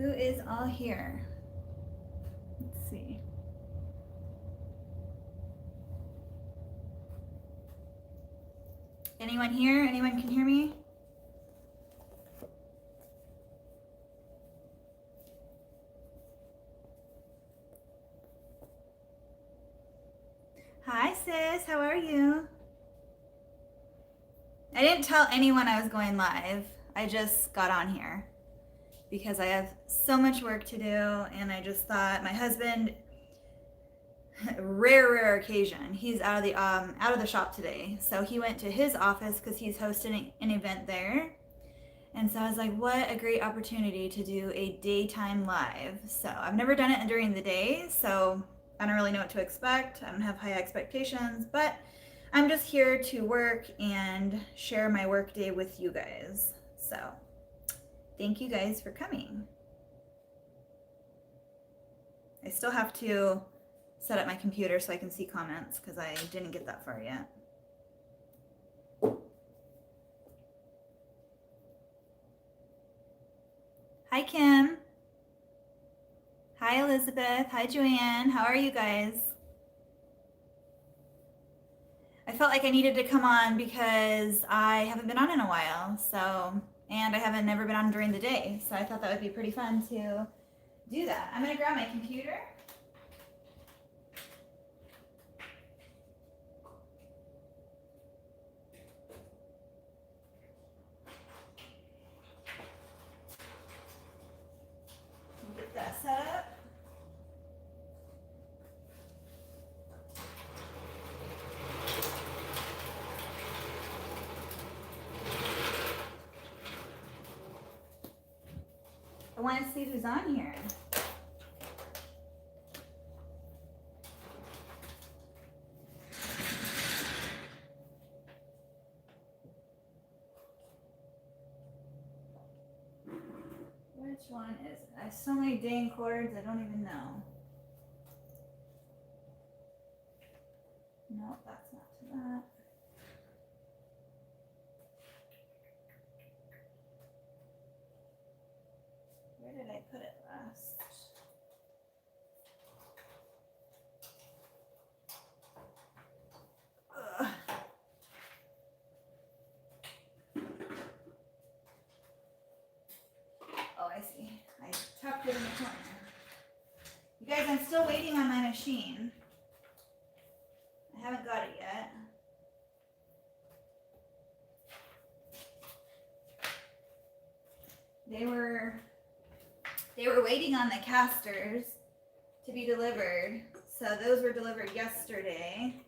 Who is all here? Let's see. Anyone here? Anyone can hear me? Hi sis, how are you? I didn't tell anyone I was going live. I just got on here because I have so much work to do, and I just thought my husband, rare occasion, he's out of the shop today, so he went to his office because he's hosting an event there. And so I was like, what a great opportunity to do a daytime live. So I've never done it during the day, so I don't really know what to expect. I don't have high expectations, but I'm just here to work and share my work day with you guys. So thank you guys for coming. I still have to set up my computer so I can see comments because I didn't get that far yet. Hi, Kim. Hi, Elizabeth. Hi, Joanne. How are you guys? I felt like I needed to come on because I haven't been on in a while, and I haven't never been on during the day, so I thought that would be pretty fun to do that. I'm gonna grab my computer. Get that set up. I want to see who's on here. Which one is it? I have so many dang cords, I don't even know. No, that's not to that. Where did I put it last? Ugh. Oh, I see. I tucked it in the corner. You guys, I'm still waiting on my machine. I haven't got it yet. They were waiting on the casters to be delivered. So those were delivered yesterday.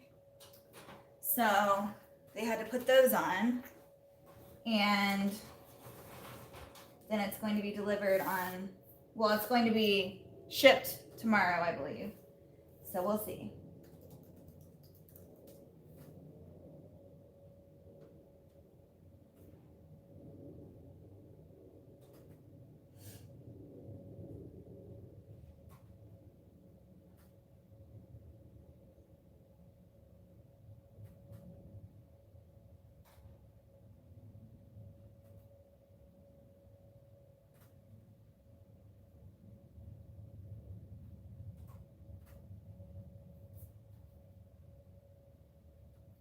So they had to put those on. And then it's going to be delivered on, well, it's going to be shipped tomorrow, I believe. So we'll see.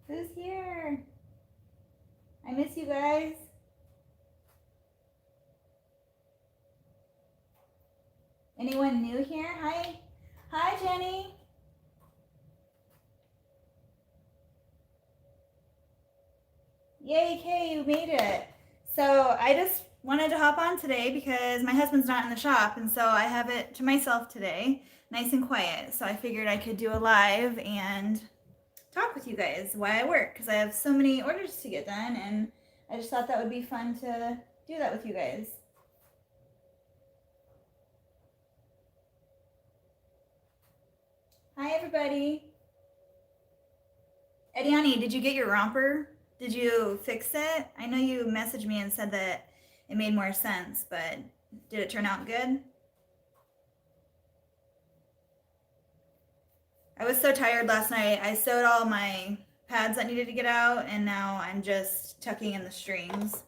Who's here? I miss you guys. Anyone new here? Hi. Hi, Jenny. Yay, Kay, you made it. So I just wanted to hop on today because my husband's not in the shop, and so I have it to myself today, nice and quiet. So I figured I could do a live and talk with you guys while I work because I have so many orders to get done, and I just thought that would be fun to do that with you guys. Hi, everybody. Ediani, did you get your romper? Did you fix it? I know you messaged me and said that it made more sense, but did it turn out good? I was so tired last night. I sewed all my pads that needed to get out, and now I'm just tucking in the strings.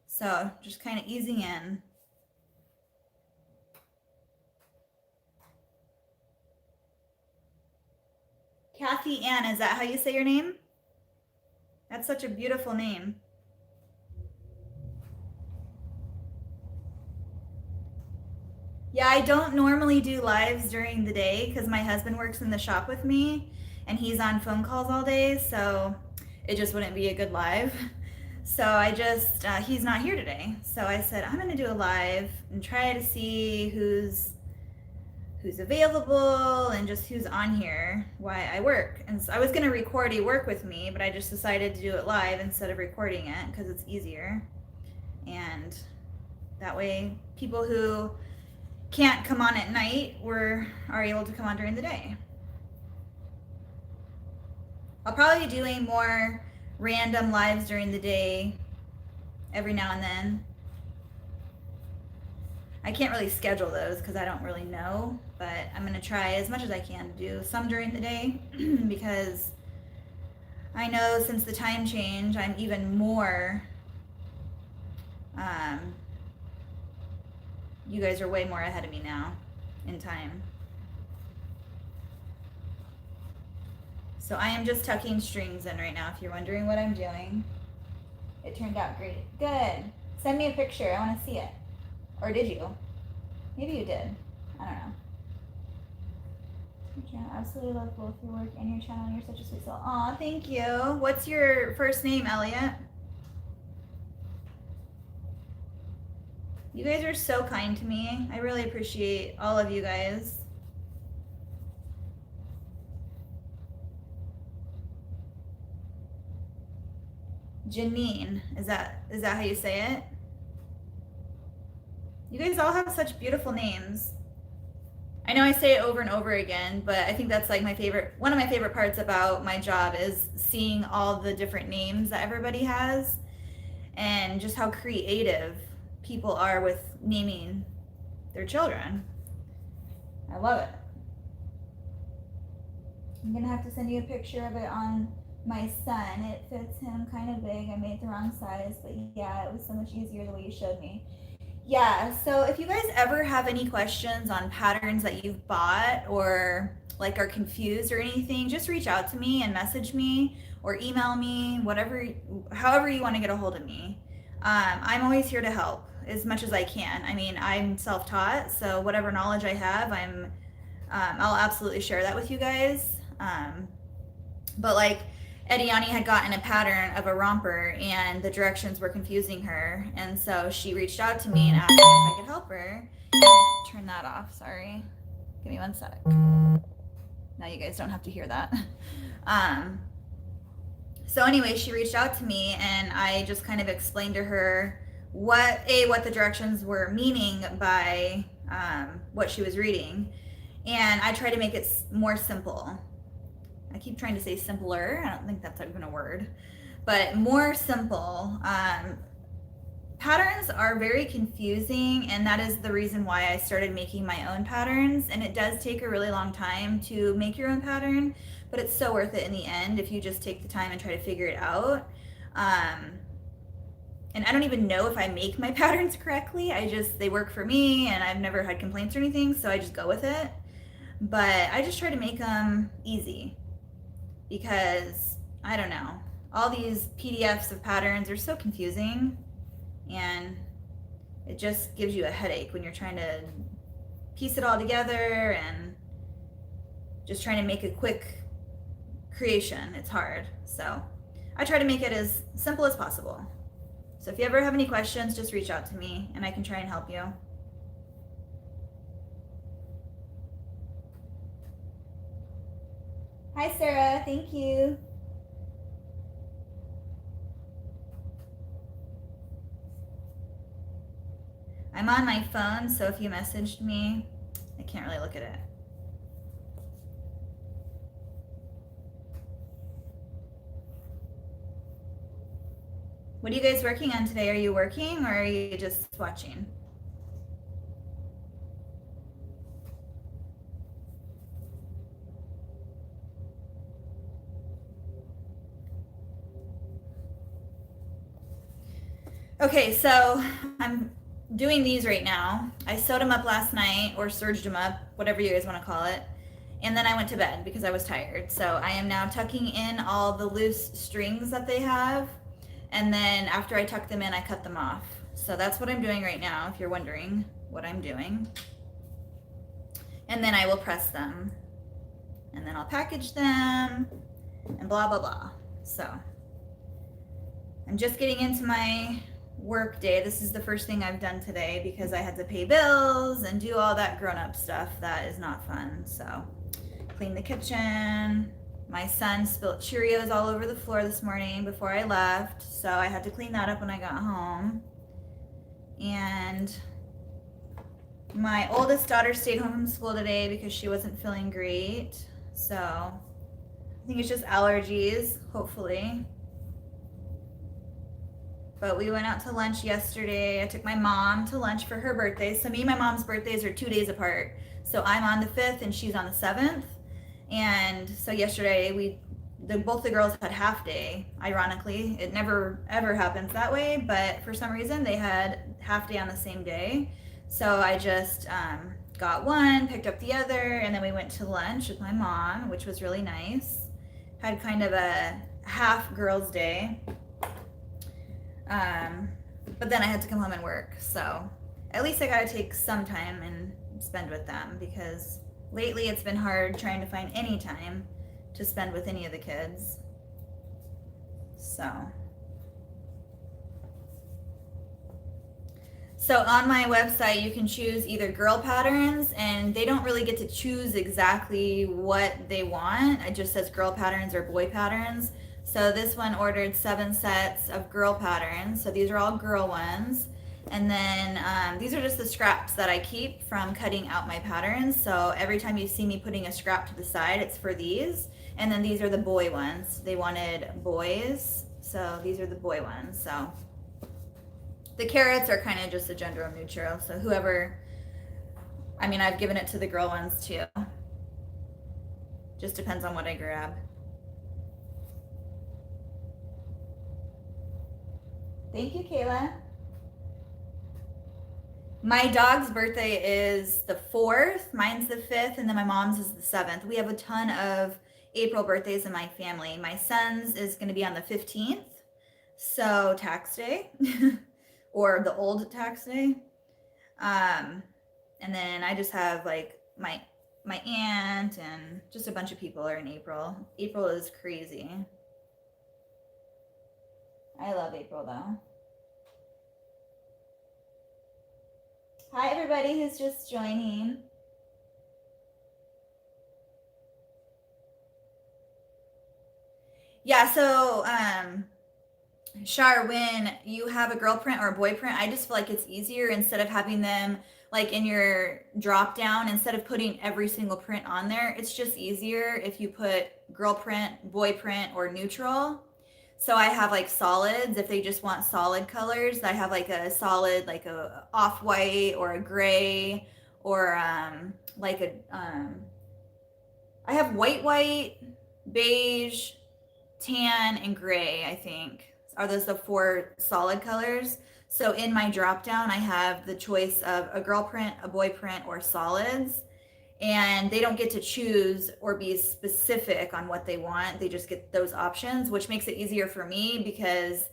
So just kind of easing in. Kathy Ann, is that how you say your name? That's such a beautiful name. Yeah, I don't normally do lives during the day because my husband works in the shop with me and he's on phone calls all day, so it just wouldn't be a good live. So I just, he's not here today. So I said, I'm gonna do a live and try to see who's available and just who's on here while I work. And so I was gonna record a work with me, but I just decided to do it live instead of recording it because it's easier. And that way people who can't come on at night are able to come on during the day. I'll probably be doing more random lives during the day every now and then. I can't really schedule those because I don't really know, but I'm going to try as much as I can to do some during the day because I know since the time change, I'm even more, you guys are way more ahead of me now in time. So I am just tucking strings in right now if you're wondering what I'm doing. It turned out great. Good. Send me a picture. I want to see it. Or did you? Maybe you did. I don't know. I absolutely love both your work and your channel. You're such a sweet soul. Aw, thank you. What's your first name, Elliot? You guys are so kind to me. I really appreciate all of you guys. Janine, is that how you say it? You guys all have such beautiful names. I know I say it over and over again, but I think that's like one of my favorite parts about my job is seeing all the different names that everybody has and just how creative people are with naming their children. I love it. I'm gonna have to send you a picture of it on my son. It fits him kind of big. I made the wrong size, but yeah, it was so much easier the way you showed me. Yeah, so if you guys ever have any questions on patterns that you've bought or like are confused or anything, just reach out to me and message me or email me, however you want to get a hold of me. I'm always here to help as much as I can. I mean, I'm self-taught, so whatever knowledge I have, I'll absolutely share that with you guys. But like Ediani had gotten a pattern of a romper and the directions were confusing her, and so she reached out to me and asked me if I could help her. Turn that off, sorry. Give me 1 sec. Now you guys don't have to hear that. So anyway, she reached out to me and I just kind of explained to her what the directions were meaning by what she was reading, and I tried to make it more simple. I keep trying to say simpler. I don't think that's even a word, but more simple. Patterns are very confusing, and that is the reason why I started making my own patterns. And it does take a really long time to make your own pattern, but it's so worth it in the end if you just take the time and try to figure it out. And I don't even know if I make my patterns correctly. They work for me, and I've never had complaints or anything, so I just go with it. But I just try to make them easy, because I don't know, all these PDFs of patterns are so confusing, and it just gives you a headache when you're trying to piece it all together and just trying to make a quick creation. It's hard. So I try to make it as simple as possible. So if you ever have any questions, just reach out to me and I can try and help you. Hi, Sarah. Thank you. I'm on my phone, so if you messaged me, I can't really look at it. What are you guys working on today? Are you working or are you just watching? Okay, so I'm doing these right now. I sewed them up last night, or serged them up, whatever you guys want to call it. And then I went to bed because I was tired. So I am now tucking in all the loose strings that they have. And then after I tuck them in, I cut them off. So that's what I'm doing right now, if you're wondering what I'm doing. And then I will press them. And then I'll package them and blah, blah, blah. So I'm just getting into my work day. This is the first thing I've done today because I had to pay bills and do all that grown-up stuff that is not fun. So clean the kitchen. My son spilled Cheerios all over the floor this morning before I left, so I had to clean that up when I got home. And my oldest daughter stayed home from school today because she wasn't feeling great. So I think it's just allergies, hopefully. But we went out to lunch yesterday. I took my mom to lunch for her birthday. So me and my mom's birthdays are 2 days apart. So I'm on the 5th and she's on the 7th. And so yesterday both the girls had half day. Ironically, it never ever happens that way, but for some reason they had half day on the same day. So I just got one, picked up the other, and then we went to lunch with my mom, which was really nice. Had kind of a half girls' day. But then I had to come home and work. So at least I got to take some time and spend with them because lately it's been hard trying to find any time to spend with any of the kids. So on my website, you can choose either girl patterns, and they don't really get to choose exactly what they want. It just says girl patterns or boy patterns. So this one ordered 7 sets of girl patterns. So these are all girl ones. And then these are just the scraps that I keep from cutting out my patterns. So every time you see me putting a scrap to the side, it's for these. And then these are the boy ones. They wanted boys. So these are the boy ones. So the carrots are kind of just a gender neutral. So whoever, I mean, I've given it to the girl ones too. Just depends on what I grab. Thank you, Kayla. My dog's birthday is the 4th, mine's the 5th, and then my mom's is the 7th. We have a ton of April birthdays in my family. My son's is going to be on the 15th, so tax day, or the old tax day. And then I just have like my aunt and just a bunch of people are in April. April is crazy. I love April though. Hi everybody who's just joining. Yeah, so Shar, when you have a girl print or a boy print, I just feel like it's easier instead of having them like in your drop down, instead of putting every single print on there, it's just easier if you put girl print, boy print, or neutral. So I have like solids if they just want solid colors. I have like a solid, like a off-white or a gray, or like a I have white, beige, tan, and gray, I think. Are those the 4 solid colors? So in my drop down, I have the choice of a girl print, a boy print, or solids. And they don't get to choose or be specific on what they want. They just get those options, which makes it easier for me because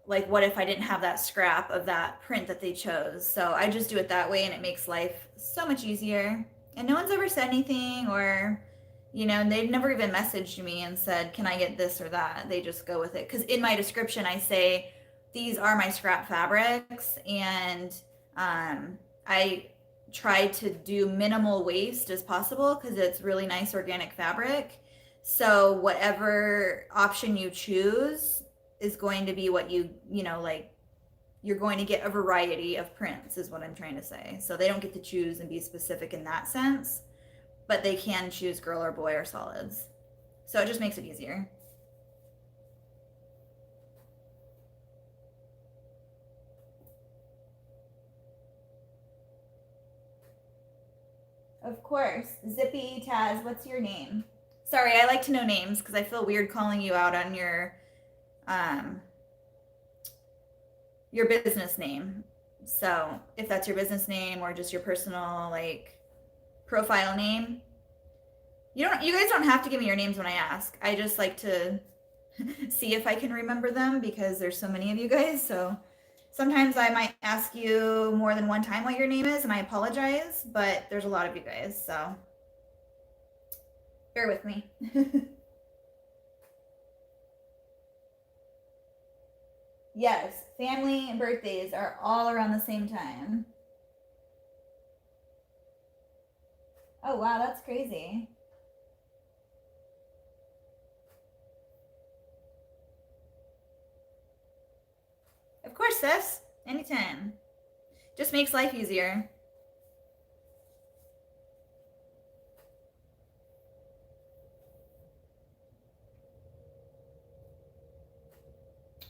like, what if I didn't have that scrap of that print that they chose? So I just do it that way and it makes life so much easier. And no one's ever said anything, or, you know, they've never even messaged me and said, can I get this or that? They just go with it. Because in my description, I say, these are my scrap fabrics, and I try to do minimal waste as possible because it's really nice organic fabric. So whatever option you choose is going to be what you know, like, you're going to get a variety of prints is what I'm trying to say. So they don't get to choose and be specific in that sense, but they can choose girl or boy or solids. So it just makes it easier. Of course. Zippy Taz, what's your name? Sorry, I like to know names because I feel weird calling you out on your business name. So if that's your business name or just your personal like profile name, You guys don't have to give me your names when I ask. I just like to see if I can remember them because there's so many of you guys. So sometimes I might ask you more than one time what your name is, and I apologize, but there's a lot of you guys, so bear with me. Yes, family and birthdays are all around the same time. Oh, wow, that's crazy. Of course, sis. Anytime. Just makes life easier.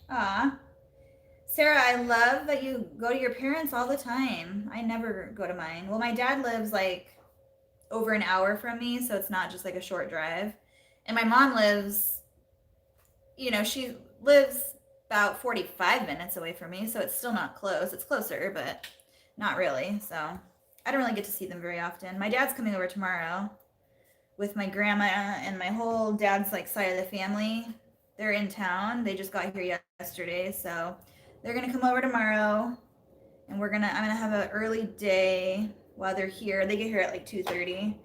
Aw. Sarah, I love that you go to your parents all the time. I never go to mine. Well, my dad lives like over an hour from me, so it's not just like a short drive. And my mom lives, you know, she lives about 45 minutes away from me, so it's still not close. It's closer, but not really. So I don't really get to see them very often. My dad's coming over tomorrow with my grandma and my whole dad's like side of the family. They're in town. They just got here yesterday, so they're gonna come over tomorrow, and I'm gonna have an early day while they're here. They get here at like 2:30,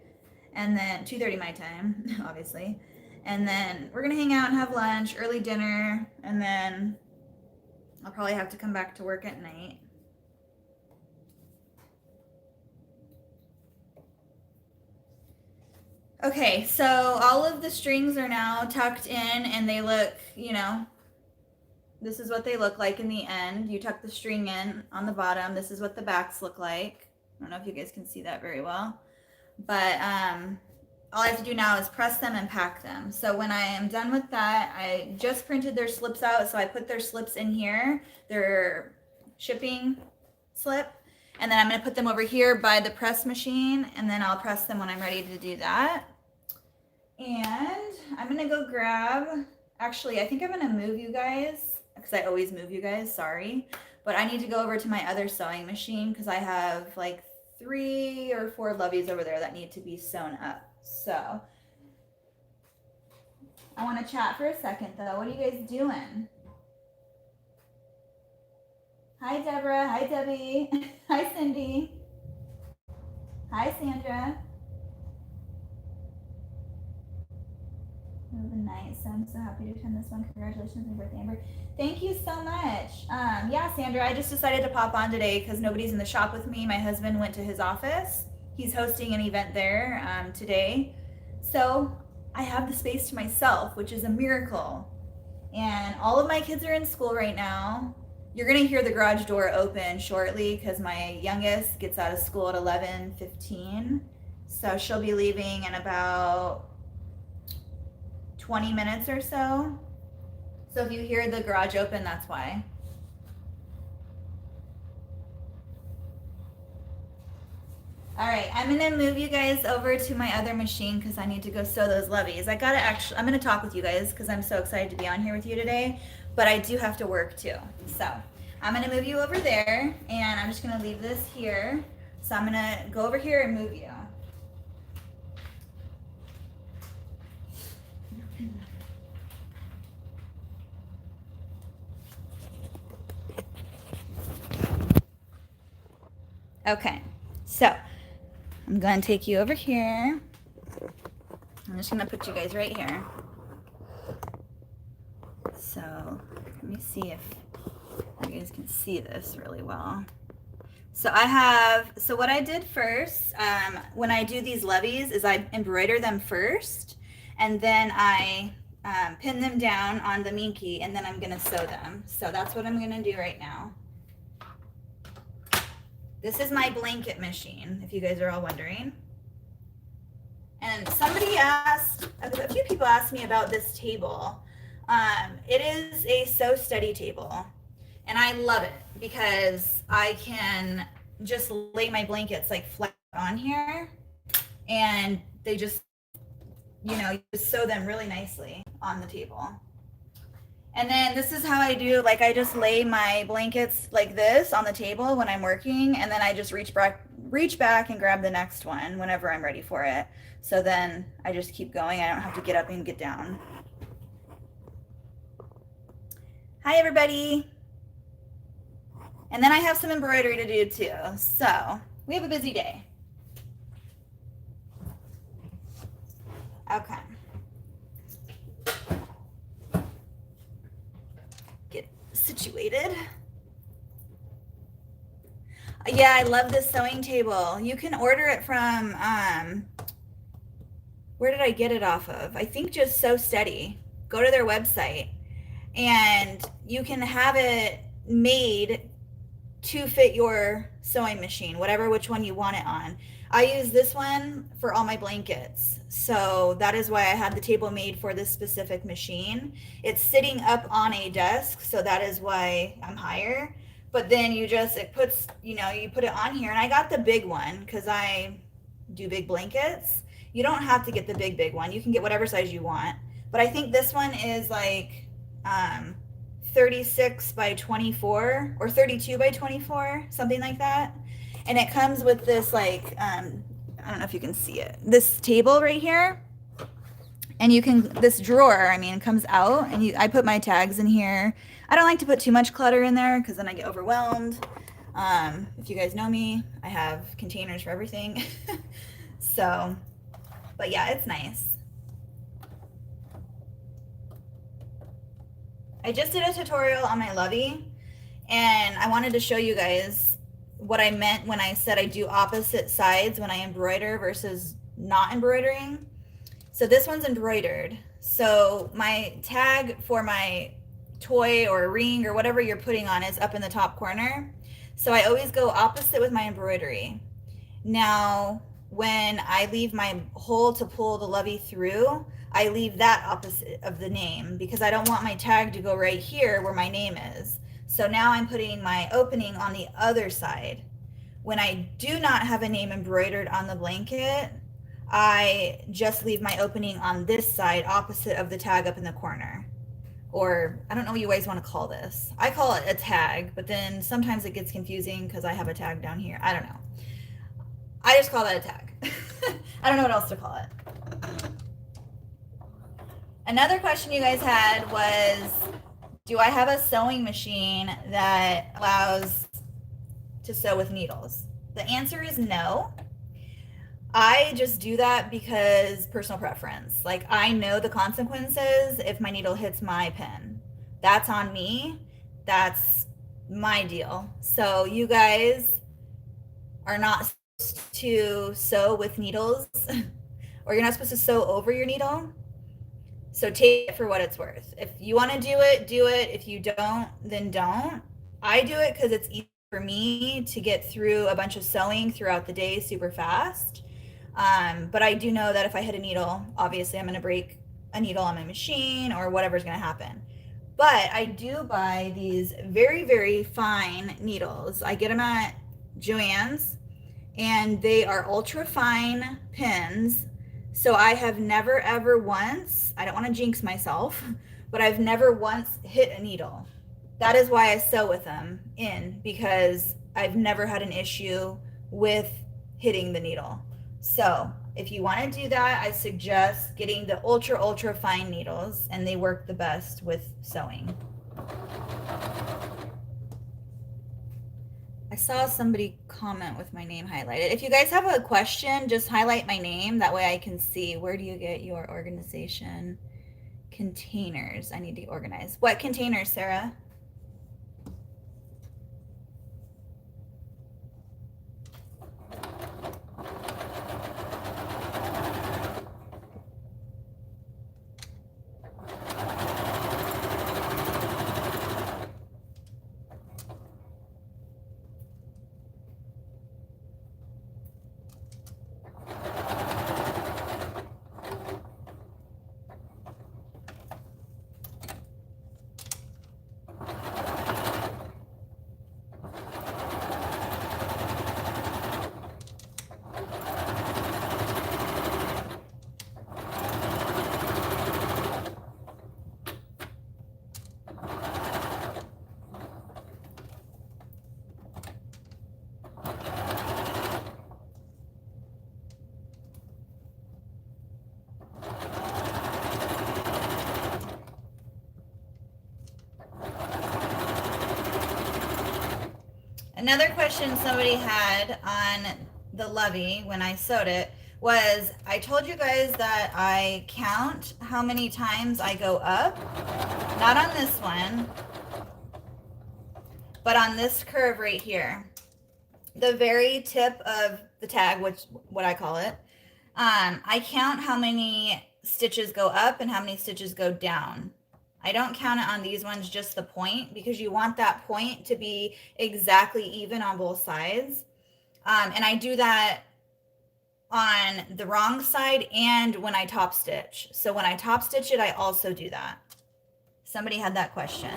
and then 2:30 my time, obviously. And then we're gonna hang out and have lunch, early dinner, and then I'll probably have to come back to work at night. Okay, so all of the strings are now tucked in, and they look, you know, this is what they look like in the end. You tuck the string in on the bottom. This is what the backs look like. I don't know if you guys can see that very well, but all I have to do now is press them and pack them. So when I am done with that, I just printed their slips out. So I put their slips in here, their shipping slip, and then I'm gonna put them over here by the press machine, and then I'll press them when I'm ready to do that. And I'm gonna go grab, actually, I think I'm gonna move you guys, because I always move you guys, sorry. But I need to go over to my other sewing machine because I have like 3 or 4 loveys over there that need to be sewn up. So I want to chat for a second though. What are you guys doing? Hi Deborah, hi Debbie, hi Cindy, hi Sandra. Nice. I'm so happy to attend this one. Congratulations on your birthday, Amber. Thank you so much. Yeah, Sandra, I just decided to pop on today because nobody's in the shop with me. My husband went to his office. He's hosting an event there today. So I have the space to myself, which is a miracle. And all of my kids are in school right now. You're going to hear the garage door open shortly because my youngest gets out of school at 11:15. So she'll be leaving in about 20 minutes or so. So if you hear the garage open, that's why. All right, I'm gonna move you guys over to my other machine because I need to go sew those levies. I'm gonna talk with you guys because I'm so excited to be on here with you today, but I do have to work too. So I'm gonna move you over there, and I'm just gonna leave this here. So I'm gonna go over here and move you. Okay, so I'm going to take you over here. I'm just going to put you guys right here. So let me see if you guys can see this really well. So so what I did first, when I do these levies, is I embroider them first, and then I pin them down on the minky, and then I'm going to sew them. So that's what I'm going to do right now. This is my blanket machine, if you guys are all wondering. And somebody asked, a few people asked me about this table. It is a Sew Steady table, and I love it because I can just lay my blankets like flat on here, and they just, you know, you just sew them really nicely on the table. And then this is how I do, like I just lay my blankets like this on the table when I'm working, and then I just reach back reach back and grab the next one whenever I'm ready for it. So then I just keep going. I don't have to get up and get down. Hi, everybody. And then I have some embroidery to do too. So we have a busy day. Okay. Get situated. Yeah, I love this sewing table. You can order it from, where did I get it off of? I think just Sew Steady. Go to their website and you can have it made to fit your sewing machine, which one you want it on. I use this one for all my blankets. So that is why I had the table made for this specific machine. It's sitting up on a desk, so that is why I'm higher. But then you just, it puts, you put it on here, and I got the big one because I do big blankets. You don't have to get the big one. You can get whatever size you want. But I think this one is like 36 by 24 or 32 by 24, something like that. And it comes with this like, I don't know if you can see it, this table right here. And you can, this drawer, I mean, it comes out and I put my tags in here. I don't like to put too much clutter in there because then I get overwhelmed. If you guys know me, I have containers for everything. So, but yeah, it's nice. I just did a tutorial on my Lovey and I wanted to show you guys what I meant when I said I do opposite sides when I embroider versus not embroidering. So this one's embroidered. So my tag for my toy or ring or whatever you're putting on is up in the top corner. So I always go opposite with my embroidery. Now, when I leave my hole to pull the Lovey through, I leave that opposite of the name because I don't want my tag to go right here where my name is. So now I'm putting my opening on the other side. When I do not have a name embroidered on the blanket, I just leave my opening on this side opposite of the tag up in the corner. Or I don't know what you guys want to call this. I call it a tag, but then sometimes it gets confusing because I have a tag down here. I don't know. I just call that a tag. I don't know what else to call it. Another question you guys had was, do I have a sewing machine that allows to sew with needles? The answer is no. I just do that because personal preference. Like, I know the consequences if my needle hits my pin. That's on me. That's my deal. So you guys are not supposed to sew with needles or you're not supposed to sew over your needle. So take it for what it's worth. If you want to do it, do it. If you don't, then don't. I do it because it's easy for me to get through a bunch of sewing throughout the day super fast. But I do know that if I hit a needle, obviously I'm going to break a needle on my machine or whatever's going to happen. But I do buy these very, very fine needles. I get them at Joann's and they are ultra fine pins. So I have never ever once, I don't want to jinx myself, but I've never once hit a needle. That is why I sew with them in, because I've never had an issue with hitting the needle. So if you want to do that, I suggest getting the ultra, ultra fine needles, and they work the best with sewing. I saw somebody comment with my name highlighted. If you guys have a question, just highlight my name. That way I can see, where do you get your organization containers? I need to organize. What containers, Sarah? Another question somebody had on the lovey when I sewed it was, I told you guys that I count how many times I go up, not on this one, but on this curve right here, the very tip of the tag, which what I call it. I count how many stitches go up and how many stitches go down. I don't count it on these ones, just the point, because you want that point to be exactly even on both sides. And I do that on the wrong side and when I top stitch. So when I top stitch it, I also do that. Somebody had that question.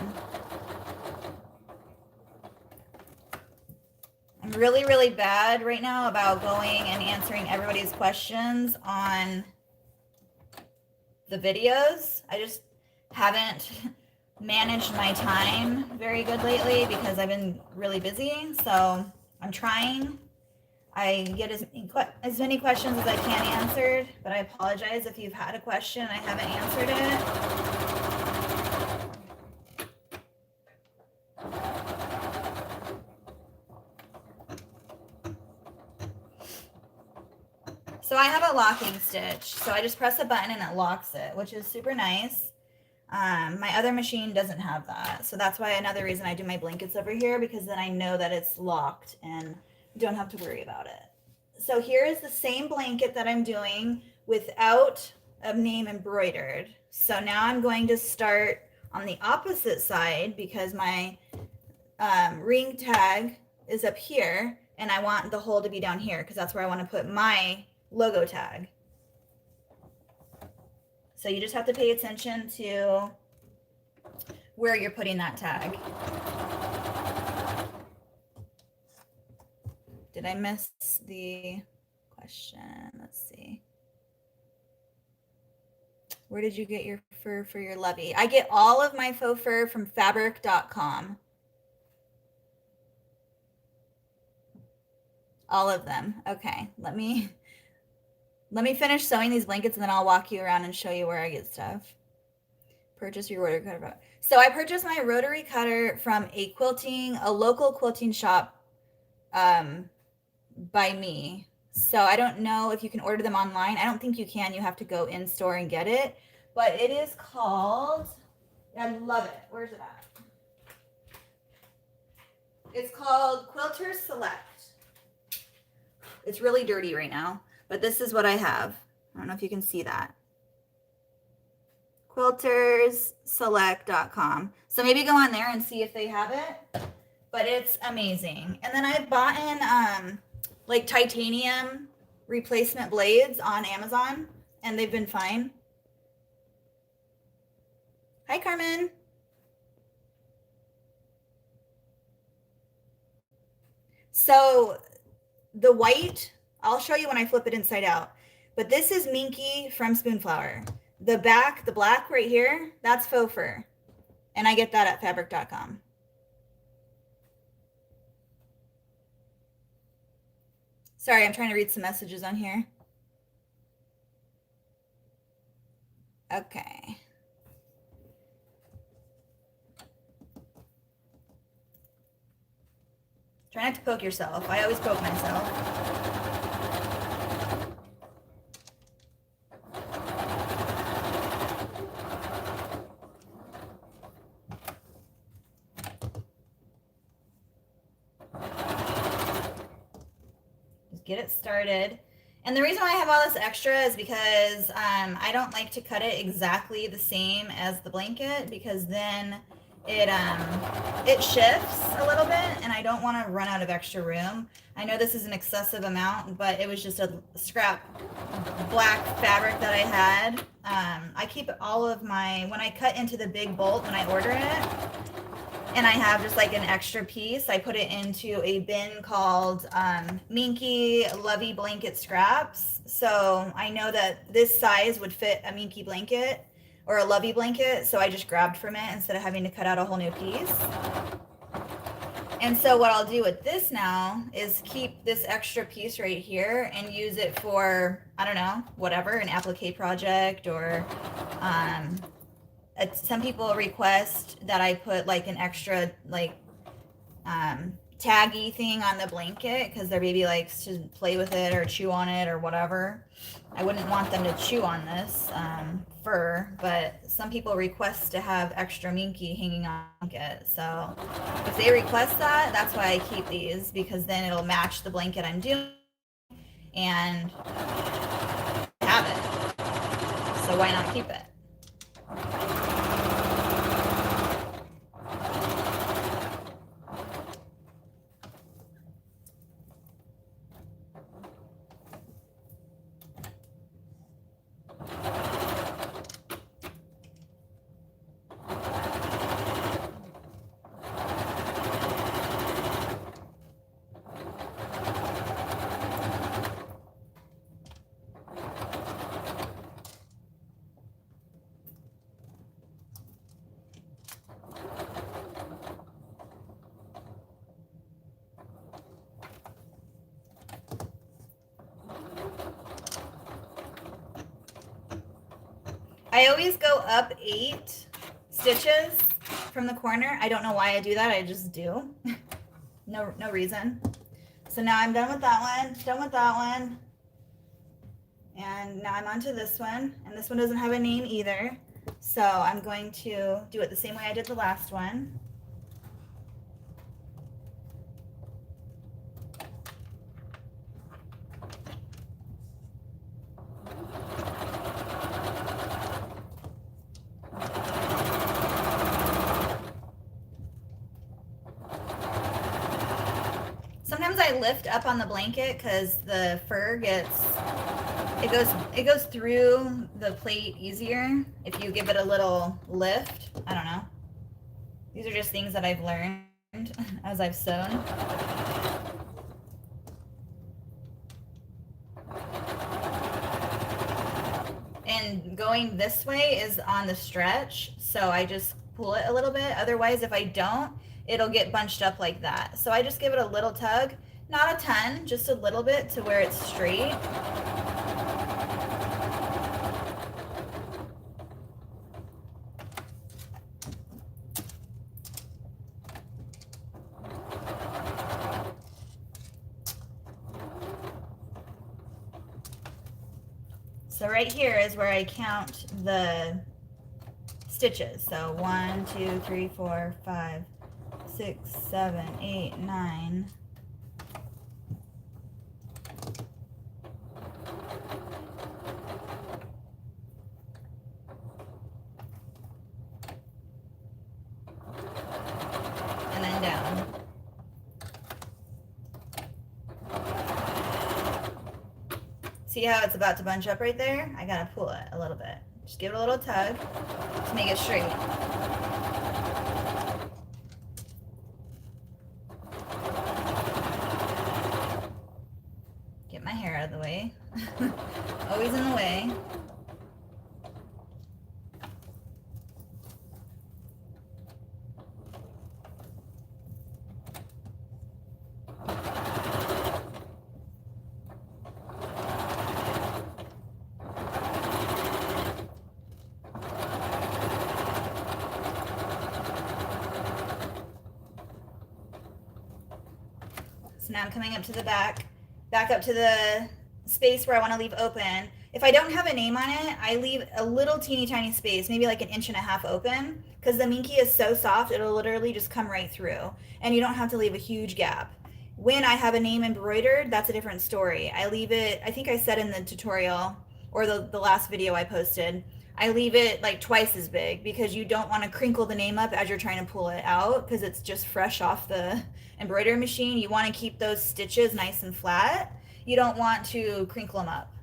I'm really, really bad right now about going and answering everybody's questions on the videos. I just haven't managed my time very good lately because I've been really busy. So I'm trying. I get as many questions as I can answered, but I apologize if you've had a question and I haven't answered it. So I have a locking stitch. So I just press a button and it locks it, which is super nice. My other machine doesn't have that. So that's why another reason I do my blankets over here, because then I know that it's locked and don't have to worry about it. So here is the same blanket that I'm doing without a name embroidered. So now I'm going to start on the opposite side because my ring tag is up here and I want the hole to be down here because that's where I want to put my logo tag. So you just have to pay attention to where you're putting that tag. Did I miss the question? Let's see. Where did you get your fur for your lovey? I get all of my faux fur from fabric.com. All of them. Okay, let me finish sewing these blankets and then I'll walk you around and show you where I get stuff. Purchase your rotary cutter. So I purchased my rotary cutter from a local quilting shop by me. So I don't know if you can order them online. I don't think you can. You have to go in store and get it. But it is called, I love it. Where's it at? It's called Quilter Select. It's really dirty right now, but this is what I have. I don't know if you can see that. quiltersselect.com. So maybe go on there and see if they have it, but it's amazing. And then I bought in like titanium replacement blades on Amazon and they've been fine. Hi, Carmen. So the white, I'll show you when I flip it inside out, but this is Minky from Spoonflower. The back, the black right here, that's faux fur. And I get that at fabric.com. Sorry, I'm trying to read some messages on here. Okay. Try not to poke yourself. I always poke myself. Just get it started. And the reason why I have all this extra is because I don't like to cut it exactly the same as the blanket, because then it shifts a little bit and I don't want to run out of extra room. I know this is an excessive amount, but it was just a scrap black fabric that I had. I keep all of my, when I cut into the big bolt when I order it, and I have just like an extra piece, I put it into a bin called Minky Lovey Blanket Scraps. So I know that this size would fit a Minky blanket or a Lovey blanket, so I just grabbed from it instead of having to cut out a whole new piece. And so what I'll do with this now is keep this extra piece right here and use it for, I don't know, whatever, an applique project, or some people request that I put like an extra like taggy thing on the blanket because their baby likes to play with it or chew on it or whatever. I wouldn't want them to chew on this fur, but some people request to have extra minky hanging on the blanket. So if they request that, that's why I keep these, because then it'll match the blanket I'm doing and have it. So why not keep it? I always go up 8 stitches from the corner. I don't know why I do that. I just do. No reason. So now I'm done with that one. Done with that one. And now I'm onto this one. And this one doesn't have a name either. So I'm going to do it the same way I did the last one. Sometimes I lift up on the blanket because the fur it goes through the plate easier if you give it a little lift. I don't know. These are just things that I've learned as I've sewn. And going this way is on the stretch, so I just pull it a little bit. Otherwise, if I don't, it'll get bunched up like that. So I just give it a little tug, not a ton, just a little bit to where it's straight. So right here is where I count the stitches. So 1, 2, 3, 4, 5, 6, 7, 8, 9. And then down. See how it's about to bunch up right there? I gotta pull it a little bit. Just give it a little tug to make it straight. Get my hair out of the way. Always in the way. So now I'm coming up to the back up to the space where I want to leave open. If I don't have a name on it, I leave a little teeny tiny space, maybe like 1.5 inches open, because the minky is so soft, it'll literally just come right through, and you don't have to leave a huge gap. When I have a name embroidered, that's a different story. I leave it, I think I said in the tutorial, or the last video I posted, I leave it like twice as big, because you don't want to crinkle the name up as you're trying to pull it out, because it's just fresh off the embroidery machine. You want to keep those stitches nice and flat. You don't want to crinkle them up.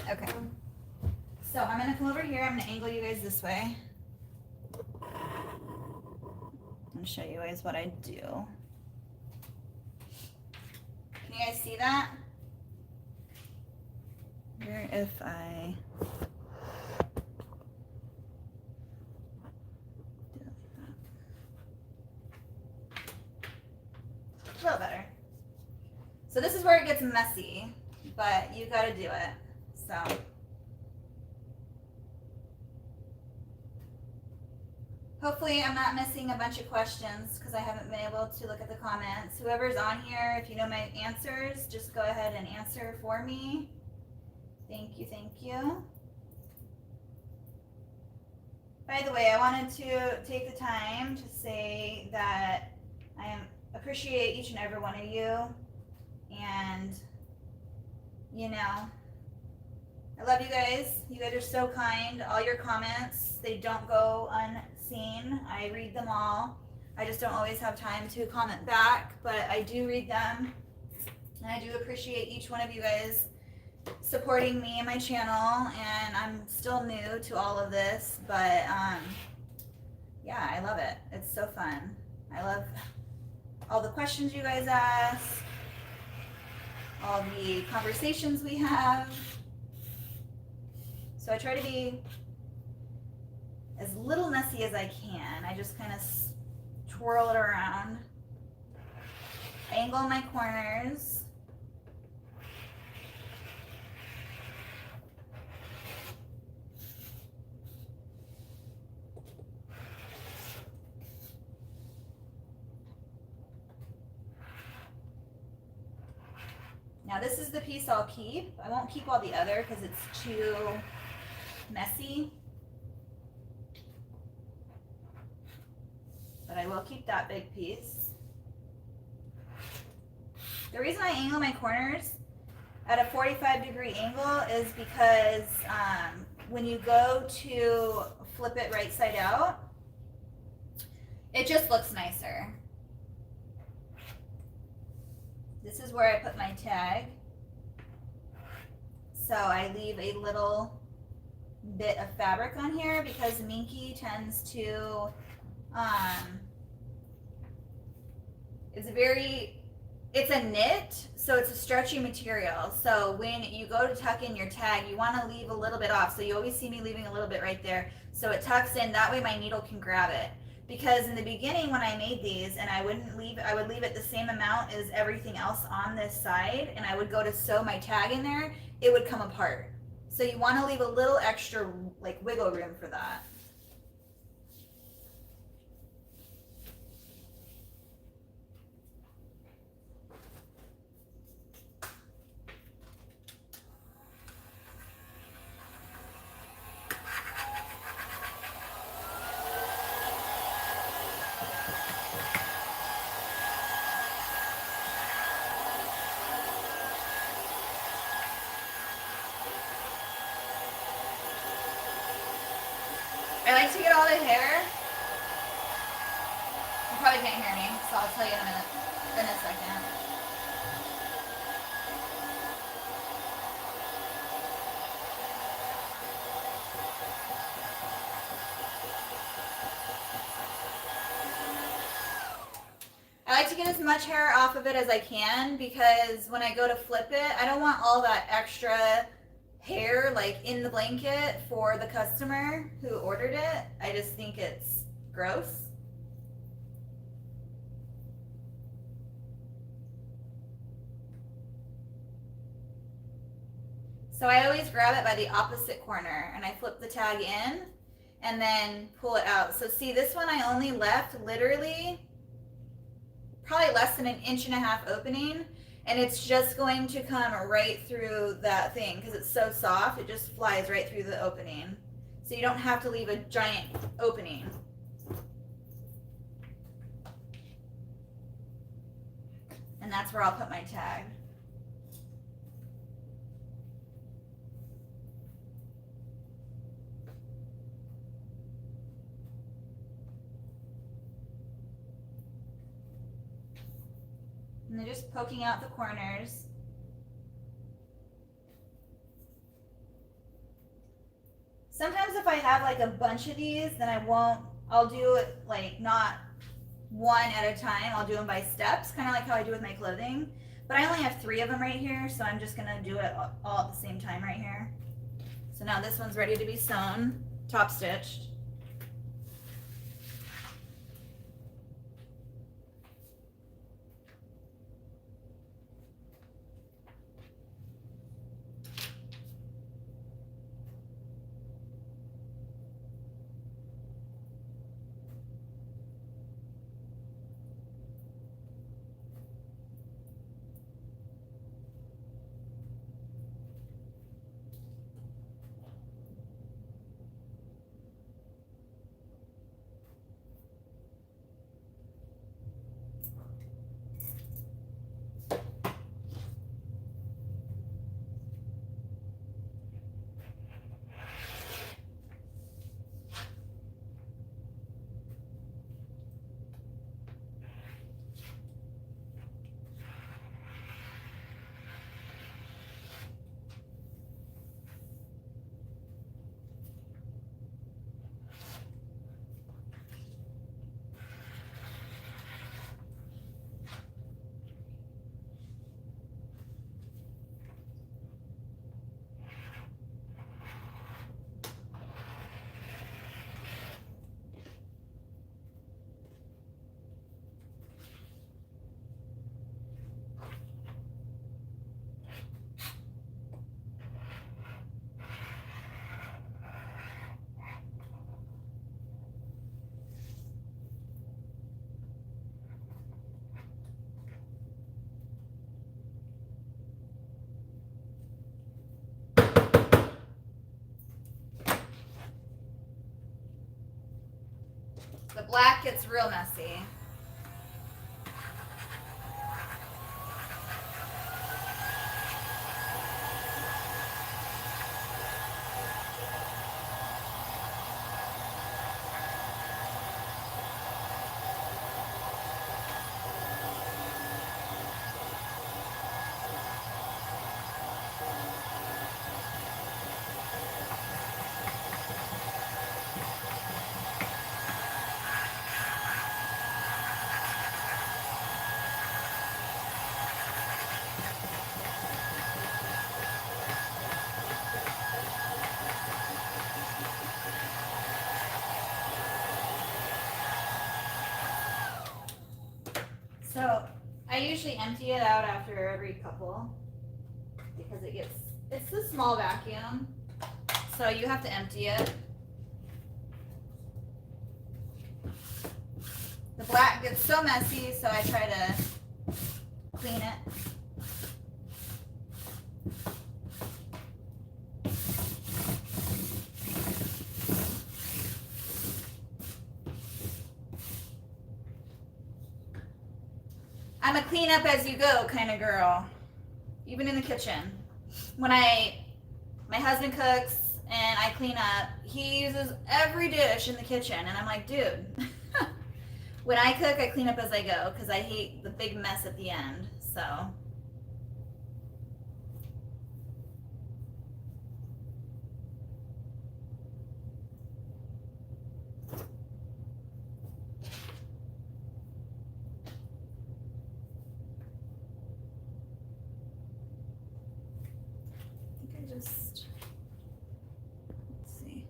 Okay, so I'm going to come over here. I'm going to angle you guys this way and show you guys what I do. Can you guys see that? Where if I do it like that? A little better. So this is where it gets messy, but you got to do it. So Hopefully I'm not missing a bunch of questions because I haven't been able to look at the comments. Whoever's on here, if you know my answers, just go ahead and answer for me. Thank you, thank you. By the way, I wanted to take the time to say that I appreciate each and every one of you, and you know, I love you guys. You guys are so kind. All your comments, they don't go unseen. I read them all. I just don't always have time to comment back, but I do read them, and I do appreciate each one of you guys supporting me and my channel. And I'm still new to all of this, but yeah, I love it. It's so fun. I love all the questions you guys ask, all the conversations we have. So I try to be as little messy as I can. I just kind of twirl it around, angle my corners. Now this is the piece I'll keep. I won't keep all the other because it's too messy. But I will keep that big piece. The reason I angle my corners at a 45-degree angle is because when you go to flip it right side out, it just looks nicer. This is where I put my tag. So I leave a little bit of fabric on here because Minky tends to, it's a knit, so it's a stretchy material. So when you go to tuck in your tag, you want to leave a little bit off. So you always see me leaving a little bit right there. So it tucks in, that way my needle can grab it. Because in the beginning when I made these, and I would leave it the same amount as everything else on this side, and I would go to sew my tag in there, it would come apart. So you want to leave a little extra like wiggle room for that. I like to get all the hair. You probably can't hear me, so I'll tell you in a minute, in a second. I like to get as much hair off of it as I can because when I go to flip it, I don't want all that extra hair like in the blanket for the customer who ordered it. I just think it's gross. So I always grab it by the opposite corner and I flip the tag in and then pull it out. So see, this one I only left literally probably less than 1.5 inches opening, and it's just going to come right through that thing because it's so soft, it just flies right through the opening. So you don't have to leave a giant opening. And that's where I'll put my tag. And then just poking out the corners. Sometimes if I have like a bunch of these, then I'll do it like not one at a time. I'll do them by steps, kind of like how I do with my clothing. But I only have 3 of them right here, so I'm just gonna do it all at the same time right here. So now this one's ready to be sewn, top stitched. black gets real messy. So I usually empty it out after every couple because it's the small vacuum, so you have to empty it. The black gets so messy, so I try to clean it. I'm a clean up as you go kind of girl, even in the kitchen. When my husband cooks and I clean up, he uses every dish in the kitchen, and I'm like, dude, when I cook, I clean up as I go because I hate the big mess at the end, so. Let's see.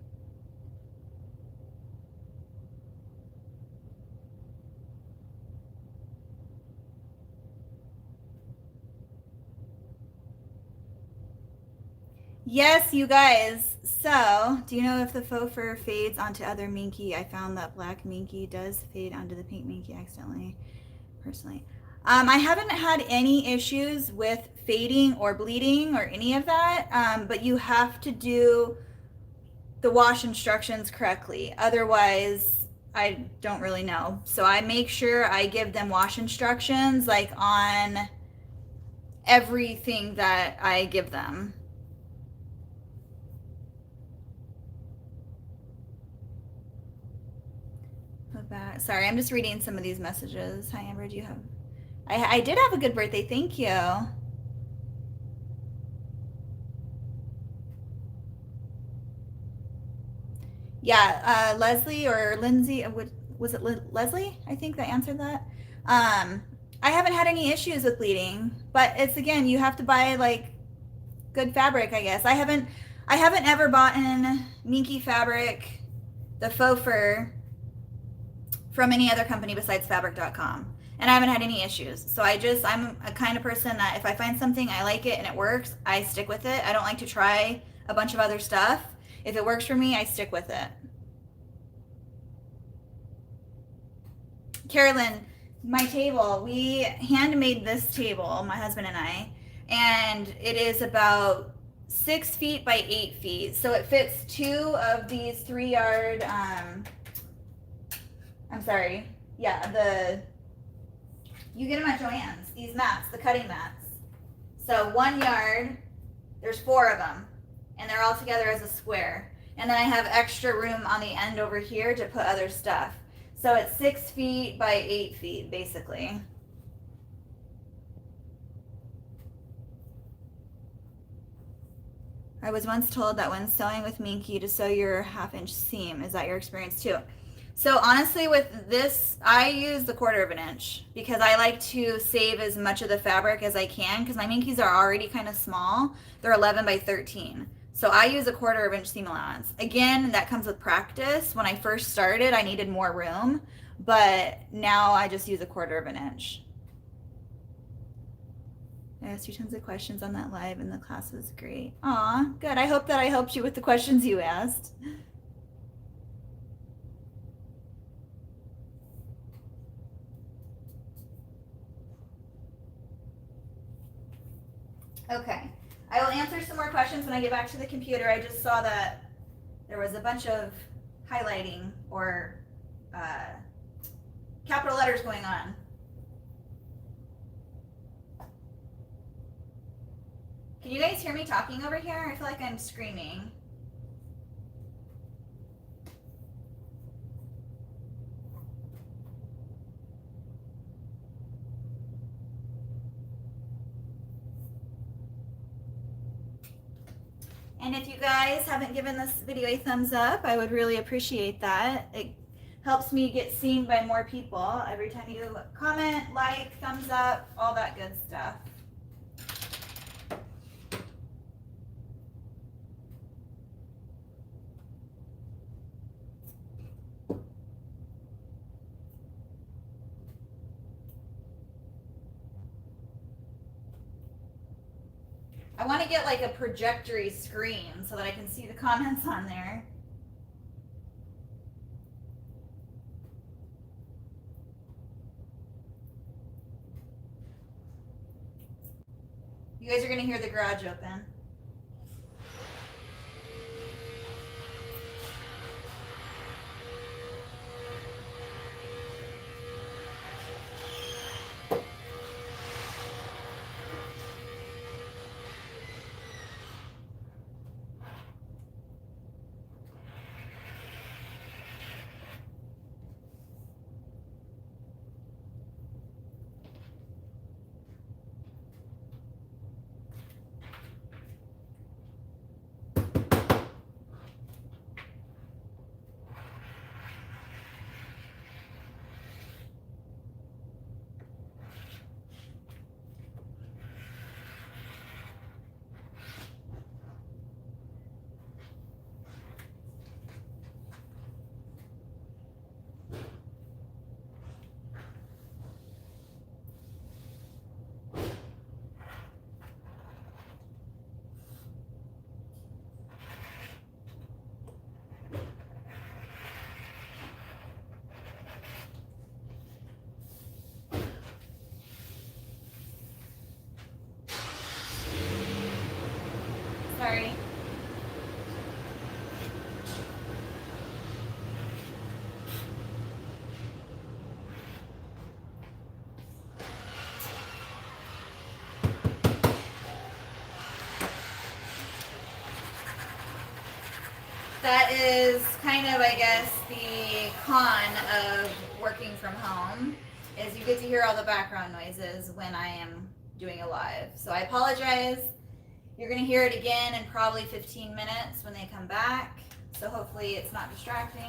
Yes, you guys. So, do you know if the faux fur fades onto other minky? I found that black minky does fade onto the pink minky accidentally, personally. I haven't had any issues with fading or bleeding or any of that, but you have to do the wash instructions correctly. Otherwise, I don't really know. So I make sure I give them wash instructions like on everything that I give them. Sorry, I'm just reading some of these messages. Hi, Amber, do you have... I did have a good birthday, thank you. Yeah, Leslie or Lindsay, was it Leslie? I think that answered that. I haven't had any issues with bleeding, but it's, again, you have to buy like good fabric, I guess. I haven't ever bought in minky fabric, the faux fur, from any other company besides fabric.com. And I haven't had any issues. So I'm a kind of person that if I find something, I like it and it works, I stick with it. I don't like to try a bunch of other stuff. If it works for me, I stick with it. Carolyn, my table, we handmade this table, my husband and I, and it is about 6 feet by 8 feet. So it fits 2 of these 3-yard, you get them at Joann's, these mats, the cutting mats. So 1 yard, there's 4 of them, and they're all together as a square. And then I have extra room on the end over here to put other stuff. So it's 6 feet by 8 feet, basically. I was once told that when sewing with minky to sew your 1/2-inch seam. Is that your experience too? So honestly, with this, I use the 1/4 of an inch because I like to save as much of the fabric as I can because my minkies are already kind of small. They're 11 by 13. So I use a 1/4 of an inch seam allowance. Again, that comes with practice. When I first started, I needed more room, but now I just use a 1/4 of an inch. I asked you tons of questions on that live and the class was great. Aw, good. I hope that I helped you with the questions you asked. Okay, I will answer some more questions when I get back to the computer. I just saw that there was a bunch of highlighting or capital letters going on. Can you guys hear me talking over here? I feel like I'm screaming. And if you guys haven't given this video a thumbs up, I would really appreciate that. It helps me get seen by more people every time you comment, like, thumbs up, all that good stuff. I want to get like a projectory screen so that I can see the comments on there. You guys are going to hear the garage open. Sorry. That is kind of, I guess, the con of working from home, is you get to hear all the background noises when I am doing a live. So I apologize. You're going to hear it again in probably 15 minutes when they come back. So hopefully it's not distracting.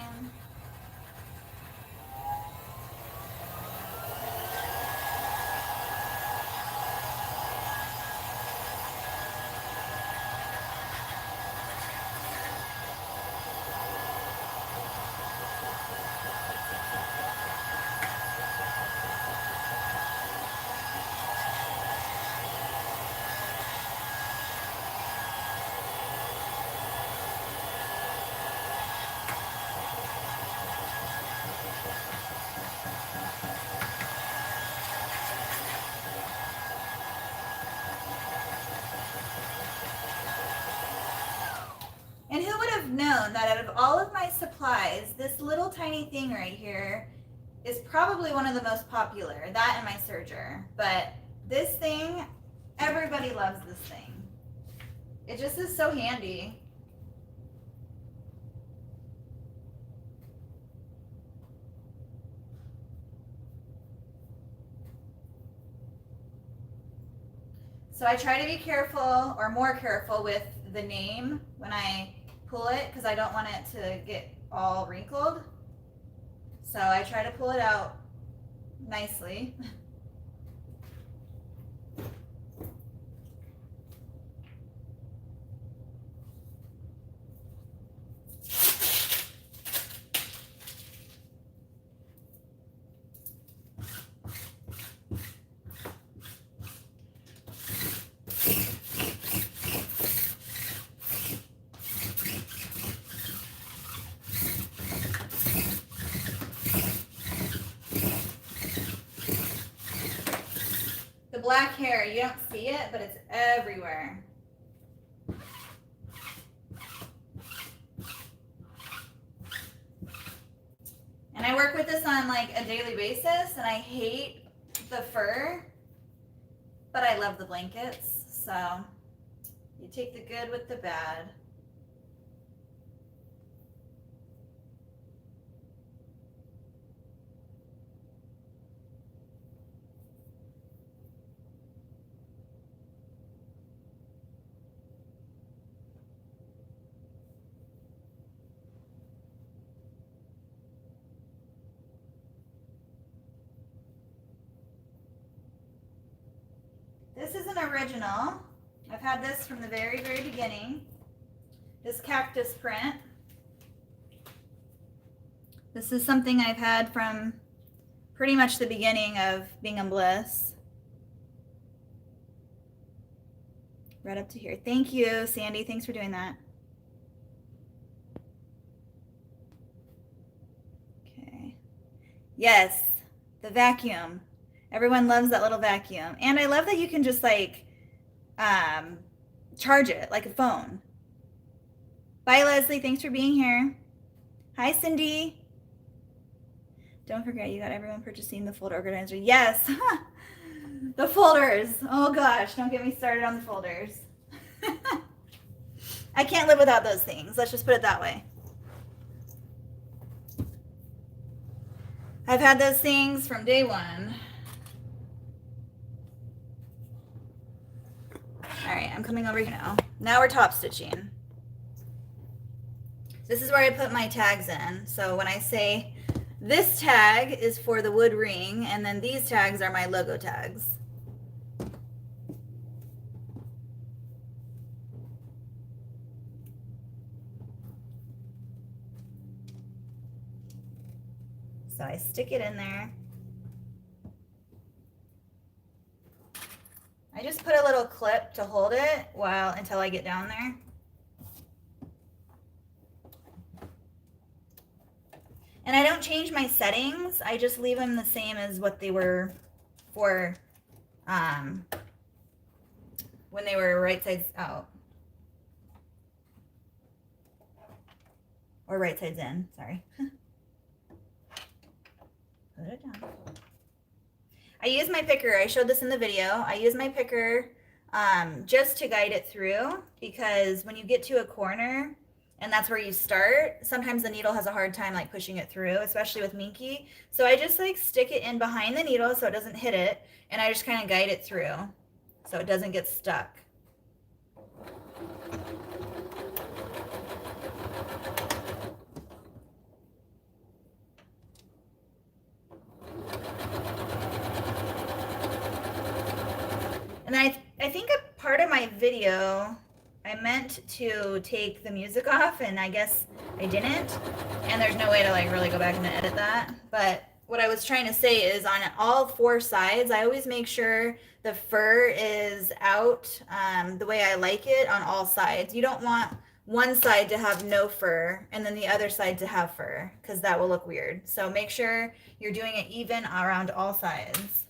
And who would have known that out of all of my supplies, this little tiny thing right here is probably one of the most popular, that and my SERGER. But this thing, everybody loves this thing. It just is so handy. So I try to be careful, or more careful, with the name when I pull it, because I don't want it to get all wrinkled. So I try to pull it out nicely. Black hair, you don't see it, but it's everywhere. And I work with this on like a daily basis, and I hate the fur, but I love the blankets. So you take the good with the bad. This is an original. I've had this from the very, very beginning. This cactus print. This is something I've had from pretty much the beginning of Being in Bliss. Right up to here. Thank you, Sandy. Thanks for doing that. Okay. Yes, the vacuum. Everyone loves that little vacuum. And I love that you can just like charge it like a phone. Bye, Leslie. Thanks for being here. Hi, Cindy. Don't forget, you got everyone purchasing the folder organizer. Yes. The folders. Oh, gosh. Don't get me started on the folders. I can't live without those things. Let's just put it that way. I've had those things from day one. All right, I'm coming over here now. Now we're top stitching. This is where I put my tags in. So when I say this tag is for the wood ring, and then these tags are my logo tags. So I stick it in there. I just put a little clip to hold it until I get down there. And I don't change my settings. I just leave them the same as what they were for when they were right sides out. Or right sides in, sorry. Put it down. I use my picker. I showed this in the video. I use my picker just to guide it through, because when you get to a corner and that's where you start, sometimes the needle has a hard time like pushing it through, especially with Minky. So I just like stick it in behind the needle so it doesn't hit it, and I just kind of guide it through so it doesn't get stuck. And I think a part of my video, I meant to take the music off, and I guess I didn't. And there's no way to like really go back and edit that. But what I was trying to say is on all 4 sides, I always make sure the fur is out the way I like it on all sides. You don't want one side to have no fur and then the other side to have fur, because that will look weird. So make sure you're doing it even around all sides.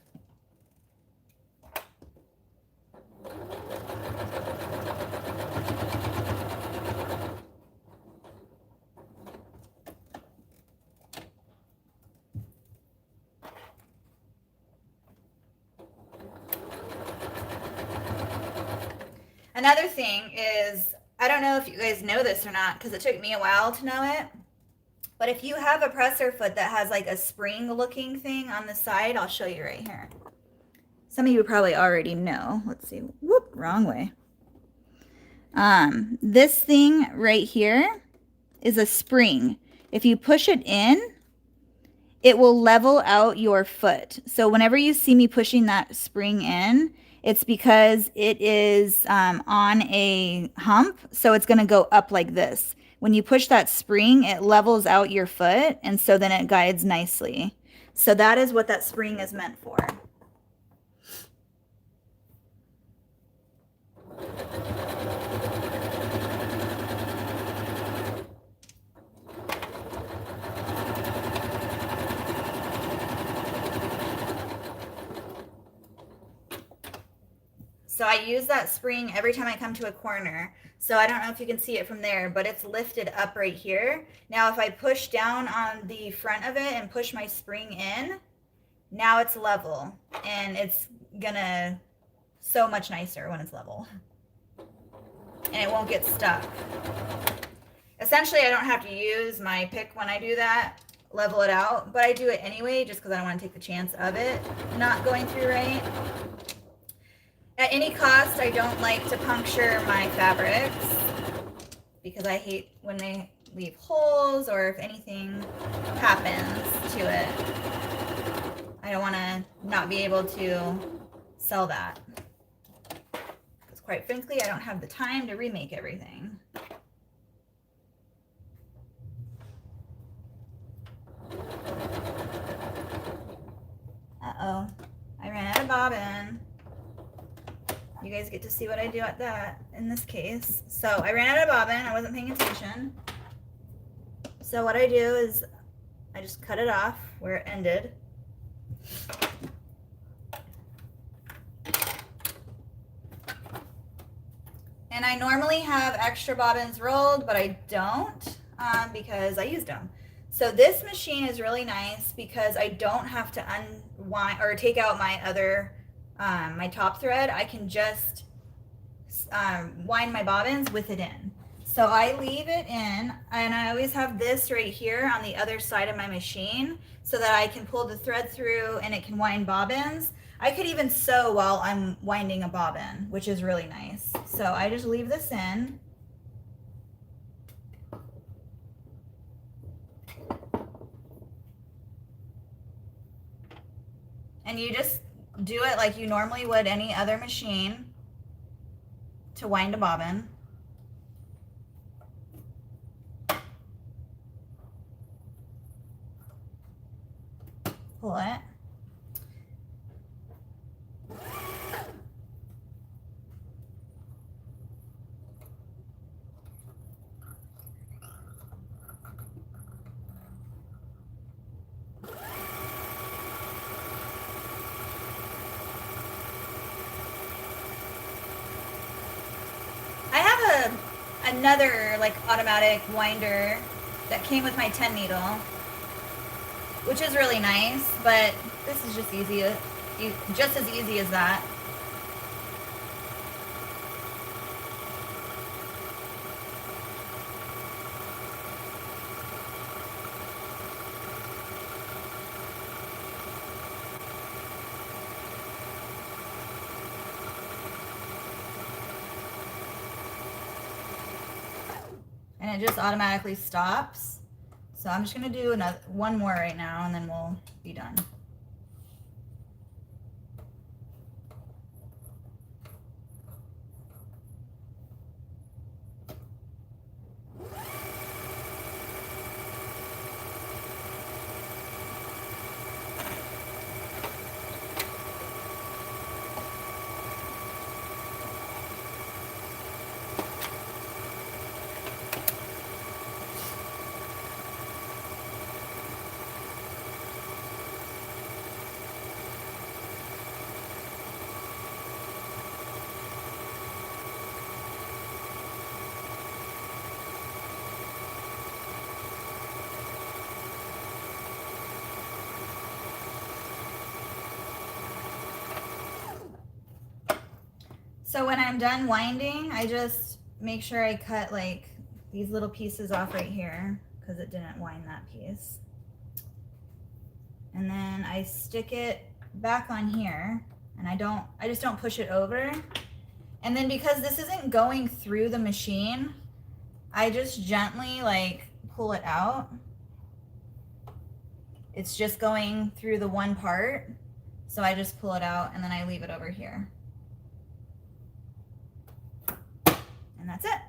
Another thing is, I don't know if you guys know this or not, because it took me a while to know it, but if you have a presser foot that has like a spring looking thing on the side, I'll show you right here. Some of you probably already know. Let's see. Whoop, wrong way. This thing right here is a spring. If you push it in, it will level out your foot. So whenever you see me pushing that spring in, it's because it is on a hump, so it's going to go up like this. When you push that spring, it levels out your foot, and so then it guides nicely. So that is what that spring is meant for. So I use that spring every time I come to a corner. So I don't know if you can see it from there, but it's lifted up right here. Now if I push down on the front of it and push my spring in, now it's level, and it's gonna so much nicer when it's level. And it won't get stuck. Essentially, I don't have to use my pick when I do that, level it out, but I do it anyway just because I don't want to take the chance of it not going through right. At any cost, I don't like to puncture my fabrics because I hate when they leave holes or if anything happens to it. I don't want to not be able to sell that. Because quite frankly, I don't have the time to remake everything. Uh-oh, I ran out of bobbin. You guys get to see what I do at that in this case. So I ran out of bobbin, I wasn't paying attention. So what I do is I just cut it off where it ended. And I normally have extra bobbins rolled, but I don't because I used them. So this machine is really nice because I don't have to unwind or take out my other my top thread. I can just wind my bobbins with it in. So I leave it in, and I always have this right here on the other side of my machine so that I can pull the thread through and it can wind bobbins. I could even sew while I'm winding a bobbin, which is really nice. So I just leave this in. And you just do it like you normally would any other machine to wind a bobbin. Pull it. Another like automatic winder that came with my 10 needle, which is really nice, but this is just easy, just as easy as that. And it just automatically stops. So I'm just going to do one more right now, and then we'll be done. So when I'm done winding, I just make sure I cut like these little pieces off right here because it didn't wind that piece. And then I stick it back on here, and I just don't push it over. And then because this isn't going through the machine, I just gently like pull it out. It's just going through the one part. So I just pull it out and then I leave it over here. And that's it.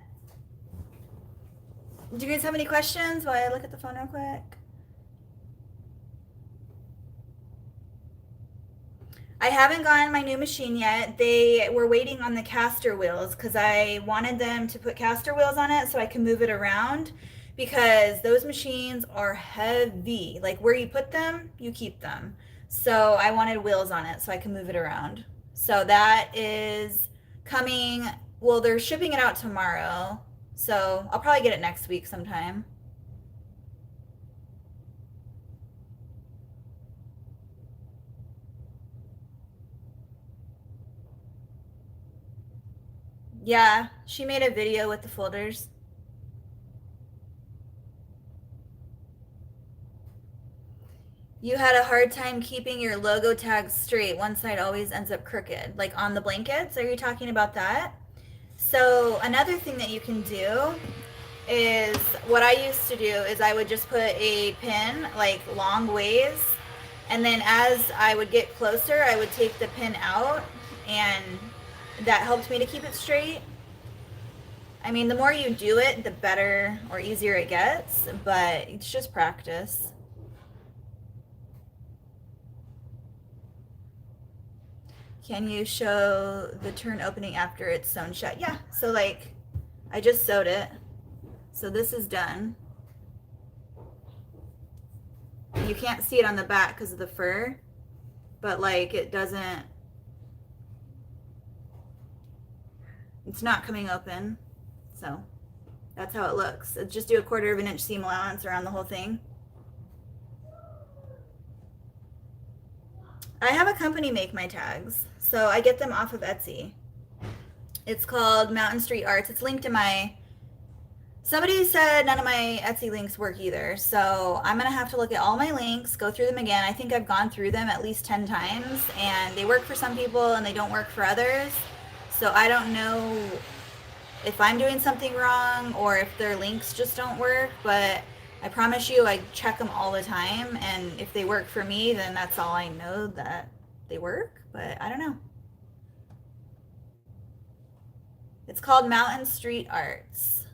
Do you guys have any questions while I look at the phone real quick? I haven't gotten my new machine yet. They were waiting on the caster wheels because I wanted them to put caster wheels on it so I can move it around, because those machines are heavy. Like where you put them, you keep them. So I wanted wheels on it so I can move it around. So that is coming Well, they're shipping it out tomorrow, so I'll probably get it next week sometime. Yeah, she made a video with the folders. You had a hard time keeping your logo tags straight. One side always ends up crooked. Like on the blankets? Are you talking about that? So another thing that you can do is, what I used to do is I would just put a pin like long ways, and then as I would get closer, I would take the pin out, and that helped me to keep it straight. I mean, the more you do it, the better or easier it gets, but it's just practice. Can you show the turn opening after it's sewn shut? Yeah, so like I just sewed it. So this is done. You can't see it on the back because of the fur, but like it doesn't, it's not coming open. So that's how it looks. Just do a 1/4 of an inch seam allowance around the whole thing. I have a company make my tags, so I get them off of Etsy. It's called Mountain Street Arts. It's linked in my, somebody said none of my Etsy links work either, so I'm gonna have to look at all my links, go through them again. I think I've gone through them at least 10 times, and they work for some people and they don't work for others. So I don't know if I'm doing something wrong or if their links just don't work, but I promise you I check them all the time, and if they work for me, then that's all I know that they work, but I don't know. It's called Mountain Street Arts.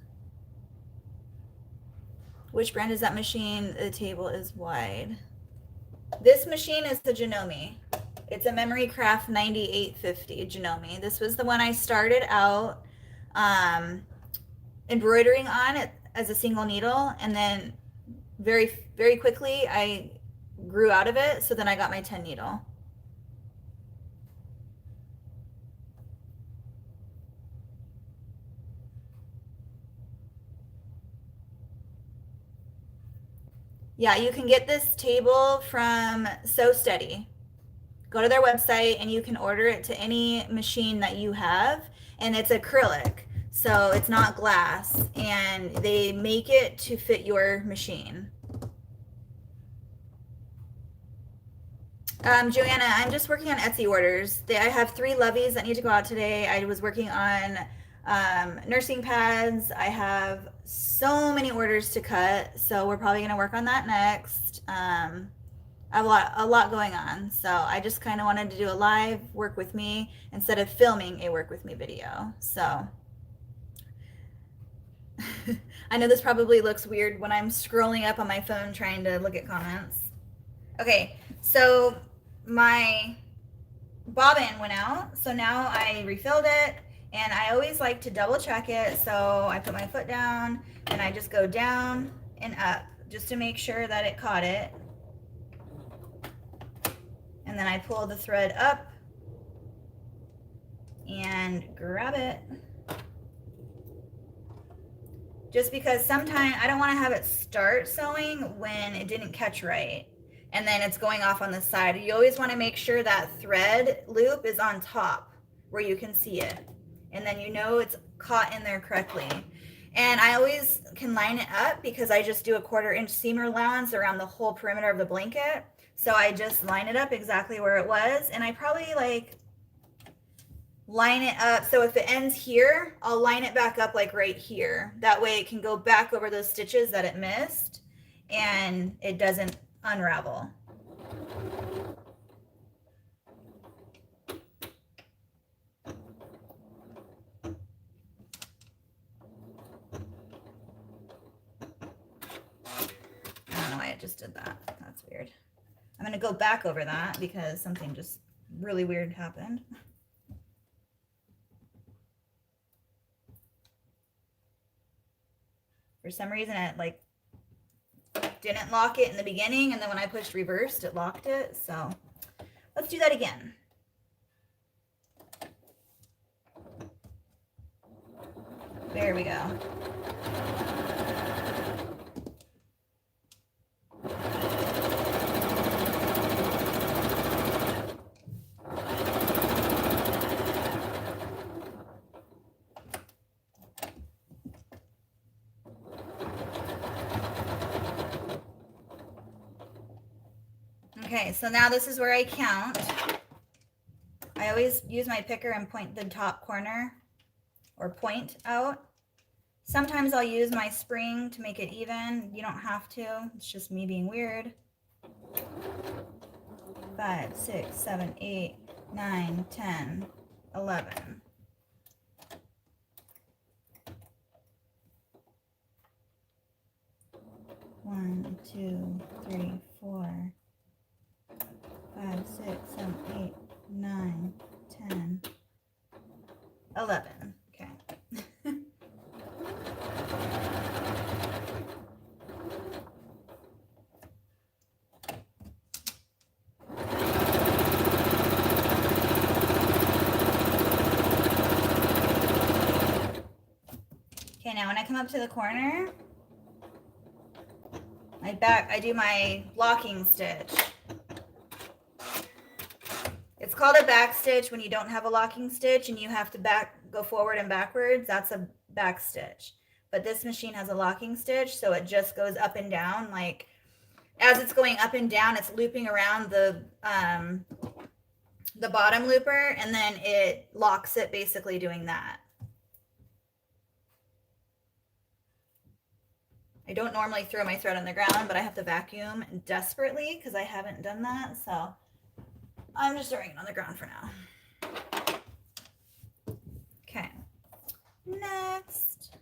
Which brand is that machine? The table is wide. This machine is the JANOME. It's a Memory Craft 9850 JANOME. This was the one I started out embroidering on it as a single needle, and then very quickly I grew out of it, so then I got my 10 needle. Yeah, you can get this table from Sew Steady. Go to their website and you can order it to any machine that you have, and it's acrylic, so it's not glass, and they make it to fit your machine. Joanna, I'm just working on Etsy orders. I have 3 levies that need to go out today. I was working on nursing pads. I have so many orders to cut, so we're probably going to work on that next. A lot going on, so I just kind of wanted to do a live work with me instead of filming a work with me video. So I know this probably looks weird when I'm scrolling up on my phone trying to look at comments. Okay, so my bobbin went out, so now I refilled it, and I always like to double check it, so I put my foot down and I just go down and up just to make sure that it caught it. And then I pull the thread up and grab it. Just because sometimes I don't want to have it start sewing when it didn't catch right, and then it's going off on the side. You always want to make sure that thread loop is on top where you can see it, and then you know it's caught in there correctly. And I always can line it up because I just do a 1/4 inch seam allowance around the whole perimeter of the blanket. So I just line it up exactly where it was, and I probably like line it up. So if it ends here, I'll line it back up like right here. That way it can go back over those stitches that it missed and it doesn't unravel. I don't know why it just did that. That's weird. I'm going to go back over that because something just really weird happened. For some reason it like didn't lock it in the beginning, and then when I pushed reversed it locked it. So let's do that again. There we go. Okay, so now this is where I count. I always use my picker and point the top corner or point out. Sometimes I'll use my spring to make it even. You don't have to. It's just me being weird. 5, 6, 7, 8, 9, 10, 11. One, 2, 3, 4, 5, 6, 7, 8, 9, 10, 11. Okay. Okay, now when I come up to the corner, I do my locking stitch. It's called a back stitch when you don't have a locking stitch and you have to go forward and backwards. That's a back stitch. But this machine has a locking stitch, so it just goes up and down. Like as it's going up and down, it's looping around the bottom looper, and then it locks it, basically doing that. I don't normally throw my thread on the ground, but I have to vacuum desperately because I haven't done that. So I'm just throwing it on the ground for now. Okay. Next.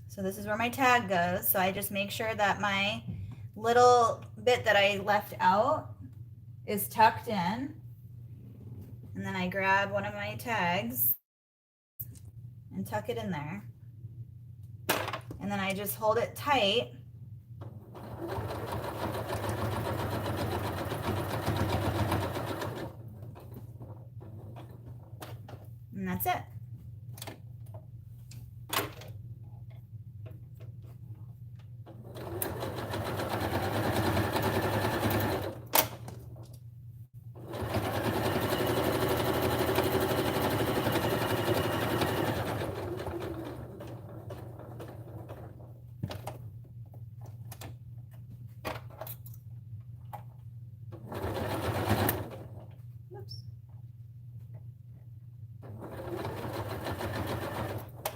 So this is where my tag goes. So I just make sure that my little bit that I left out is tucked in. And then I grab one of my tags and tuck it in there. And then I just hold it tight. And that's it.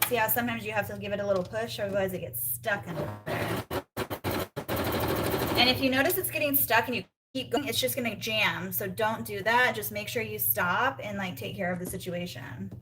See how sometimes you have to give it a little push, otherwise it gets stuck in there. And if you notice it's getting stuck and you keep going, it's just going to jam. So don't do that. Just make sure you stop and like take care of the situation.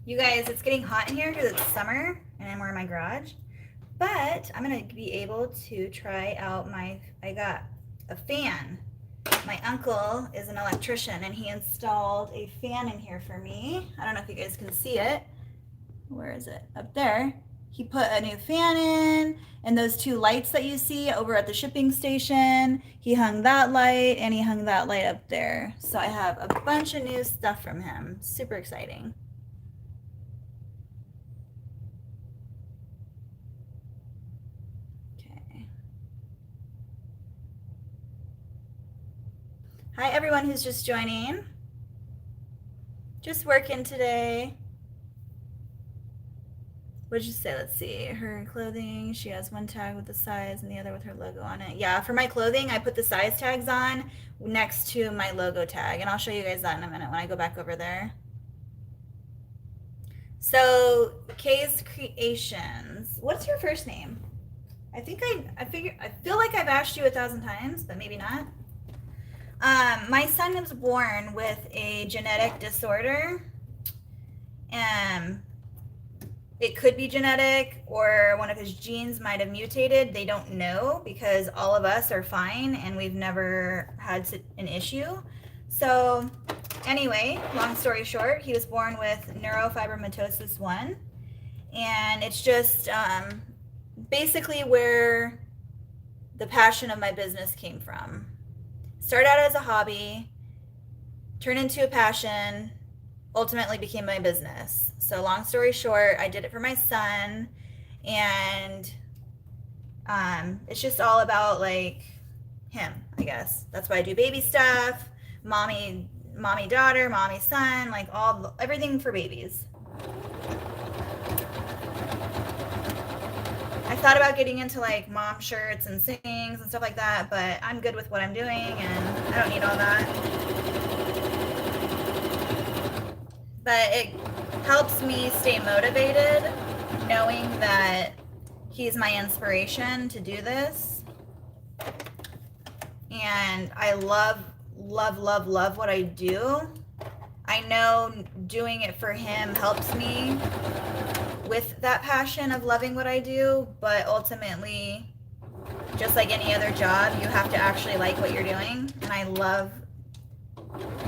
You guys, it's getting hot in here because it's summer and we're in my garage. But I'm going to be able to try out I got a fan. my uncle is an electrician, and he installed a fan in here for me. I don't know if you guys can see it. Where is it? Up there. He put a new fan in, and those 2 lights that you see over at the shipping station, he hung that light, and he hung that light up there. So I have a bunch of new stuff from him. Super exciting. Okay. Hi everyone who's just joining. Just working today. What did you say? Let's see. Her clothing, she has 1 tag with the size and the other with her logo on it. Yeah, for my clothing, I put the size tags on next to my logo tag, and I'll show you guys that in a minute when I go back over there. So, Kay's Creations. What's your first name? I think I feel like I've asked you 1,000 times, but maybe not. My son was born with a genetic disorder. It could be genetic, or one of his genes might have mutated. They don't know, because all of us are fine and we've never had an issue. So anyway, long story short, he was born with neurofibromatosis 1, and it's just basically where the passion of my business came from. Started out as a hobby, turned into a passion, ultimately became my business. So long story short, I did it for my son, and it's just all about like him, I guess. That's why I do baby stuff, mommy daughter, mommy son, like everything for babies. I thought about getting into like mom shirts and sayings and stuff like that, but I'm good with what I'm doing and I don't need all that. But it helps me stay motivated knowing that he's my inspiration to do this. And I love what I do. I know doing it for him helps me with that passion of loving what I do, but ultimately, just like any other job, you have to actually like what you're doing. And I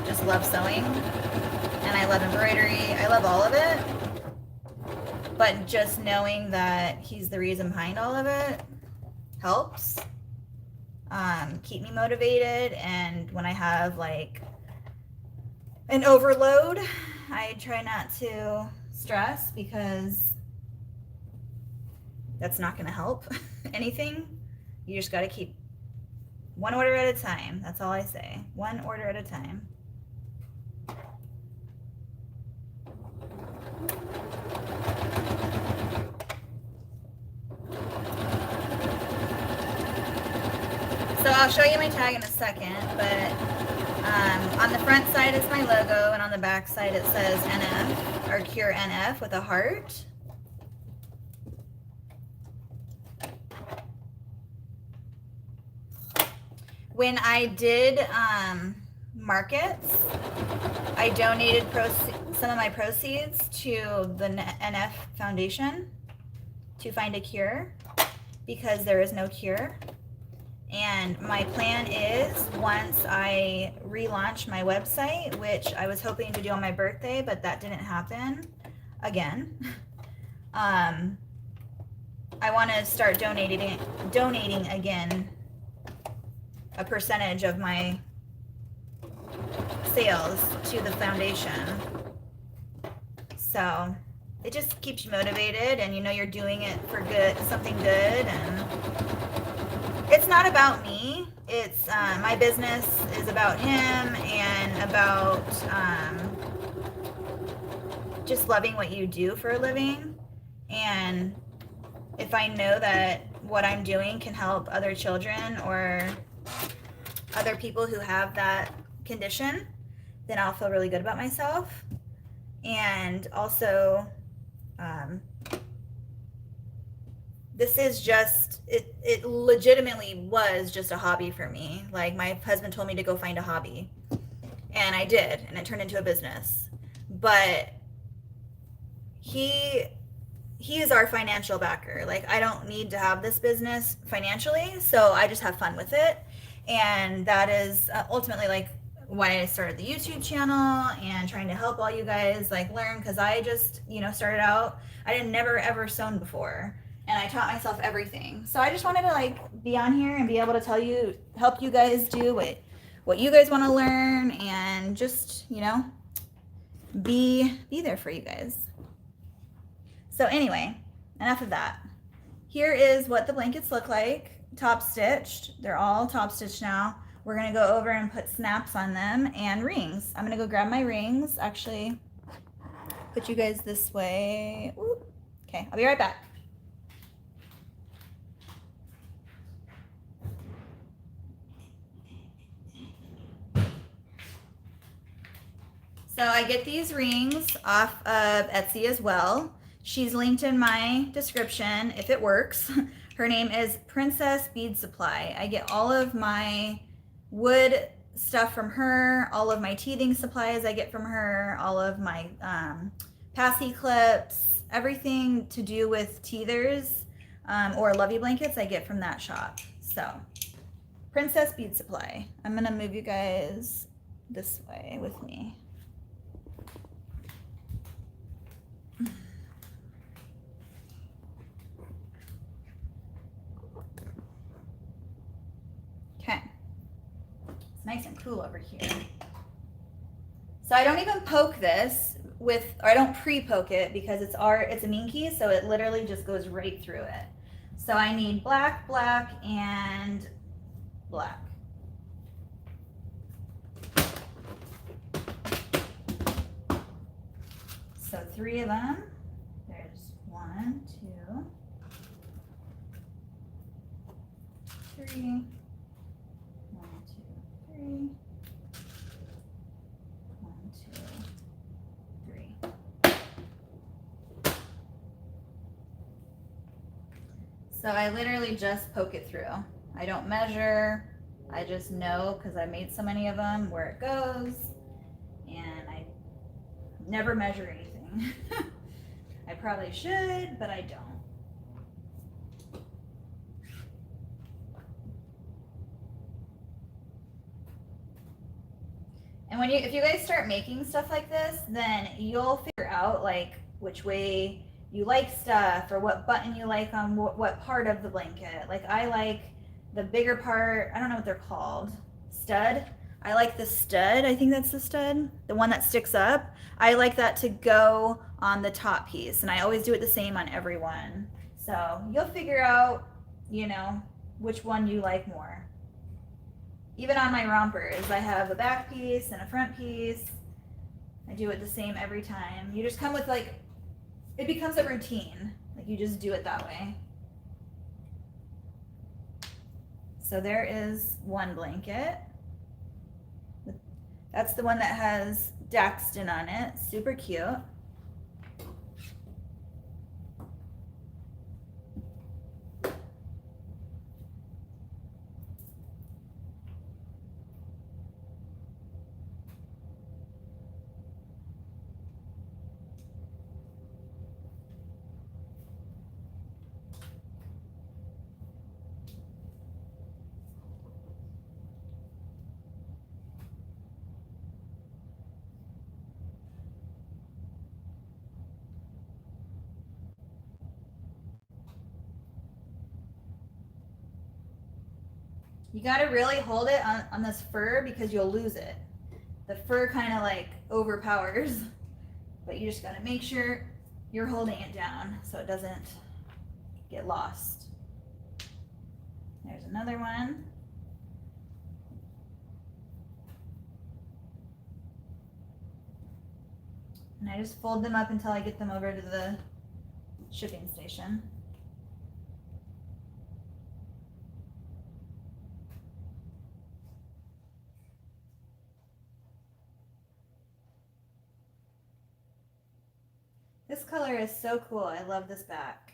just love sewing, and I love embroidery. I love all of it, but just knowing that he's the reason behind all of it helps keep me motivated. And when I have like an overload, I try not to stress, because that's not going to help anything. You just got to keep one order at a time. That's all I say. One order at a time. So I'll show you my tag in a second, but on the front side is my logo, and on the back side it says NF, or Cure NF, with a heart. When I did markets, I donated some of my proceeds to the NF Foundation to find a cure, because there is no cure. And my plan is, once I relaunch my website, which I was hoping to do on my birthday, but that didn't happen again, I want to start donating again a percentage of my sales to the foundation. So it just keeps you motivated, and you know you're doing it for good, something good. And it's not about me. It's my business is about him, and about just loving what you do for a living. And if I know that what I'm doing can help other children or other people who have that condition, then I'll feel really good about myself. And also, this is just, it legitimately was just a hobby for me. Like, my husband told me to go find a hobby, and I did, and it turned into a business. But he is our financial backer. Like, I don't need to have this business financially, so I just have fun with it. And that is ultimately like why I started the YouTube channel and trying to help all you guys like learn, because I just, you know, started out, I didn't never ever sewn before, and I taught myself everything. So I just wanted to like be on here and be able to tell you, help you guys do what you guys want to learn, and just, you know, be there for you guys. So anyway, enough of that. Here is what the blankets look like, top stitched. They're all top stitched now. We're gonna go over and put snaps on them and rings. I'm gonna go grab my rings. Actually, put you guys this way. Ooh. Okay, I'll be right back. So I get these rings off of Etsy as well. She's linked in my description if it works. Her name is Princess Bead Supply. I get all of my wood stuff from her, all of my teething supplies I get from her, all of my passy clips, everything to do with teethers or lovey blankets I get from that shop. So Princess Bead Supply. I'm gonna move you guys this way with me. Okay, it's nice and cool over here. So I don't even poke this with, or I don't pre-poke it because it's a minky, so it literally just goes right through it. So I need black, black, and black. So 3 of them. There's 1, 2, 3. 1, 2, 3. 1, 2, 3. So I literally just poke it through. I don't measure. I just know, because I made so many of them, where it goes, and I never measure anything. I probably should, but I don't. And if you guys start making stuff like this, then you'll figure out like which way you like stuff, or what button you like on what part of the blanket. Like I like the bigger part, I don't know what they're called, stud. I like the stud, I think that's the stud, the one that sticks up. I like that to go on the top piece, and I always do it the same on every one. So you'll figure out, you know, which one you like more. Even on my rompers, I have a back piece and a front piece. I do it the same every time. You just come with like, it becomes a routine. Like you just do it that way. So there is one blanket. That's the one that has Daxton on it. Super cute. You got to really hold it on this fur, because you'll lose it. The fur kind of like overpowers, but you just got to make sure you're holding it down so it doesn't get lost. There's another one. And I just fold them up until I get them over to the shipping station. This color is so cool. I love this back.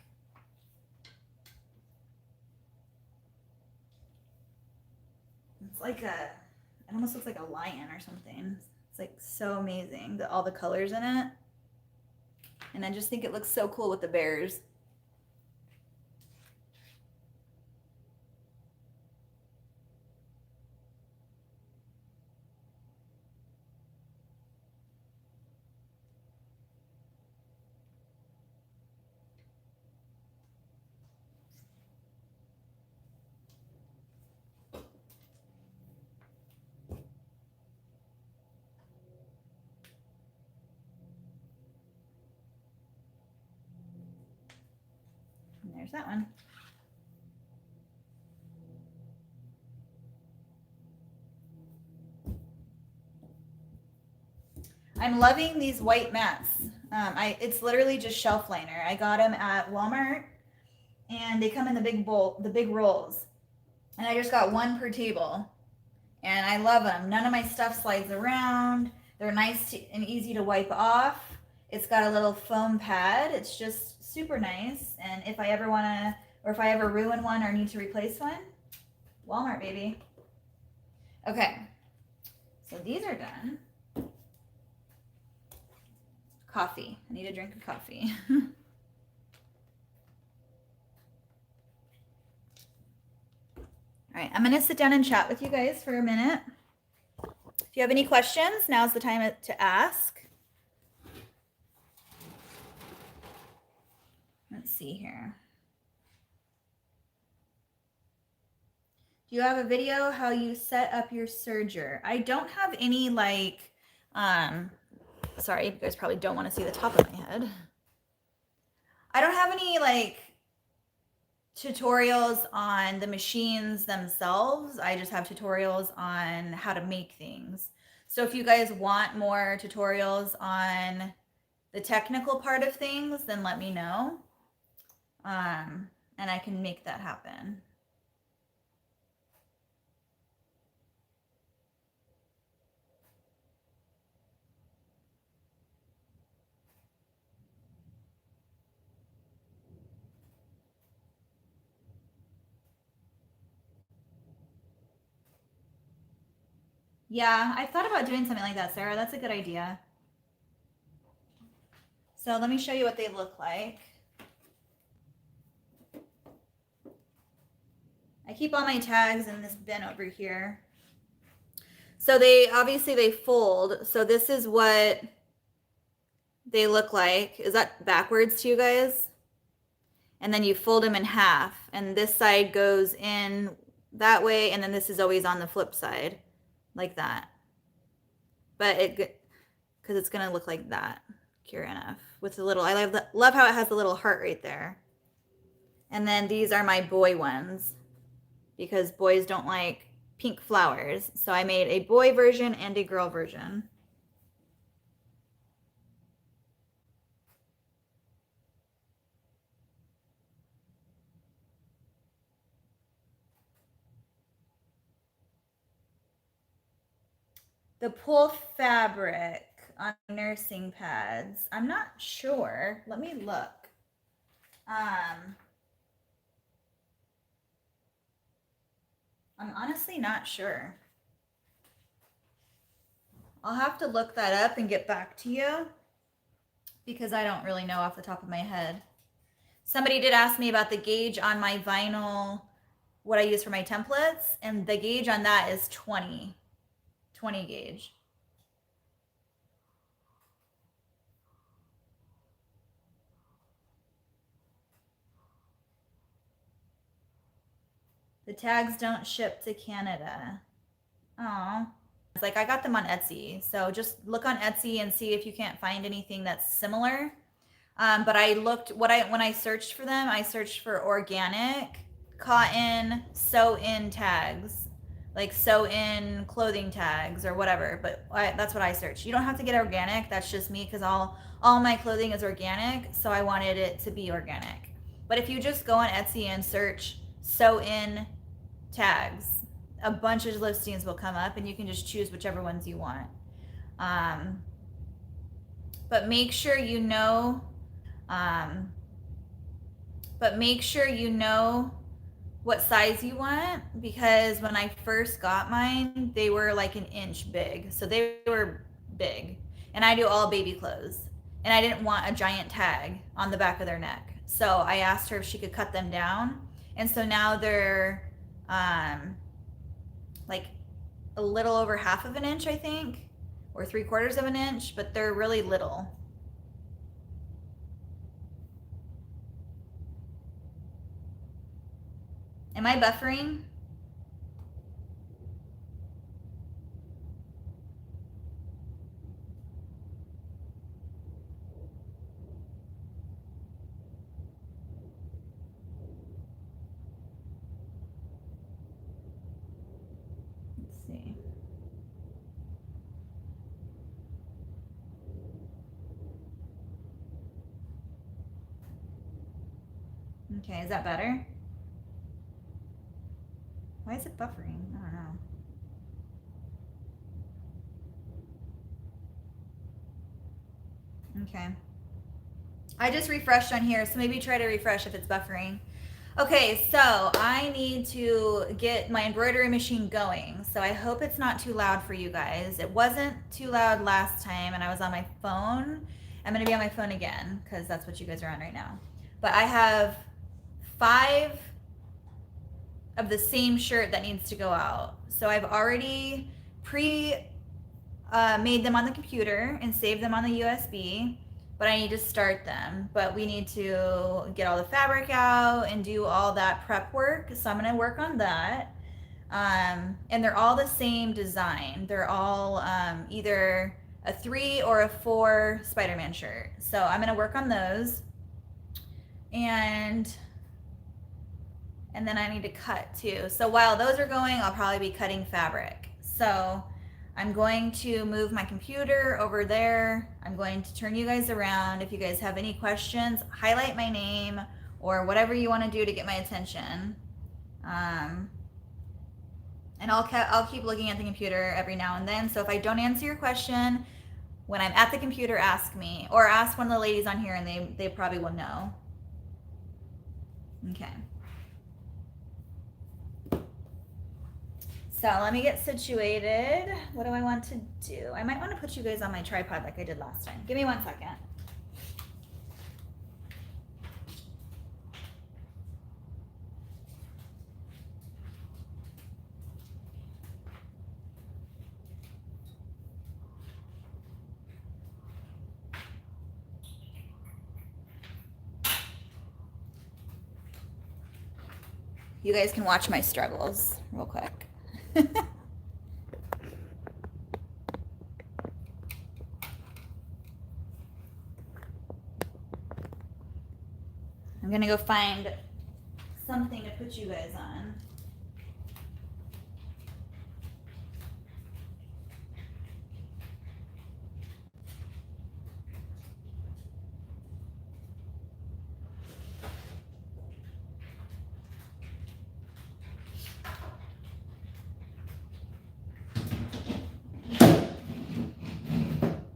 It's like it almost looks like a lion or something. It's like so amazing, all the colors in it. And I just think it looks so cool with the bears. there's that one. I'm loving these white mats. It's literally just shelf liner. I got them at Walmart, and they come in the big rolls. And I just got one per table, and I love them. None of my stuff slides around. They're nice and easy to wipe off. It's got a little foam pad. It's just super nice. And if I ever want to, or if I ever ruin one or need to replace one, Walmart, baby. Okay, so these are done. Coffee. I need a drink of coffee. All right, I'm gonna sit down and chat with you guys for a minute. If you have any questions, now's the time to ask. Let's see here. Do you have a video how you set up your serger? I don't have any like, sorry, you guys probably don't want to see the top of my head. I don't have any like tutorials on the machines themselves. I just have tutorials on how to make things. So if you guys want more tutorials on the technical part of things, then let me know. And I can make that happen. Yeah, I thought about doing something like that, Sarah. That's a good idea. So let me show you what they look like. I keep all my tags in this bin over here. So obviously they fold. So this is what they look like. Is that backwards to you guys? And then you fold them in half, and this side goes in that way, and then this is always on the flip side, like that. But because it's gonna look like that, Kira enough, with the little, I love how it has the little heart right there. And then these are my boy ones, because boys don't like pink flowers. So I made a boy version and a girl version. The pull fabric on nursing pads, I'm not sure. Let me look. I'm honestly not sure. I'll have to look that up and get back to you, because I don't really know off the top of my head. Somebody did ask me about the gauge on my vinyl, what I use for my templates, and the gauge on that is 20 gauge. The tags don't ship to Canada. Oh, it's like I got them on Etsy. So just look on Etsy and see if you can't find anything that's similar. But I looked, when I searched for them, I searched for organic cotton sew-in tags, like sew-in clothing tags or whatever. But that's what I searched. You don't have to get organic. That's just me, because all my clothing is organic. So I wanted it to be organic. But if you just go on Etsy and search sew-in tags, a bunch of listings will come up, and you can just choose whichever ones you want. But make sure you know what size you want, because when I first got mine, they were like an inch big. So they were big, and I do all baby clothes, and I didn't want a giant tag on the back of their neck. So I asked her if she could cut them down. And so now they're like a little over half of an inch, I think, or 3/4 of an inch, but they're really little. Am I buffering? see. Okay, is that better? Why is it buffering? I don't know. Okay. I just refreshed on here, so maybe try to refresh if it's buffering. Okay, so I need to get my embroidery machine going. So I hope it's not too loud for you guys. It wasn't too loud last time and I was on my phone. I'm gonna be on my phone again because that's what you guys are on right now. But I have 5 of the same shirt that needs to go out. So I've already made them on the computer and saved them on the USB, but I need to start them. But we need to get all the fabric out and do all that prep work. So I'm gonna work on that. And they're all the same design. They're all either a 3 or a 4 Spider-Man shirt. So I'm gonna work on those. And then I need to cut too. So while those are going, I'll probably be cutting fabric. So I'm going to move my computer over there. I'm going to turn you guys around. If you guys have any questions, highlight my name or whatever you want to do to get my attention. And I'll keep looking at the computer every now and then. So if I don't answer your question, when I'm at the computer, ask me or ask one of the ladies on here and they probably will know. Okay. So let me get situated. What do I want to do? I might want to put you guys on my tripod like I did last time. Give me 1 second. You guys can watch my struggles real quick. I'm gonna go find something to put you guys on.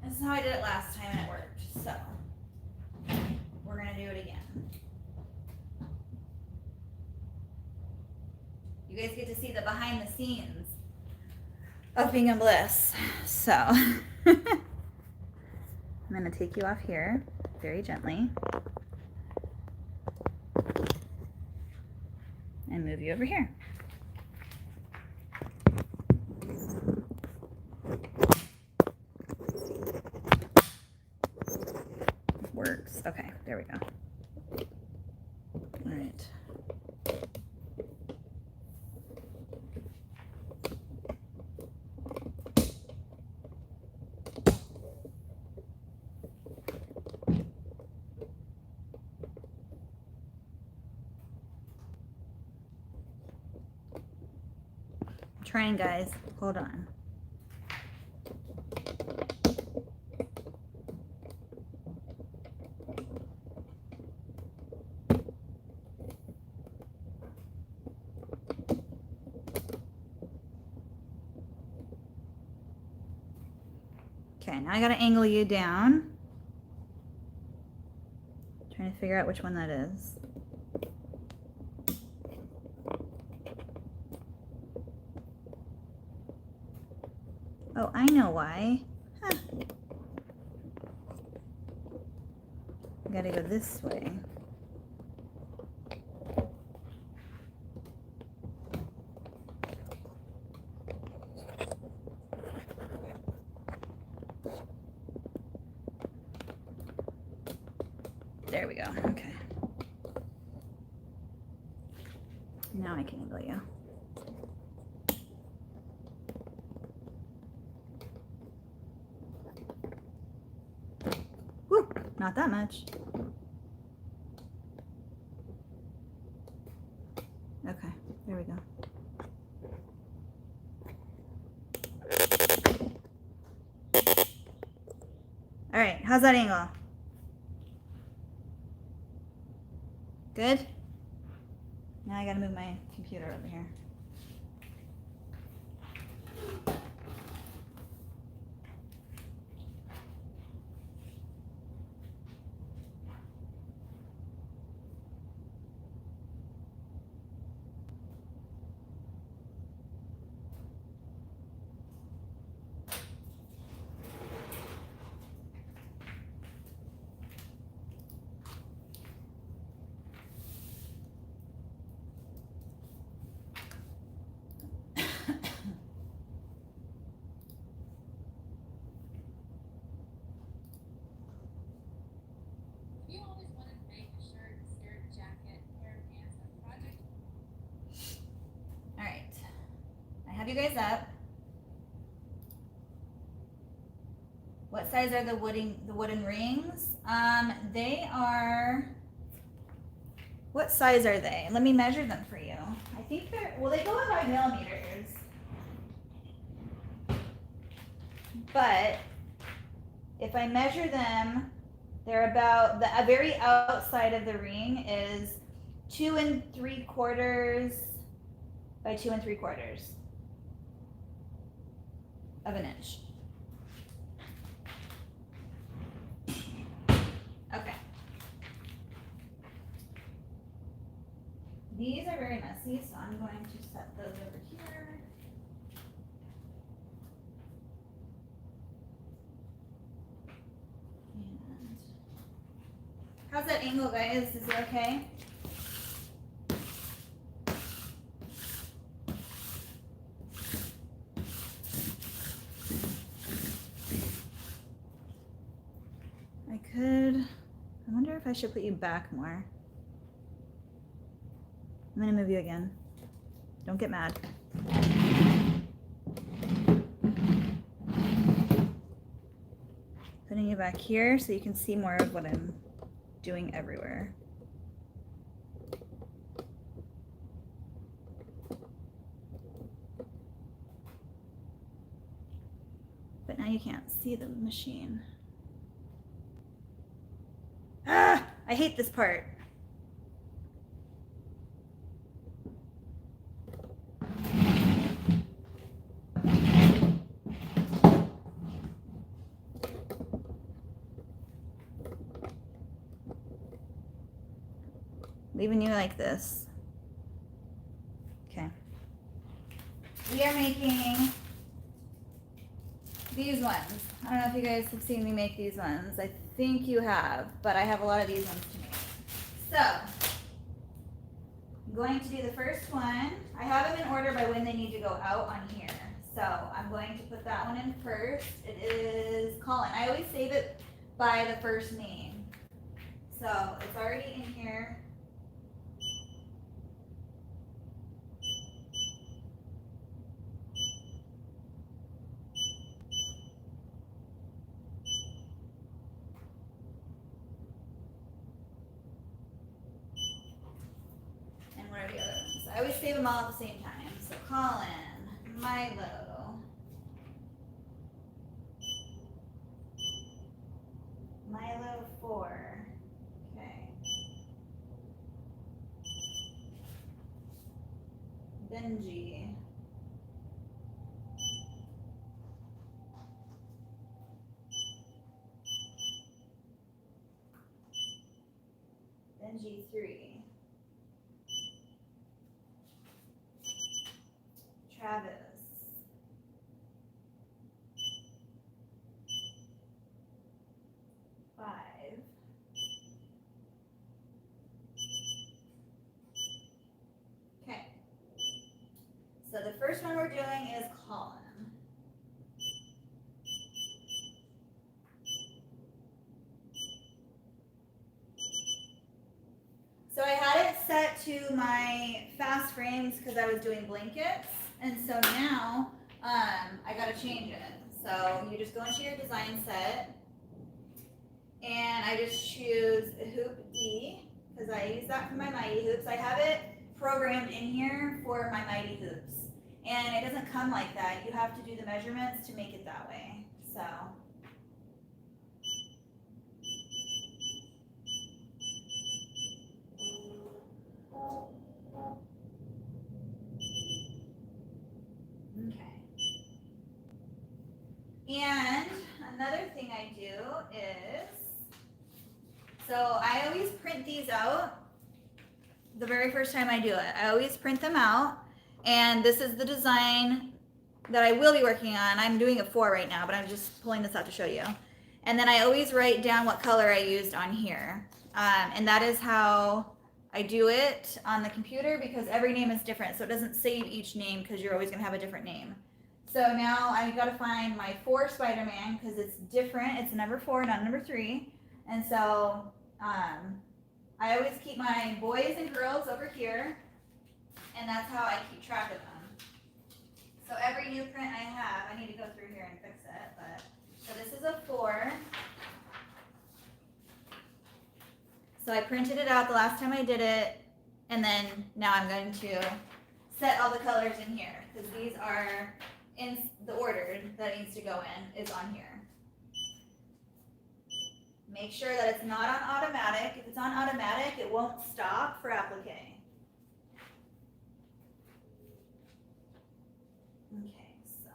This is how I did it last time and it worked. So we're gonna do it again. You guys get to see the behind the scenes of being in bliss. So I'm going to take you off here very gently and move you over here. Works. Okay, there we go. All right. Trying, guys. Hold on. Okay, now I gotta angle you down. Trying to figure out which one that is. Oh, I know why. Huh. I gotta go this way. There we go. Okay. Now I can angle you. Woo, not that much. Okay, there we go. How's that angle? Good? Now I gotta move my computer over here. Have you guys up? What size are the wooden rings? They are, what size are they? Let me measure them for you. I think they're, well, they go in 5 millimeters. But if I measure them, they're about, the very outside of the ring is 2 3/4 by 2 3/4 of an inch. Okay. These are very messy, so I'm going to set those over here. And how's that angle, guys? Is it okay? I wonder if I should put you back more. I'm gonna move you again. Don't get mad. Putting you back here so you can see more of what I'm doing everywhere. But now you can't see the machine. Ah, I hate this part. Leaving you like this. Okay. We are making these ones. I don't know if you guys have seen me make these ones. I think you have, but I have a lot of these ones to make. So, I'm going to do the first one. I have them in order by when they need to go out on here. So, I'm going to put that one in first. It is Colin. I always save it by the first name. So, it's already in here. I always save them all at the same time. So Colin, Milo, Milo 4. Okay. Benji. Benji 3. Travis. Five. Okay. So the first one we're doing is Colin. So I had it set to my fast frames because I was doing blankets. And so now, I gotta change it. So you just go into your design set, and I just choose hoop D, because I use that for my Mighty Hoops. I have it programmed in here for my Mighty Hoops. And it doesn't come like that. You have to do the measurements to make it that way. So, another thing I do is, so I always print these out the very first time I do it. I always print them out, and this is the design that I will be working on. I'm doing a 4 right now, but I'm just pulling this out to show you. And then I always write down what color I used on here. And that is how I do it on the computer, because every name is different, so it doesn't save each name because you're always going to have a different name. So now I got to find my 4 Spider-Man because it's different. It's number 4, not number 3. And so I always keep my boys and girls over here, and that's how I keep track of them. So every new print I have, I need to go through here and fix it. But so this is a 4. So I printed it out the last time I did it, and then now I'm going to set all the colors in here, because these are in the order that needs to go in is on here. Make sure that it's not on automatic. If it's on automatic, it won't stop for applique. Okay, so.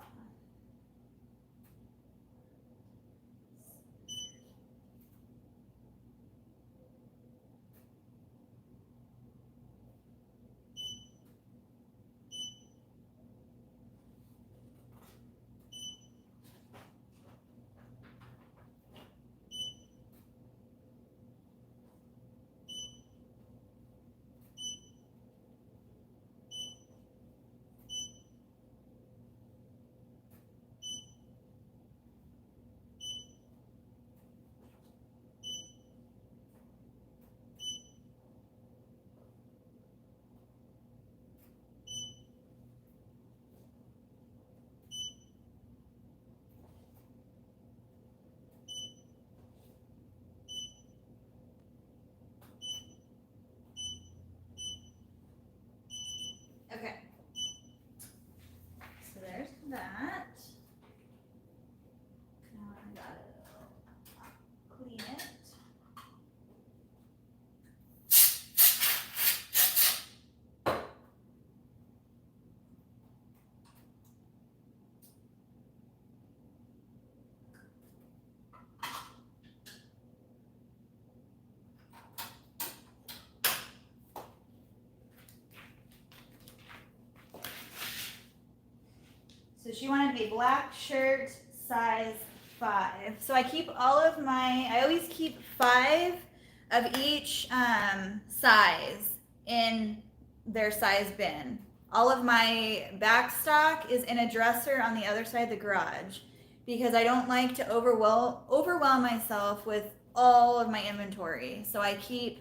Okay, so there's that. Now I gotta clean it. So she wanted a black shirt, size 5. So I keep all of my, I always keep 5 of each size in their size bin. All of my back stock is in a dresser on the other side of the garage, because I don't like to overwhelm myself with all of my inventory. So I keep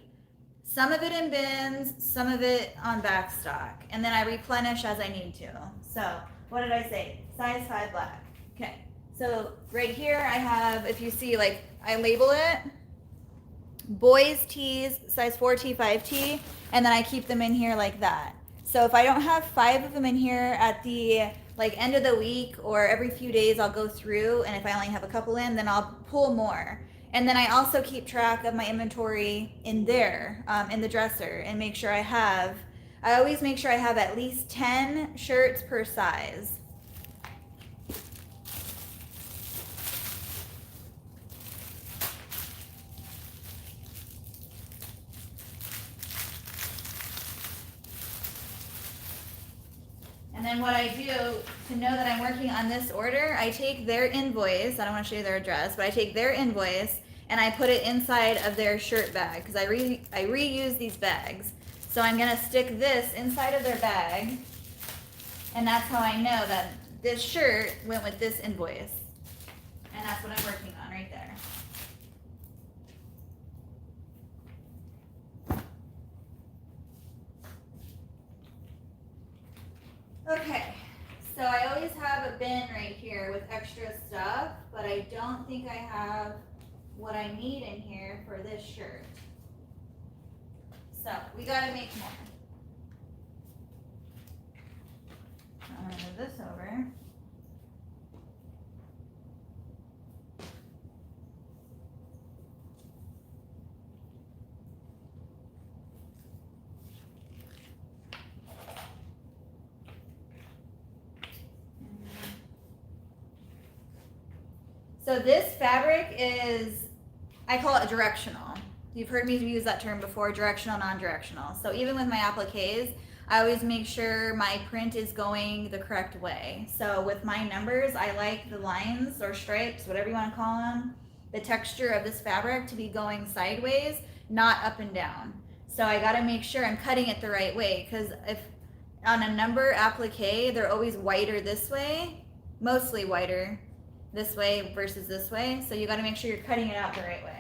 some of it in bins, some of it on back stock, and then I replenish as I need to. So what did I say? Size 5 black. Okay. So right here I have, if you see, like, I label it boys tees, size 4T, 5T, and then I keep them in here like that. So if I don't have 5 of them in here at the end of the week or every few days, I'll go through, and if I only have a couple in, then I'll pull more. And then I also keep track of my inventory in there, in the dresser, and make sure I always make sure I have at least 10 shirts per size. And then what I do to know that I'm working on this order, I take their invoice, I don't want to show you their address, but I take their invoice and I put it inside of their shirt bag, because I reuse these bags. So I'm going to stick this inside of their bag, and that's how I know that this shirt went with this invoice. And that's what I'm working on right there. Okay, so I always have a bin right here with extra stuff, but I don't think I have what I need in here for this shirt. So we gotta make more. I'm gonna move this over. So this fabric is, I call it directional. You've heard me use that term before, directional, non-directional. So even with my appliques, I always make sure my print is going the correct way. So with my numbers, I like the lines or stripes, whatever you want to call them, the texture of this fabric to be going sideways, not up and down. So I got to make sure I'm cutting it the right way, because if on a number applique, they're always whiter this way, mostly whiter this way versus this way. So you got to make sure you're cutting it out the right way.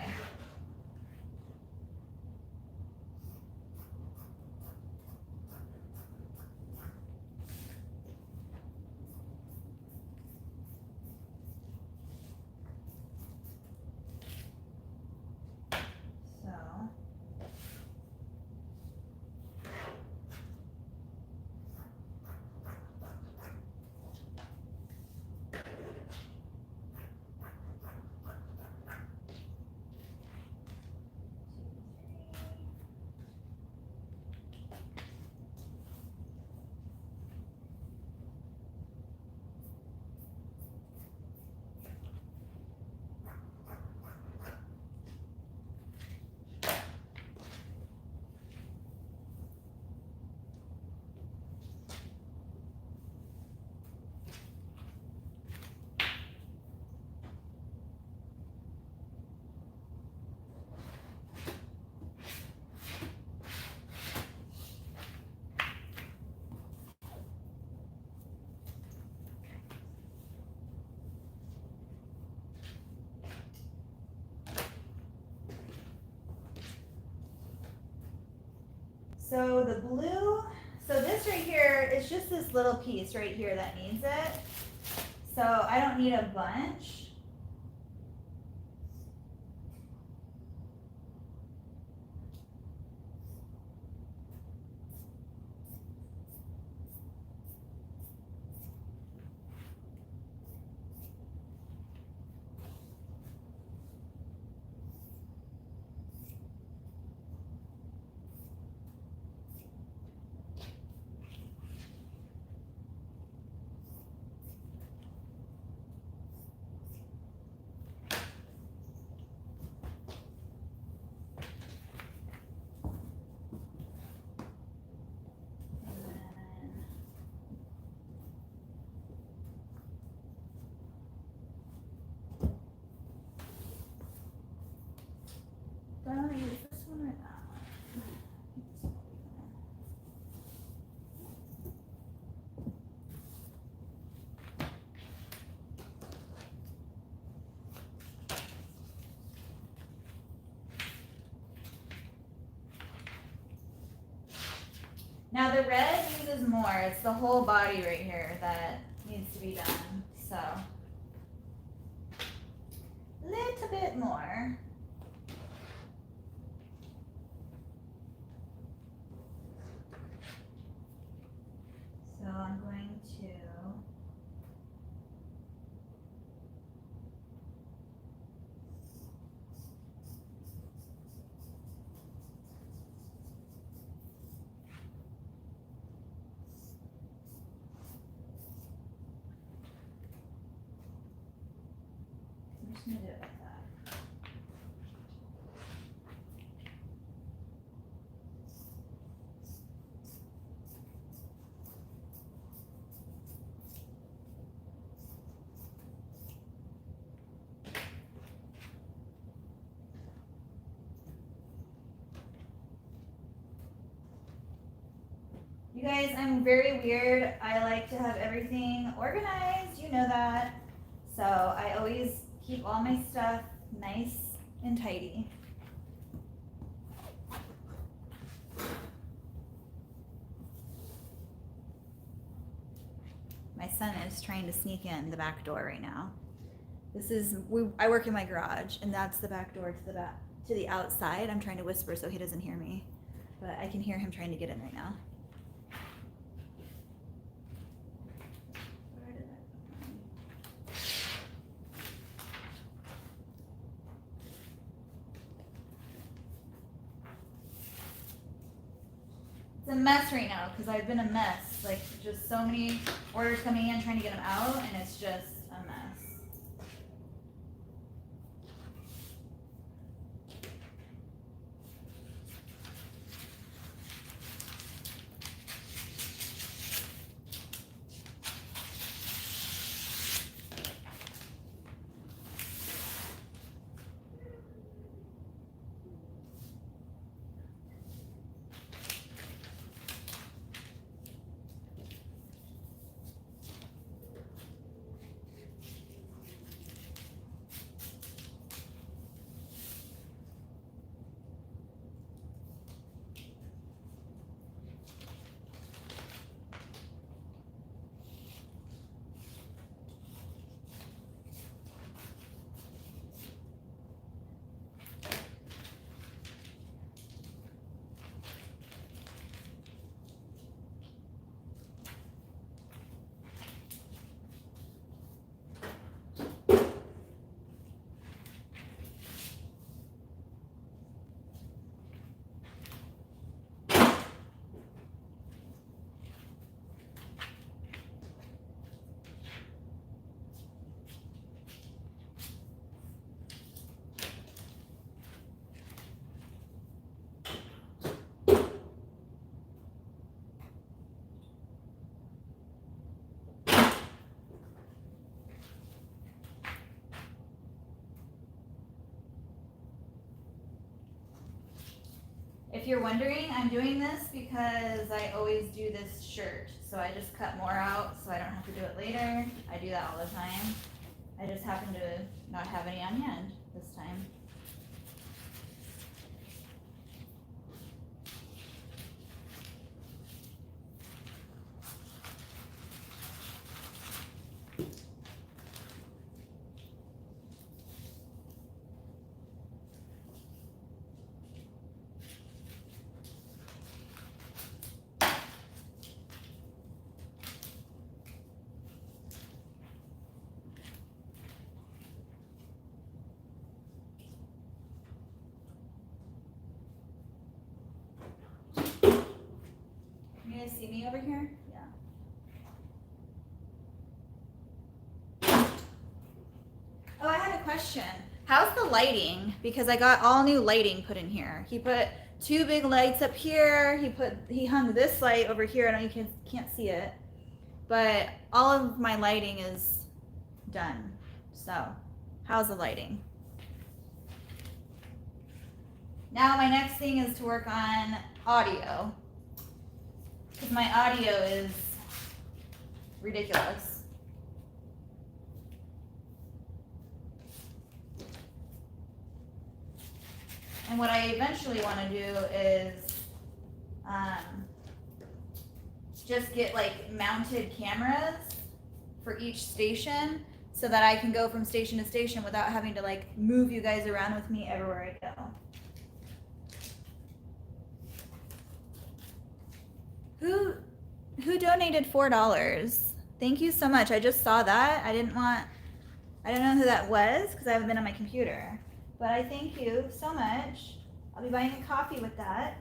So the blue, so this right here is just this little piece right here that needs it. So I don't need a bunch. Do I want to use this one or that one? Now the red uses more. It's the whole body right here that needs to be done. So a little bit more. So I'm going to do it like that. You guys, I'm very weird. I like to have everything organized, you know that. So I always keep all my stuff nice and tidy. My son is trying to sneak in the back door right now. This is, I work in my garage, and that's the back door to the outside. I'm trying to whisper so he doesn't hear me, but I can hear him trying to get in right now. It's a mess right now because I've been a mess. Like, just so many orders coming in, trying to get them out, and it's just a mess. If you're wondering, I'm doing this because I always do this shirt. So I just cut more out so I don't have to do it later. I do that all the time. I just happen to not have any on hand this time. You guys see me over here? Yeah. Oh, I had a question. How's the lighting? Because I got all new lighting put in here. He put 2 big lights up here. He hung this light over here. I know you can't see it, but all of my lighting is done. So, how's the lighting? Now my next thing is to work on audio, because my audio is ridiculous. And what I eventually want to do is just get like mounted cameras for each station so that I can go from station to station without having to like move you guys around with me everywhere I go. Who donated $4? Thank you so much. I just saw that. I don't know who that was because I haven't been on my computer. But I thank you so much. I'll be buying a coffee with that.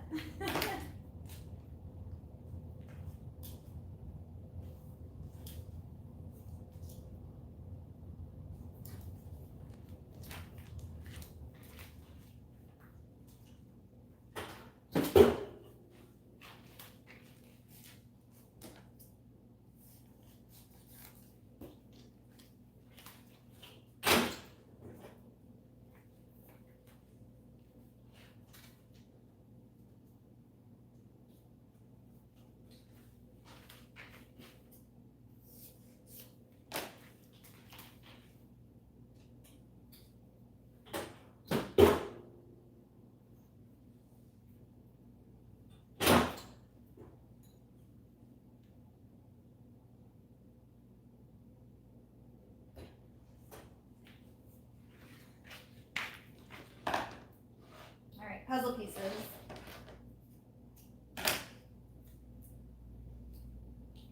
Puzzle pieces.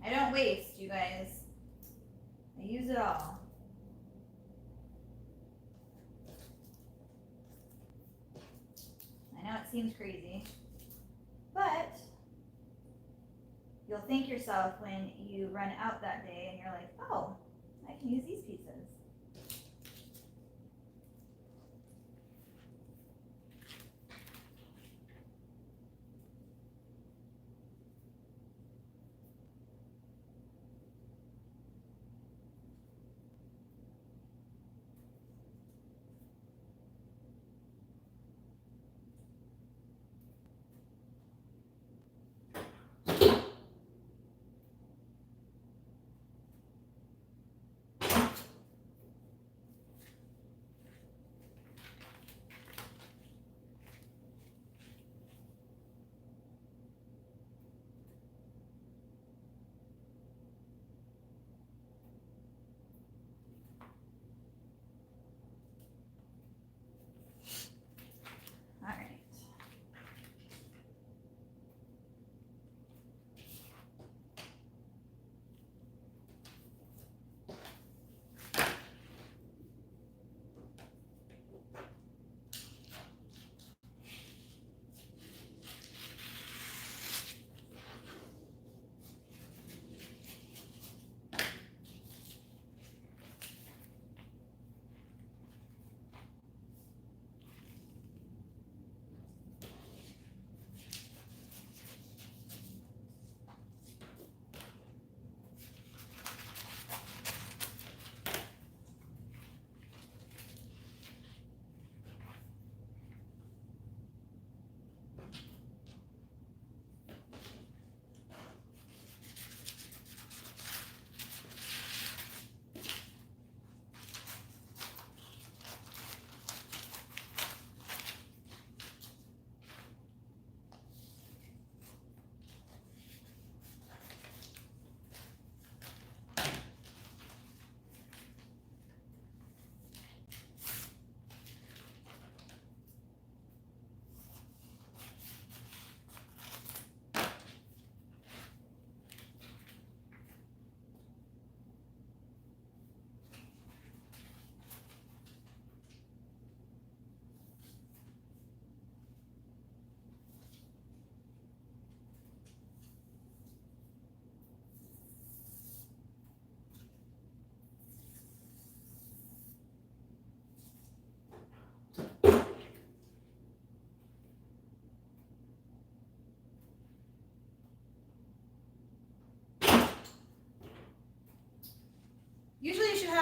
I don't waste, you guys. I use it all. I know it seems crazy, but you'll thank yourself when you run out that day and you're like, oh, I can use these pieces.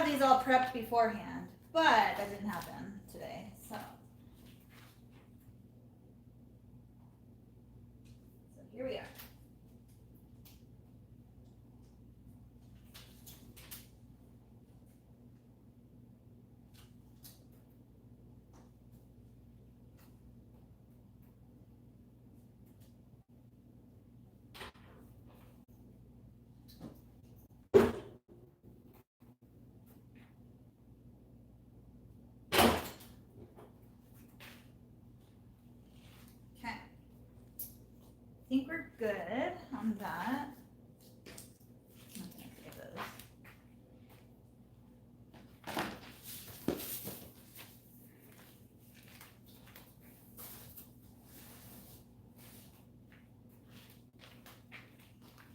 have these all prepped beforehand, but that didn't happen today, so here we are. I think we're good on that. I'm not gonna save those.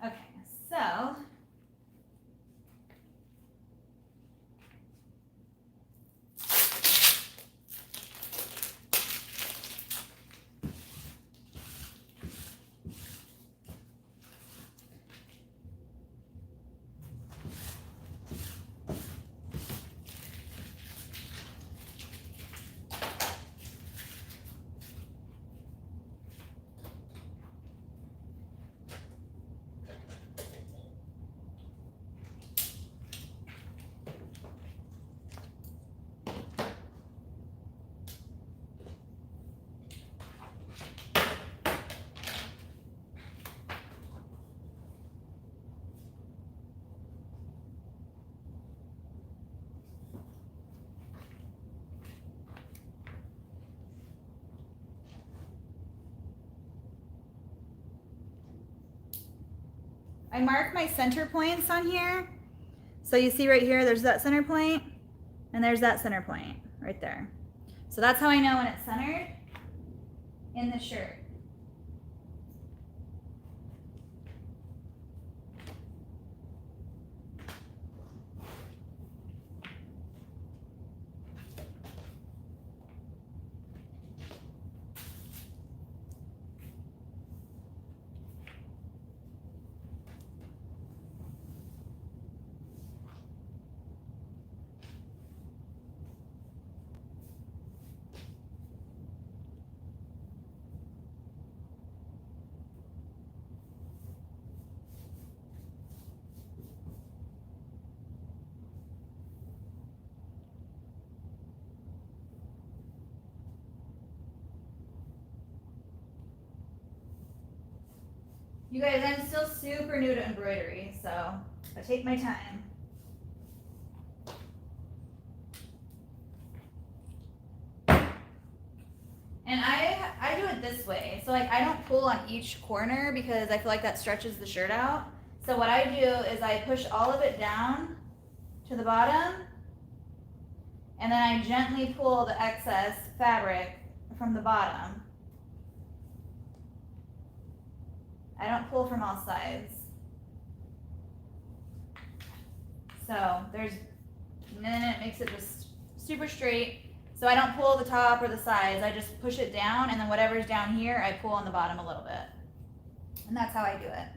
Okay, so I mark my center points on here. So you see right here, there's that center point, and there's that center point right there. So that's how I know when it's centered in the shirt. You guys, I'm still super new to embroidery, so I take my time. And I do it this way. So like I don't pull on each corner because I feel like that stretches the shirt out. So what I do is I push all of it down to the bottom, and then I gently pull the excess fabric from the bottom. I don't pull from all sides. So and then it makes it just super straight. So I don't pull the top or the sides, I just push it down, and then whatever's down here, I pull on the bottom a little bit. And that's how I do it.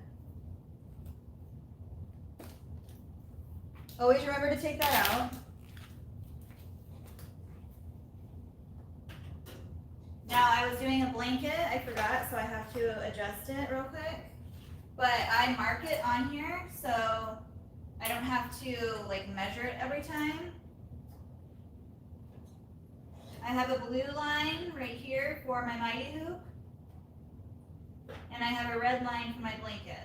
Always remember to take that out. Now I was doing a blanket, I forgot, so I have to adjust it real quick. But I mark it on here, so I don't have to like measure it every time. I have a blue line right here for my mighty hoop, and I have a red line for my blankets.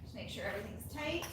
Just make sure everything's tight.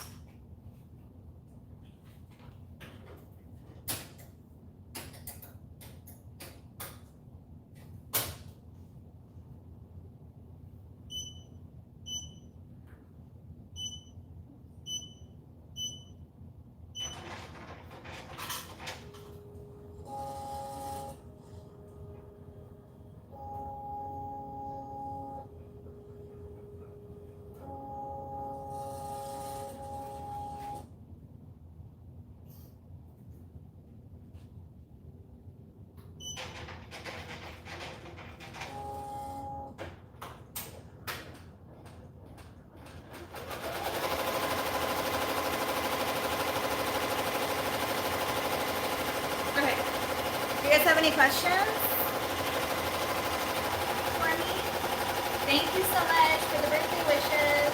guys have any questions for me? Thank you so much for the birthday wishes.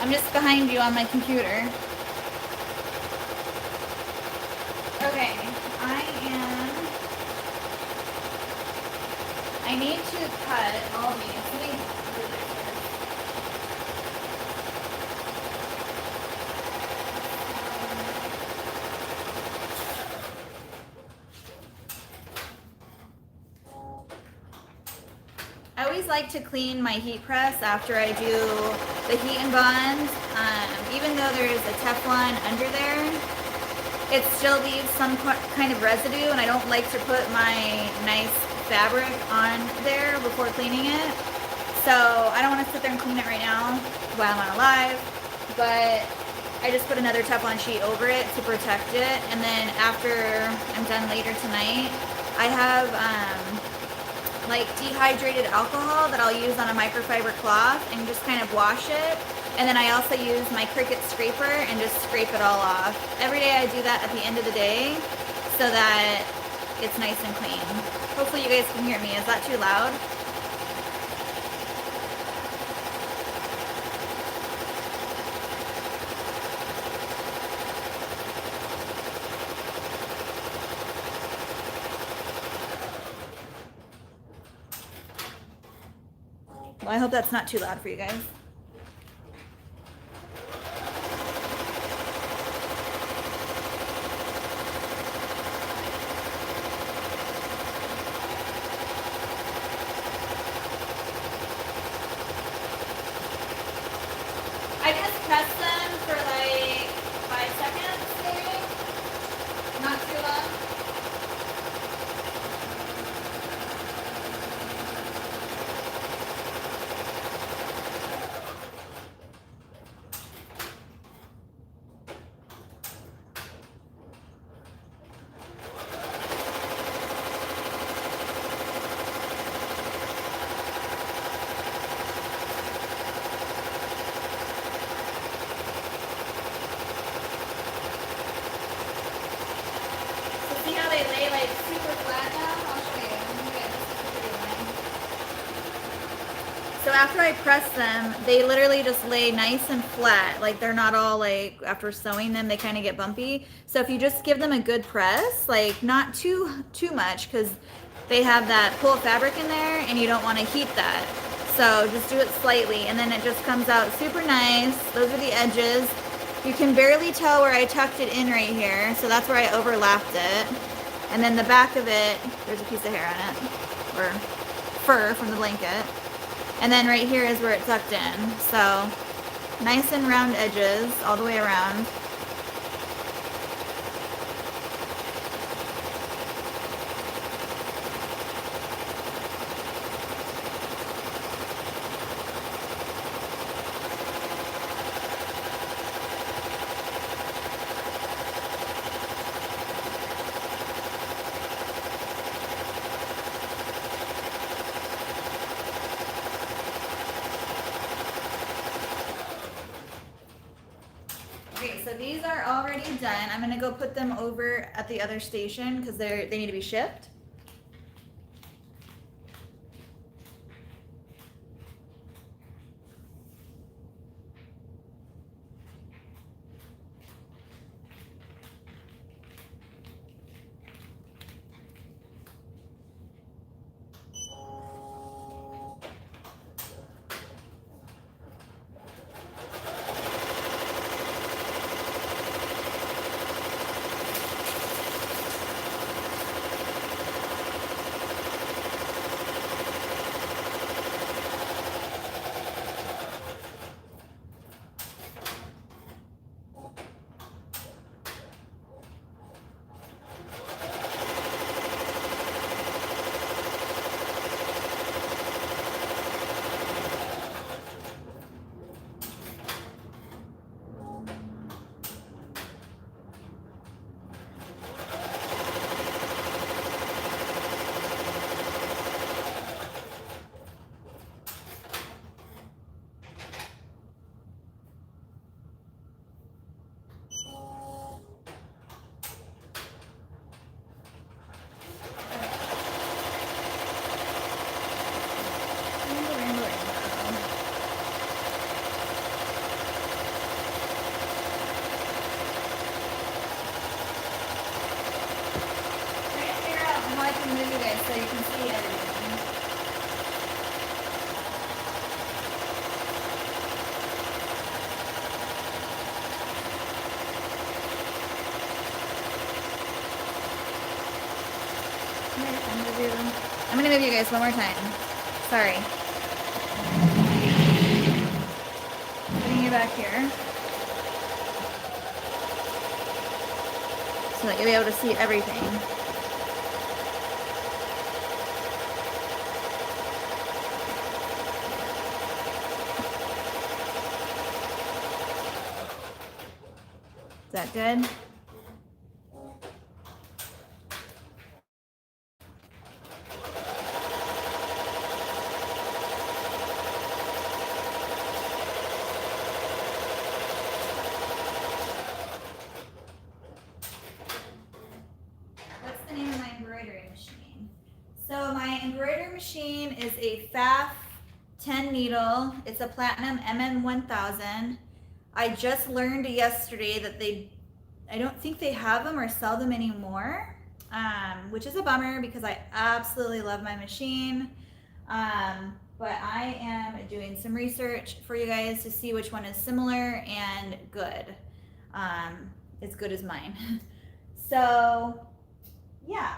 I'm just behind you on my computer. Okay, I need to cut all these. Let me do this first. I always like to clean my heat press after I do the heat and bond. Even though there's a Teflon under there, it still leaves some kind of residue, and I don't like to put my nice fabric on there before cleaning it. So I don't want to sit there and clean it right now while I'm on a live, but I just put another Teflon sheet over it to protect it. And then after I'm done later tonight, I have like dehydrated alcohol that I'll use on a microfiber cloth and just kind of wash it. And then I also use my Cricut scraper and just scrape it all off. Every day I do that at the end of the day so that it's nice and clean. Hopefully you guys can hear me. Is that too loud? Well, I hope that's not too loud for you guys. I just press them for like 5 seconds, maybe. Not too long. See how they lay like super flat now? I'll show you. Okay, this is a pretty line. So after I press them, they literally just lay nice and flat. Like they're not all like, after sewing them, they kind of get bumpy. So if you just give them a good press, like not too much, because they have that pull fabric in there and you don't want to heat that. So just do it slightly and then it just comes out super nice. Those are the edges. You can barely tell where I tucked it in right here, so that's where I overlapped it. And then the back of it, there's a piece of hair on it, or fur from the blanket. And then right here is where it tucked in. So nice and round edges all the way around. Okay, so these are already done. I'm gonna go put them over at the other station because they need to be shipped. can see everything. I'm gonna move you guys one more time. Sorry. Putting you back here. So that you'll be able to see everything. Is that good? So my embroidery machine is a FAF 10 needle. It's a Platinum MM1000. I just learned yesterday that I don't think they have them or sell them anymore, which is a bummer because I absolutely love my machine. But I am doing some research for you guys to see which one is similar and good. As good as mine. So yeah.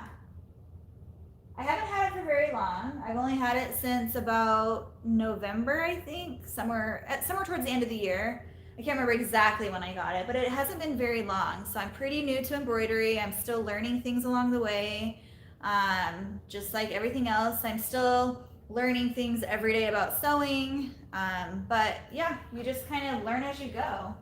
I haven't had it for very long. I've only had it since about November, I think, somewhere towards the end of the year. I can't remember exactly when I got it, but it hasn't been very long. So I'm pretty new to embroidery. I'm still learning things along the way. Just like everything else, I'm still learning things every day about sewing. But yeah, you just kind of learn as you go.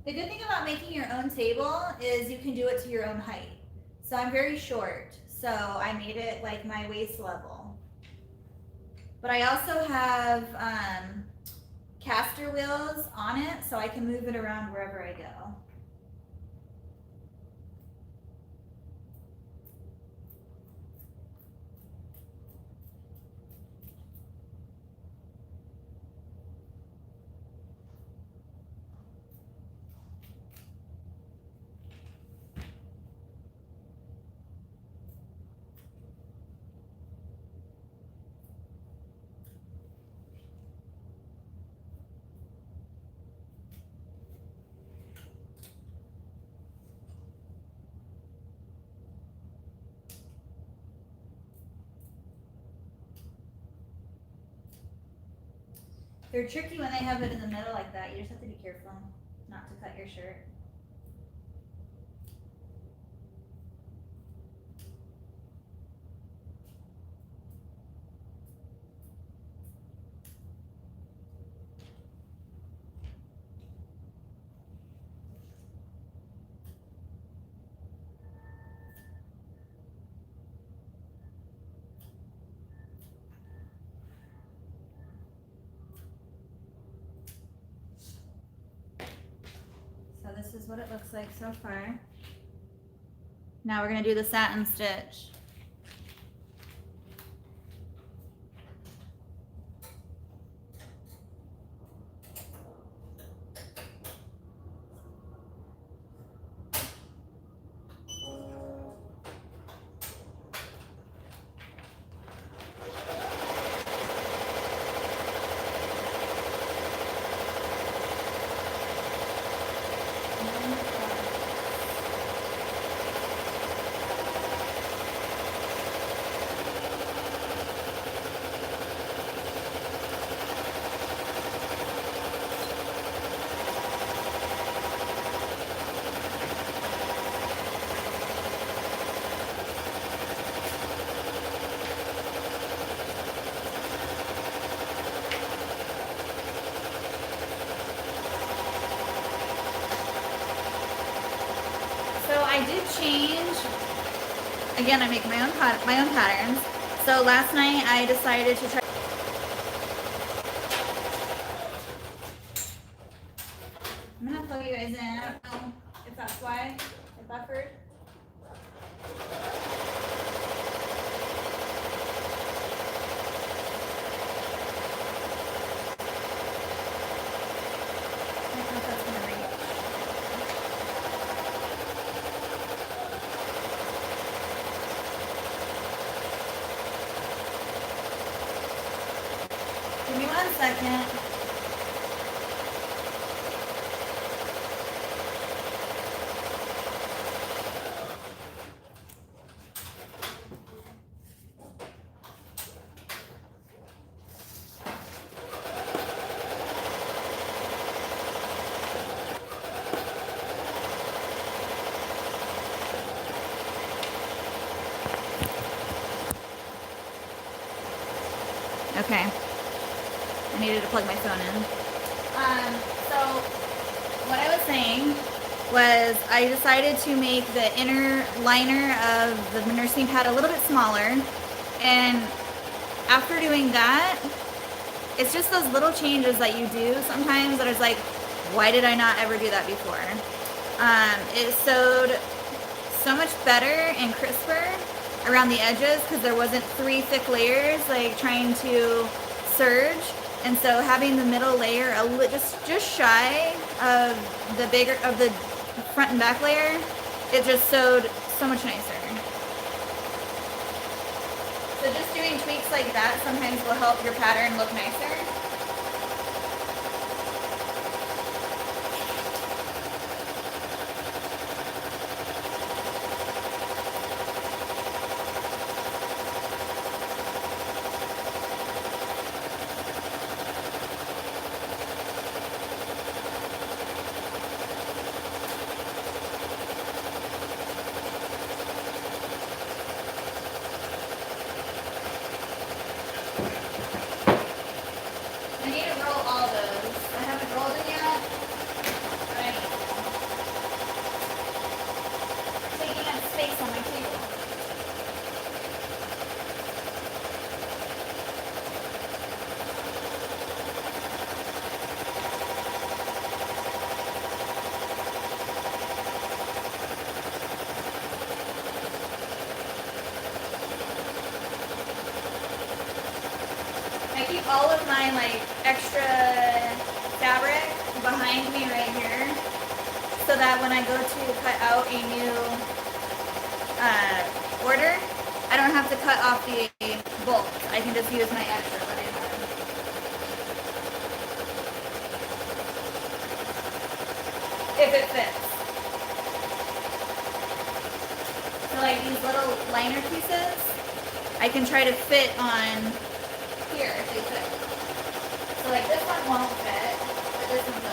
The good thing about making your own table is you can do it to your own height. So I'm very short, so I made it like my waist level. But I also have caster wheels on it, so I can move it around wherever I go. They're tricky when they have it in the middle like that. You just have to be careful not to cut your shirt. This is what it looks like so far. Now we're going to do the satin stitch. Again, I make my own patterns. So last night I decided to try. I'm gonna plug you guys in. I don't know if that's why it buffered. I don't know if that's gonna reach. Give me 1 second. Okay. I needed to plug my phone in. So what I was saying was I decided to make the inner liner of the nursing pad a little bit smaller, and after doing that, it's just those little changes that you do sometimes that is like, why did I not ever do that before? It sewed so much better and crisper around the edges because there wasn't 3 thick layers like trying to serge. And so having the middle layer just shy of the front and back layer, it just sewed so much nicer. So just doing tweaks like that sometimes will help your pattern look nicer. I need to roll all those. I haven't rolled them yet, but I need to. Taking up space on my table. I keep all of my like extra fabric behind me right here so that when I go to cut out a new order, I don't have to cut off the bolt. I can just use my extra that I have. If it fits. So like these little liner pieces, I can try to fit on here if they fit. So like this one won't fit, but this one will.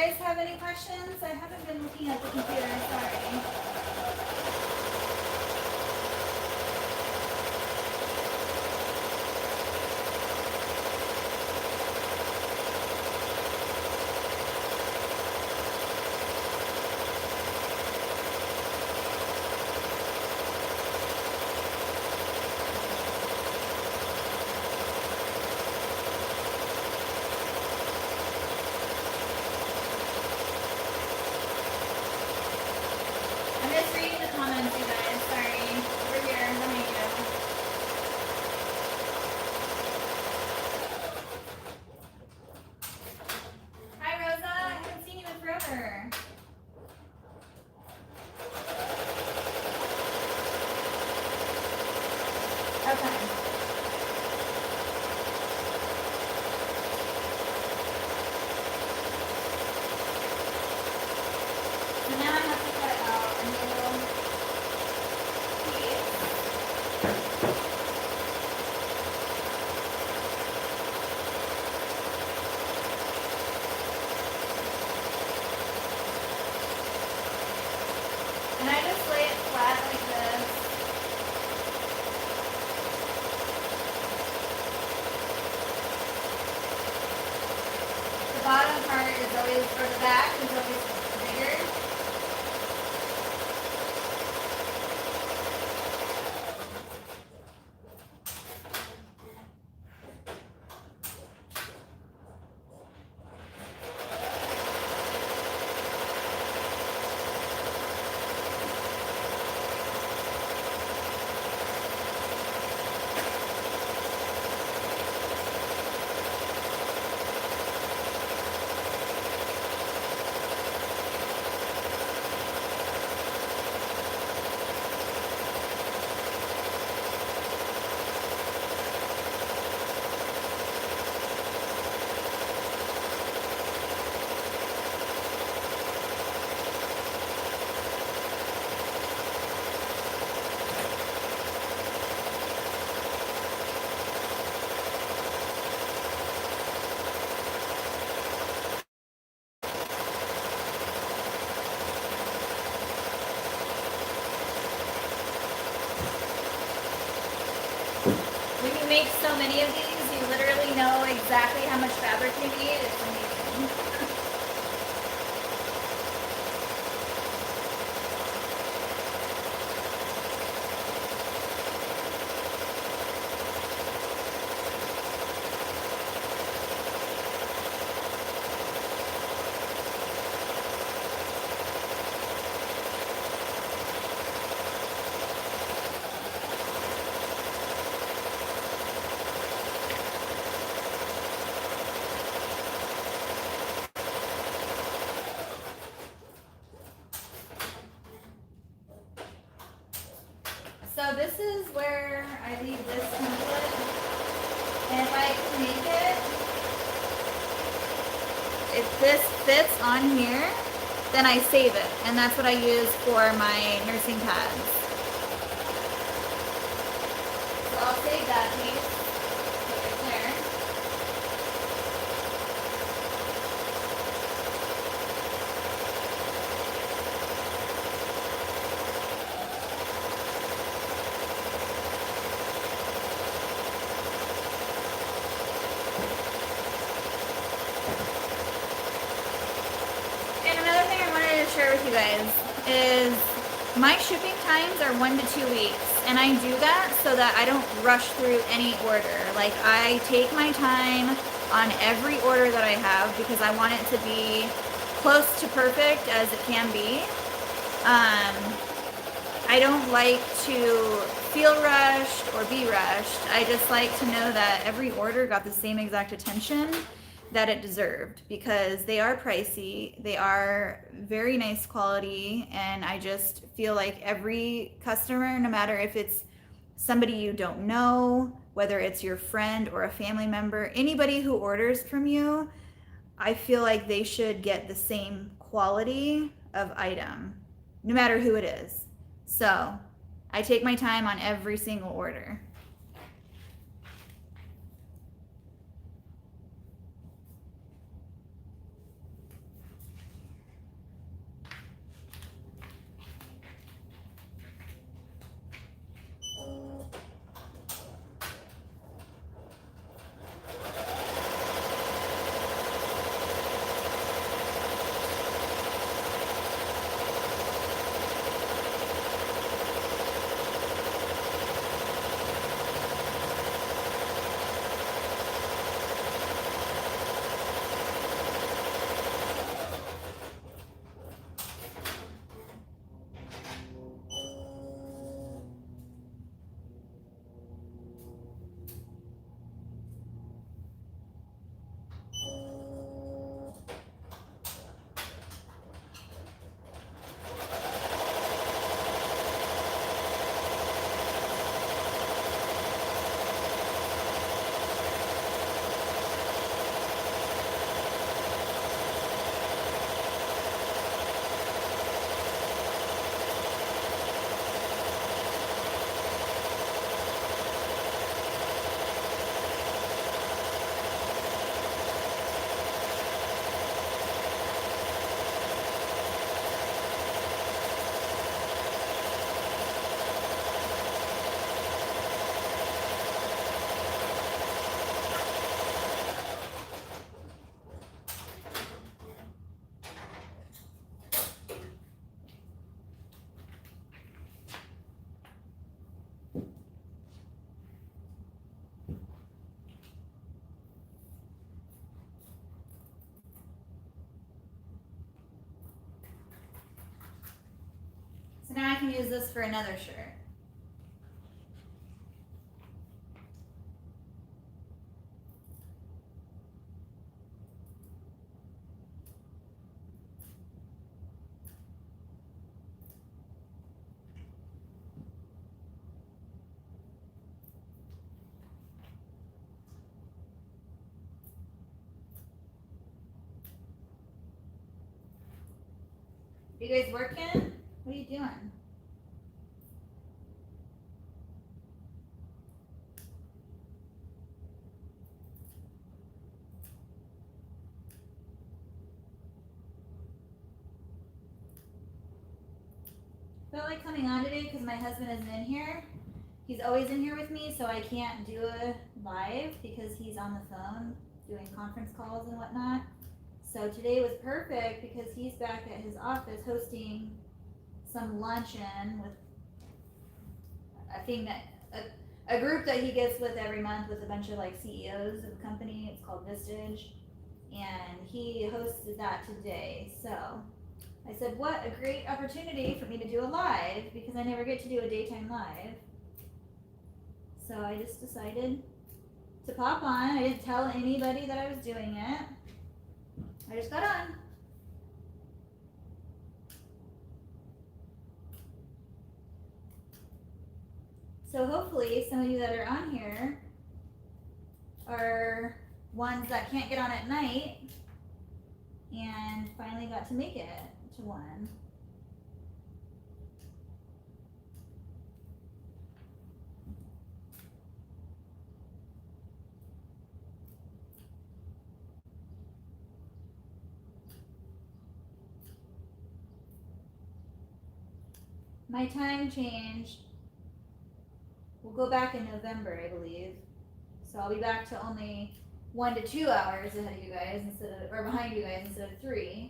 guys have any questions? I haven't been looking at the computer, sorry. I'm just reading the comments, you guys. Sorry. Over here, behind you. Hi, Rosa. I haven't seen you in forever. Okay. So now I have to cut out a new piece. And I just lay it flat like this. The bottom part is always, or the back is always bigger. When you make so many of these, you literally know exactly how much fabric you need. It's amazing. So this is where I leave this template, and if I can make it, if this fits on here, then I save it, and that's what I use for my nursing pads. So I'll save that piece, put it there. Share with you guys is my shipping times are 1 to 2 weeks, and I do that so that I don't rush through any order. Like, I take my time on every order that I have because I want it to be close to perfect as it can be. I don't like to feel rushed or be rushed. I just like to know that every order got the same exact attention that it deserved, because they are pricey, they are very nice quality, and I just feel like every customer, no matter if it's somebody you don't know, whether it's your friend or a family member, anybody who orders from you, I feel like they should get the same quality of item, no matter who it is. So I take my time on every single order. use this for another shirt. You guys working? What are you doing? Felt like coming on today because my husband isn't in here. He's always in here with me, so I can't do a live because he's on the phone doing conference calls and whatnot. So today was perfect because he's back at his office hosting some luncheon with a thing that a group that he gets with every month with a bunch of like CEOs of the company. It's called VOBBINS, and he hosted that today. So I said, what a great opportunity for me to do a live because I never get to do a daytime live. So I just decided to pop on. I didn't tell anybody that I was doing it. I just got on. So hopefully some of you that are on here are ones that can't get on at night and finally got to make it to one. My time changed. We'll go back in November, I believe. So I'll be back to only 1 to 2 hours ahead of you guys or behind you guys instead of 3.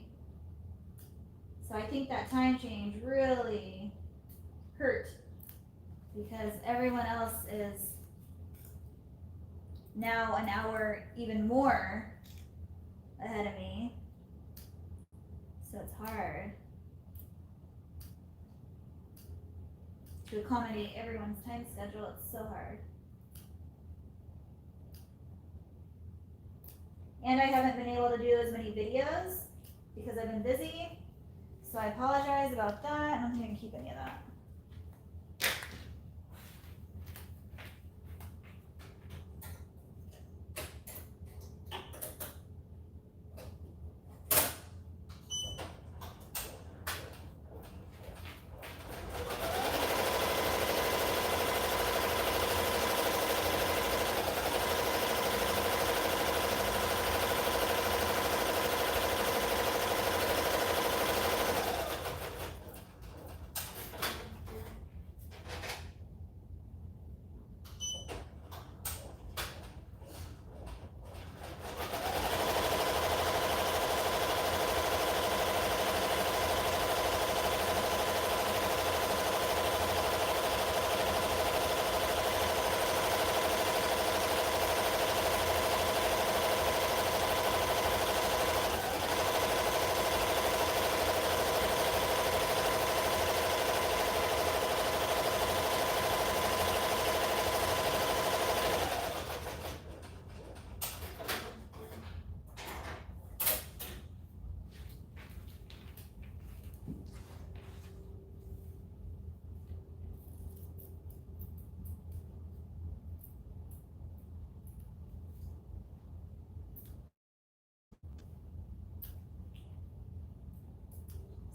So I think that time change really hurt because everyone else is now an hour even more ahead of me. So it's hard to accommodate everyone's time schedule. It's so hard. And I haven't been able to do as many videos because I've been busy. So I apologize about that. I don't think I can keep any of that.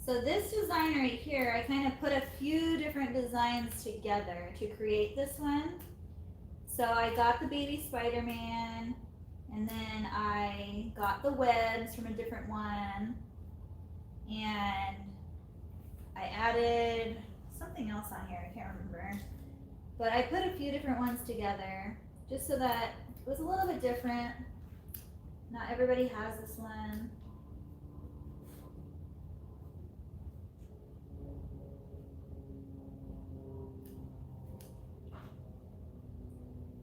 So this design right here, I kind of put a few different designs together to create this one. So I got the baby Spider-Man, and then I got the webs from a different one, and I added something else on here, I can't remember. But I put a few different ones together just so that it was a little bit different. Not everybody has this one.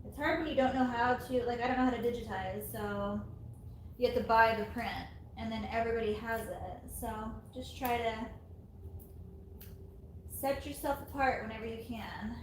It's hard when you don't know how to, like I don't know how to digitize, so you have to buy the print and then everybody has it. So just try to Set yourself apart whenever you can.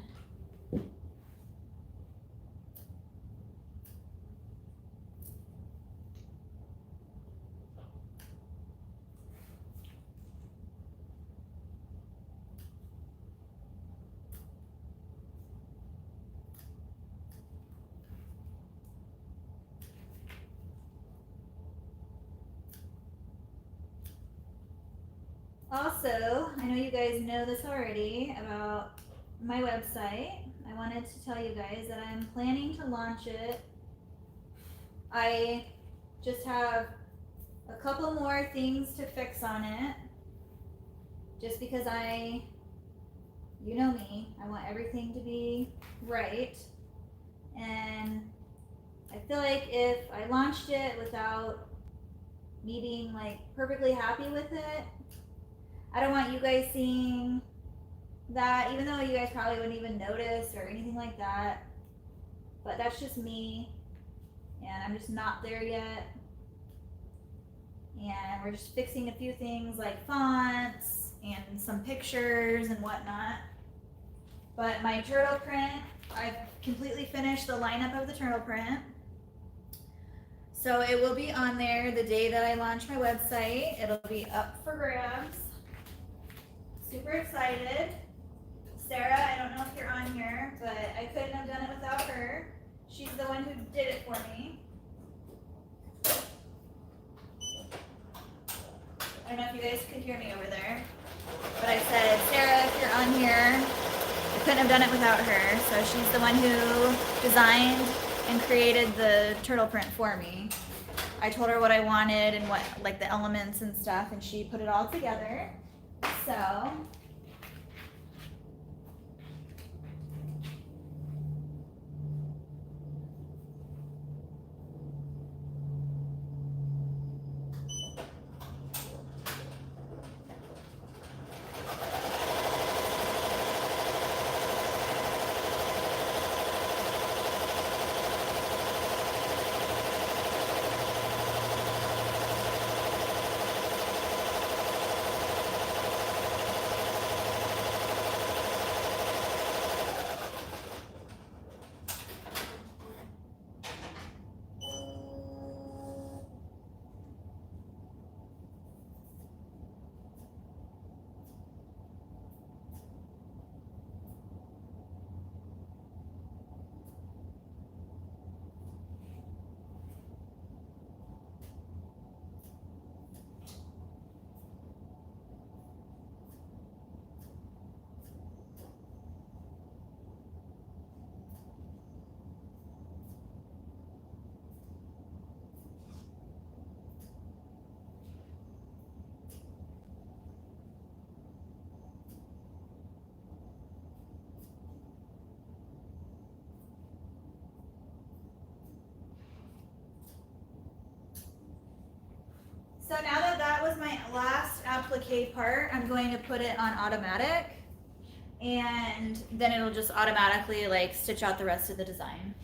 Also, I know you guys know this already about my website. I wanted to tell you guys that I'm planning to launch it. I just have a couple more things to fix on it. Just because you know me, I want everything to be right. And I feel like if I launched it without me being like perfectly happy with it, I don't want you guys seeing that, even though you guys probably wouldn't even notice or anything like that. But that's just me, and I'm just not there yet. And we're just fixing a few things like fonts and some pictures and whatnot. But my turtle print, I've completely finished the lineup of the turtle print. So it will be on there the day that I launch my website. It'll be up for grabs. Super excited. Sarah, I don't know if you're on here, but I couldn't have done it without her. She's the one who did it for me. I don't know if you guys could hear me over there, but I said, Sarah, if you're on here, I couldn't have done it without her. So she's the one who designed and created the turtle print for me. I told her what I wanted and what, like the elements and stuff, and she put it all together. So So now that that was my last applique part, I'm going to put it on automatic, and then it'll just automatically like stitch out the rest of the design.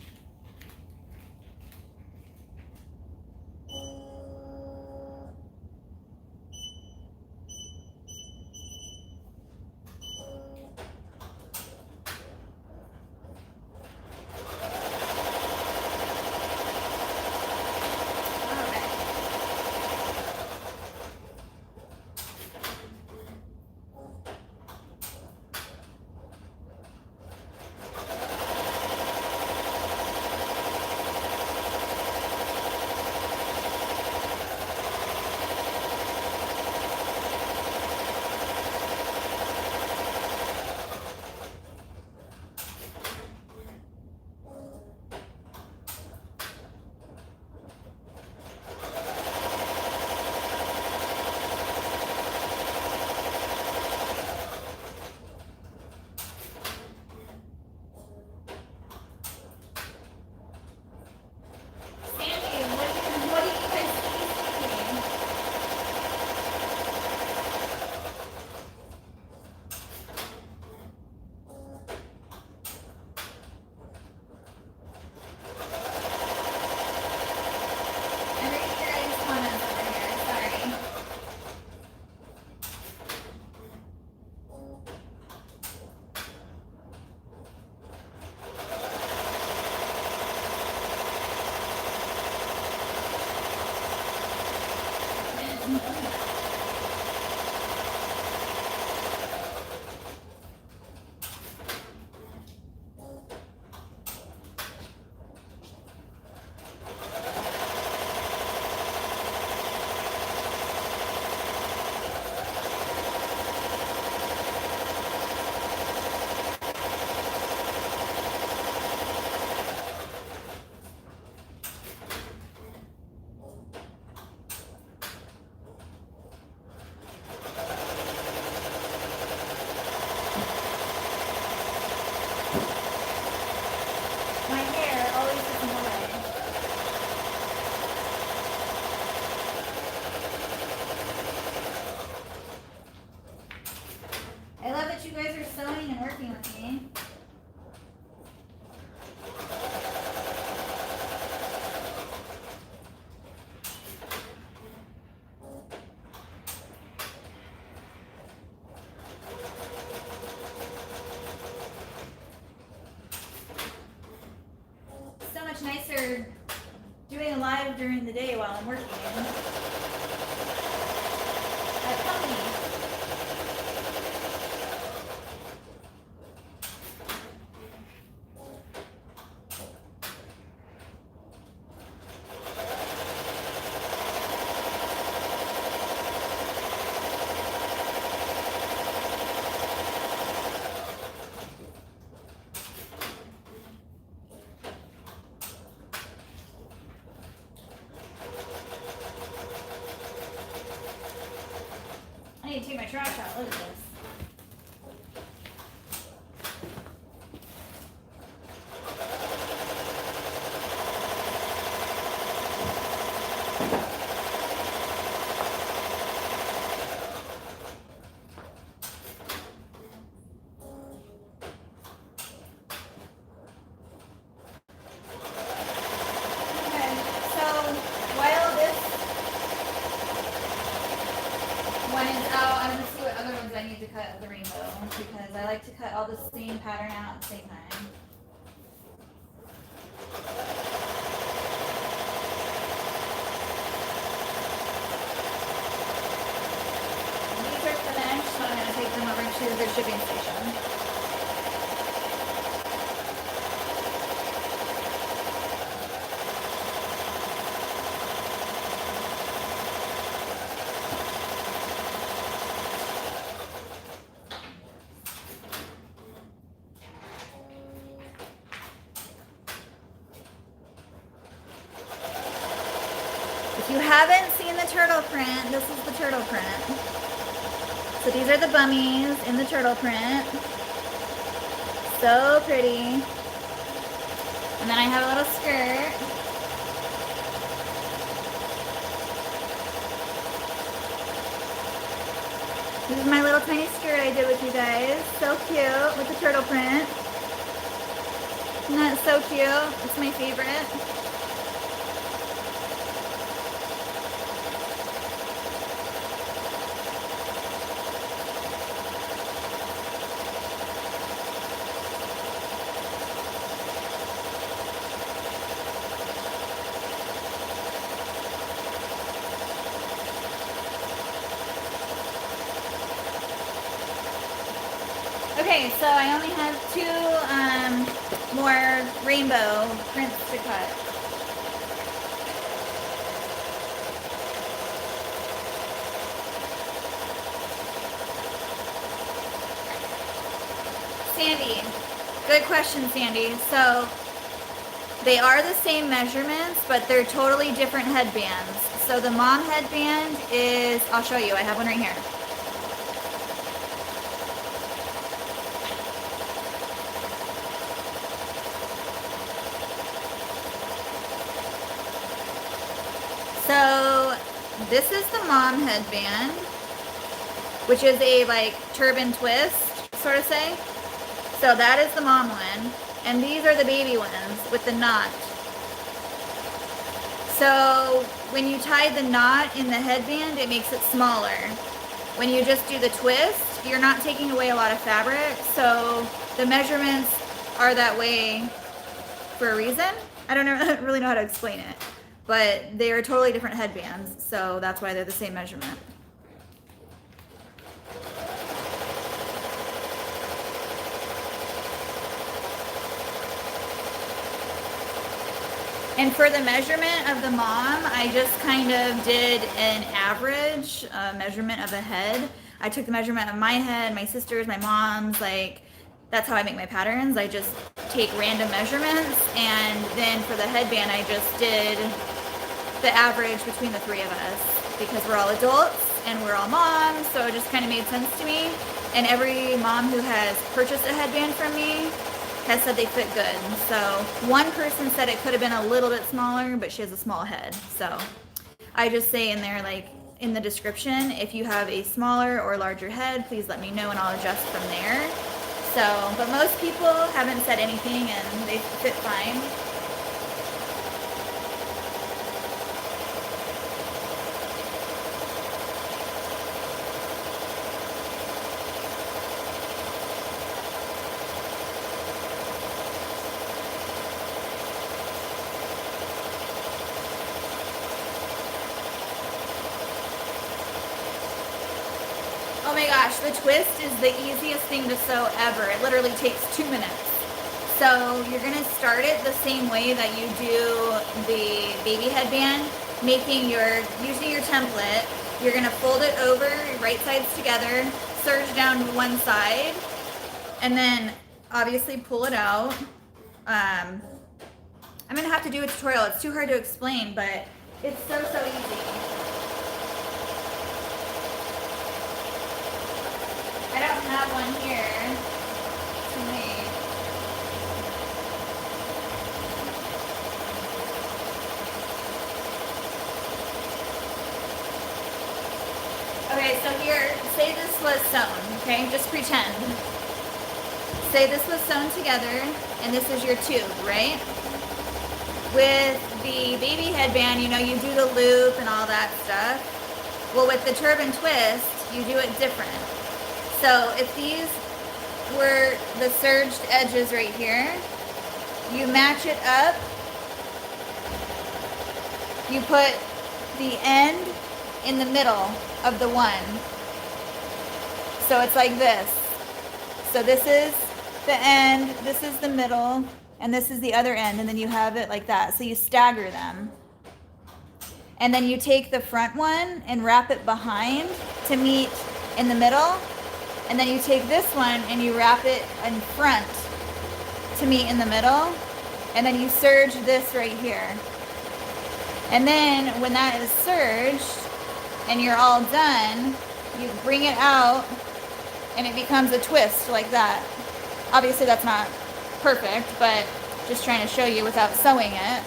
I love that you guys are sewing and working with me. So much nicer doing a live during the day while I'm working. At company. I need to take my trash out. Look at this. Okay, so while this one is out, I'm going to see what other ones I need to cut of the rainbow, because I like to cut all the same pattern out at the same time. These are finished, so I'm going to take them over to the shipping station. If you haven't seen the turtle print, this is the turtle print. So these are the bummies in the turtle print. So pretty. And then I have a little skirt. This is my little tiny skirt I did with you guys. So cute with the turtle print. Isn't that so cute? It's my favorite. Okay, so I only have two more rainbow prints to cut. Sandy, good question, Sandy. So they are the same measurements, but they're totally different headbands. So the mom headband is, I'll show you, I have one right here. So this is the mom headband, which is a like turban twist, sort of say. So that is the mom one. And these are the baby ones with the knot. So when you tie the knot in the headband, it makes it smaller. When you just do the twist, you're not taking away a lot of fabric. So the measurements are that way for a reason. I don't really know how to explain it. but they are totally different headbands, so that's why they're the same measurement. And for the measurement of the mom, I just kind of did an average measurement of a head. I took the measurement of my head, my sister's, my mom's, like, that's how I make my patterns. I just take random measurements, and then for the headband, I just did the average between the three of us because we're all adults and we're all moms, so it just kind of made sense to me. And every mom who has purchased a headband from me has said they fit good. So one person said it could have been a little bit smaller, but she has a small head. So I just say in there, like in the description, if you have a smaller or larger head, please let me know and I'll adjust from there. So, but most people haven't said anything and they fit fine. Oh my gosh, the twist is the easiest thing to sew ever. It literally takes 2 minutes. So you're gonna start it the same way that you do the baby headband, using your template. You're gonna fold it over, right sides together, serge down to one side, and then obviously pull it out. I'm gonna have to do a tutorial. It's too hard to explain, but it's so easy. I don't have one here to make. Okay, so here, say this was sewn, okay? Just pretend. Say this was sewn together, and this is your tube, right? With the baby headband, you know, you do the loop and all that stuff. Well, with the turban twist, you do it different. So if these were the serged edges right here, you match it up, you put the end in the middle of the one. So it's like this. So this is the end, this is the middle, and this is the other end, and then you have it like that. So you stagger them. And then you take the front one and wrap it behind to meet in the middle. And then you take this one and you wrap it in front to meet in the middle. And then you serge this right here. And then when that is serged and you're all done, you bring it out and it becomes a twist like that. Obviously that's not perfect, but just trying to show you without sewing it.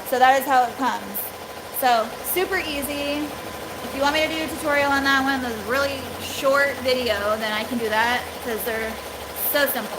So that is how it comes. So super easy. If you want me to do a tutorial on that one, this really short video, then I can do that because they're so simple.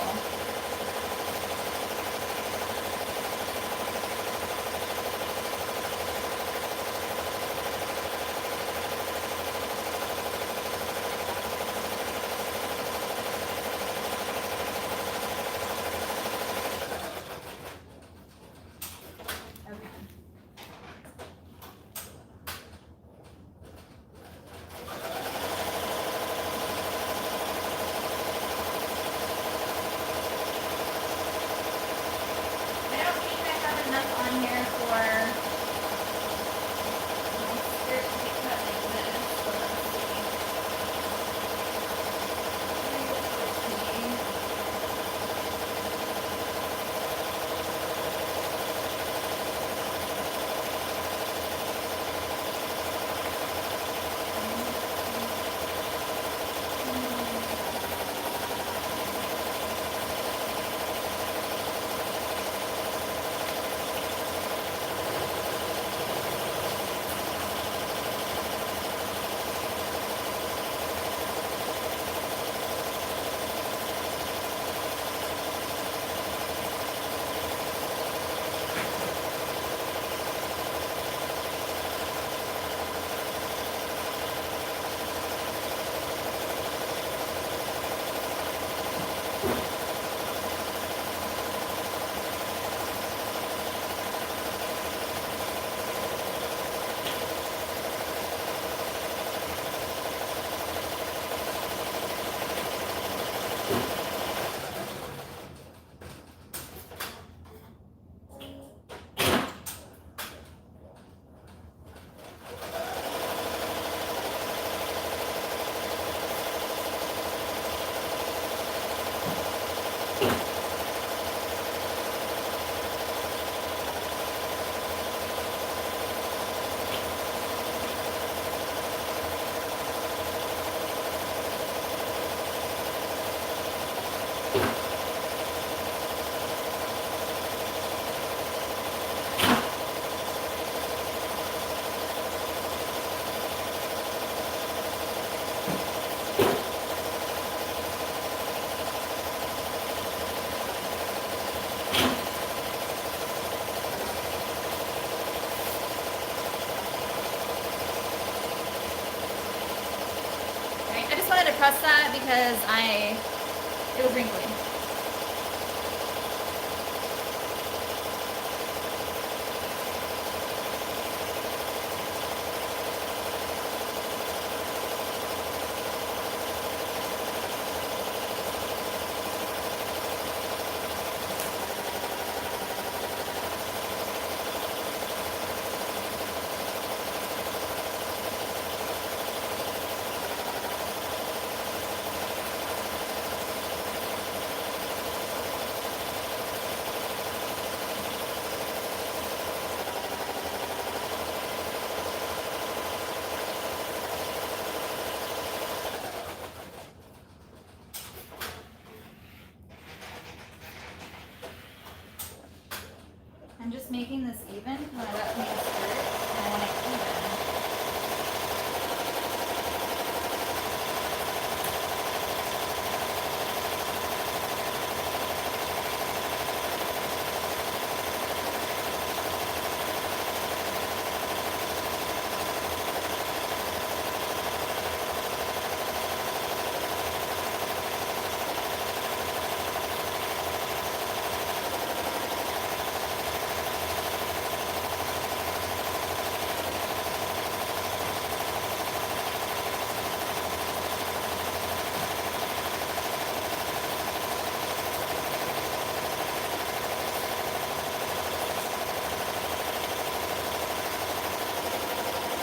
had to press that because it was wrinkly. I'm just making this even when I got my skirt, and I want it even.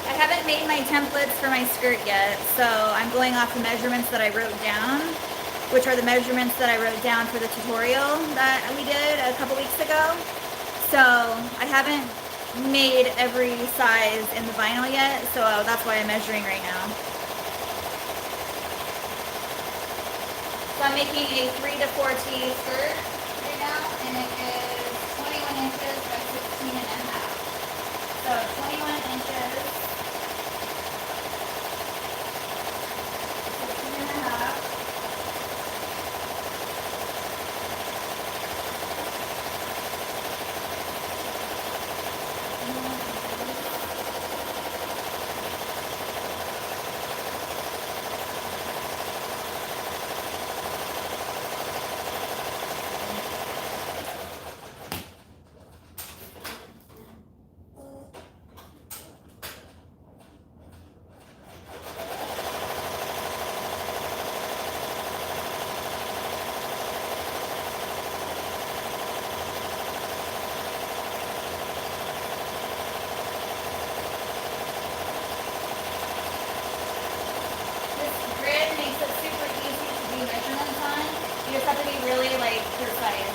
I haven't made my templates for my skirt yet, so I'm going off the measurements that I wrote down, which are the measurements that I wrote down for the tutorial that we did a couple weeks ago. So I haven't made every size in the vinyl yet, so that's why I'm measuring right now. So I'm making a 3 to 4T skirt right now, and it is 21 inches by 16 and a half. So 21 inches. You just have to be really, like, precise.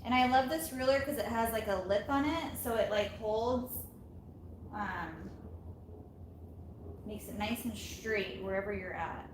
And I love this ruler because it has like a lip on it, so it like holds, makes it nice and straight wherever you're at.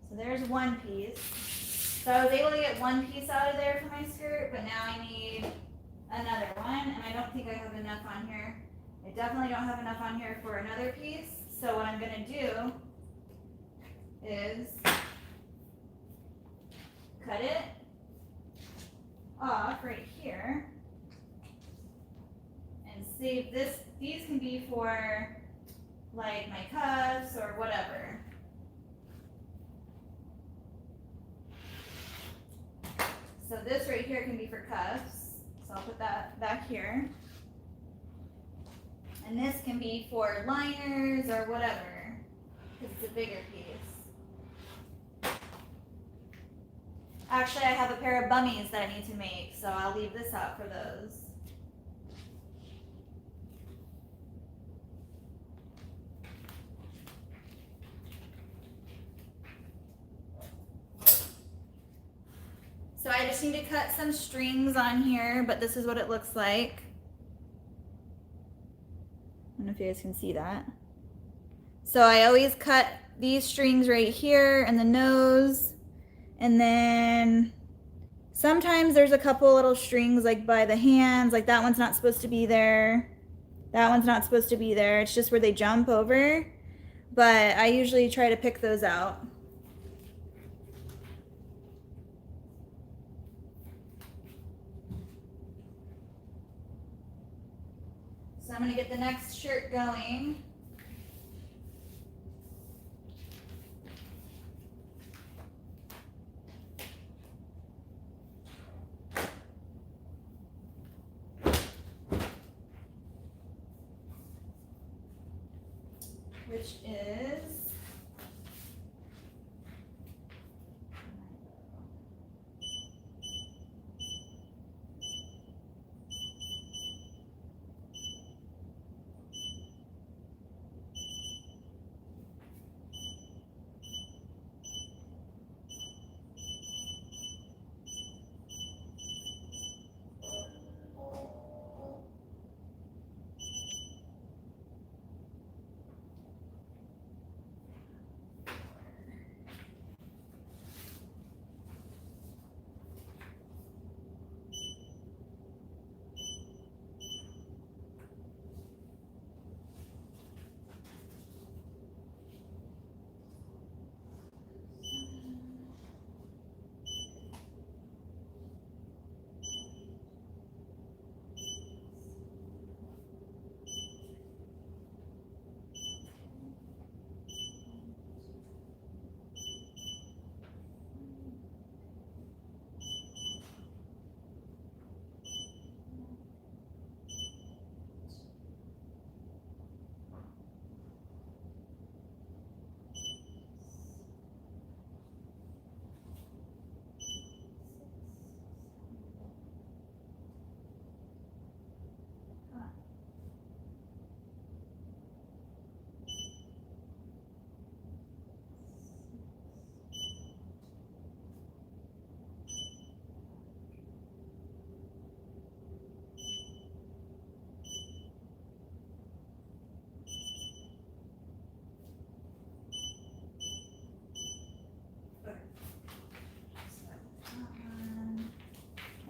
So there's one piece. So I was able to get one piece out of there for my skirt, but now I need another one, and I don't think I have enough on here. I definitely don't have enough on here for another piece. So what I'm gonna do is cut it off right here and save this. These can be for like my cuffs or whatever. So this right here can be for cuffs. So I'll put that back here. And this can be for liners or whatever, because it's a bigger piece. Actually, I have a pair of bummies that I need to make, so I'll leave this out for those. So I just need to cut some strings on here, but this is what it looks like. I don't know if you guys can see that. So I always cut these strings right here and the nose, and then sometimes there's a couple little strings like by the hands, like that one's not supposed to be there. That one's not supposed to be there. It's just where they jump over, but I usually try to pick those out. So I'm gonna get the next shirt going. Which is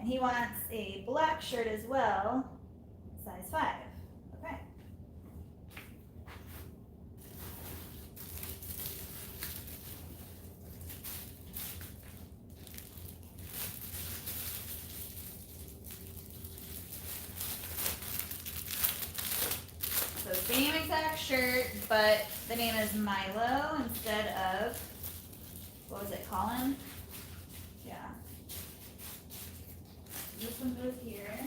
and he wants a black shirt as well, size 5. Okay. So same exact shirt, but the name is Milo instead of, what was it, Colin? Yeah. This one goes here.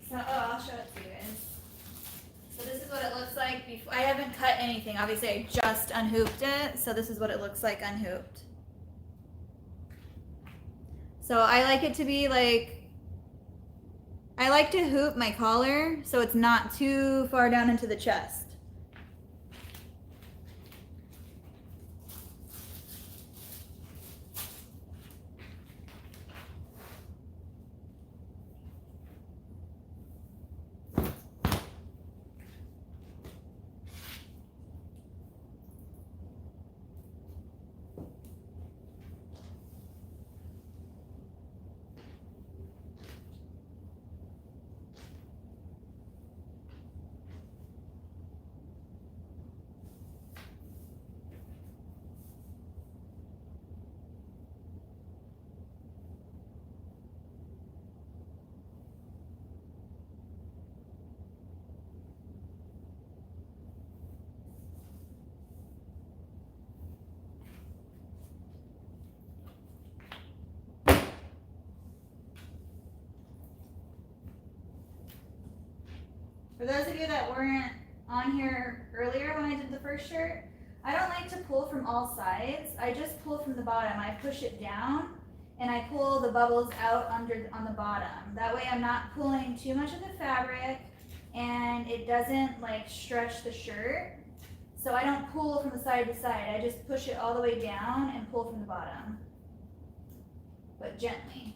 So, I'll show it to you guys. So this is what it looks like before. I haven't cut anything. Obviously, I just unhooped it. So this is what it looks like unhooped. So I like it to be like, I like to hoop my collar so it's not too far down into the chest. For those of you that weren't on here earlier when I did the first shirt, I don't like to pull from all sides. I just pull from the bottom. I push it down and I pull the bubbles out on the bottom. That way I'm not pulling too much of the fabric and it doesn't like stretch the shirt. So I don't pull from the side to side. I just push it all the way down and pull from the bottom, but gently.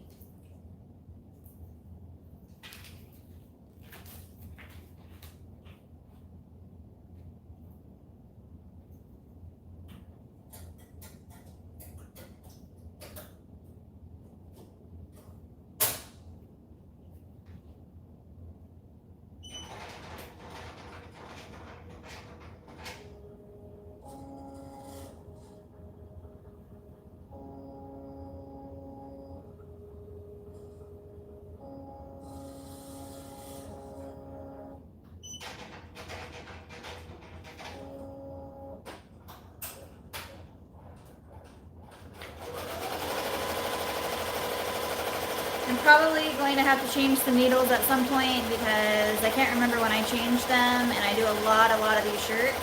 I'm probably going to have to change some needles at some point because I can't remember when I changed them, and I do a lot of these shirts,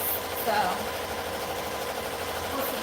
so we'll see.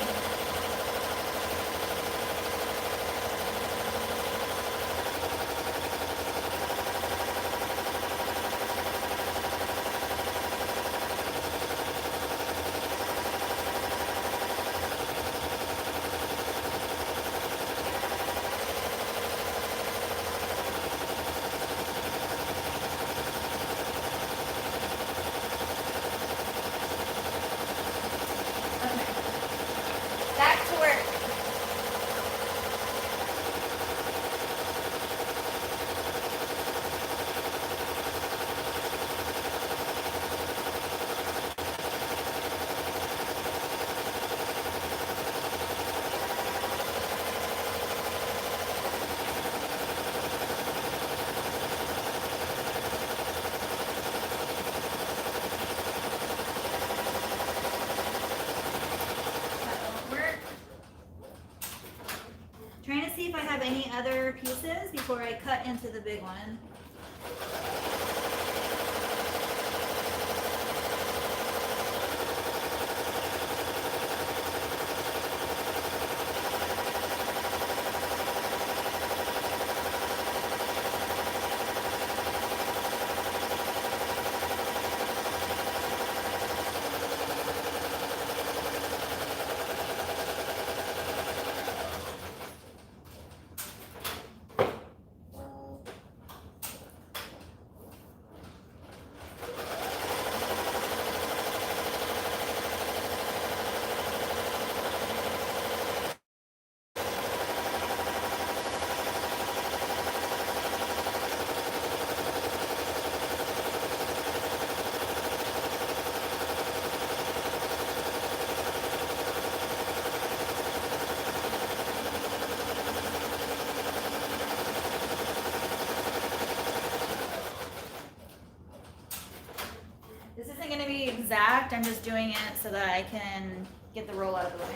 Trying to see if I have any other pieces before I cut into the big one. This isn't going to be exact, I'm just doing it so that I can get the roll out of the way.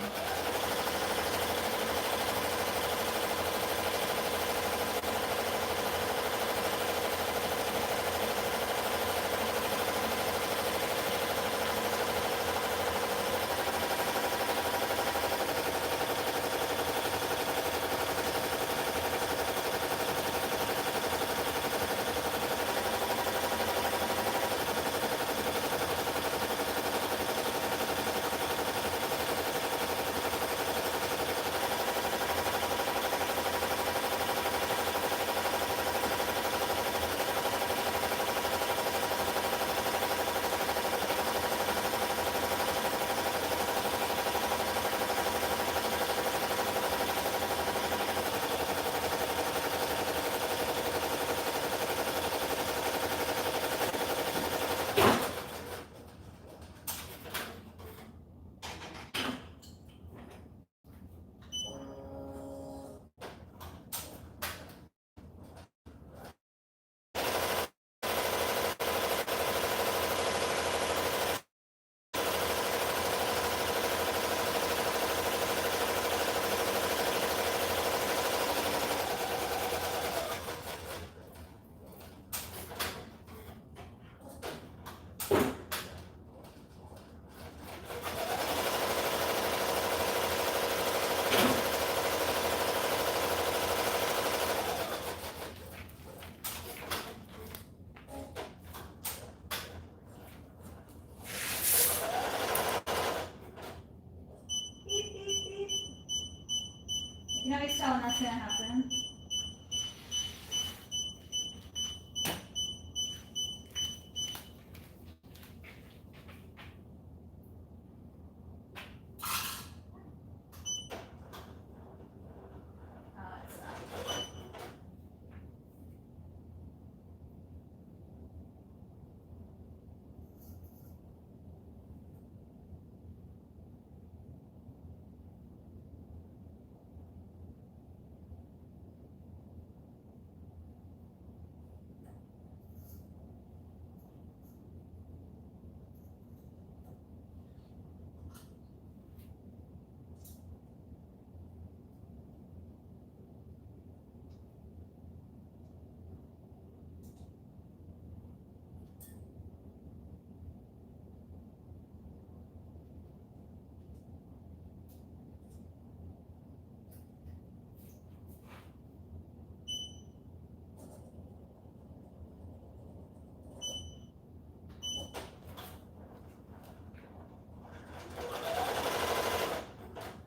can always tell when that's gonna happen.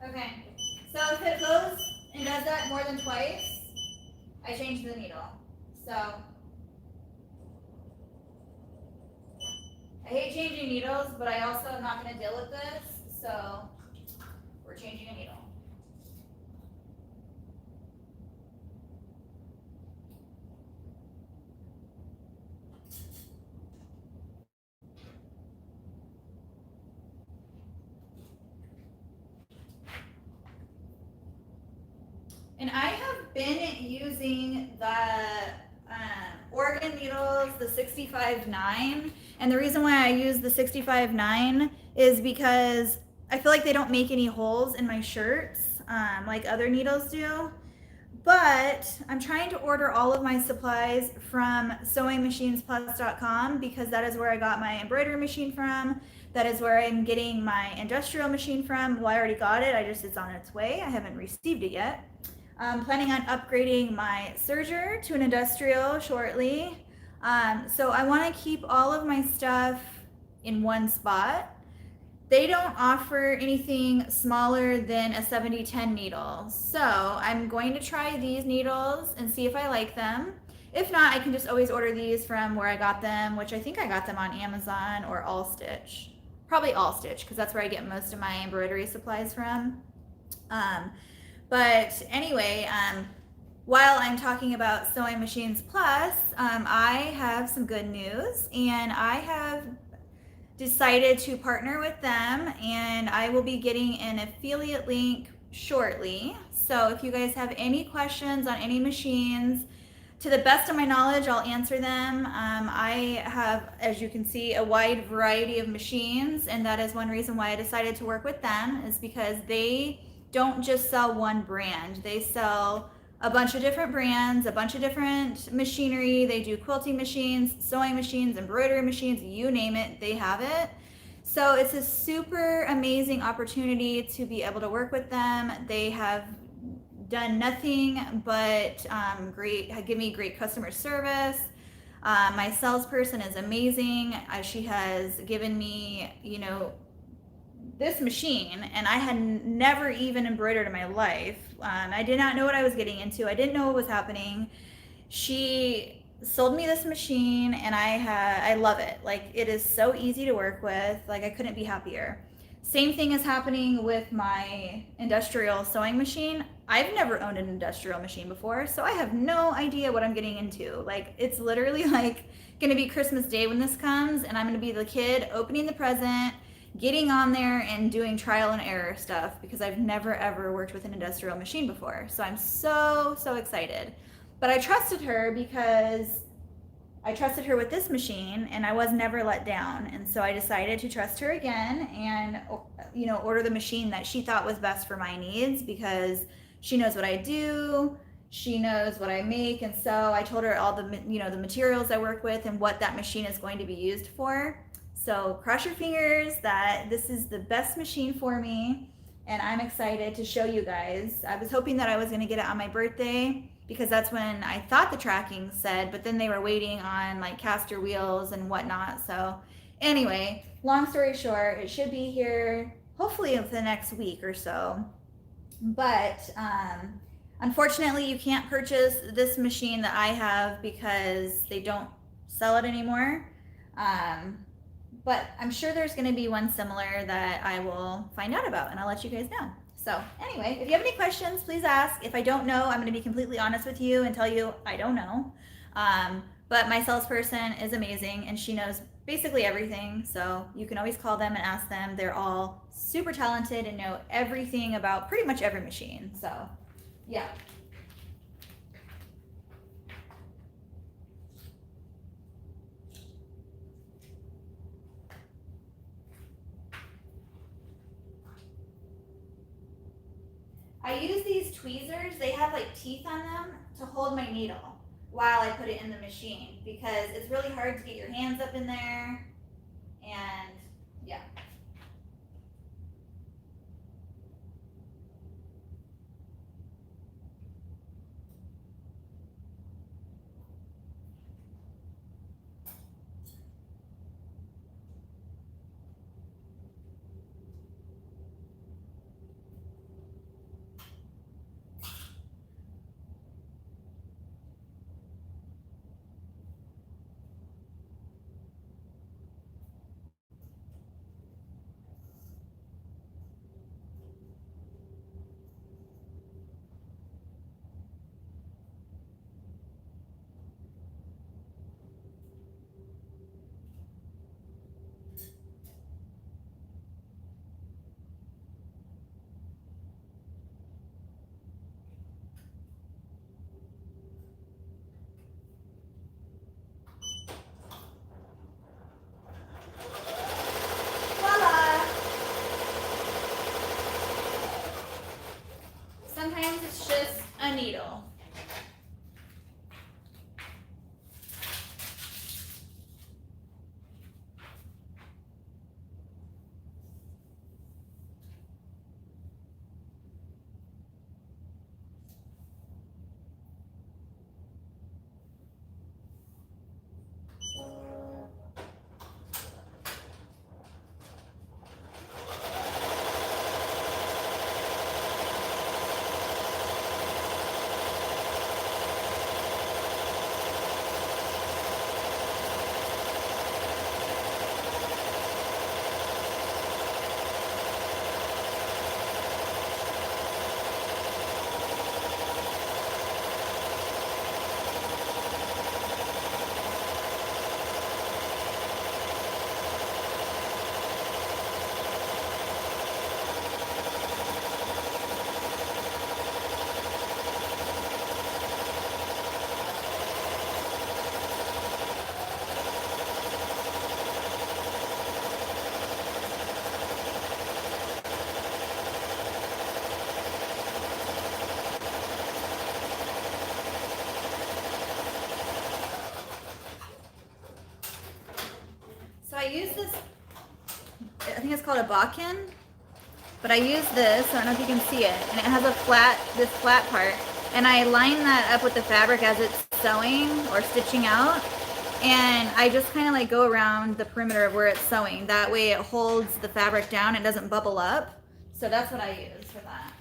Okay, so if it goes and does that more than twice, I change the needle. So I hate changing needles, but I also am not going to deal with this, so we're changing a needle. And I have been using the Oregon needles, the 65-9. And the reason why I use the 65-9 is because I feel like they don't make any holes in my shirts like other needles do. But I'm trying to order all of my supplies from sewingmachinesplus.com because that is where I got my embroidery machine from. That is where I'm getting my industrial machine from. Well, I already got it. It's on its way. I haven't received it yet. I'm planning on upgrading my SERGER to an industrial shortly. So I want to keep all of my stuff in one spot. They don't offer anything smaller than a 70-10 needle. So I'm going to try these needles and see if I like them. If not, I can just always order these from where I got them, which I think I got them on Amazon or Allstitch. Probably Allstitch, because that's where I get most of my embroidery supplies from. But anyway, while I'm talking about Sewing Machines Plus, I have some good news, and I have decided to partner with them, and I will be getting an affiliate link shortly. So if you guys have any questions on any machines, to the best of my knowledge, I'll answer them. I have, as you can see, a wide variety of machines, and that is one reason why I decided to work with them, is because they don't just sell one brand. They sell a bunch of different brands, a bunch of different machinery. They do quilting machines, sewing machines, embroidery machines, you name it, they have it. So it's a super amazing opportunity to be able to work with them. They have done nothing but give me great customer service. My salesperson is amazing. She has given me, this machine, and I had never even embroidered in my life. I did not know what I was getting into. I didn't know what was happening. She sold me this machine, and I love it. Like, it is so easy to work with. Like, I couldn't be happier. Same thing is happening with my industrial sewing machine. I've never owned an industrial machine before, so I have no idea what I'm getting into. Like, it's literally like gonna be Christmas Day when this comes, and I'm gonna be the kid opening the present, getting on there and doing trial and error stuff, because I've never ever worked with an industrial machine before. So I'm so excited. But I trusted her because I trusted her with this machine, and I was never let down. And so I decided to trust her again and order the machine that she thought was best for my needs, because she knows what I do, she knows what I make. And so I told her all the the materials I work with and what that machine is going to be used for. So cross your fingers that this is the best machine for me, and I'm excited to show you guys. I was hoping that I was going to get it on my birthday, because that's when I thought the tracking said, but then they were waiting on like caster wheels and whatnot. So anyway, long story short, it should be here hopefully in the next week or so. But Unfortunately, you can't purchase this machine that I have because they don't sell it anymore. But I'm sure there's going to be one similar that I will find out about, and I'll let you guys know. So anyway, if you have any questions, please ask. If I don't know, I'm going to be completely honest with you and tell you I don't know. But my salesperson is amazing, and she knows basically everything. So you can always call them and ask them. They're all super talented and know everything about pretty much every machine. So yeah. I use these tweezers. They have like teeth on them to hold my needle while I put it in the machine because it's really hard to get your hands up in there. And yeah. Voila! Sometimes it's just a needle. So I use this, I think it's called a BOBBIN, but I use this, I don't know if you can see it, and it has a this flat part, and I line that up with the fabric as it's sewing or stitching out, and I just kind of like go around the perimeter of where it's sewing. That way it holds the fabric down, it doesn't bubble up. So that's what I use for that.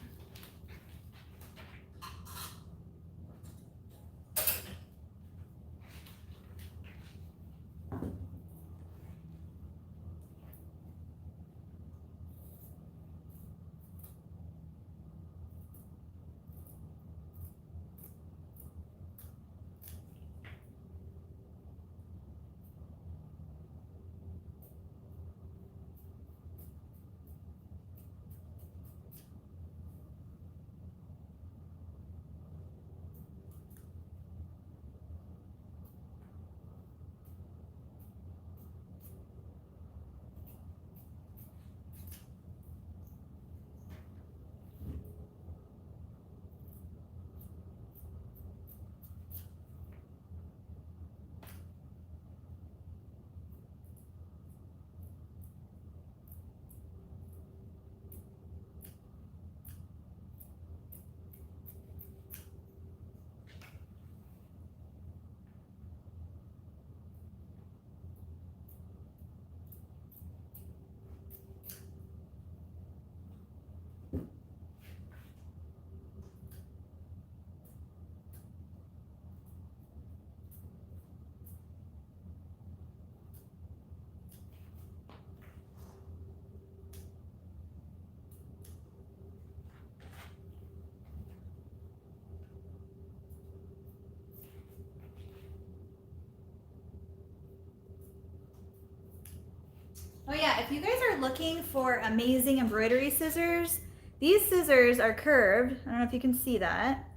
Oh yeah, if you guys are looking for amazing embroidery scissors, these scissors are curved. I don't know if you can see that.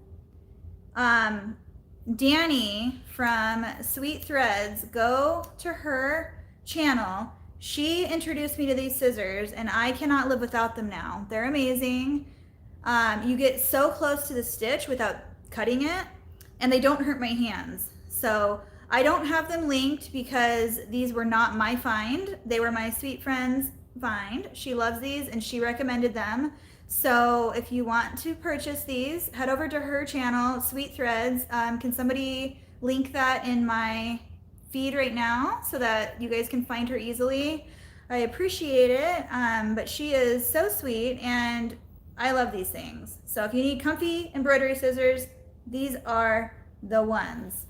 Danny from Sweet Threads, go to her channel. She introduced me to these scissors and I cannot live without them now. They're amazing. You get so close to the stitch without cutting it, and they don't hurt my hands. So I don't have them linked because these were not my find. They were my sweet friend's find. She loves these and she recommended them. So if you want to purchase these, head over to her channel, Sweet Threads. Can somebody link that in my feed right now so that you guys can find her easily? I appreciate it, but she is so sweet and I love these things. So if you need comfy embroidery scissors, these are the ones.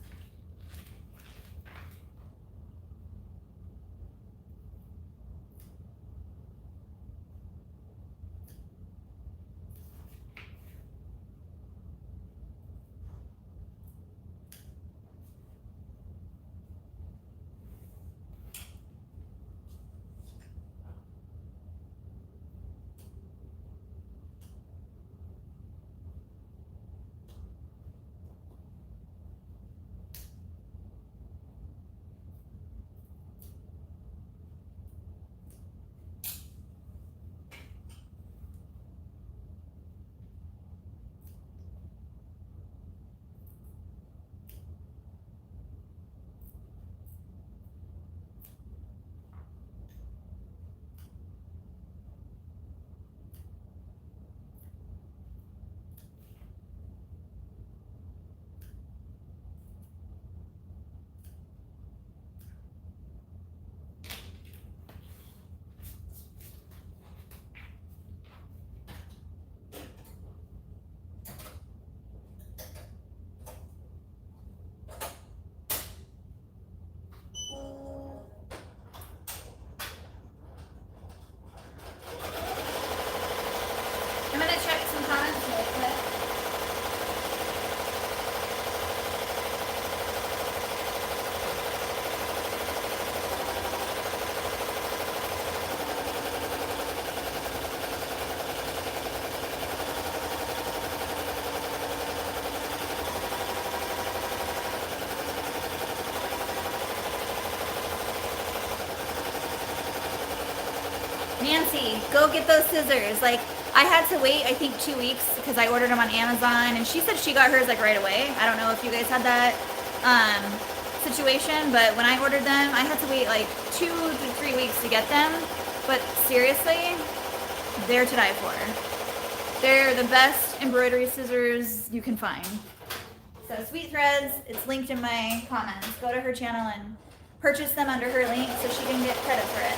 I'm gonna check some comments real quick. Nancy, go get those scissors. Like, I had to wait, I think 2 weeks because I ordered them on Amazon and she said she got hers like right away. I don't know if you guys had that situation, but when I ordered them, I had to wait like 2 to 3 weeks to get them. But seriously, they're to die for. They're the best embroidery scissors you can find. So Sweet Threads, it's linked in my comments. Go to her channel and purchase them under her link so she can get credit for it.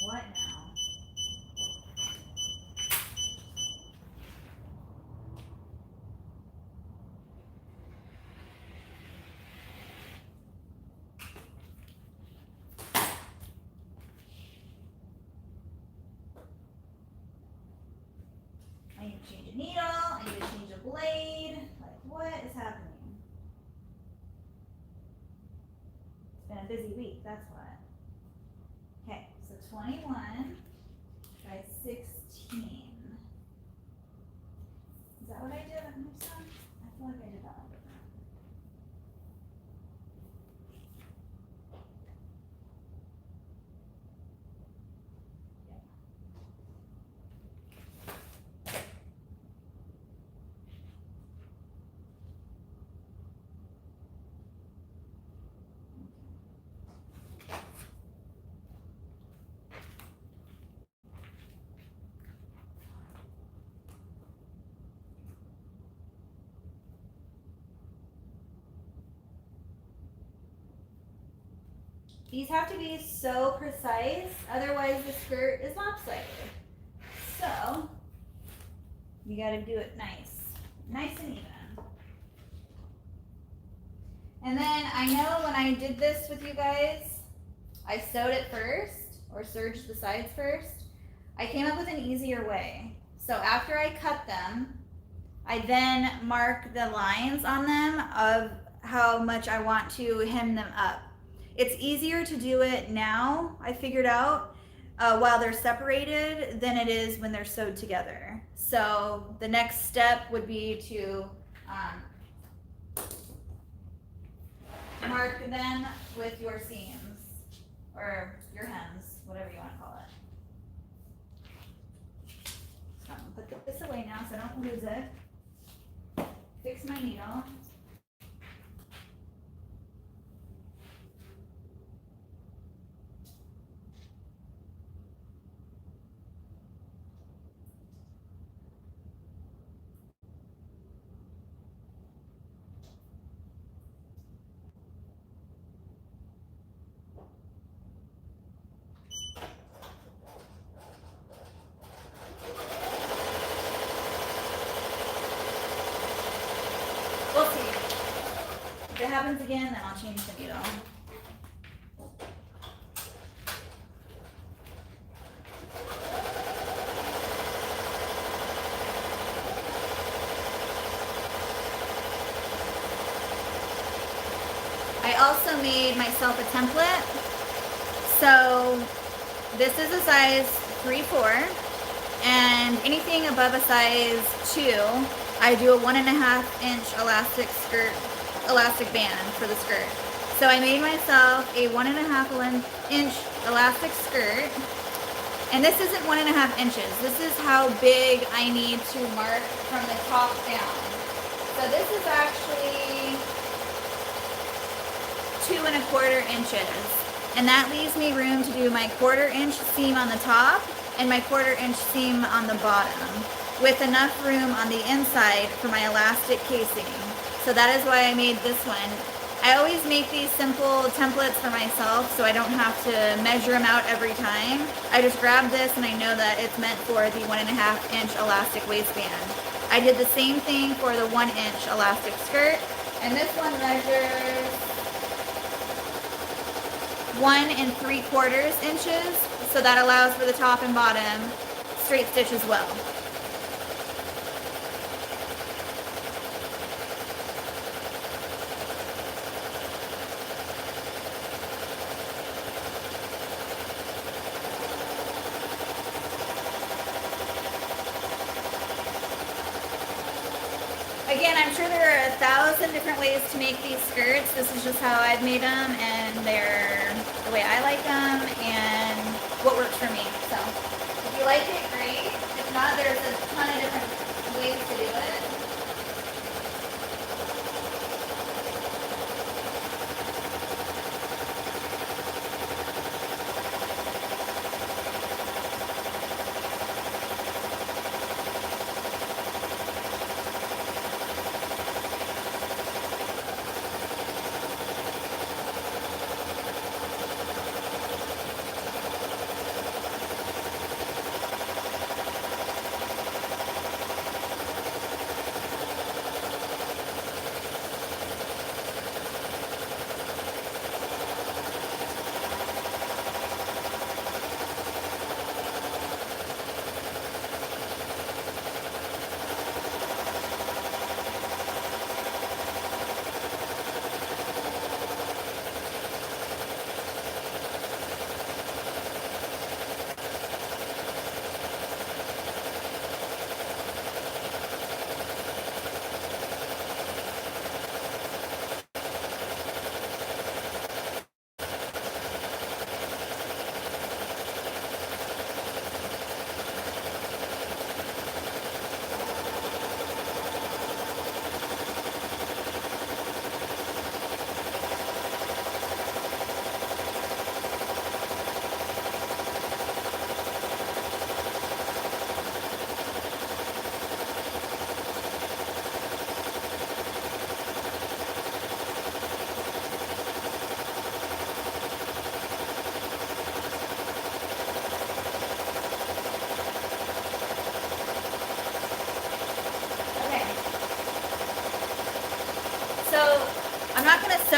What now? I need to change a needle, I need to change a blade. Like, what is happening? It's been a busy week, that's what. Okay, so 21 by 16. Is that what I did on my son? I feel like I did that one different. These have to be so precise, otherwise the skirt is lopsided. So, you gotta do it nice and even. And then I know when I did this with you guys, I sewed it first, or serged the sides first. I came up with an easier way. So after I cut them, I then mark the lines on them of how much I want to hem them up. It's easier to do it now, I figured out, while they're separated than it is when they're sewed together. So the next step would be to mark them with your seams, or your hems, whatever you want to call it. So I'm gonna put this away now so I don't lose it. Fix my needle. We'll see. If it happens again, then I'll change the needle. I also made myself a template. So this is a size 3/4, and anything above a size 2, I do a 1.5 inch elastic band for the skirt. So I made myself a 1.5 inch elastic skirt, and this isn't 1.5 inches. This is how big I need to mark from the top down. So this is actually 2.25 inches, and that leaves me room to do my 1/4 inch seam on the top and my 1/4 inch seam on the bottom, with enough room on the inside for my elastic casing. So that is why I made this one. I always make these simple templates for myself so I don't have to measure them out every time. I just grab this and I know that it's meant for the 1.5 inch elastic waistband. I did the same thing for the 1 inch elastic skirt, and this one measures 1 3/4 inches, so that allows for the top and bottom straight stitch as well. Again, I'm sure there are 1,000 different ways to make these skirts. This is just how I've made them, and they're the way I like them and what works for me. So if you like it, great. If not, there's a ton of different ways to do it.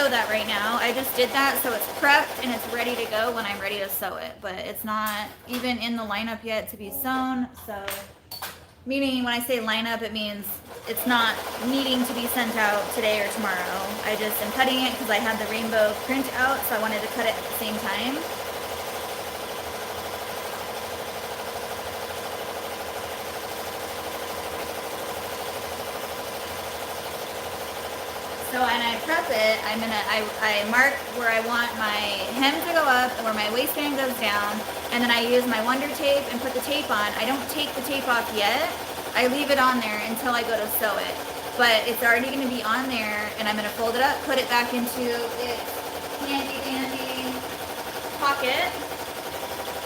sew that right now. I just did that so it's prepped and it's ready to go when I'm ready to sew it, but it's not even in the lineup yet to be sewn. So meaning when I say lineup, it means it's not needing to be sent out today or tomorrow. I just am cutting it because I had the rainbow print out, so I wanted to cut it at the same time. So when I prep it, I mark where I want my hem to go up and where my waistband goes down, and then I use my Wonder Tape and put the tape on. I don't take the tape off yet. I leave it on there until I go to sew it. But it's already going to be on there, and I'm going to fold it up, put it back into its handy dandy pocket.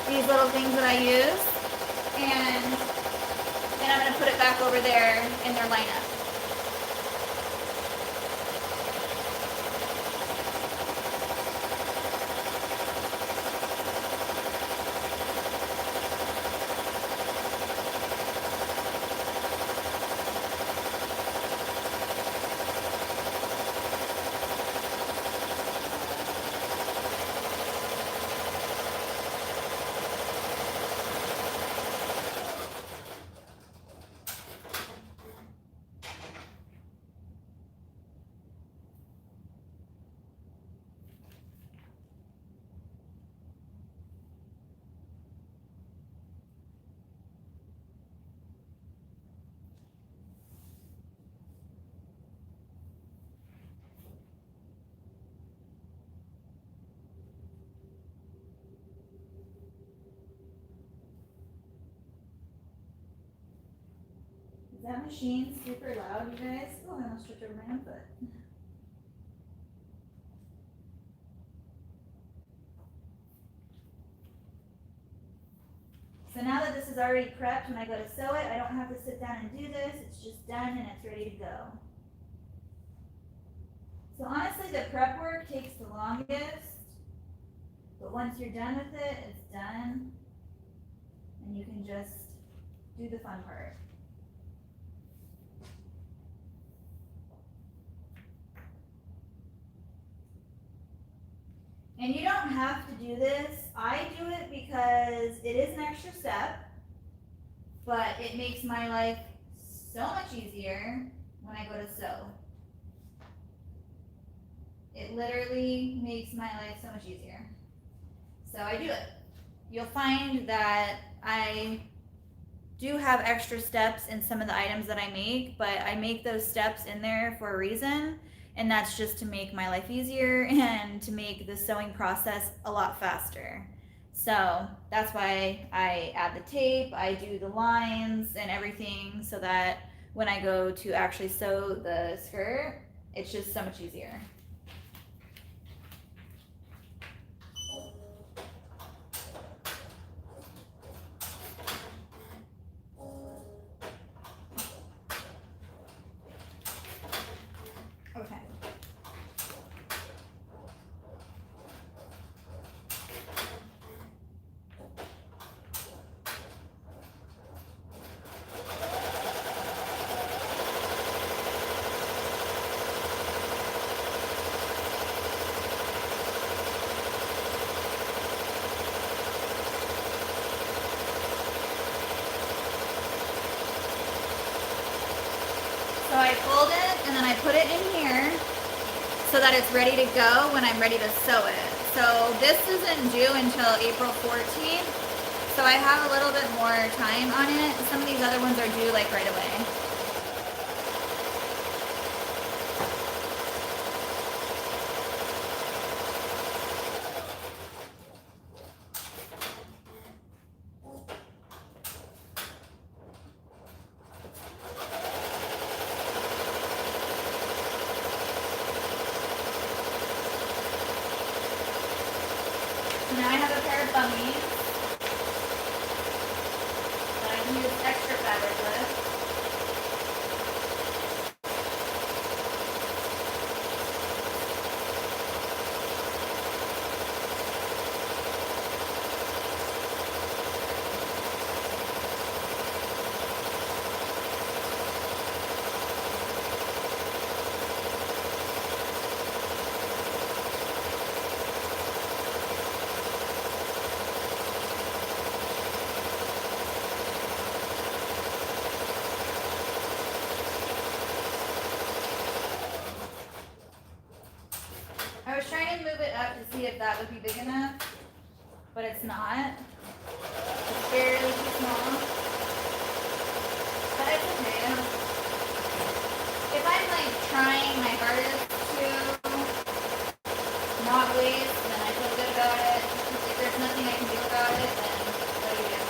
These little things that I use, and then I'm going to put it back over there in their lineup. Is that machine super loud, you guys? Oh, I almost tripped over my own foot. So now that this is already prepped, when I go to sew it, I don't have to sit down and do this. It's just done and it's ready to go. So honestly, the prep work takes the longest, but once you're done with it, it's done. And you can just do the fun part. And you don't have to do this. I do it because it is an extra step, but it makes my life so much easier when I go to sew. It literally makes my life so much easier. So I do it. You'll find that I do have extra steps in some of the items that I make, but I make those steps in there for a reason. And that's just to make my life easier and to make the sewing process a lot faster. So that's why I add the tape, I do the lines and everything so that when I go to actually sew the skirt, it's just so much easier. So I fold it and then I put it in here so that it's ready to go when I'm ready to sew it. So this isn't due until April 14th, so I have a little bit more time on it. Some of these other ones are due like right away. Now I have a pair of bummies that I can use extra fabric with. see if that would be big enough, but it's not. It's barely too small. But it's okay. If I'm like trying my hardest to not waste, then I feel good about it. If there's nothing I can do about it, then what do you do?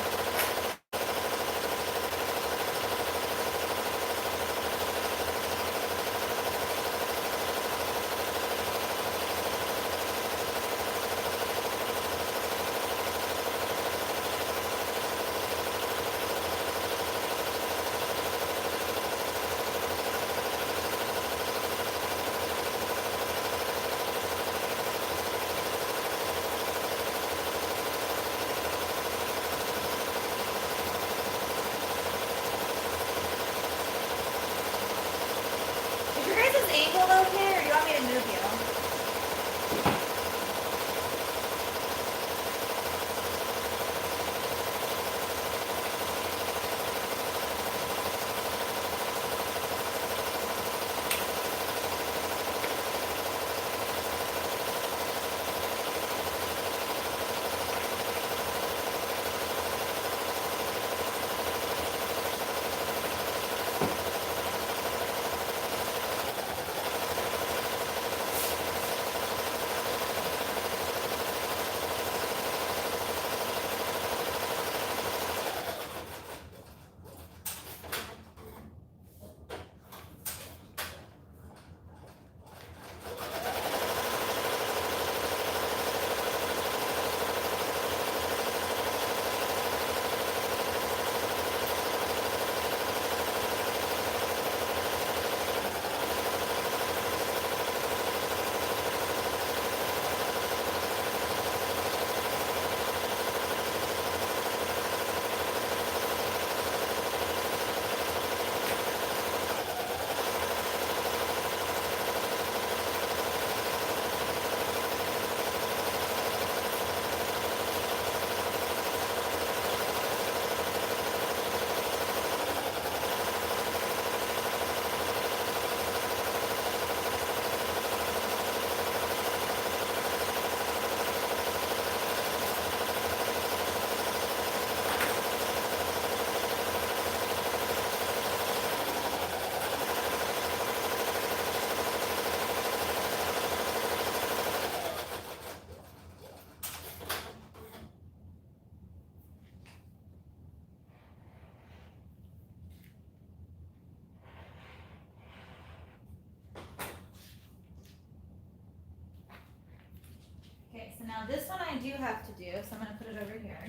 Okay, or do you want me to move you? Okay, so now this one I do have to do, so I'm going to put it over here.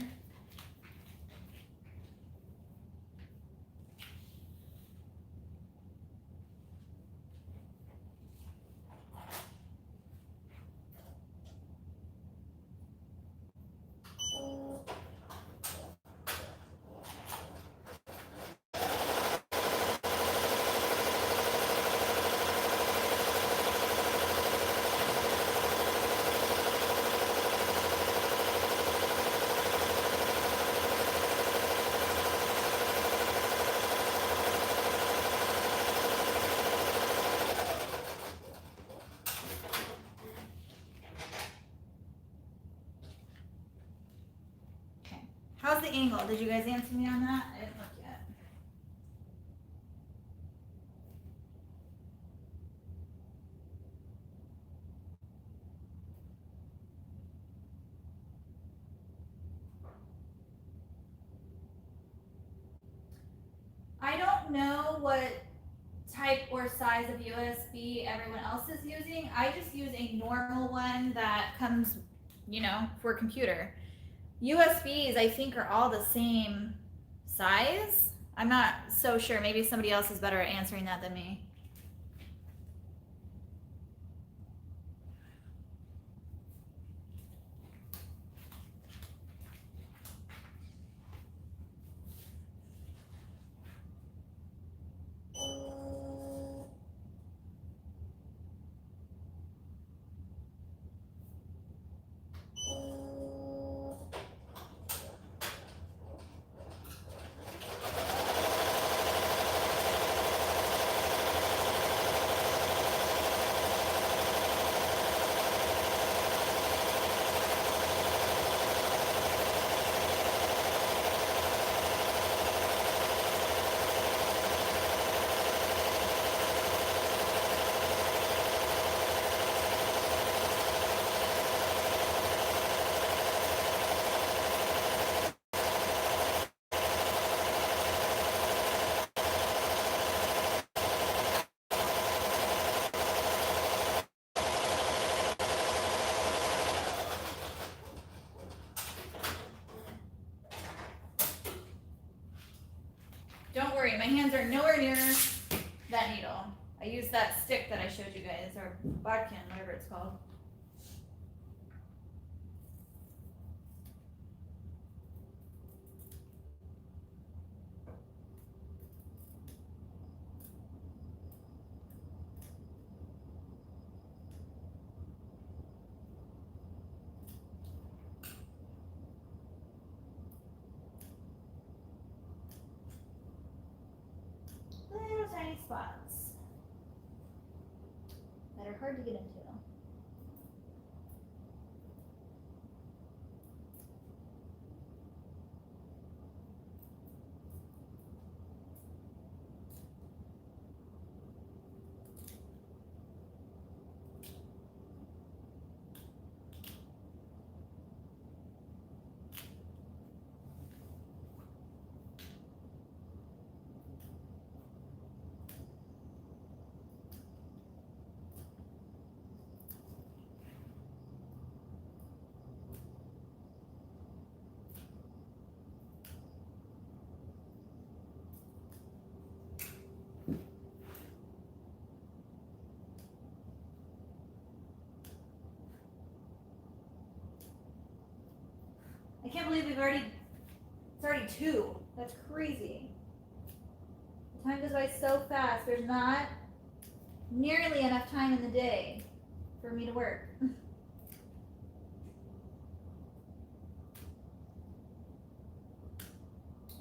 How's the angle? Did you guys answer me on that? I didn't look yet. I don't know what type or size of USB everyone else is using. I just use a normal one that comes, you know, for a computer. USBs, I think, are all the same size. I'm not so sure. Maybe somebody else is better at answering that than me. Don't worry, my hands are nowhere near that needle. I used that stick that I showed you guys, or bodkin, whatever it's called. Little tiny spots that are hard to get into. I can't believe it's already 2. That's crazy. Time goes by so fast. There's not nearly enough time in the day for me to work.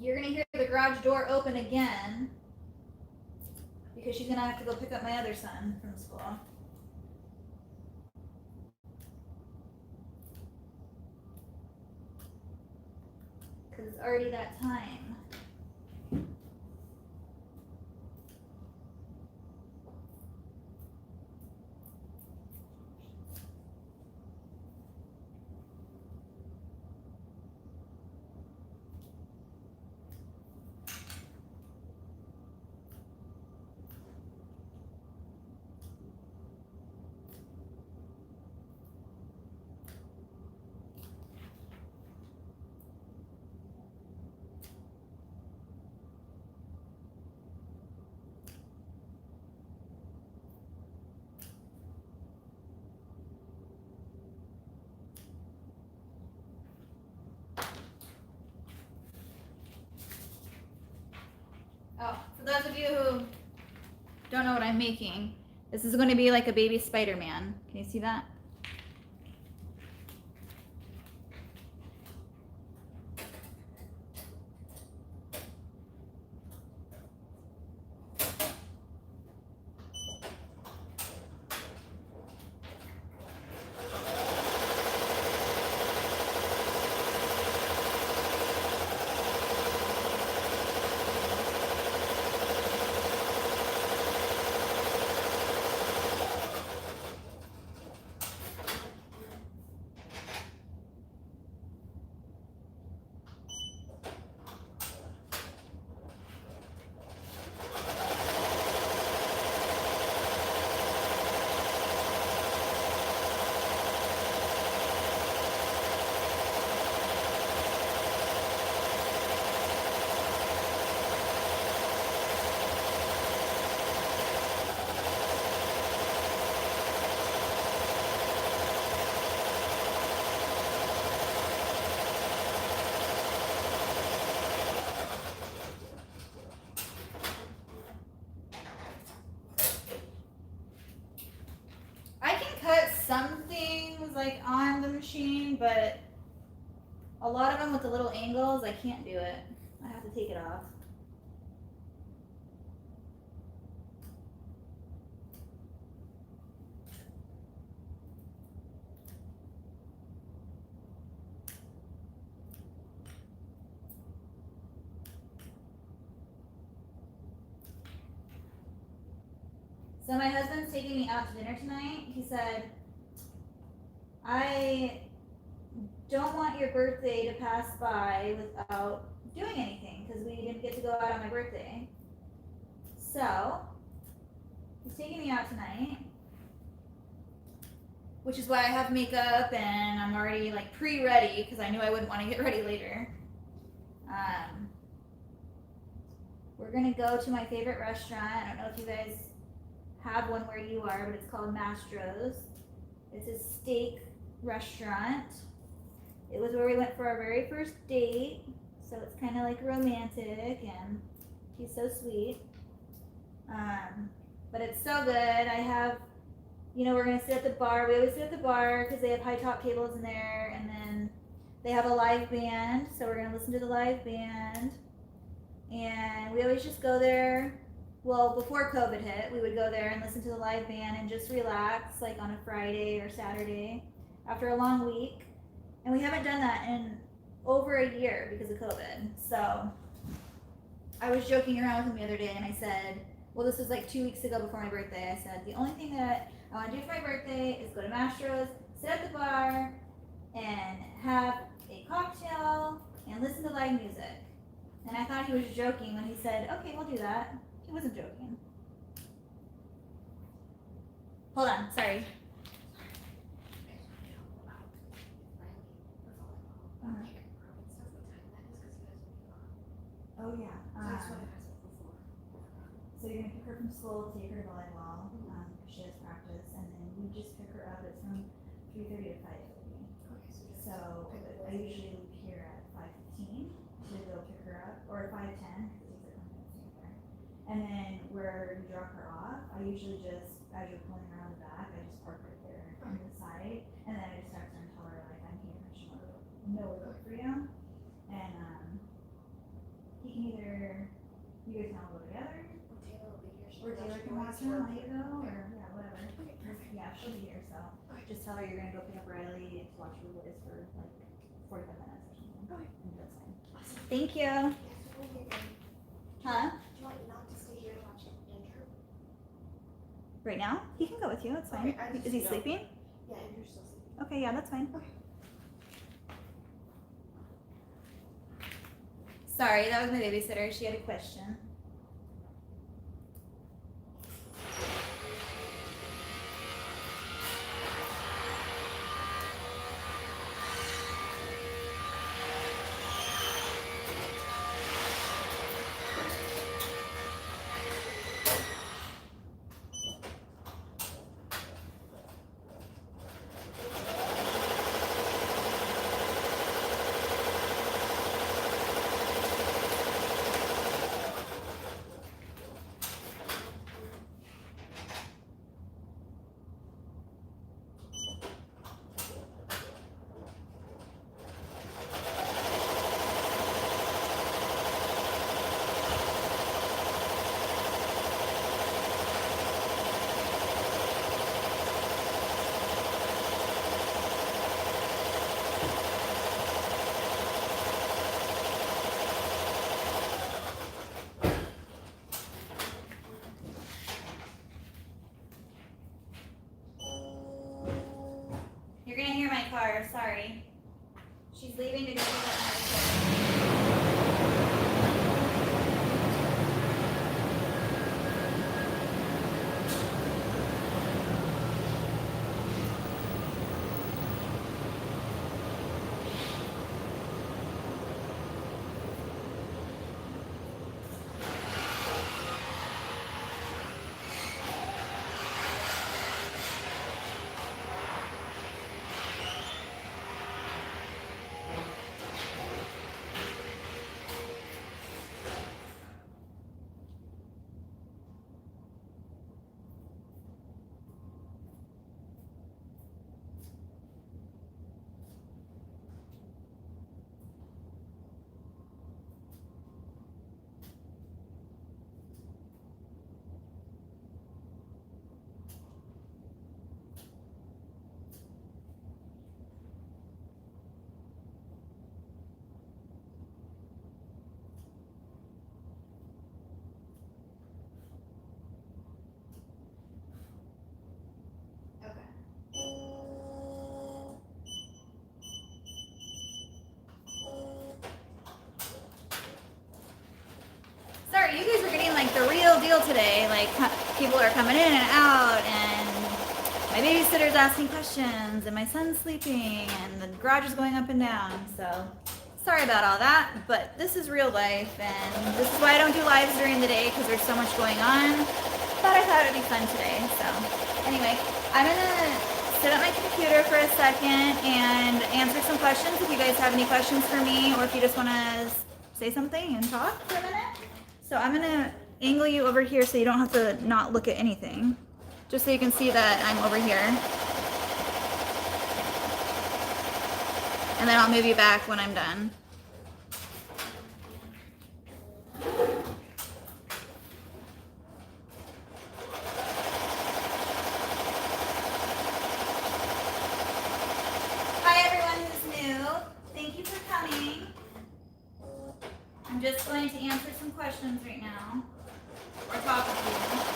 You're gonna hear the garage door open again because she's gonna have to go pick up my other son from school. Because it's already that time. Oh, for those of you who don't know what I'm making, this is going to be like a baby Spider-Man. Can you see that? Some things like on the machine, but a lot of them with the little angles, I can't do it. I have to take it off. So my husband's taking me out to dinner tonight. He said, I don't want your birthday to pass by without doing anything because we didn't get to go out on my birthday. So he's taking me out tonight, which is why I have makeup and I'm already like pre-ready because I knew I wouldn't want to get ready later. We're we're gonna go to my favorite restaurant. I don't know if you guys have one where you are, but it's called Mastro's. It's a steak restaurant. It was where we went for our very first date, so it's kind of like romantic, and he's so sweet. But it's so good. I have, you know, we're gonna sit at the bar. We always sit at the bar because they have high top tables in there, and then they have a live band, so we're gonna listen to the live band. And we always just go there. Well, before COVID hit, we would go there and listen to the live band and just relax, like on a Friday or Saturday after a long week. And we haven't done that in over a year because of COVID. So I was joking around with him the other day, and I said, well, this was like 2 weeks ago before my birthday. I said, the only thing that I want to do for my birthday is go to Mastro's, sit at the bar, and have a cocktail and listen to live music. And I thought he was joking when he said, okay, we'll do that. He wasn't joking. Hold on, sorry. Oh yeah. So you're gonna pick her from school, take her to volleyball, because she has practice, and then we just pick her up. It's from 3:30 to 5:30. Okay, so I usually leave here at 5:15 to go pick her up, or 5:10 because it takes like 1 minute to get there. And then where you drop her off, I usually just, as you're pulling around the back, I just park right there on the side, and then I just text her and tell her like I'm here, and she'll know to look for you. And he can either, you guys can all go together, or Taylor can watch him while you go, or yeah, whatever. Yeah, she'll be here, so just tell her you're gonna go pick up Riley to watch the boys for like 45 minutes or something. Okay. And that's fine. Awesome. Thank you. Huh? Do you want not to stay here and watch Andrew? Right now? He can go with you, it's fine. Okay, Is he sleeping? Yeah, Andrew's still sleeping. Okay, yeah, that's fine. Okay. Sorry, that was my babysitter. She had a question. You're gonna hear my car, sorry. She's leaving to go pick up Melco. Sorry, you guys are getting like the real deal today. Like people are coming in and out, and my babysitter's asking questions, and my son's sleeping, and the garage is going up and down. So Sorry about all that, but this is real life, and this is why I don't do lives during the day, because there's so much going on. But I thought it would be fun today, so. Anyway, I'm gonna sit at my computer for a second and answer some questions if you guys have any questions for me, or if you just wanna say something and talk for a minute. So I'm gonna angle you over here so you don't have to not look at anything. Just so you can see that I'm over here. And then I'll move you back when I'm done. Hi everyone who's new. Thank you for coming. I'm just going to answer some questions right now. Or talk with you.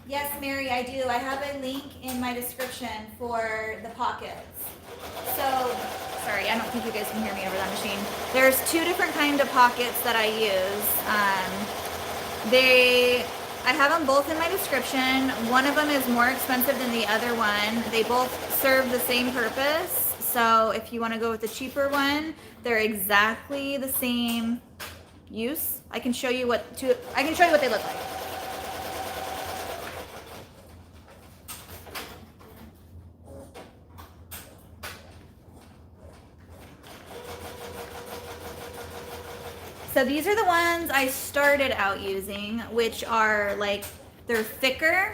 Yes, Mary, I do. I have a link in my description for the pockets. So, sorry, I don't think you guys can hear me over that machine. There's two different kinds of pockets that I use. I have them both in my description. One of them is more expensive than the other one. They both serve the same purpose. So if you want to go with the cheaper one, they're exactly the same use. I can show you what they look like. So these are the ones I started out using, which are like, they're thicker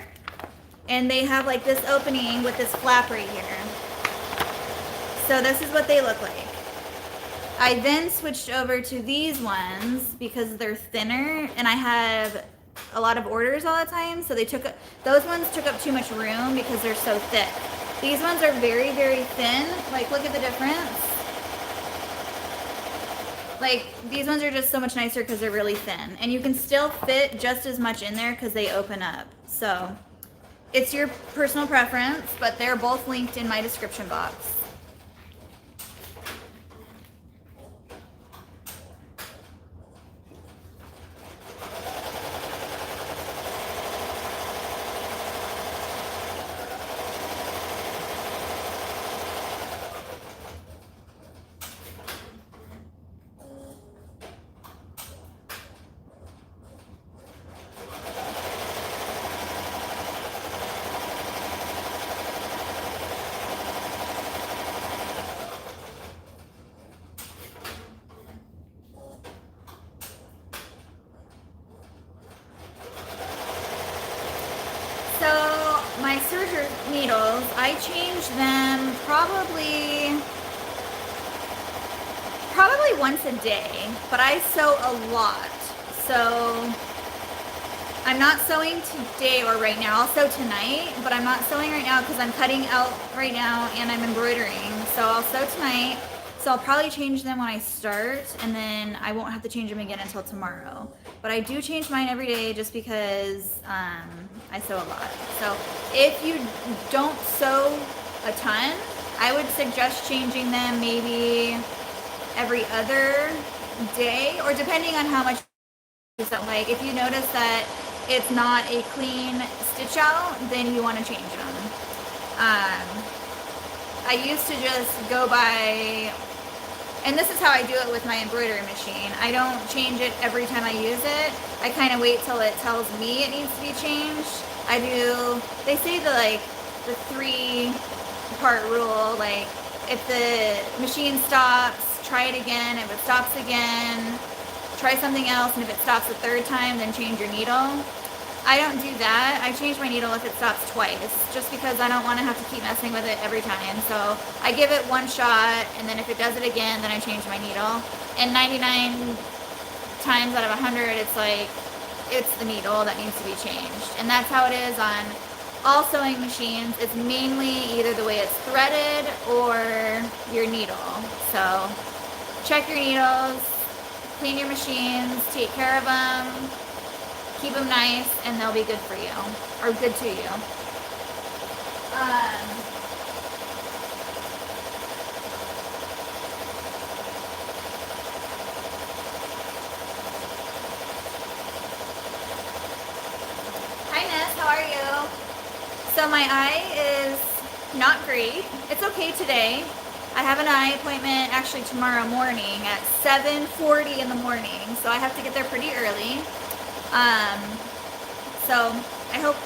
and they have like this opening with this flap right here. So this is what they look like. I then switched over to these ones because they're thinner and I have a lot of orders all the time. So those ones took up too much room because they're so thick. These ones are very, very thin. Like, look at the difference. Like, these ones are just so much nicer because they're really thin. And you can still fit just as much in there because they open up. So, it's your personal preference, but they're both linked in my description box. So my SERGER needles, I change them probably once a day, but I sew a lot. So I'm not sewing today or right now. I'll sew tonight, but I'm not sewing right now because I'm cutting out right now and I'm embroidering. So I'll sew tonight. So I'll probably change them when I start, and then I won't have to change them again until tomorrow. But I do change mine every day just because I sew a lot. So if you don't sew a ton, I would suggest changing them maybe every other day, or depending on how much you sew. Like, if you notice that it's not a clean stitch out, then you want to change them. I used to just go by, and this is how I do it with my embroidery machine. I don't change it every time I use it. I kind of wait till it tells me it needs to be changed. I do, they say the 3-part rule, like if the machine stops, try it again. If it stops again, try something else. And if it stops the 3rd time, then change your needle. I don't do that. I change my needle if it stops twice, just because I don't want to have to keep messing with it every time. So I give it one shot, and then if it does it again, then I change my needle. And 99 times out of 100, it's like, it's the needle that needs to be changed. And that's how it is on all sewing machines. It's mainly either the way it's threaded or your needle. So check your needles, clean your machines, take care of them, keep them nice, and they'll be good for you, or good to you. Hi Ness, how are you? So my eye is not great. It's okay today. I have an eye appointment actually tomorrow morning at 7:40 in the morning, so I have to get there pretty early. So I hope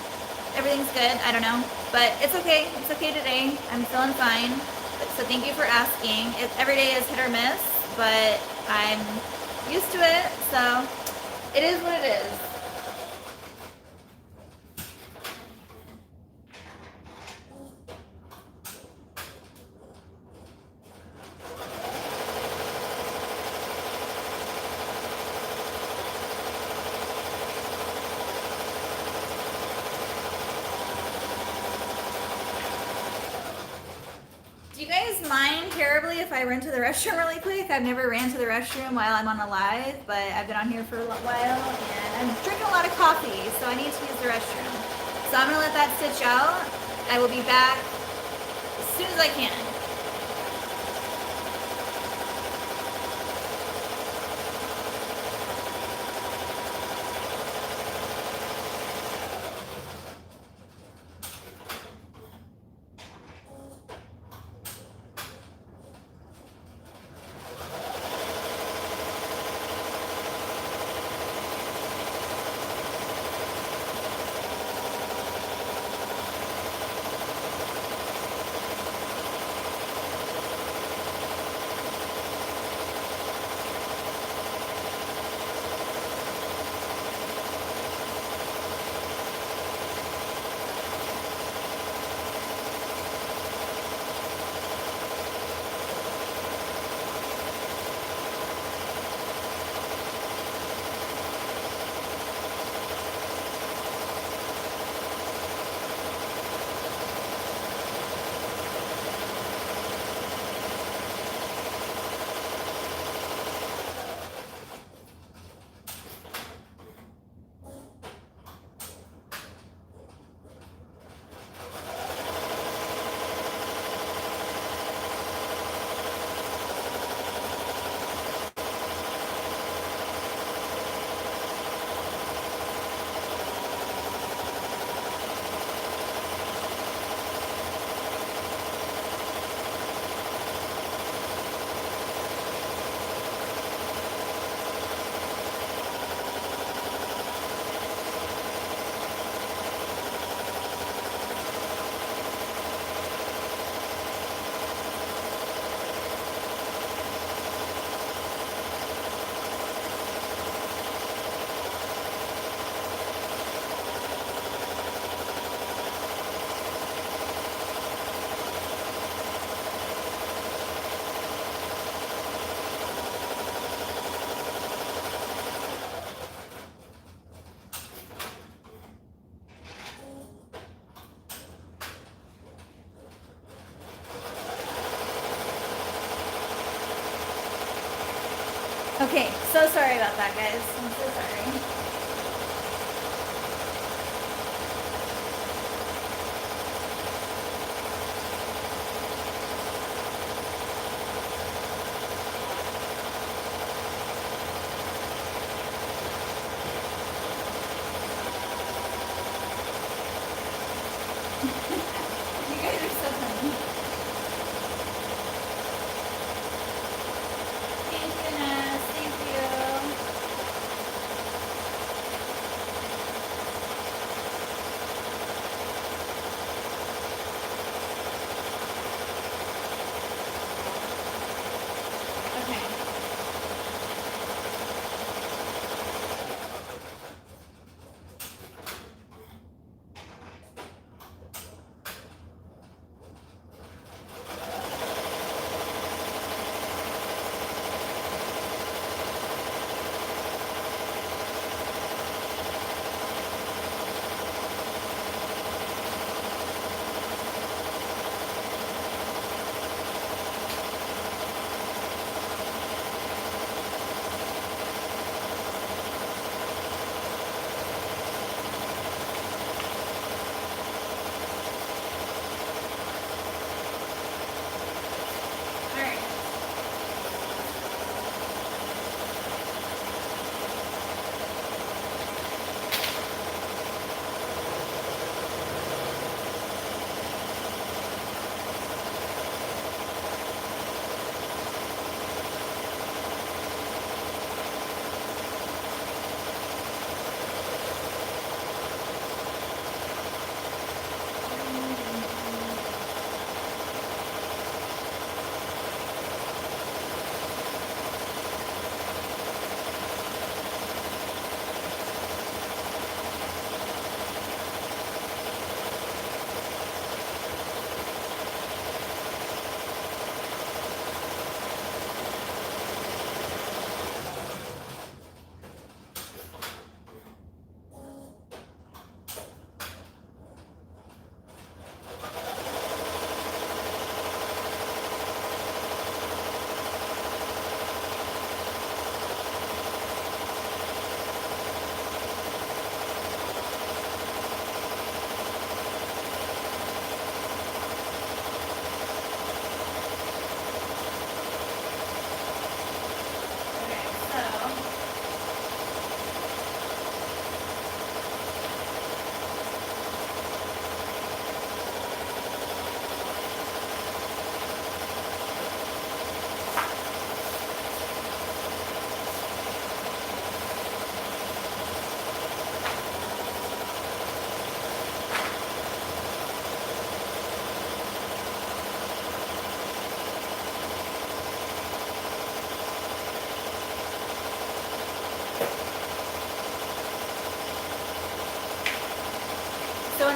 everything's good. I don't know, but it's okay. It's okay today. I'm feeling fine. So thank you for asking. Every day is hit or miss, but I'm used to it, so it is what it is. Do you guys mind terribly if I run to the restroom really quick? I've never ran to the restroom while I'm on a live, but I've been on here for a while and I'm drinking a lot of coffee, so I need to use the restroom. So I'm gonna let that stitch out. I will be back as soon as I can. Okay, so sorry about that, guys. I'm so sorry. You guys are so funny. Thank you, Ness. Thank you.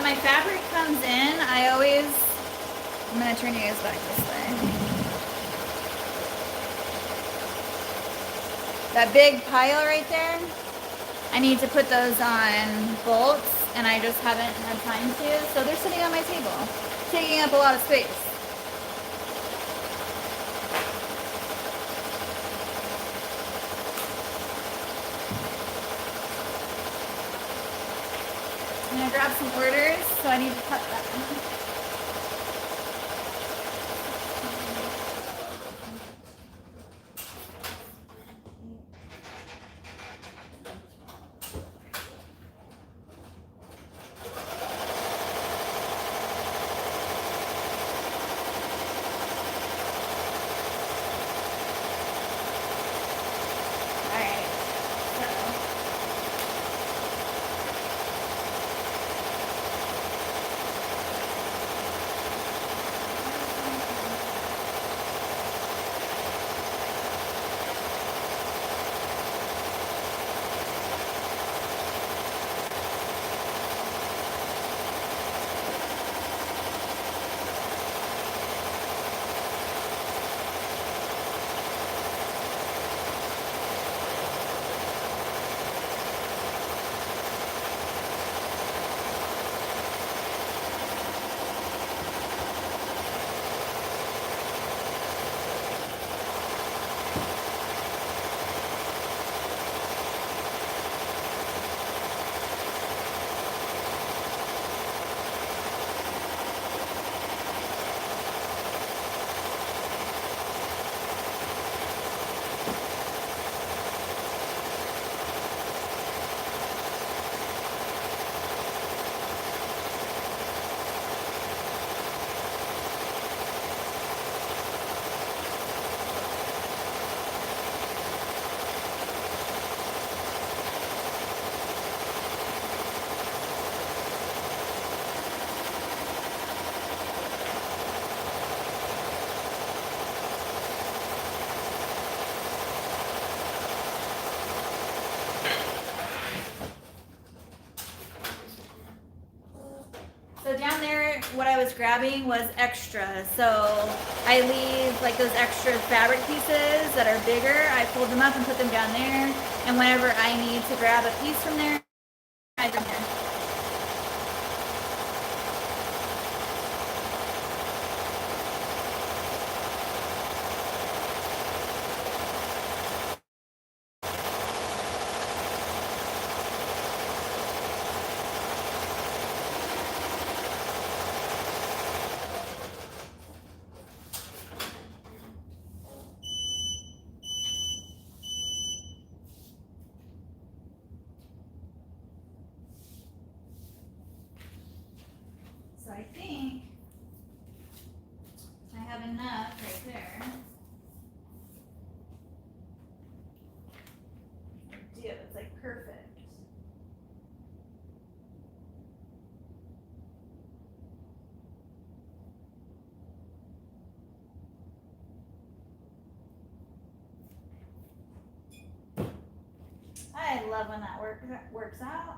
my fabric comes in, I always, I'm gonna turn you guys back this way. That big pile right there, I need to put those on bolts, and I just haven't had time to, so they're sitting on my table, taking up a lot of space. I'm gonna grab some orders, so I need to cut that. So down there, what I was grabbing was extra. So I leave like those extra fabric pieces that are bigger. I fold them up and put them down there. And whenever I need to grab a piece from there, I come here. So I think I have enough right there. I do, it's like perfect. I love when that works out.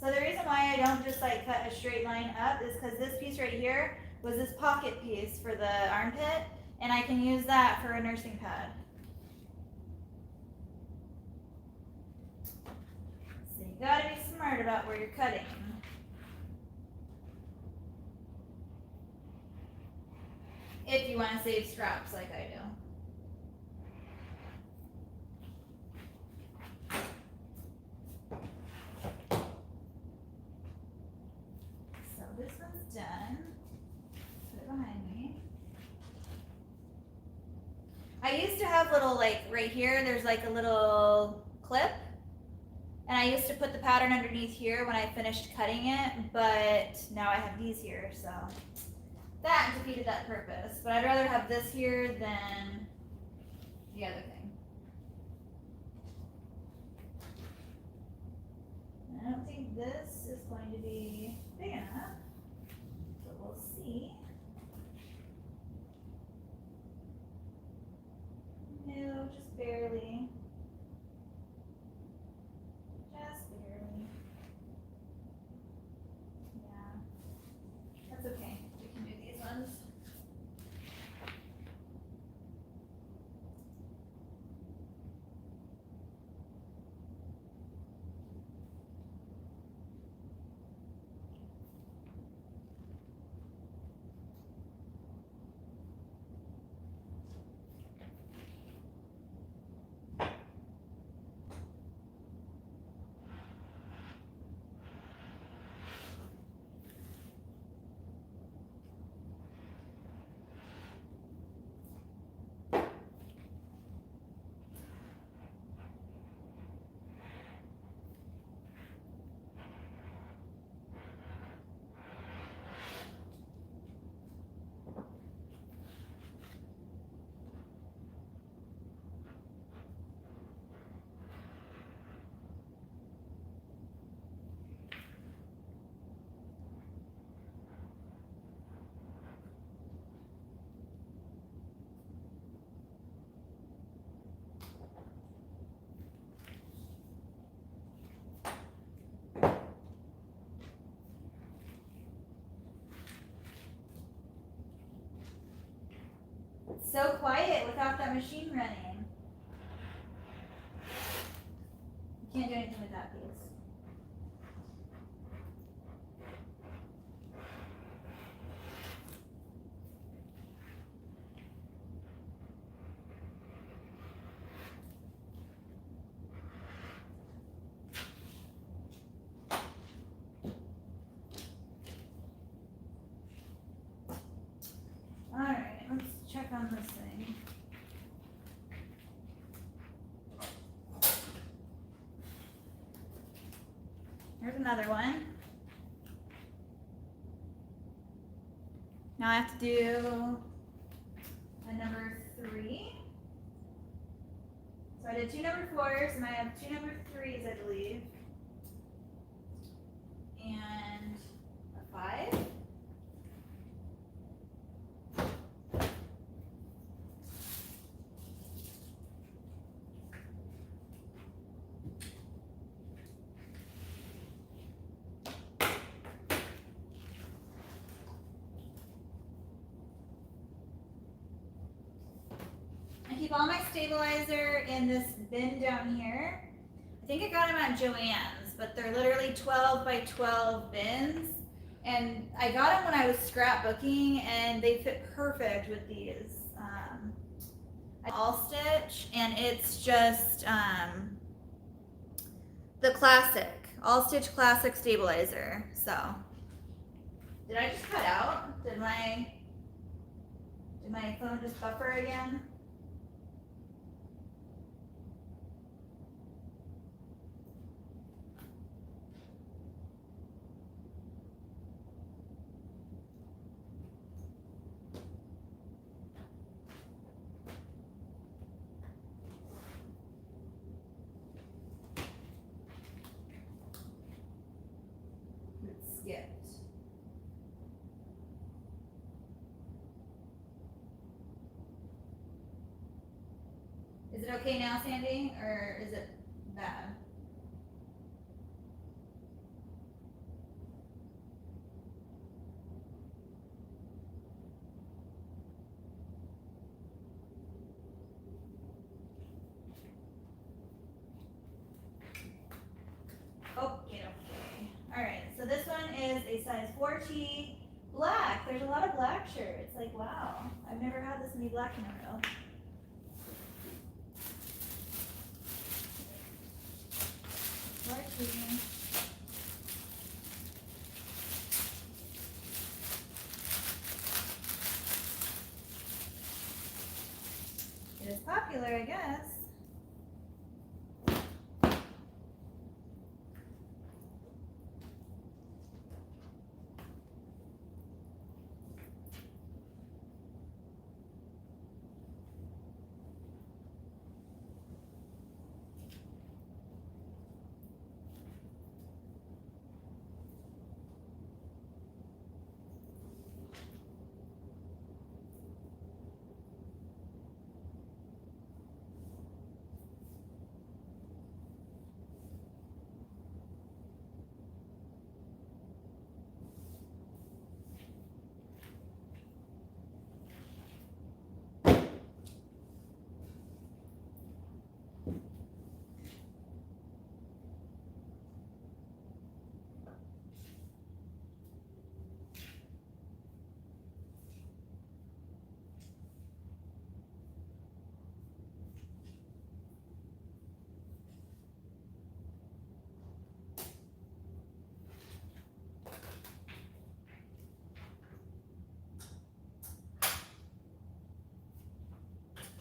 So the reason why I don't just like cut a straight line up is because this piece right here was this pocket piece for the armpit, and I can use that for a nursing pad. So you gotta be smart about where you're cutting. If you want to save scraps like I do. done. Put it behind me. I used to have little, like right here, there's like a little clip. And I used to put the pattern underneath here when I finished cutting it, but now I have these here, so that defeated that purpose. But I'd rather have this here than the other thing. I don't think this is going to be big enough, but we'll see. No, just barely. Just barely. Yeah. That's okay. We can do these ones. It's so quiet without that machine running. You can't do anything with that piece. Alright, let's check on this thing. Here's another one. Now I have to do a number 3. So I did 2 number 4s and I have 2 number 3s, I believe. And a 5. I keep all my stabilizer in this bin down here. I think I got them at Joann's, but they're literally 12 by 12 bins. And I got them when I was scrapbooking, and they fit perfect with these. All stitch, and it's just the classic, all stitch classic stabilizer. So, did I just cut out? Did my phone just buffer again? Skipped. Is it okay now, Sandy, or is it bad? Okay. Alright, so this one is a size 4T black. There's a lot of black shirts. Like, wow. I've never had this many black in a row. popular, I guess.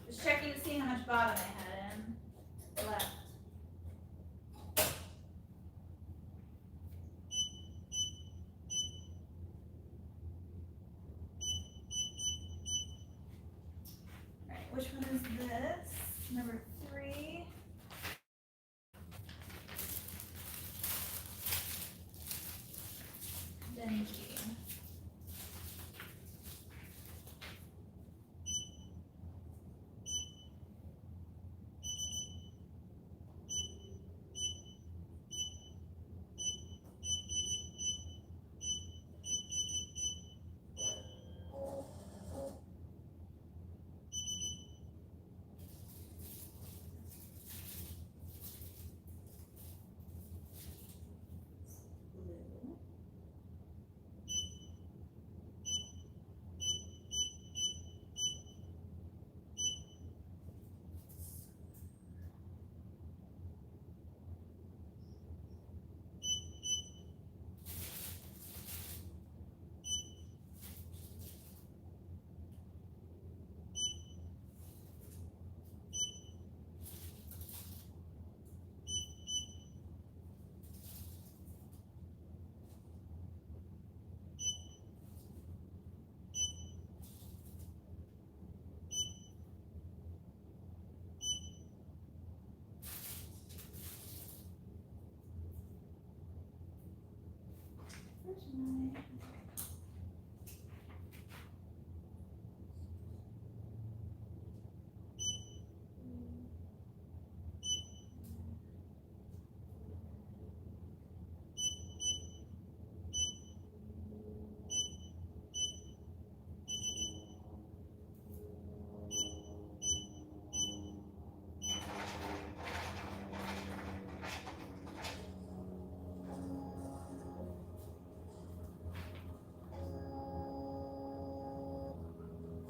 Just checking to see how much bobbin I had in left. Alright, which one is this? Number 3. Benji.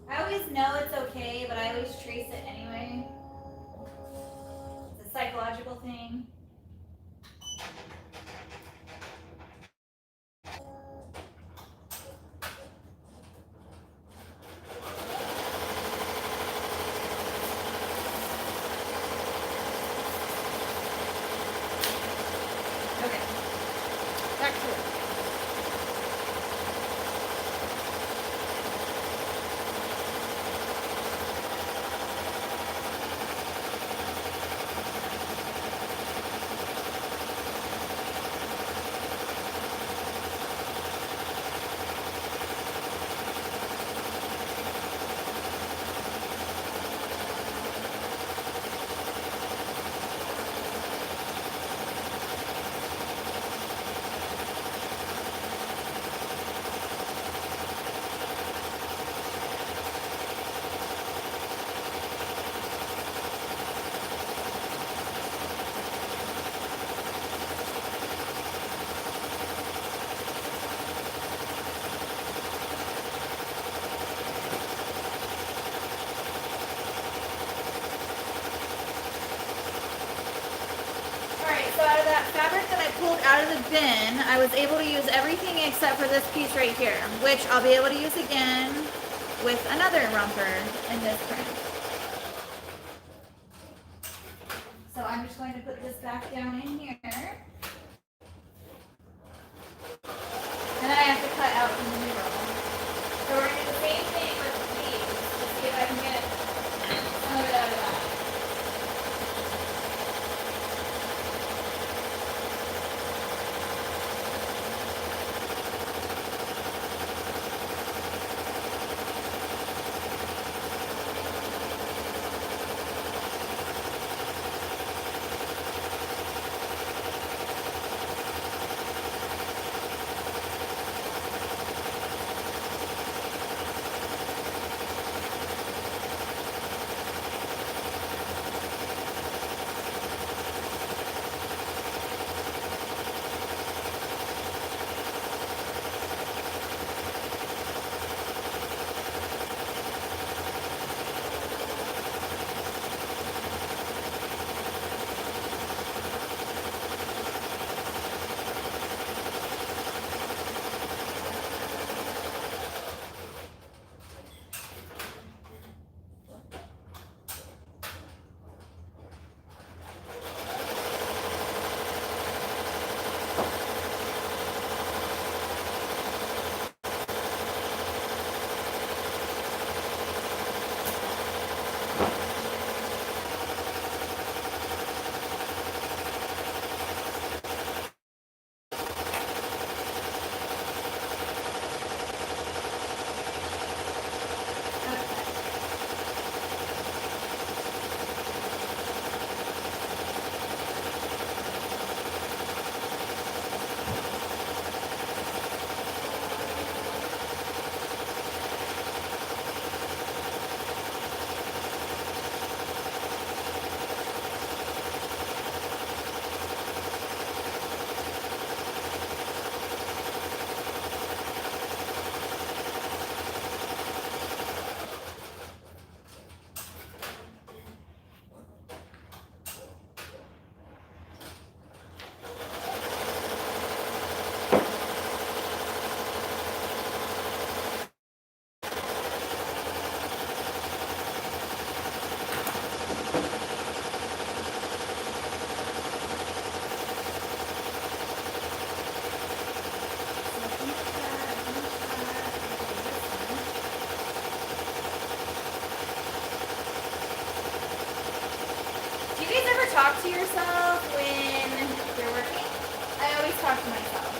I always know it's okay, but I always trace it anyway. It's a psychological thing. Okay, back to it. So out of that fabric that I pulled out of the bin, I was able to use everything except for this piece right here, which I'll be able to use again with another romper in this print. I'm just going to put this back down in here. And then I have to cut out the middle. So we're going to do the same thing with these. Let's see if I can get some of it out of that. Talk to yourself when you're working? I always talk to myself.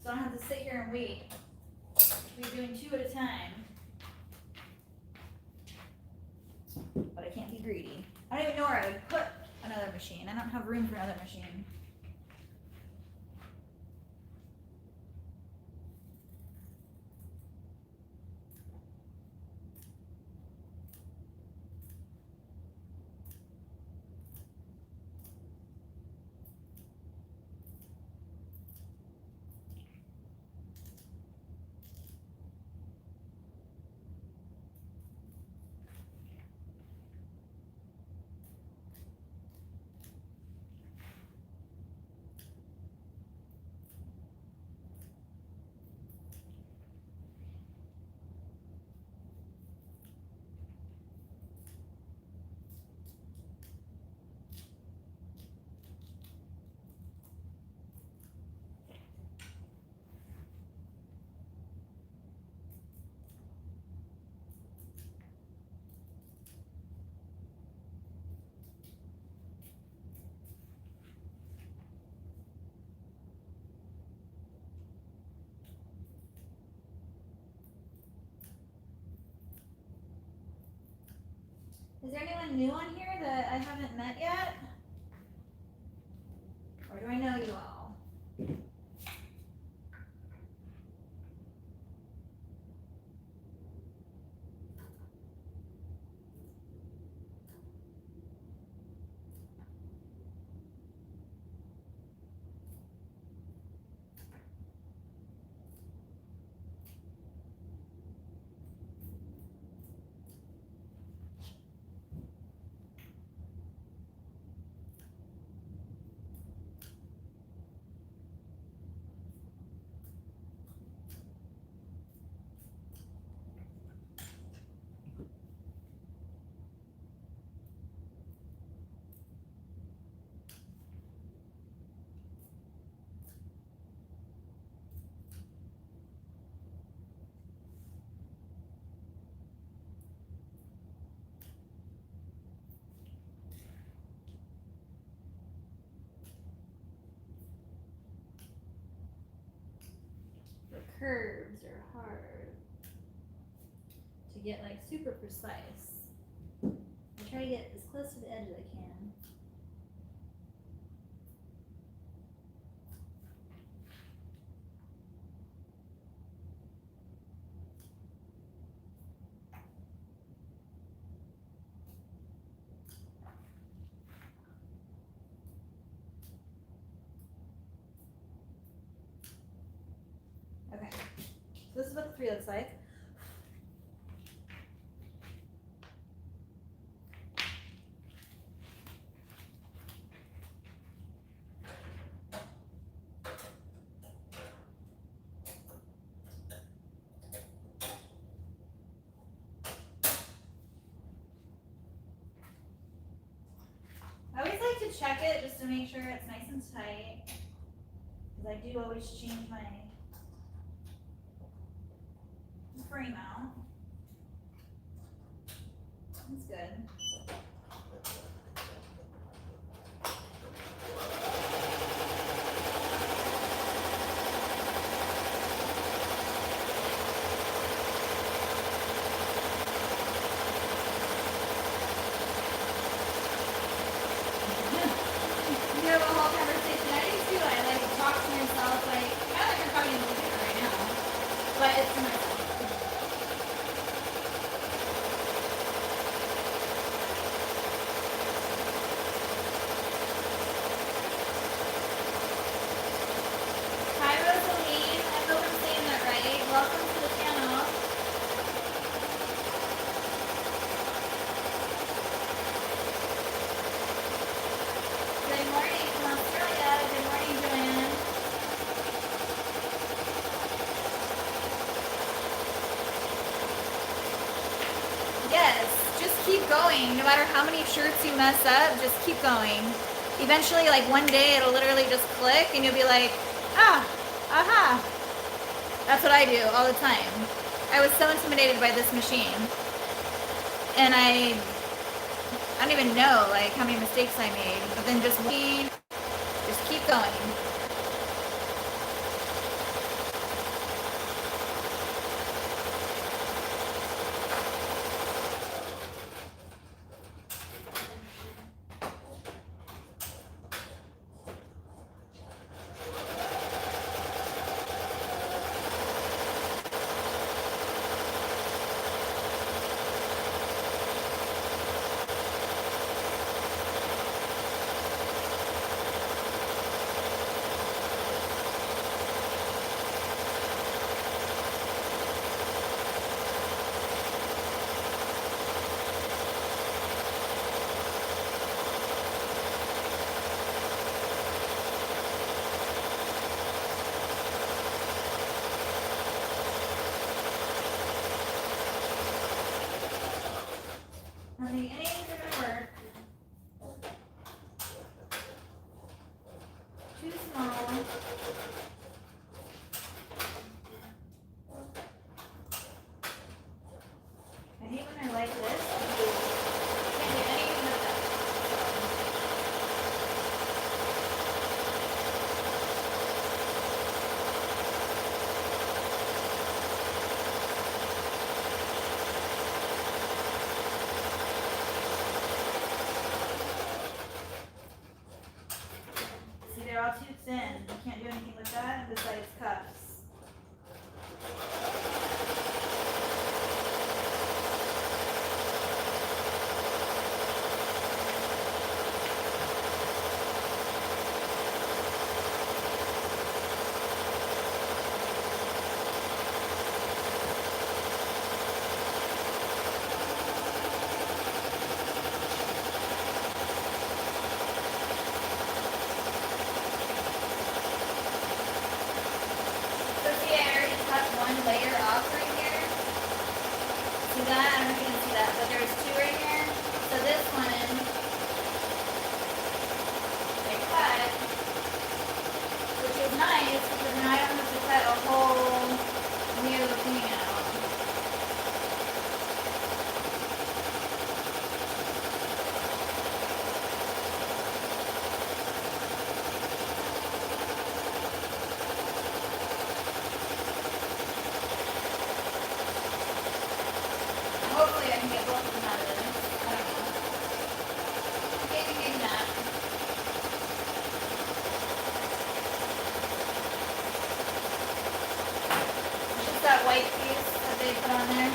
So I don't have to sit here and wait. We're doing 2 at a time. But I can't be greedy. I don't even know where I would put another machine. I don't have room for another machine. Is there anyone new on here that I haven't met yet? Or do I know you all? The curves are hard to get like super precise. I try to get as close to the edge as I can. Okay, so this is what the 3 looks like. I always like to check it just to make sure it's nice and tight, because I do always change my frame out. That's good. We have a whole conversation. I do too. I like to talk to myself, like kind of like you're talking to me right now, but it's to myself. Hi Rosaline, I hope I'm saying that right. Welcome to the channel. Good morning from Australia. Good morning, Joanne. Yes, just keep going. No matter how many shirts you mess up, just keep going. Eventually, like one day, it'll literally just click and you'll be like, ah, aha. That's what I do all the time. I was so intimidated by this machine. And I don't even know like how many mistakes I made, but then just keep going. that, I don't know if you can see that, but there's two right here. So this one, I cut, which is nice because now I don't have to cut a whole new thing out. Hopefully I can get both of them out of this. I don't know. Maybe not. It's just that white piece that they put on there.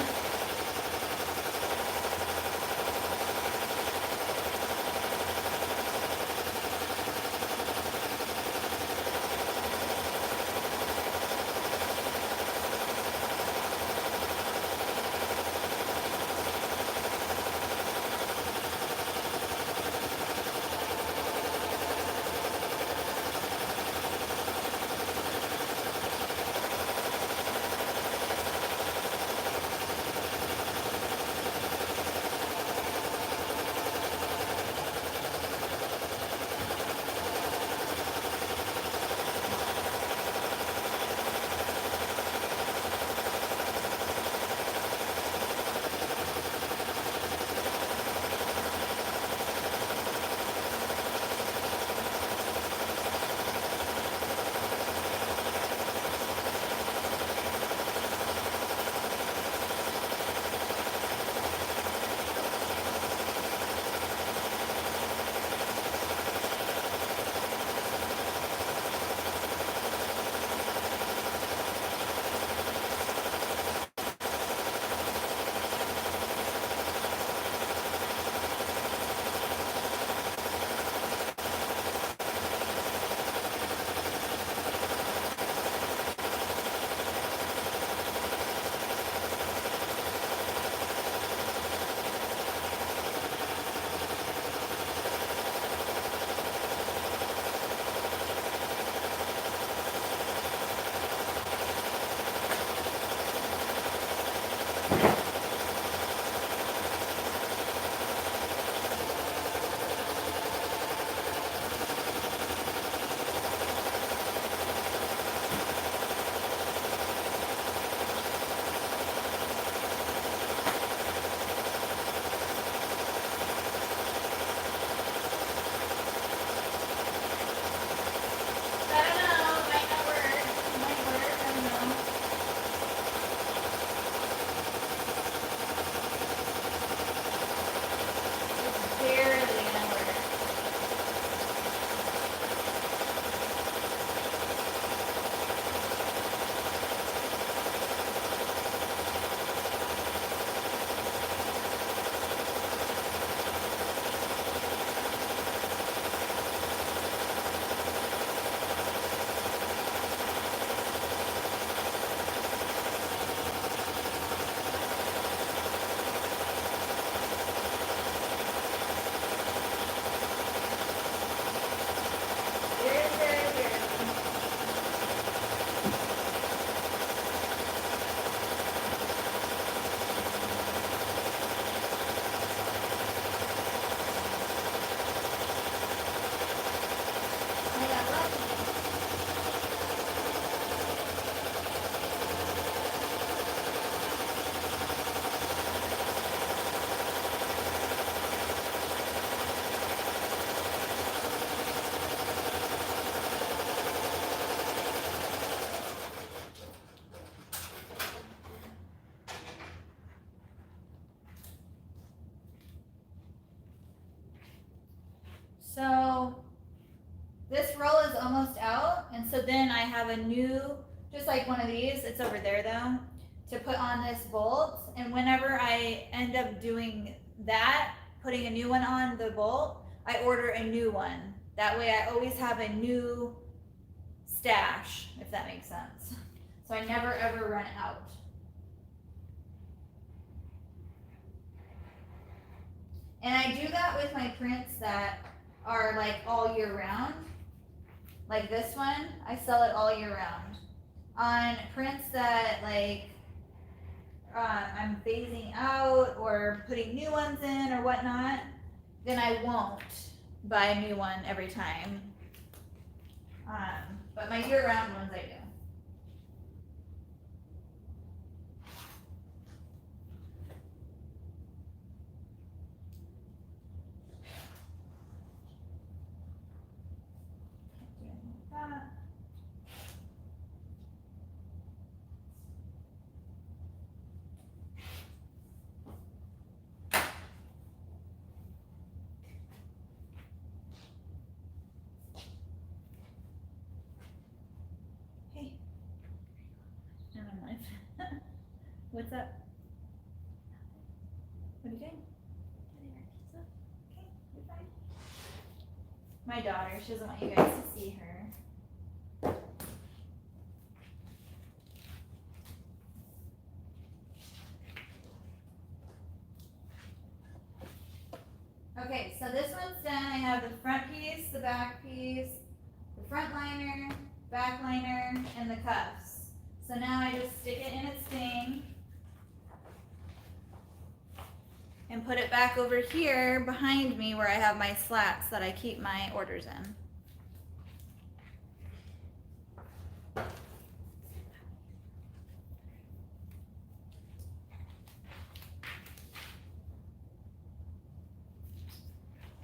So this roll is almost out, and so then I have a new, just like one of these, it's over there though, to put on this bolt. And whenever I end up doing that, putting a new one on the bolt, I order a new one. That way I always have a new stash, if that makes sense. So I never ever run out. And I do that with my prints that are like all year round. Like this one, I sell it all year round. On prints that like I'm phasing out or putting new ones in or whatnot, then I won't buy a new one every time. But my year-round ones I do. Hey, I'm on live. What's up? What are you doing? Okay, you're fine. My daughter, she doesn't want you guys to see her. Okay, so this one's done. I have the front piece, the back piece, the front liner, back liner, and the cuffs. So now I just stick it in its thing and put it back over here behind me where I have my slats that I keep my orders in.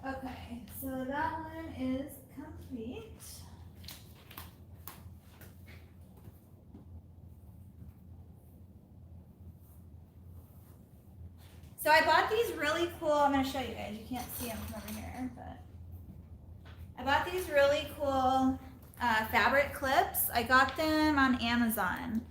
Okay, so that one is complete. So I bought these really cool, I'm going to show you guys, you can't see them from over here, but I bought these really cool fabric clips. I got them on Amazon.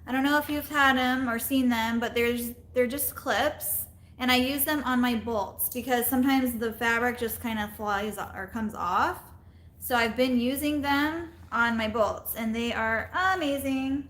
I don't know if you've had them or seen them, but they're just clips, and I use them on my bolts because sometimes the fabric just kind of flies or comes off. So I've been using them on my bolts, and they are amazing.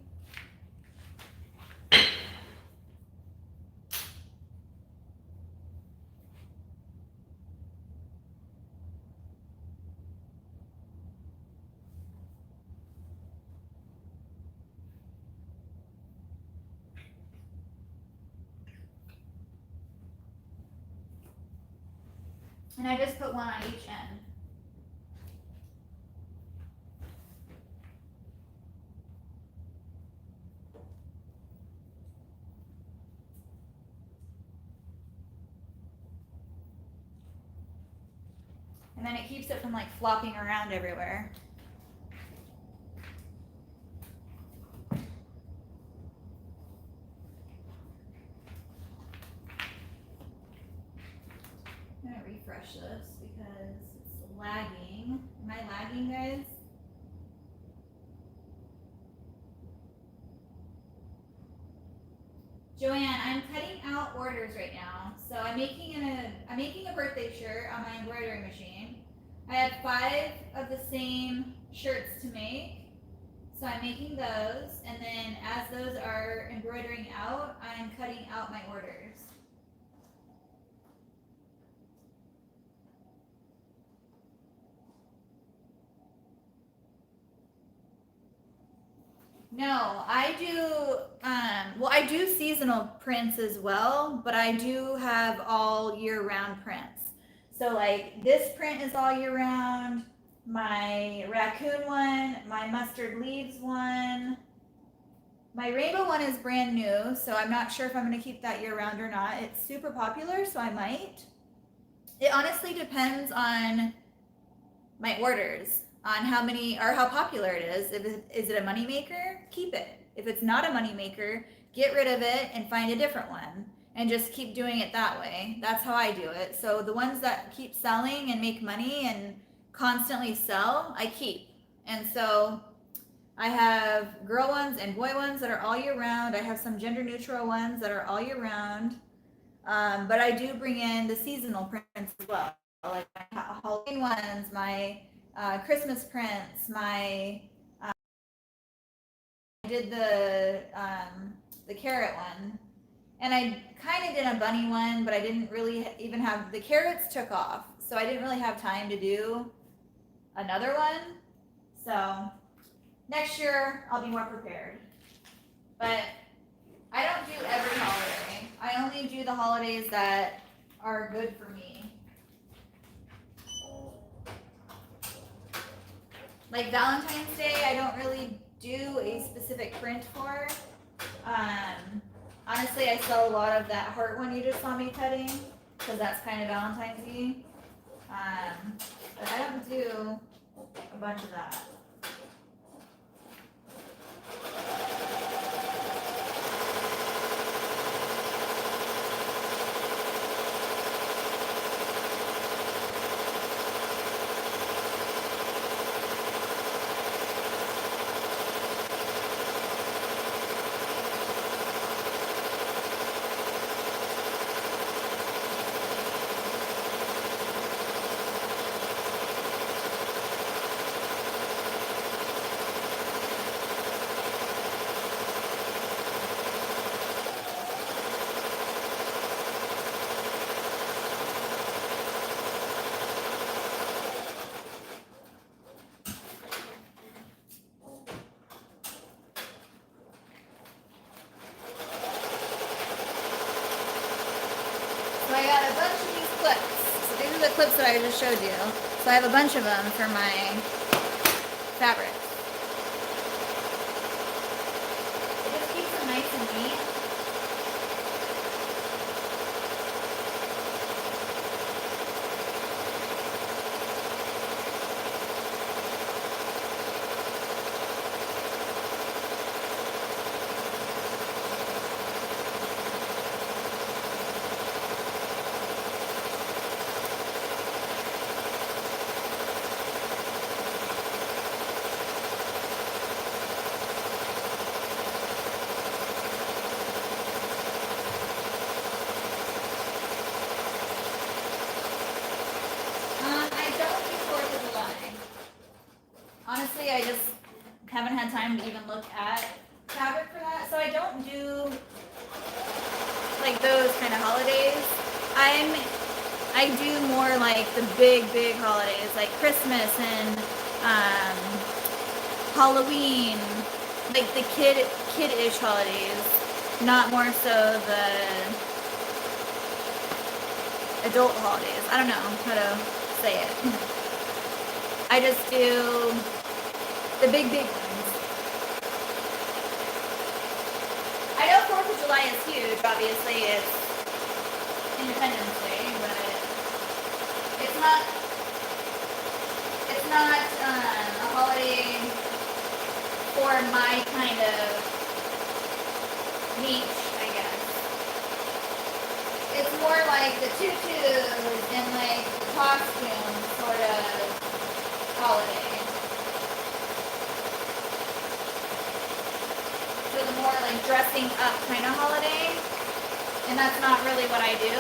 And I just put one on each end. And then it keeps it from like flopping around everywhere. I'm gonna refresh this because it's lagging. Am I lagging, guys? Joanne, I'm cutting out orders right now. So I'm making a birthday shirt on my embroidery machine. I had 5 of the same shirts to make. So I'm making those, and then as those are embroidering out, I'm cutting out my orders. No, I do, well, I do seasonal prints as well, but I do have all year round prints. So like this print is all year round, my raccoon one, my mustard leaves one. My rainbow one is brand new, so I'm not sure if I'm gonna keep that year round or not. It's super popular, so I might. It honestly depends on my orders, on how many or how popular it is. Is it a moneymaker? Keep it. If it's not a moneymaker, get rid of it and find a different one and just keep doing it that way. That's how I do it. So the ones that keep selling and make money and constantly sell, I keep. And so I have girl ones and boy ones that are all year round. I have some gender neutral ones that are all year round. But I do bring in the seasonal prints as well, like my Halloween ones, my Christmas prints, my I did the carrot one, and I kind of did a bunny one, but I didn't really even have the carrots took off, so I didn't really have time to do another one. So next year I'll be more prepared. But I don't do every holiday. I only do the holidays that are good for me. Like Valentine's Day, I don't really do a specific print for. Honestly, I sell a lot of that heart one you just saw me cutting, because that's kind of Valentine's-y. But I don't do a bunch of that. So I got a bunch of these clips. So these are the clips that I just showed you. So I have a bunch of them for my fabric. It just keeps them nice and neat. I don't do 4th of July. Honestly, I just haven't had time to even look at fabric for that. So I don't do like those kind of holidays. I do more like the big holidays like Christmas and Halloween, like the kid-ish holidays, not more so the adult holidays. I don't know how to say it. I just do the big ones. I know 4th of July is huge, obviously it's Independence Day, but it's not a holiday for my kind of niche, I guess. It's more like the tutus and like the costume sort of holiday. So the more like dressing up kind of holiday, and that's not really what I do.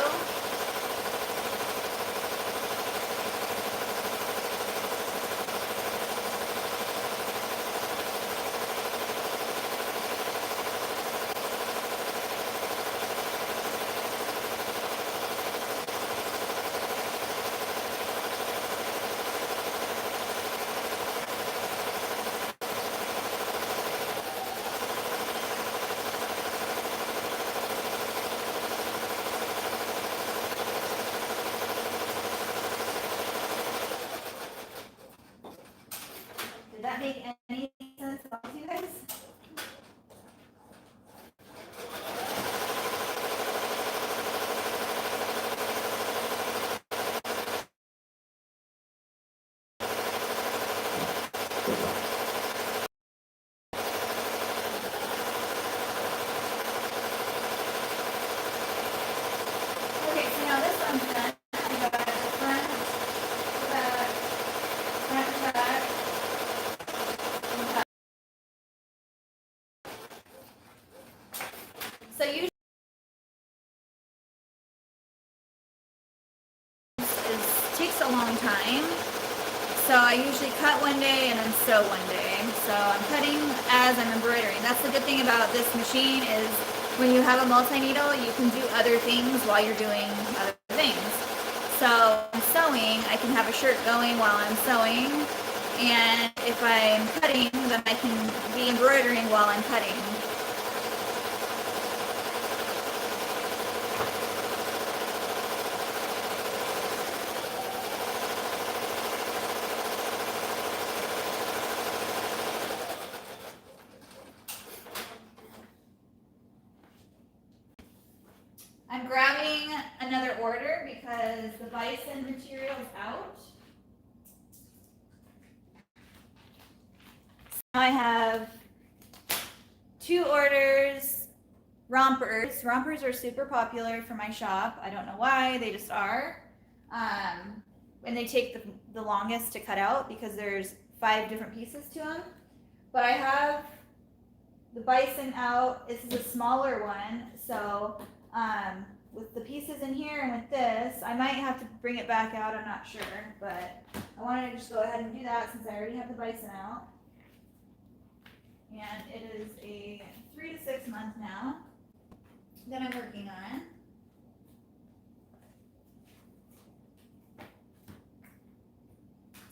Did that make any sense at all to you guys? Okay, so now this one's done. I got the front, back. So usually takes a long time. So I usually cut one day and then sew one day. So I'm cutting as I'm embroidering. That's the good thing about this machine is when you have a multi-needle, you can do other things while you're doing other things. So I'm sewing, I can have a shirt going while I'm sewing. And if I'm cutting, then I can be embroidering while I'm cutting. order because the bison material is out. So now I have 2 orders. Rompers. Rompers are super popular for my shop. I don't know why, they just are. And they take the longest to cut out because there's 5 different pieces to them. But I have the bison out. This is a smaller one, so with the pieces in here and with this, I might have to bring it back out, I'm not sure, but I wanted to just go ahead and do that since I already have the bison out. And it is a 3 to 6 month now that I'm working on.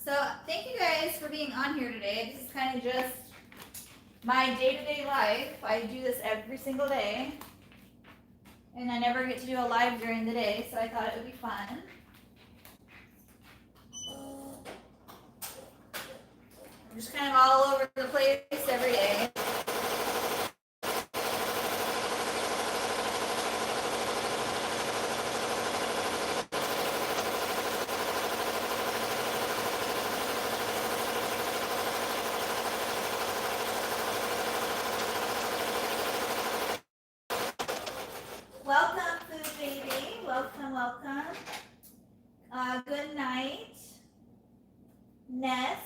So thank you guys for being on here today. This is kind of just my day-to-day life. I do this every single day. And I never get to do a live during the day, so I thought it would be fun. I'm just kind of all over the place every day. Welcome, Food Baby. Welcome, welcome. Good night. Ness,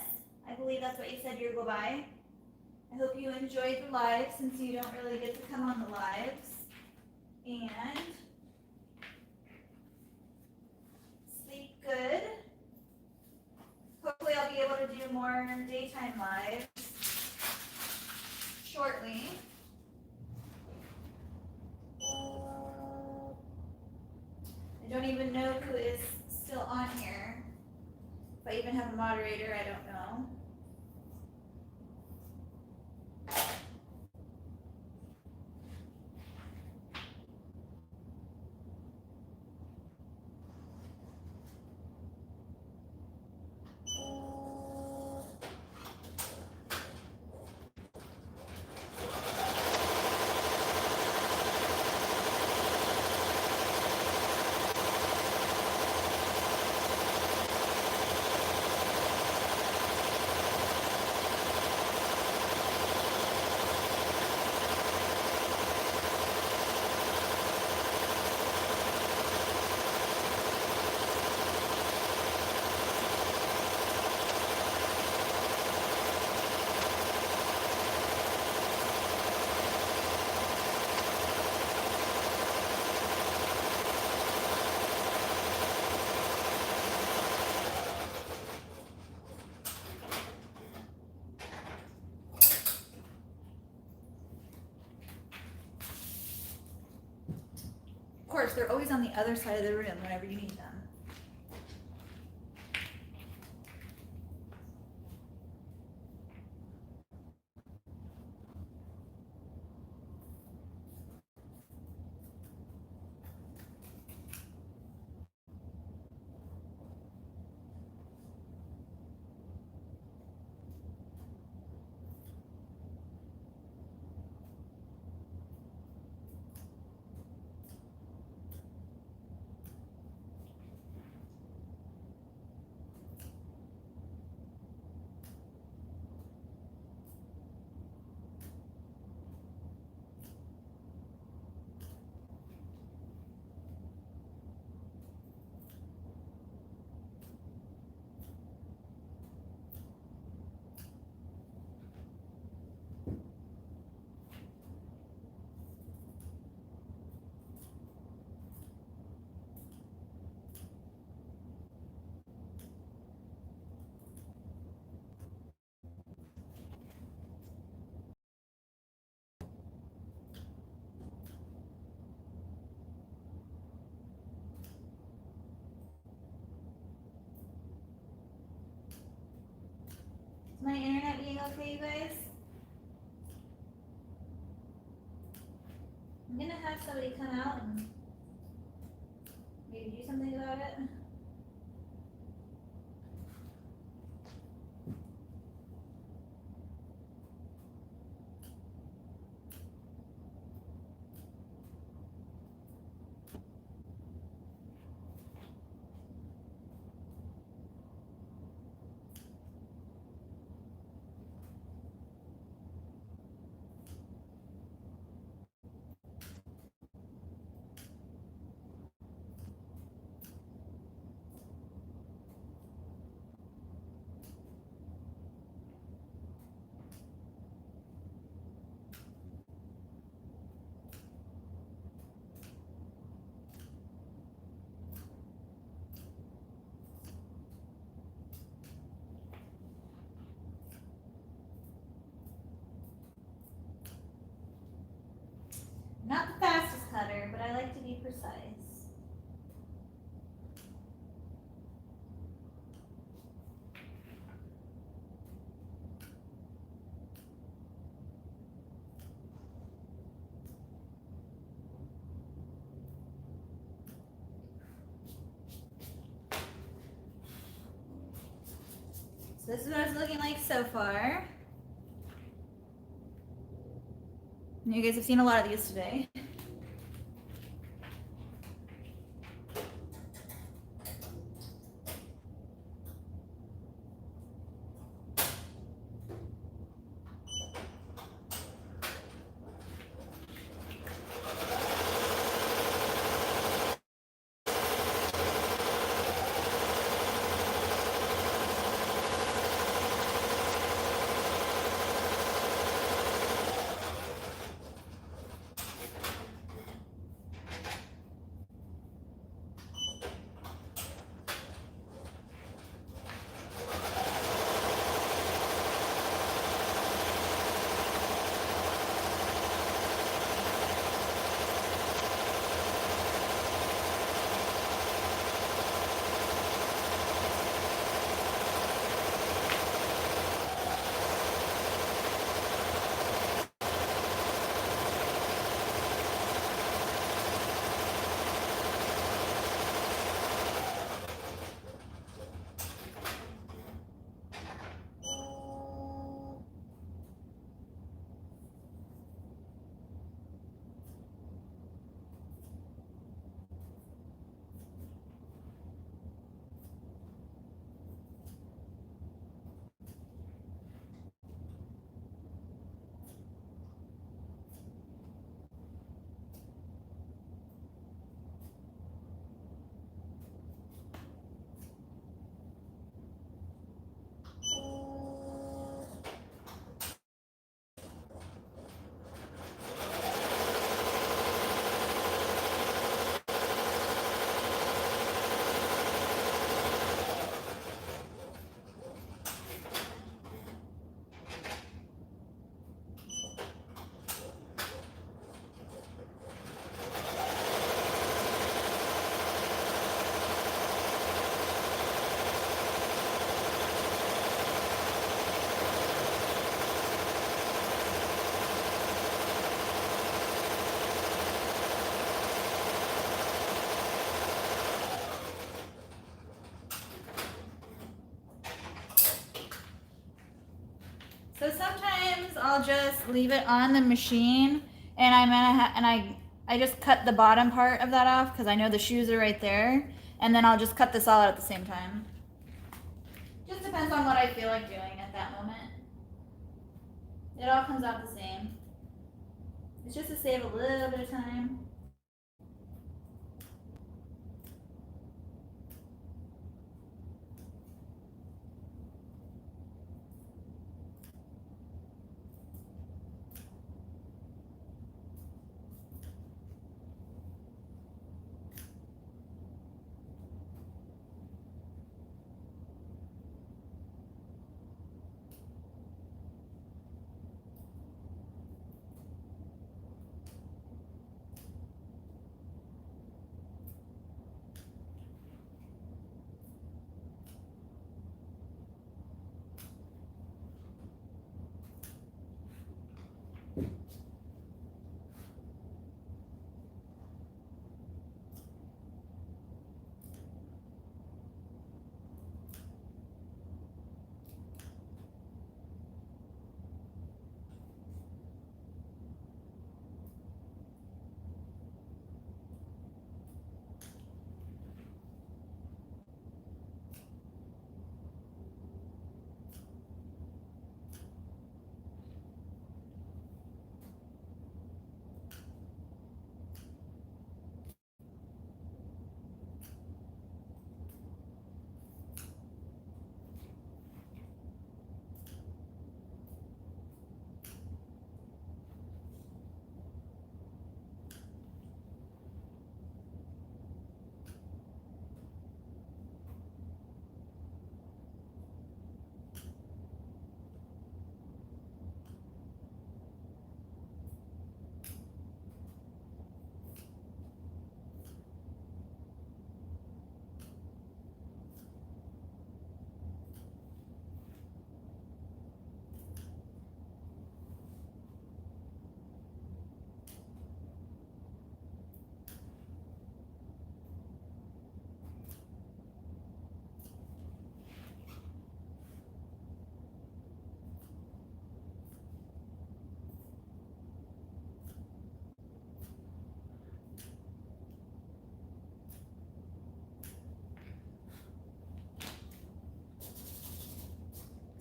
I believe that's what you said you go by. I hope you enjoyed the live since you don't really get to come on the lives. And sleep good. Hopefully I'll be able to do more daytime lives shortly. I don't even know who is still on here. If I even have a moderator, I don't know. Of course, they're always on the other side of the room whenever you need them. Is my internet being okay, you guys? I'm gonna have somebody come out and maybe do something about it. precise. So this is what it's looking like so far. You guys have seen a lot of these today. So sometimes I'll just leave it on the machine, and I just cut the bottom part of that off because I know the shoes are right there, and then I'll just cut this all out at the same time. Just depends on what I feel like doing at that moment. It all comes out the same. It's just to save a little bit of time.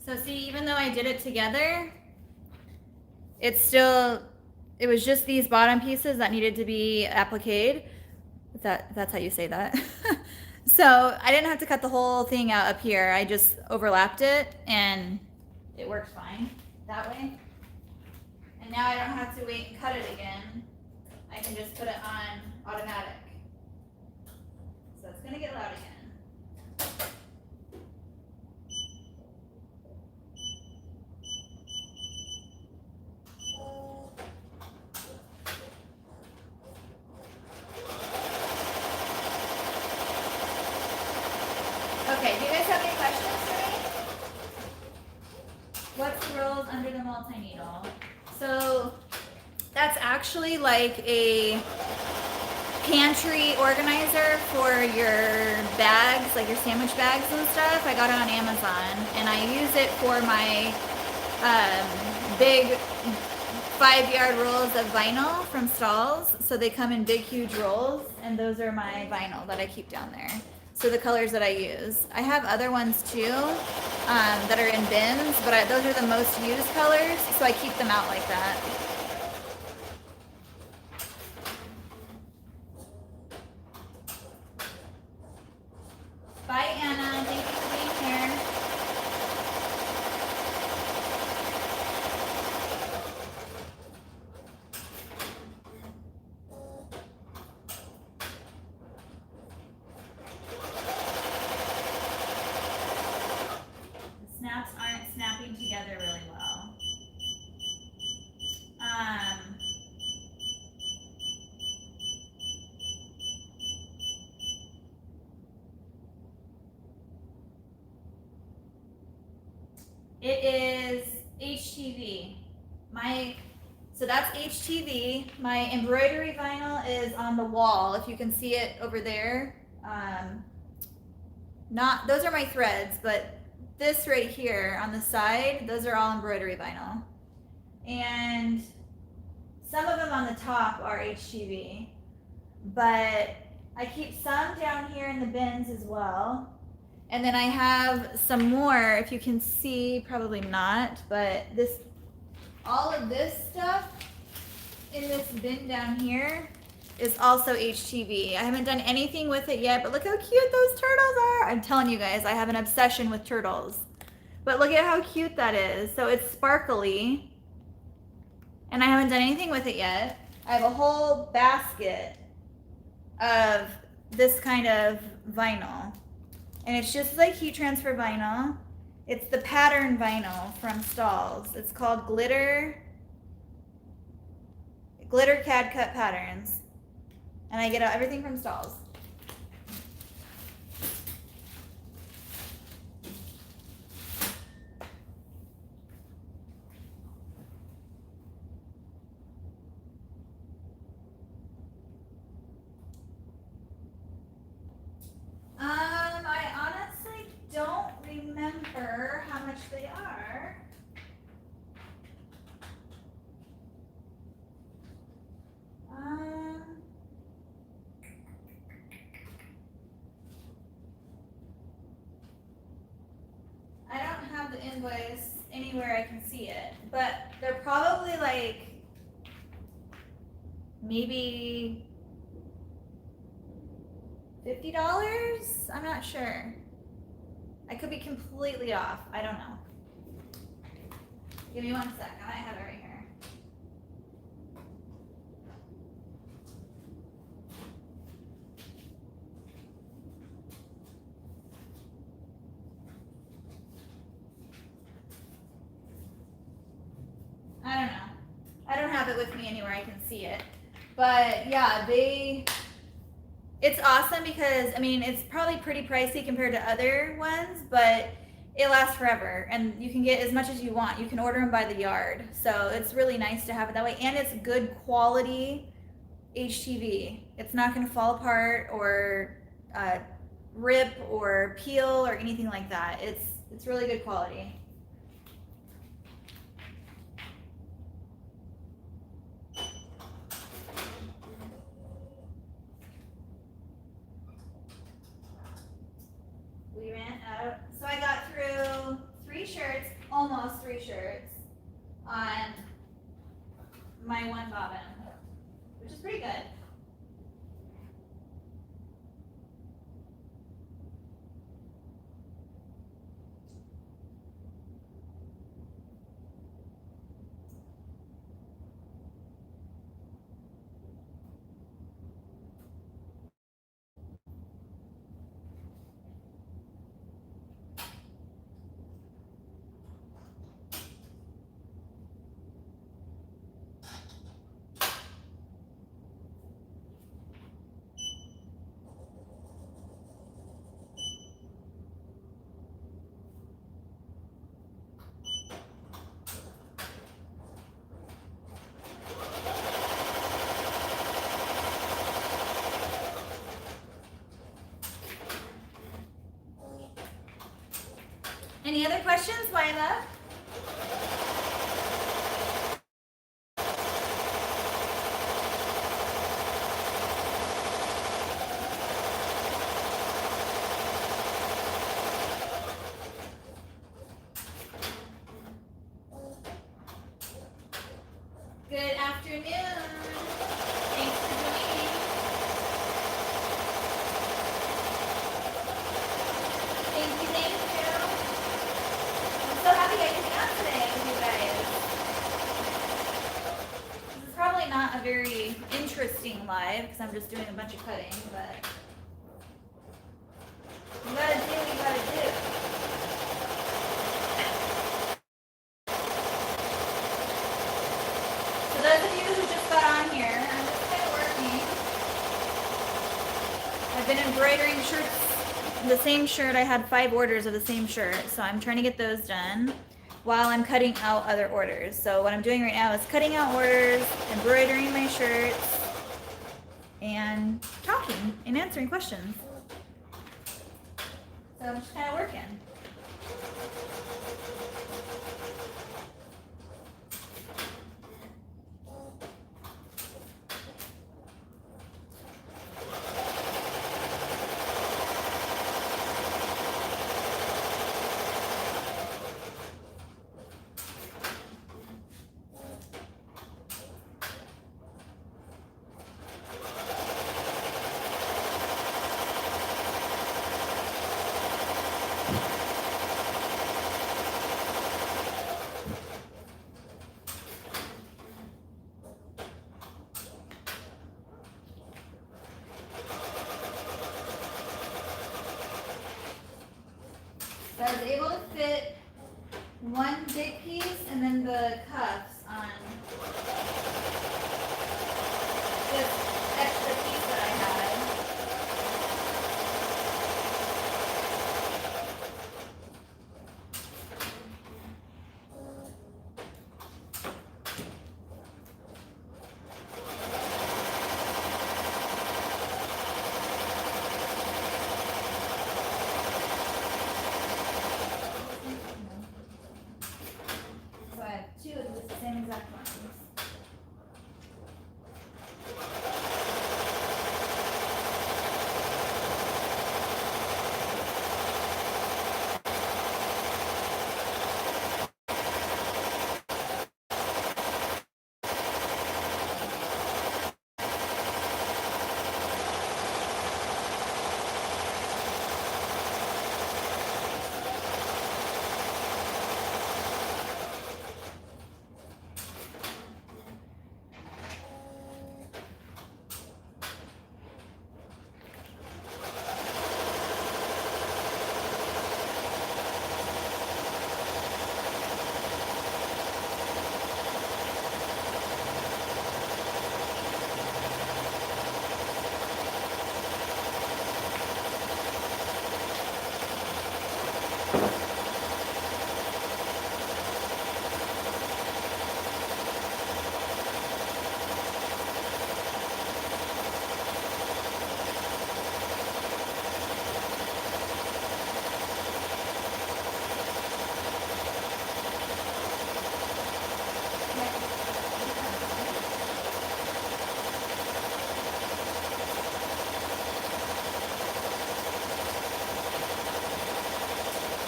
So see, even though I did it together, it's still, it was just these bottom pieces that needed to be appliqued. That's how you say that. So I didn't have to cut the whole thing out up here. I just overlapped it and it worked fine that way. And now I don't have to wait and cut it again. I can just put it on automatic. So it's gonna get loud again. Okay, do you guys have any questions for me? What's the rules under the multi-needle? So that's actually like a pantry organizer for your bags, like your sandwich bags and stuff. I got it on Amazon, and I use it for my big 5-yard rolls of vinyl from Stalls. So they come in big, huge rolls, and those are my vinyl that I keep down there. So the colors that I use. I have other ones too that are in bins, but those are the most used colors, so I keep them out like that. Bye, Anna. Thank you for being here. The snaps aren't snapping together really well. It is HTV. So that's HTV. My embroidery vinyl is on the wall. If you can see it over there. Those are my threads, but this right here on the side, those are all embroidery vinyl. And some of them on the top are HTV, but I keep some down here in the bins as well. And then I have some more, if you can see, probably not, but all of this stuff in this bin down here is also HTV. I haven't done anything with it yet, but look how cute those turtles are. I'm telling you guys, I have an obsession with turtles. But look at how cute that is. So it's sparkly, and I haven't done anything with it yet. I have a whole basket of this kind of vinyl. And it's just like heat transfer vinyl. It's the pattern vinyl from Stalls. It's called Glitter CAD Cut Patterns. And I get everything from Stalls. I honestly don't remember how much they are. I don't have the invoice anywhere I can see it, but they're probably like maybe $50? I'm not sure. I could be completely off. I don't know. Give me 1 sec. I might have it right here. I don't know. I don't have it with me anywhere I can see it. But yeah, it's awesome because, I mean, it's probably pretty pricey compared to other ones, but it lasts forever and you can get as much as you want. You can order them by the yard. So it's really nice to have it that way. And it's good quality HTV. It's not going to fall apart or rip or peel or anything like that. It's really good quality. We ran out. So I got through 3 shirts. almost 3 shirts on my one bobbin, which is pretty good. Any other questions, Lila? Good afternoon. Thanks for joining. Thank you, thank you. I'm so happy I could hang out today with you guys. This is probably not a very interesting live because I'm just doing a bunch of cutting, but you gotta do what you gotta do. For those of you who just got on here, I'm just kind of working. I've been embroidering shirts. The same shirt, I had 5 orders of the same shirt, so I'm trying to get those done while I'm cutting out other orders. So what I'm doing right now is cutting out orders, embroidering my shirts, and talking and answering questions. So I'm just kind of working. So I was able to fit one big piece and then the cuffs on this extra piece that I had. So I have 2 of the same exact ones.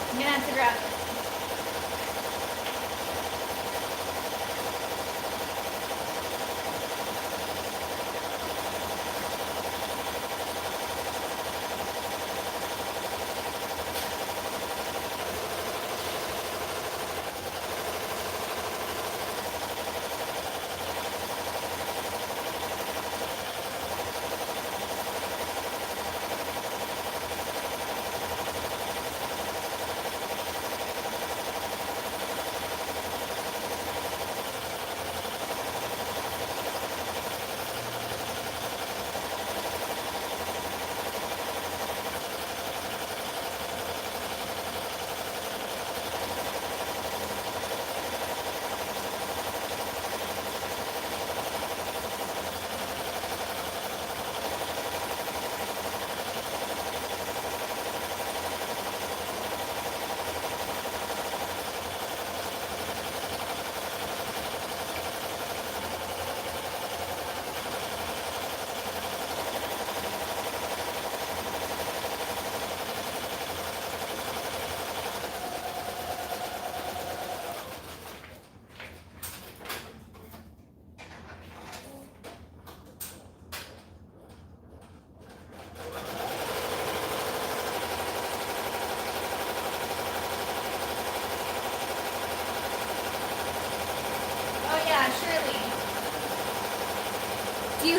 I'm gonna have to grab it.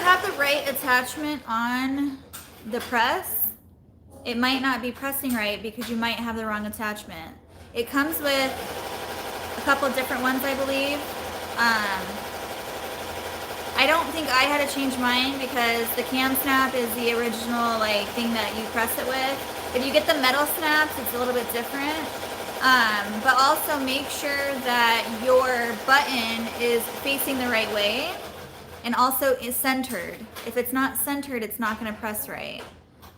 have the right attachment on the press, it might not be pressing right because you might have the wrong attachment. It comes with a couple of different ones, I believe. I don't think I had to change mine because the cam snap is the original like thing that you press it with. If you get the metal snaps, it's a little bit different. But also make sure that your button is facing the right way and also is centered. If it's not centered, it's not going to press right.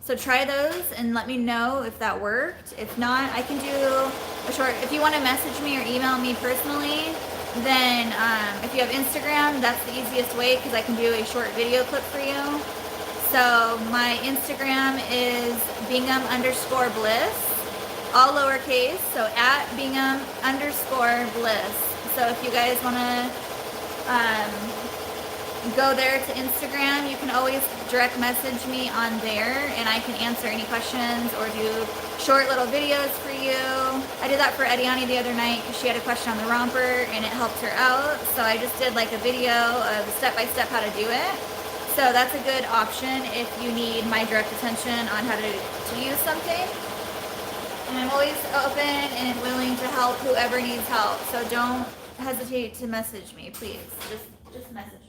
So try those and let me know if that worked. If not, I can do a short, if you want to message me or email me personally, then if you have Instagram, that's the easiest way because I can do a short video clip for you. So my Instagram is Bingham_Bliss, all lowercase, so at Bingham_Bliss. So if you guys want to go there to Instagram, you can always direct message me on there and I can answer any questions or do short little videos for you. I did that for Ediani the other night because she had a question on the romper and it helped her out. So I just did like a video of step-by-step how to do it. So that's a good option if you need my direct attention on how to use something. And I'm always open and willing to help whoever needs help. So don't hesitate to message me, please. Just message me.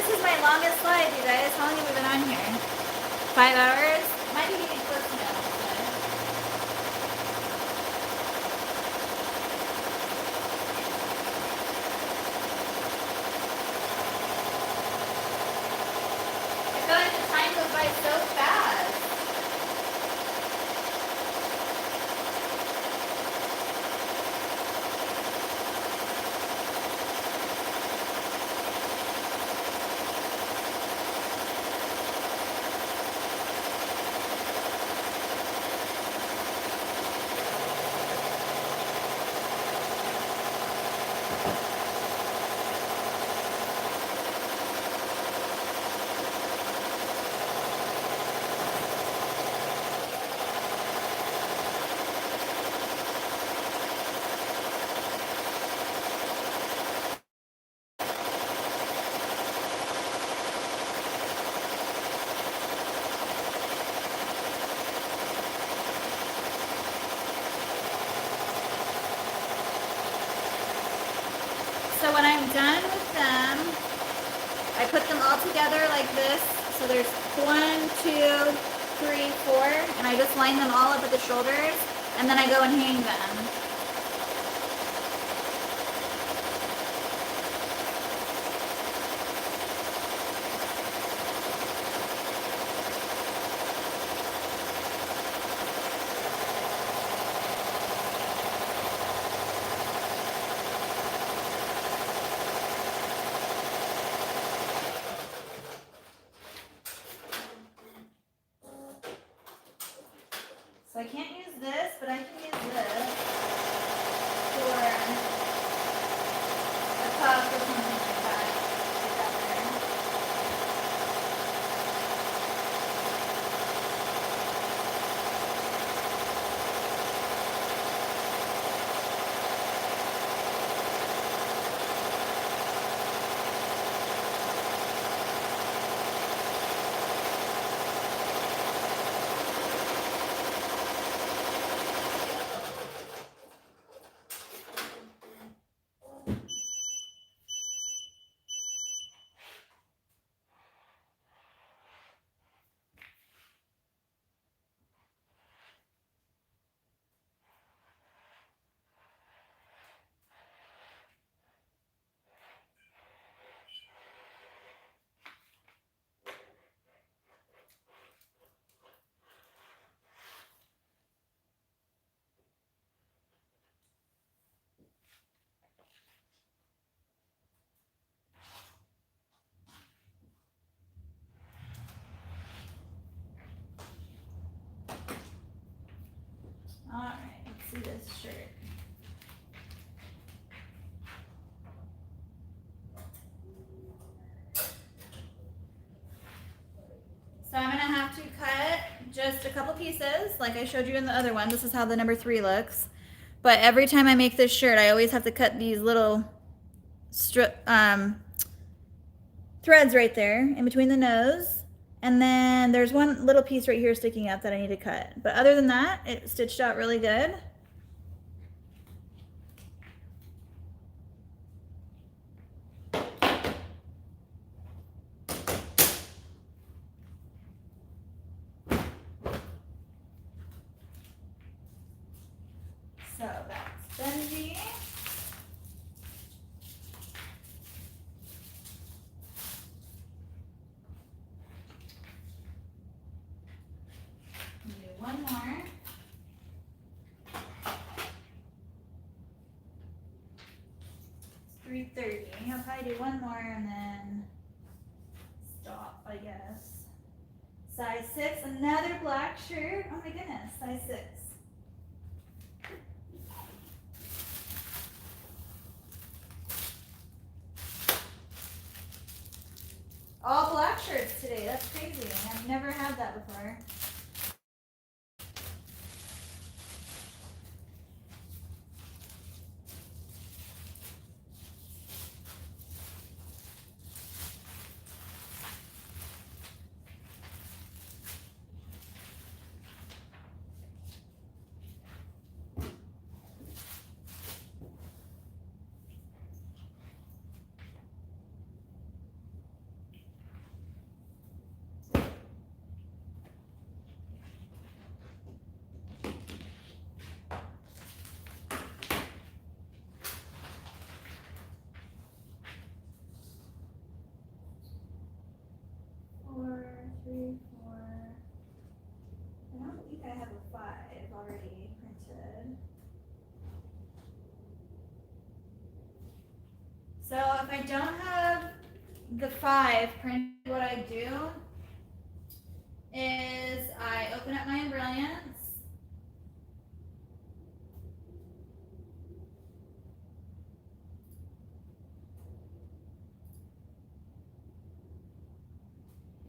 This is my longest live, you guys. How long have we been on here? 5 hours? Might be getting close now. I feel like the time goes by so fast. So when I'm done with them, I put them all together like this. So there's 1, 2, 3, 4, and I just line them all up at the shoulders, and then I go and hang them. So I can't use this, but I can use this for a cup or something like that. Together. Alright, let's see this shirt. So I'm gonna have to cut just a couple pieces, like I showed you in the other one. This is how the number 3 looks. But every time I make this shirt, I always have to cut these little threads right there in between the nose. And then there's one little piece right here sticking out that I need to cut. But other than that, it stitched out really good. So that's Benji. Do one more. It's 3:30. I'll probably do one more and then stop, I guess. Size 6, another black shirt. Oh my goodness, size 6. All black shirts today. That's crazy. I've never had that before. I have a 5 already printed. So if I don't have the 5 printed, what I do is I open up my Embrilliance.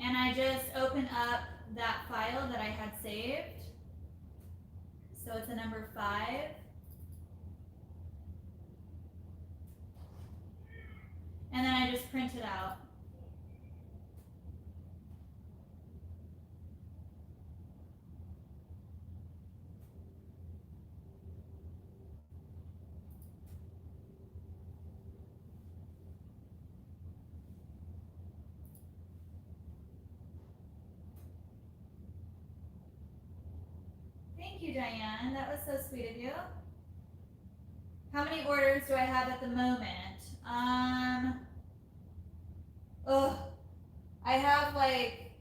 And I just open up that file that I had saved. So it's a number 5. And then I just print it out. Thank you, Diane. That was so sweet of you. How many orders do I have at the moment? I have like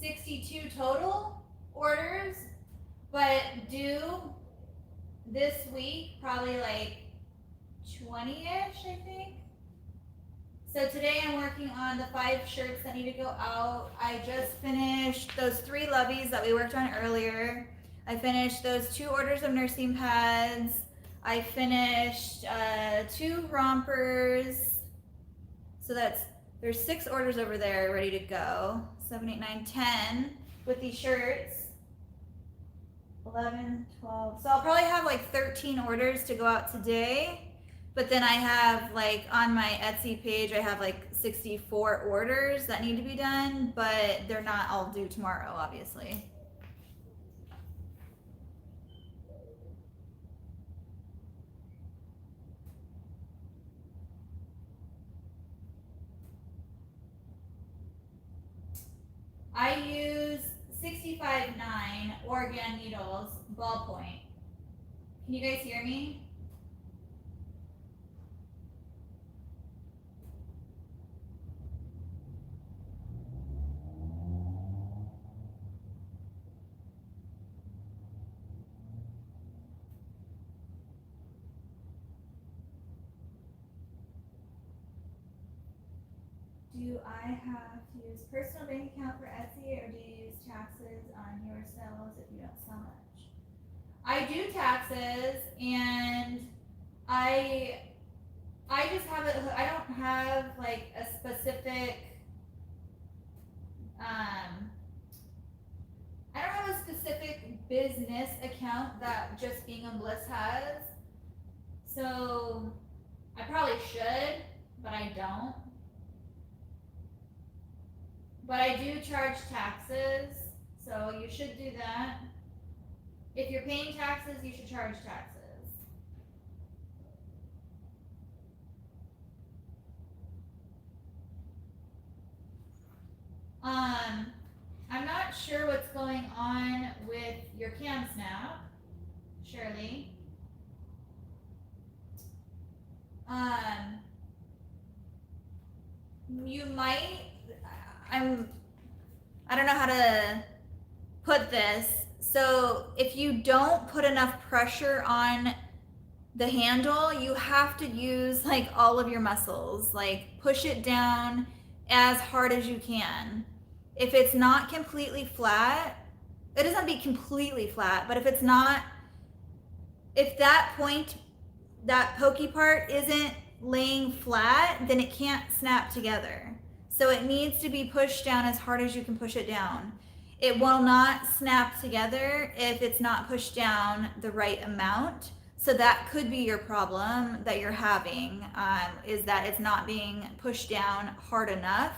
62 total orders, but due this week, probably like 20-ish, I think. So today I'm working on the 5 shirts that need to go out. I just finished those 3 loveys that we worked on earlier. I finished those 2 orders of nursing pads. I finished 2 rompers. So there's 6 orders over there ready to go. 7, 8, 9, 10 with these shirts. 11, 12. So I'll probably have like 13 orders to go out today. But then I have like on my Etsy page, I have like 64 orders that need to be done, but they're not all due tomorrow, obviously. I use 65.9 Oregon needles, ballpoint. Can you guys hear me? Do I have to use personal bank account for Etsy, or do you use taxes on your sales if you don't sell much? I do taxes, and I just have it. I don't have like a specific. I don't have a specific business account that just Being a Bliss has. So I probably should, but I don't. But I do charge taxes, so you should do that. If you're paying taxes, you should charge taxes. I'm not sure what's going on with your CamSnap, Shirley. You might, I don't know how to put this. So if you don't put enough pressure on the handle, you have to use like all of your muscles, like push it down as hard as you can. If it's not completely flat, it doesn't have to be completely flat, but if it's not, if that point, that pokey part isn't laying flat, then it can't snap together. So it needs to be pushed down as hard as you can push it down. It will not snap together if it's not pushed down the right amount. So that could be your problem that you're having, is that it's not being pushed down hard enough.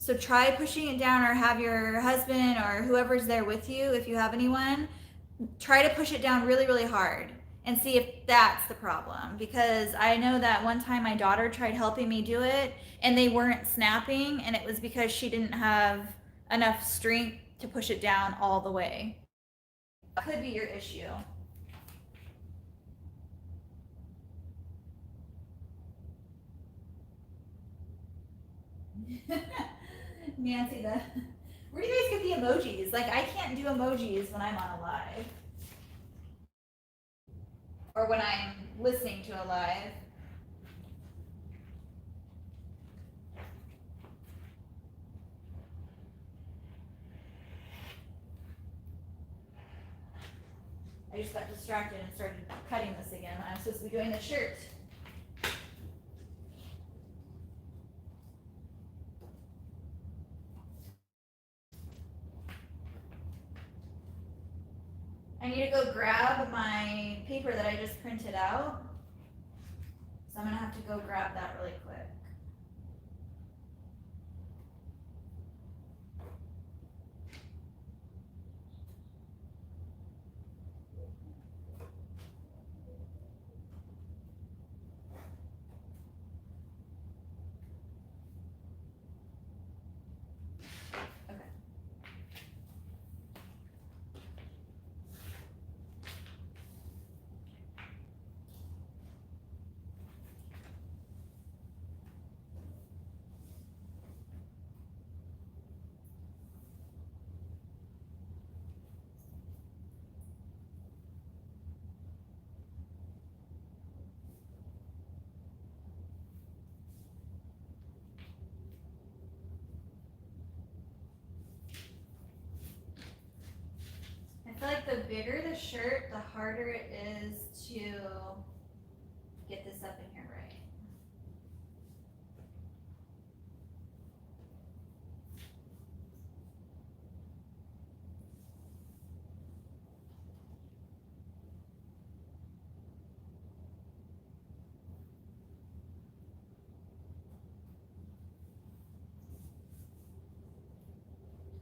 So try pushing it down, or have your husband or whoever's there with you, if you have anyone, try to push it down really, really hard and see if that's the problem. Because I know that one time my daughter tried helping me do it and they weren't snapping, and it was because she didn't have enough strength to push it down all the way. That could be your issue. Nancy, Where do you guys get the emojis? Like, I can't do emojis when I'm on a live. Or when I'm listening to a live. I just got distracted and started cutting this again when I'm supposed to be doing the shirt. I need to go grab my paper that I just printed out. So I'm gonna have to go grab that really quick. I feel like the bigger the shirt, the harder it is to get this up in here right.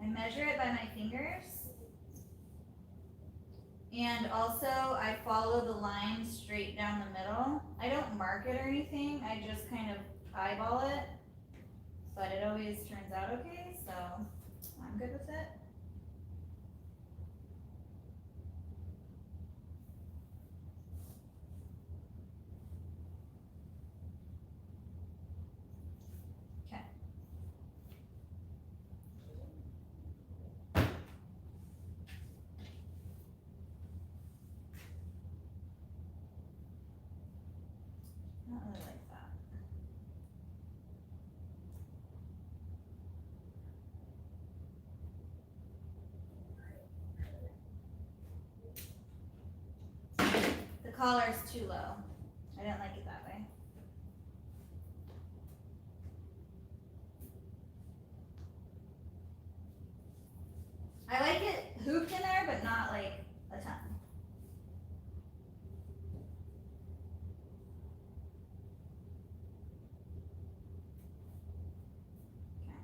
I measure it by my fingers. And also, I follow the line straight down the middle. I don't mark it or anything, I just kind of eyeball it. But it always turns out okay, so I'm good with it. Okay. Not really like that. The collar's too low. I didn't like it that way. I like it hooped in there, but not like a ton. Okay.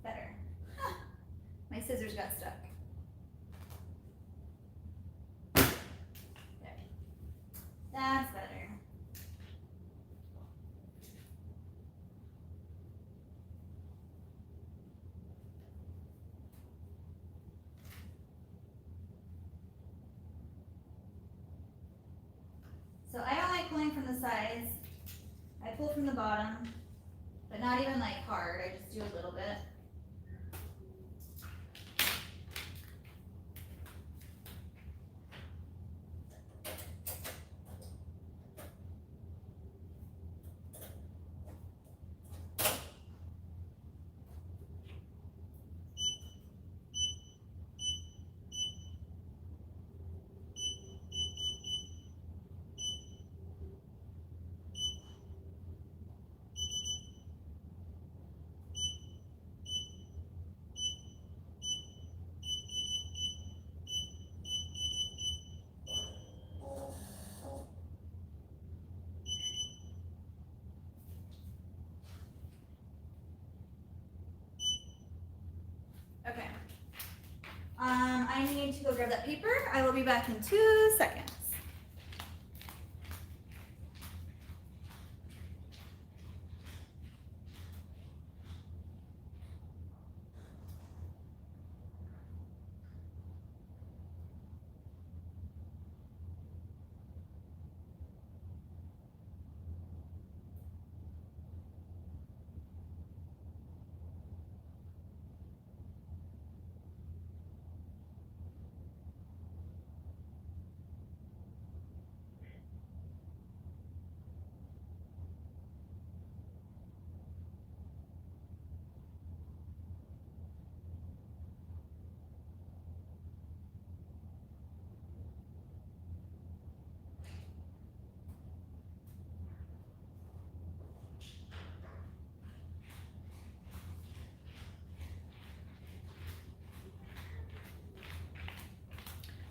Better. Huh. My scissors got stuck. There. That's better. So I don't like pulling from the sides. I pull from the bottom, but not even like hard. I just do a little bit. Okay. I need to go grab that paper. I will be back in 2 seconds.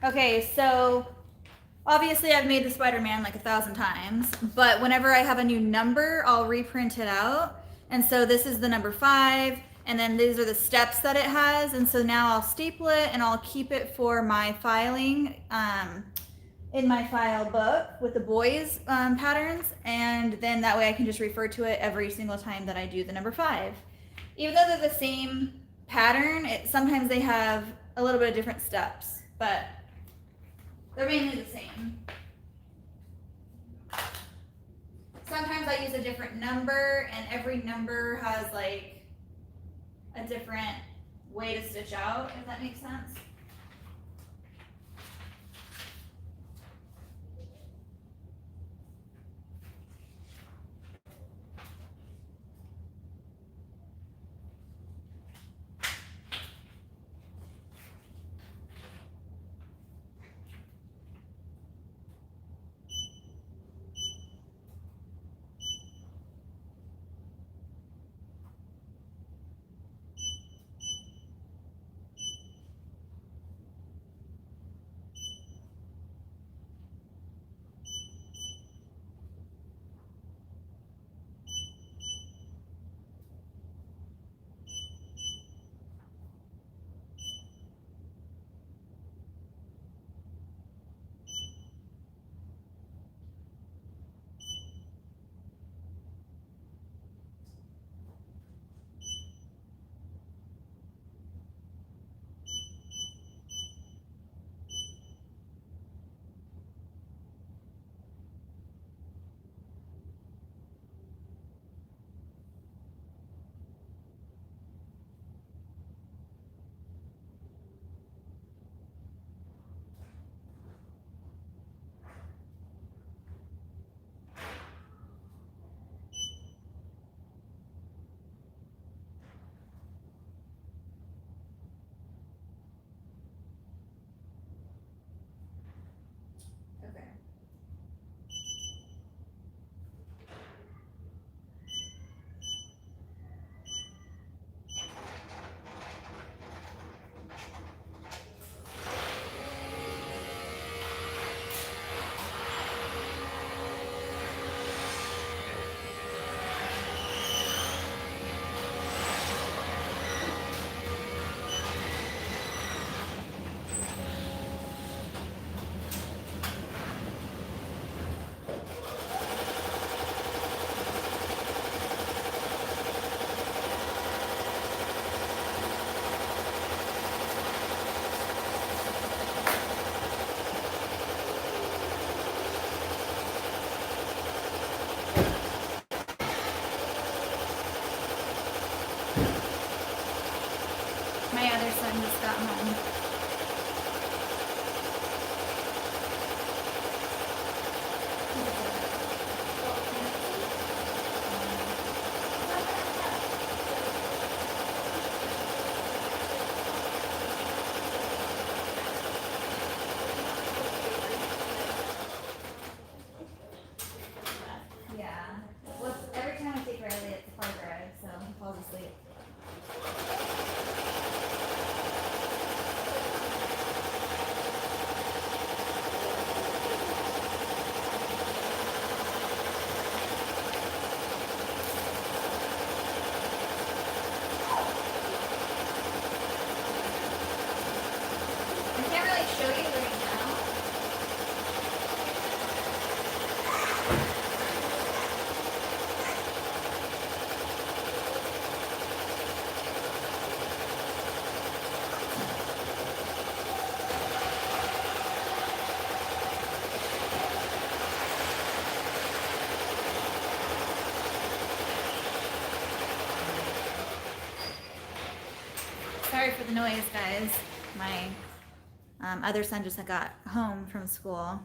Okay, so obviously I've made the Spider-Man like 1,000 times, but whenever I have a new number, I'll reprint it out. And so this is the number 5, and then these are the steps that it has. And so now I'll staple it and I'll keep it for my filing in my file book with the boys patterns. And then that way I can just refer to it every single time that I do the number 5. Even though they're the same pattern, sometimes they have a little bit of different steps, but they're mainly the same. Sometimes I use a different number, and every number has like a different way to stitch out, if that makes sense. Okay. My other son just got home. Yeah. Well, every time I take Riley, it's a car drive, so he falls asleep. I can't really show you right now. Sorry for the noise, guys. My other son just got home from school,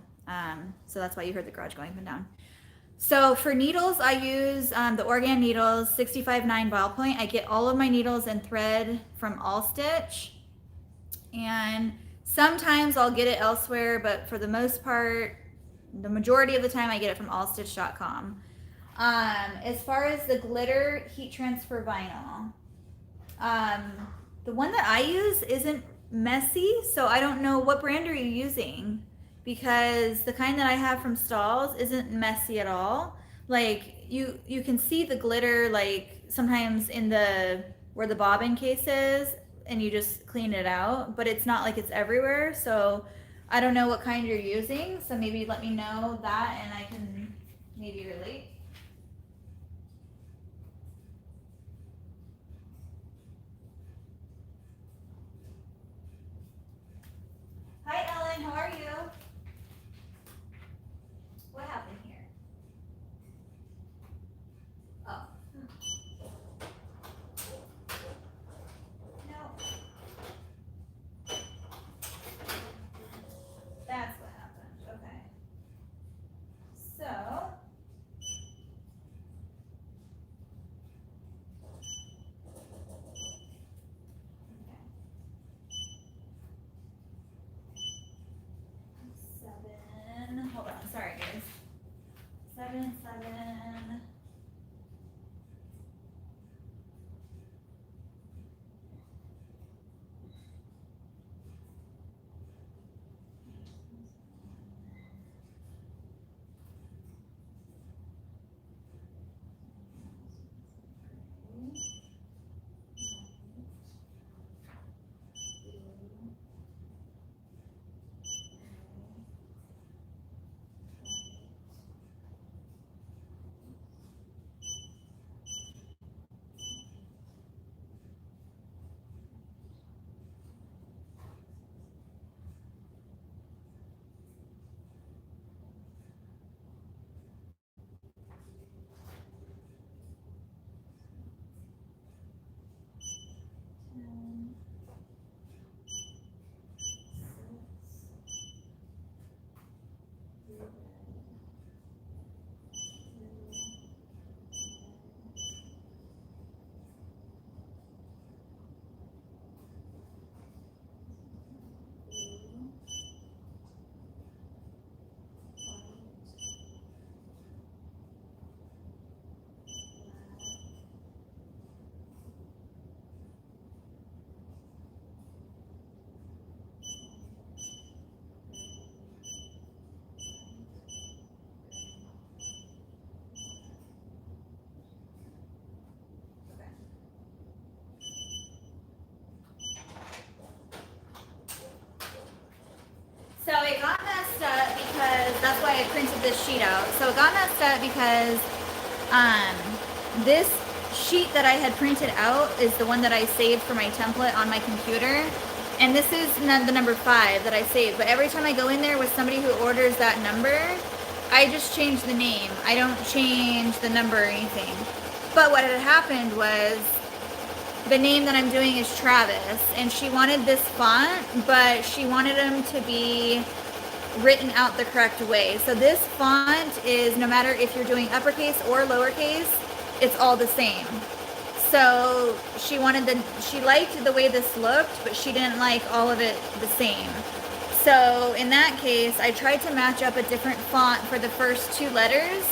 so that's why you heard the garage going up and down. So for needles, I use the Organ needles 65-9 ballpoint. I get all of my needles and thread from All Stitch, and sometimes I'll get it elsewhere, but for the most part, the majority of the time I get it from allstitch.com. As far as the glitter heat transfer vinyl, The one that I use isn't messy, so I don't know what brand are you using, because the kind that I have from Stalls isn't messy at all. Like you can see the glitter like sometimes in the where the bobbin case is, and you just clean it out, but it's not like it's everywhere. So I don't know what kind you're using, so maybe let me know that and I can maybe relate. Hi Ellen, how are you? What happened here? Oh. No. That's what happened. Okay. So. Okay. 7. Hold on. Sorry, guys. 7, 7. So it got messed up because that's why I printed this sheet out. So it got messed up because this sheet that I had printed out is the one that I saved for my template on my computer. And this is the number 5 that I saved. But every time I go in there with somebody who orders that number, I just change the name. I don't change the number or anything. But what had happened was the name that I'm doing is Travis, and she wanted this font, but she wanted them to be written out the correct way. So this font is, no matter if you're doing uppercase or lowercase, it's all the same. So she liked the way this looked, but she didn't like all of it the same. So in that case, I tried to match up a different font for the first 2 letters.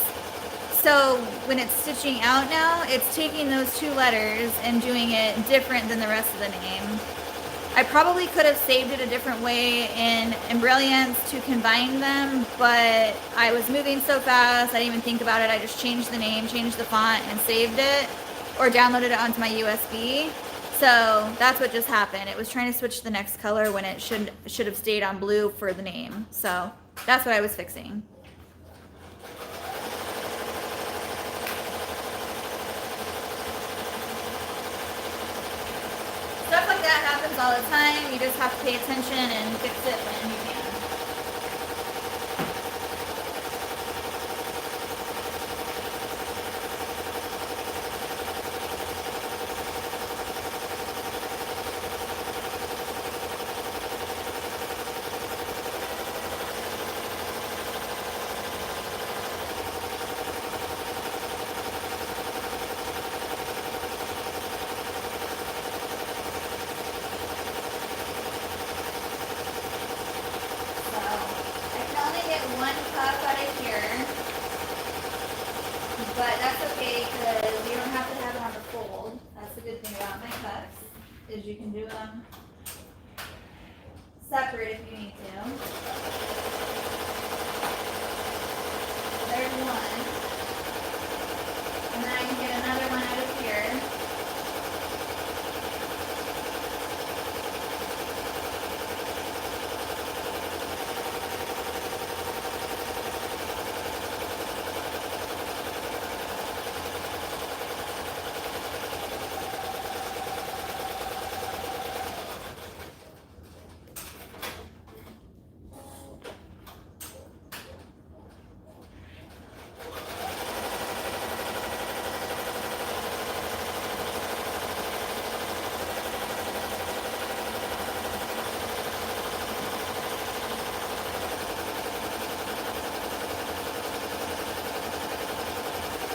So when it's stitching out now, it's taking those 2 letters and doing it different than the rest of the name. I probably could have saved it a different way in Embrilliance to combine them, but I was moving so fast, I didn't even think about it. I just changed the name, changed the font, and saved it, or downloaded it onto my USB. So that's what just happened. It was trying to switch to the next color when it should have stayed on blue for the name. So that's what I was fixing. Stuff like that happens all the time. You just have to pay attention and fix it when you can. is you can do them separate if you need to. There's one. And then I can get another one out of here.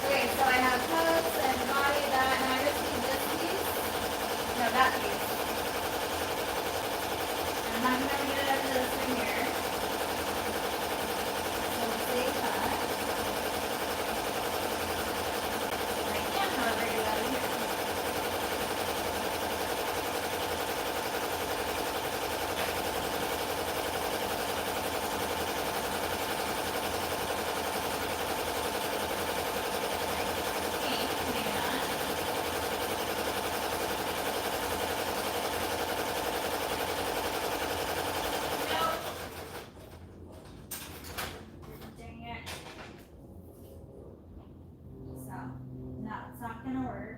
Okay, so I have hooks and body that, and I received this piece. No, that piece. And I'm not going to get it up to this thing here. So we'll save that. I can, however, get it out of here. Maybe not. Nope. Dang it. So, no, it's not gonna work.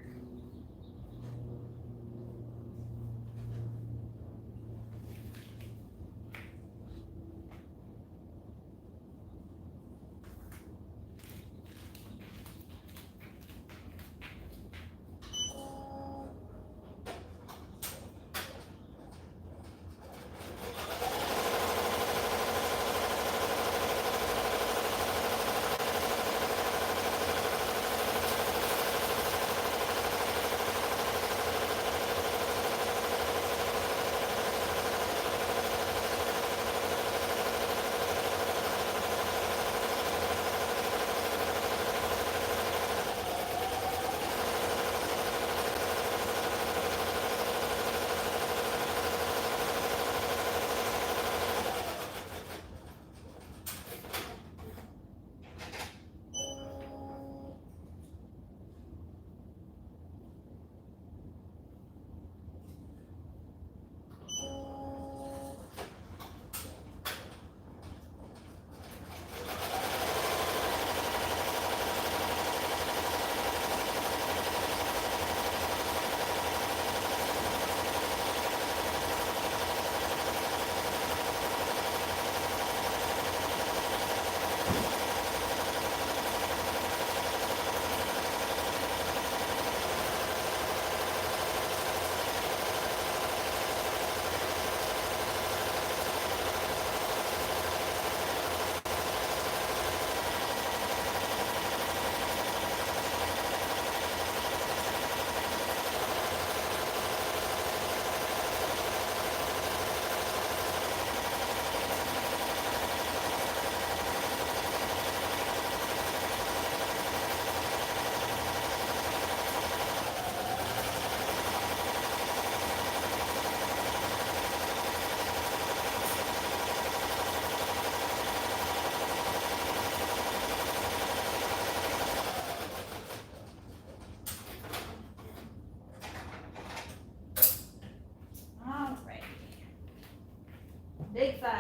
Big 5.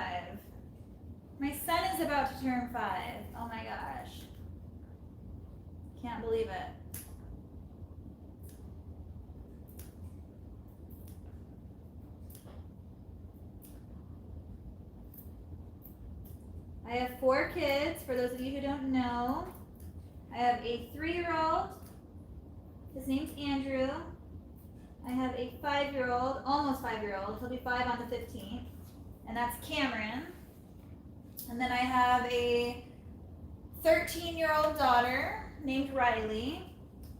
My son is about to turn 5. Oh my gosh. Can't believe it. I have 4 kids, for those of you who don't know. I have a 3-year-old. His name's Andrew. I have a 5-year-old, almost 5-year-old. He'll be 5 on the 15th. And that's Cameron. And then I have a 13-year-old daughter named Riley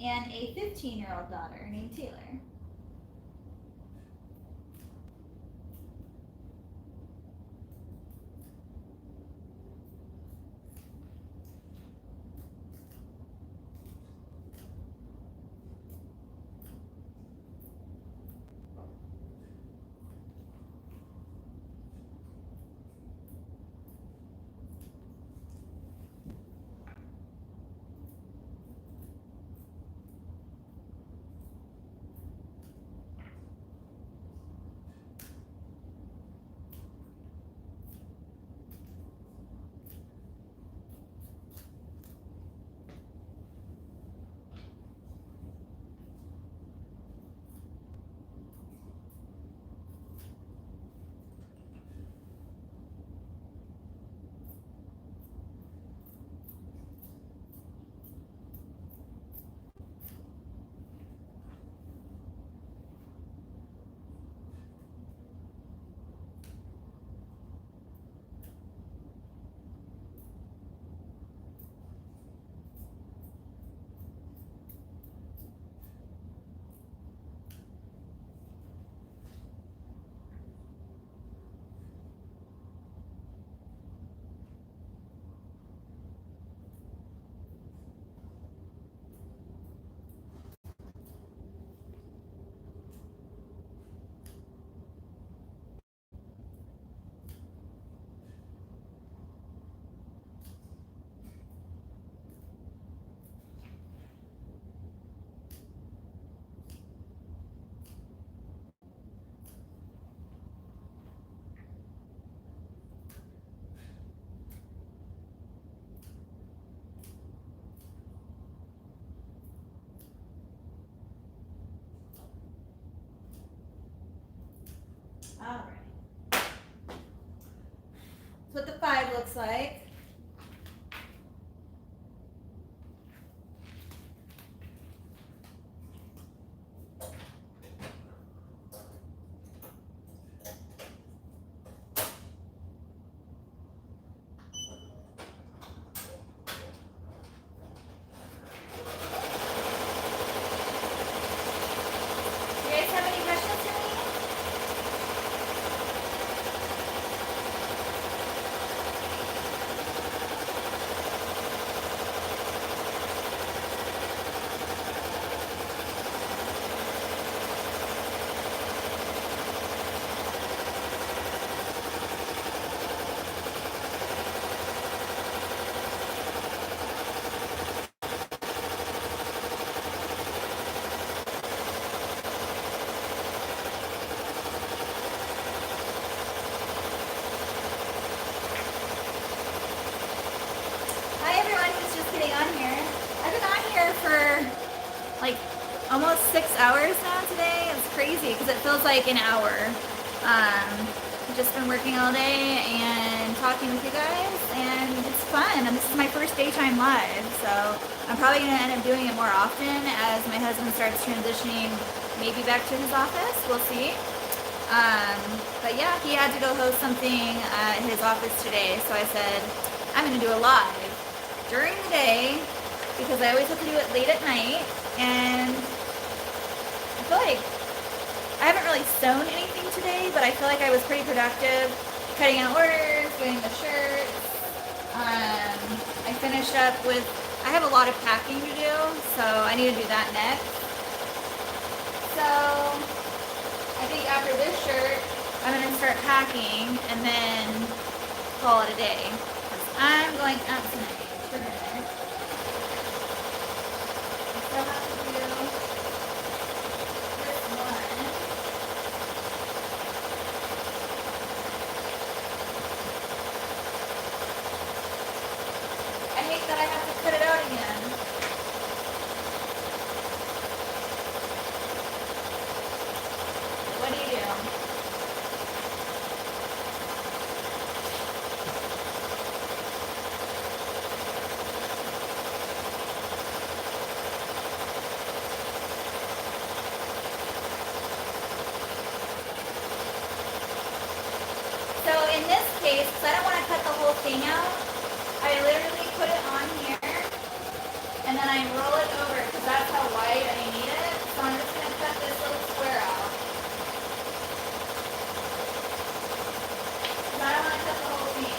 and a 15-year-old daughter named Taylor. That's what the 5 looks like. You guys have any questions for me? Hi everyone who's just getting on here. I've been on here for like almost 6 hours now today. It's crazy because it feels like an hour. I've just been working all day and talking with you guys, and it's fun. And this is my first daytime live, so I'm probably going to end up doing it more often as my husband starts transitioning maybe back to his office. We'll see. But yeah, he had to go host something at his office today, so I said, I'm going to do a live during the day because I always have to do it late at night, and I feel like I haven't really sewn anything today, but I feel like I was pretty productive cutting out orders, doing the shirts. I finished up with, I have a lot of packing to do, so I need to do that next. So I think after this shirt, I'm going to start packing and then call it a day. I'm going out tonight for dinner. I still have to do this one. I hate that I have to cut it out again. What do you do? So in this case, because I don't want to cut the whole thing out, I literally put it on here and then I roll it over because that's how wide I need it. So I'm just going to cut this little square out. Because I don't want to cut the whole thing.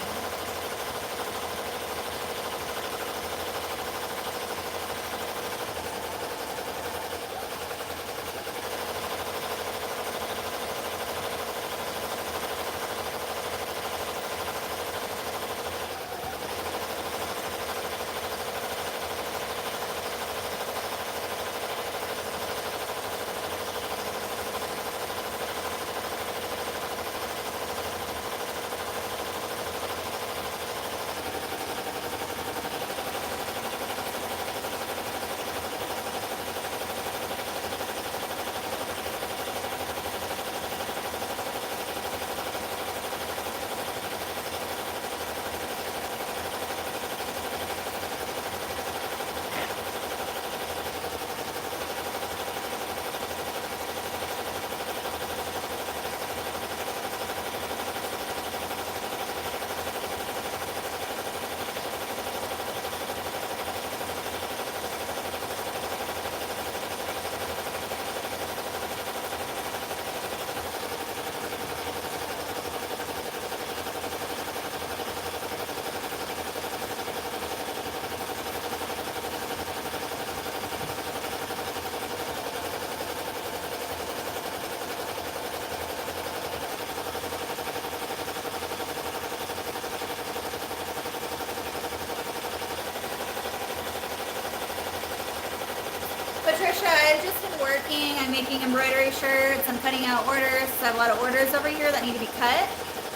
Patricia, I've just been working. I'm making embroidery shirts. I'm cutting out orders. I have a lot of orders over here that need to be cut.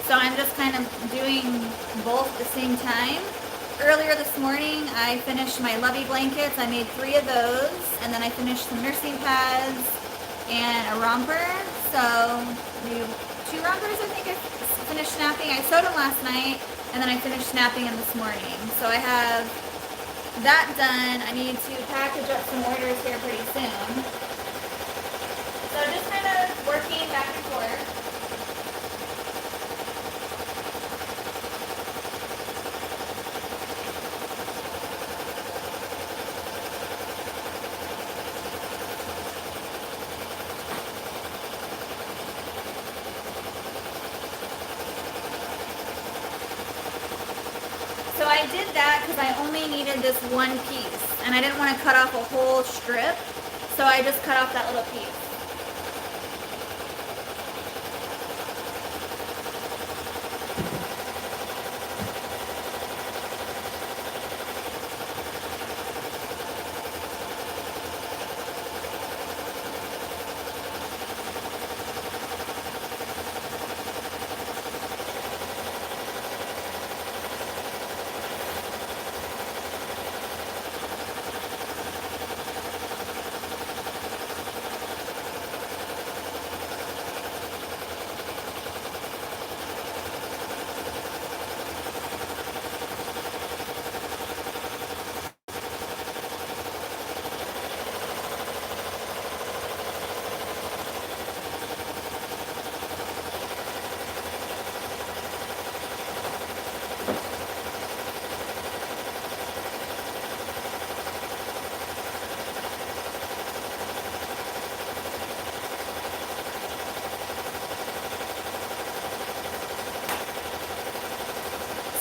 So I'm just kind of doing both at the same time. Earlier this morning, I finished my Lovey blankets. I made 3 of those. And then I finished some nursing pads and a romper. So 2 rompers I think I finished snapping. I sewed them last night. and then I finished snapping them this morning. So I have that done. I need to package up some orders here pretty soon. So just kind of working back and forth. So I did that because I only needed this one piece and I didn't want to cut off a whole strip, so I just cut off that little piece.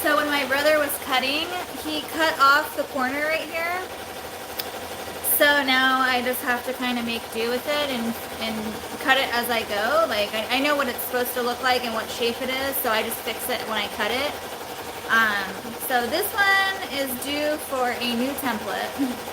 So when my brother was cutting, he cut off the corner right here. So now I just have to kind of make do with it and cut it as I go. Like I know what it's supposed to look like and what shape it is, so I just fix it when I cut it. So this one is due for a new template.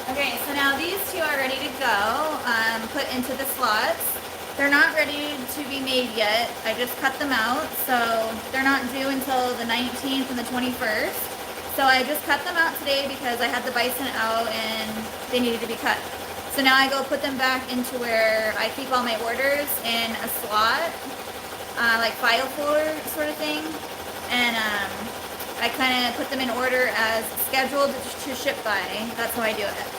Okay, so now these two are ready to go, put into the slots. They're not ready to be made yet. I just cut them out, so they're not due until the 19th and the 21st. So I just cut them out today because I had the bison out and they needed to be cut. So now I go put them back into where I keep all my orders in a slot, like file folder sort of thing. And I kind of put them in order as scheduled to ship by. That's how I do it.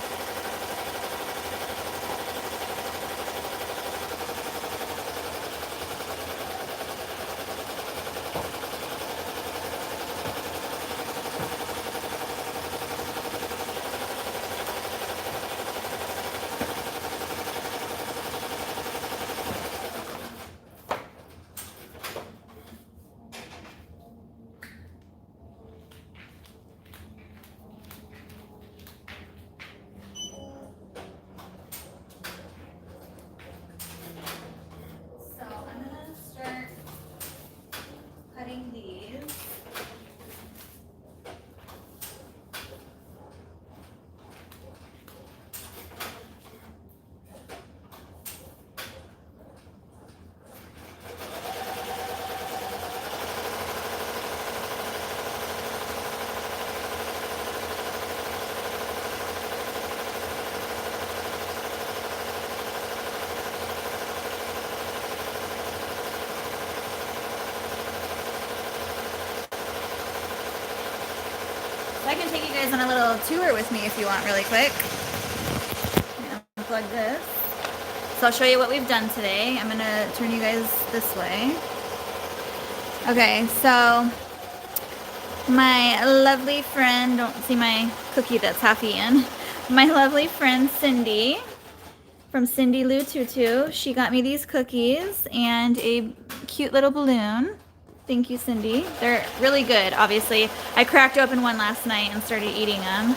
I can take you guys on a little tour with me if you want really quick. Unplug this. So I'll show you what we've done today. I'm going to turn you guys this way. Okay, so my lovely friend, don't see my cookie that's half eaten. My lovely friend Cindy from Cindy Lou Tutu. She got me these cookies and a cute little balloon. Thank you, Cindy. They're really good, obviously. I cracked open one last night and started eating them.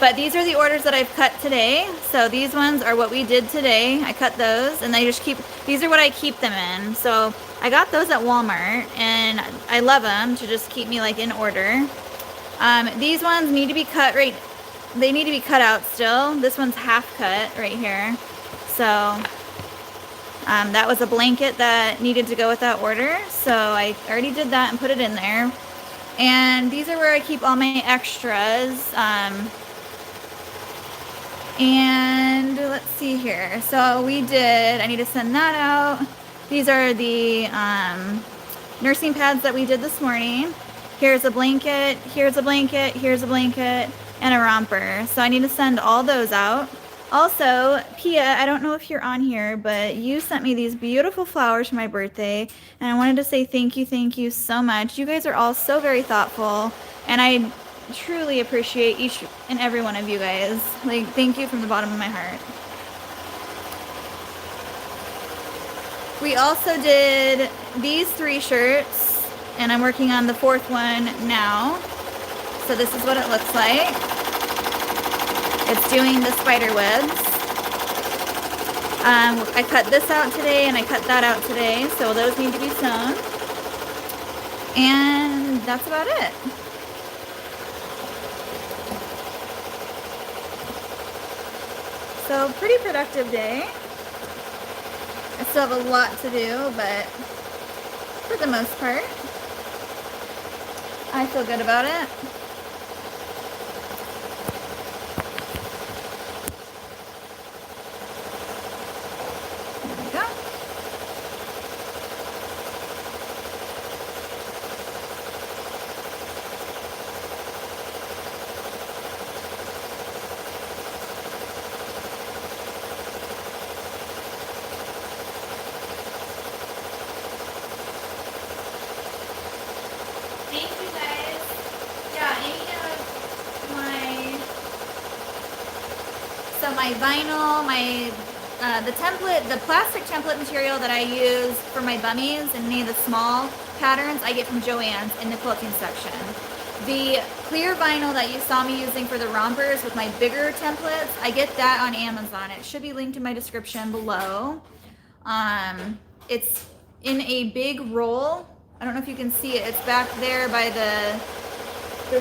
But these are the orders that I've cut today. So these ones are what we did today. I cut those and they just keep, these are what I keep them in. So I got those at Walmart and I love them to just keep me like in order. These ones need to be cut right, they need to be cut out still. This one's half cut right here. So That was a blanket that needed to go with that order, so I already did that and put it in there. And these are where I keep all my extras. And let's see here. So I need to send that out. These are the nursing pads that we did this morning. Here's a blanket, here's a blanket, here's a blanket, and a romper. So I need to send all those out. Also, Pia, I don't know if you're on here, but you sent me these beautiful flowers for my birthday, and I wanted to say thank you so much. You guys are all so very thoughtful, and I truly appreciate each and every one of you guys. Like, thank you from the bottom of my heart. We also did these 3 shirts, and I'm working on the 4th one now. So this is what it looks like. It's doing the spider webs. I cut this out today and I cut that out today, so those need to be sewn. And that's about it. So pretty productive day. I still have a lot to do, but for the most part, I feel good about it. My vinyl, the template, the plastic template material that I use for my bummies and any of the small patterns I get from Joann's in the quilting section. The clear vinyl that you saw me using for the rompers with my bigger templates, I get that on Amazon. It should be linked in my description below. It's in a big roll. I don't know if you can see it. It's back there by the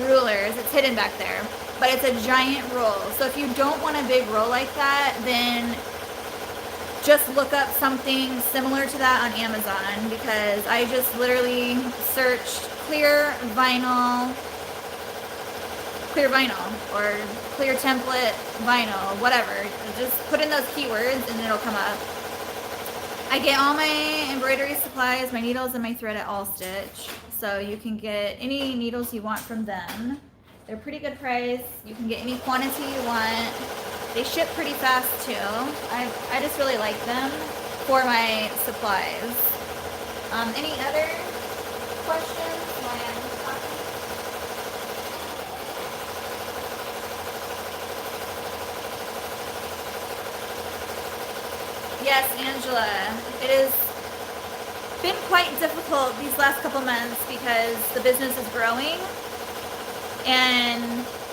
rulers. It's hidden back there. But it's a giant roll. So if you don't want a big roll like that, then just look up something similar to that on Amazon, because I just literally searched clear vinyl or clear template vinyl, whatever. Just put in those keywords and it'll come up. I get all my embroidery supplies, my needles and my thread at All Stitch. So you can get any needles you want from them. They're pretty good price. You can get any quantity you want. They ship pretty fast too. I just really like them for my supplies. Any other questions while I'm talking? Yes, Angela. It has been quite difficult these last couple months because the business is growing. And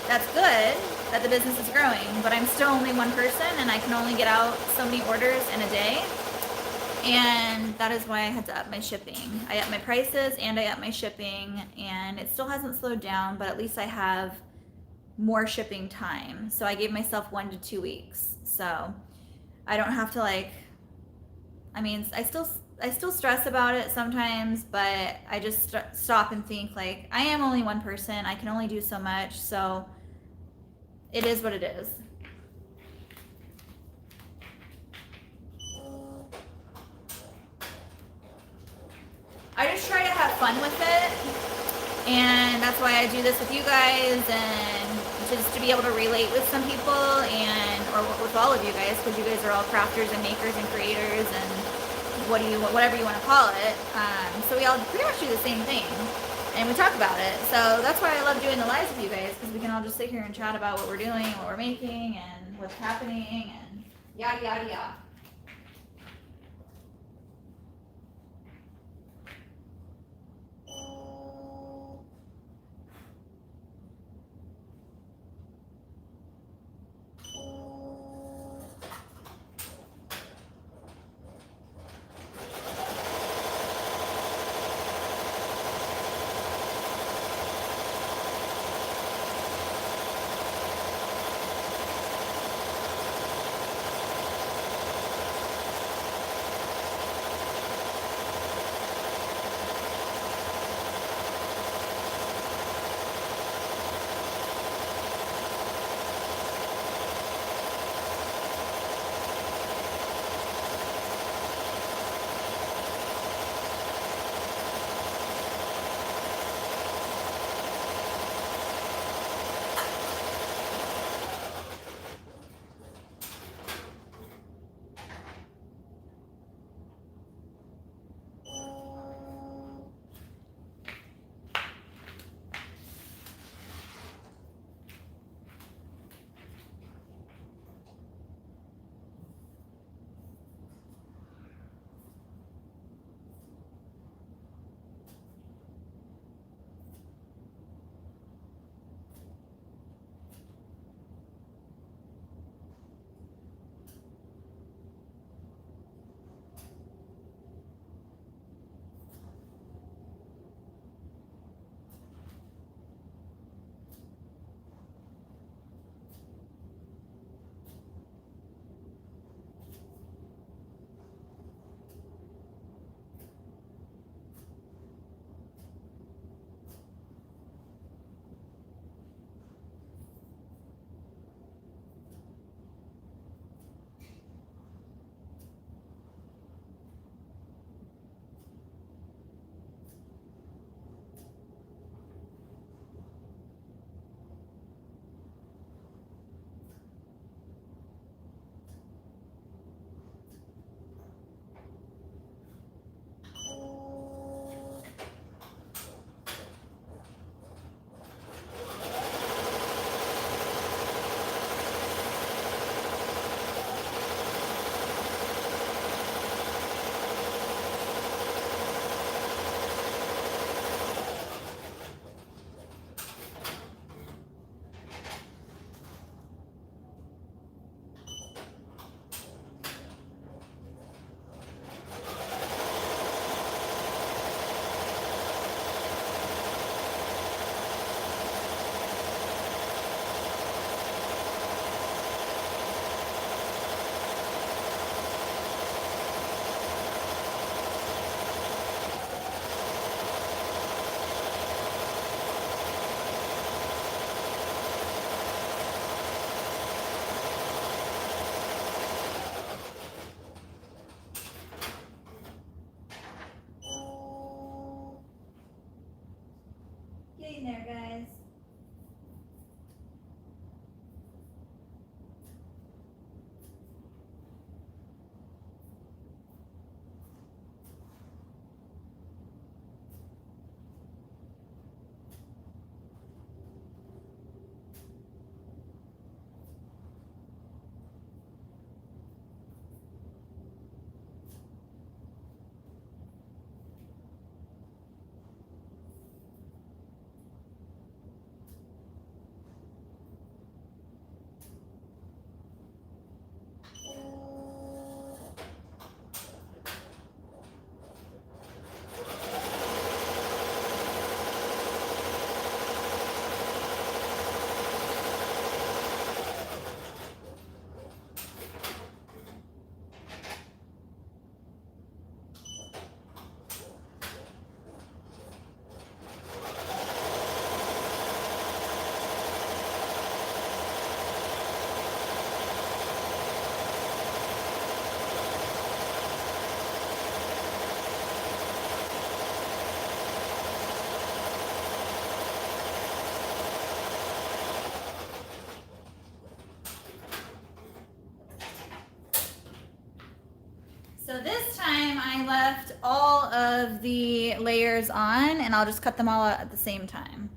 that's good that the business is growing, but I'm still only one person and I can only get out so many orders in a day. And that is why I had to up my shipping. I upped my prices and I upped my shipping, and it still hasn't slowed down, but at least I have more shipping time. So I gave myself 1 to 2 weeks. So I don't have to I still stress about it sometimes, but I just stop and think, like, I am only one person. I can only do so much, so it is what it is. I just try to have fun with it, and that's why I do this with you guys, and just to be able to relate with some people, or with all of you guys, because you guys are all crafters and makers and creators and whatever you want to call it. So we all pretty much do the same thing, and we talk about it. So that's why I love doing the lives with you guys, because we can all just sit here and chat about what we're doing, what we're making, and what's happening, and yada yada yada. getting there, guys. So this time I left all of the layers on, and I'll just cut them all out at the same time.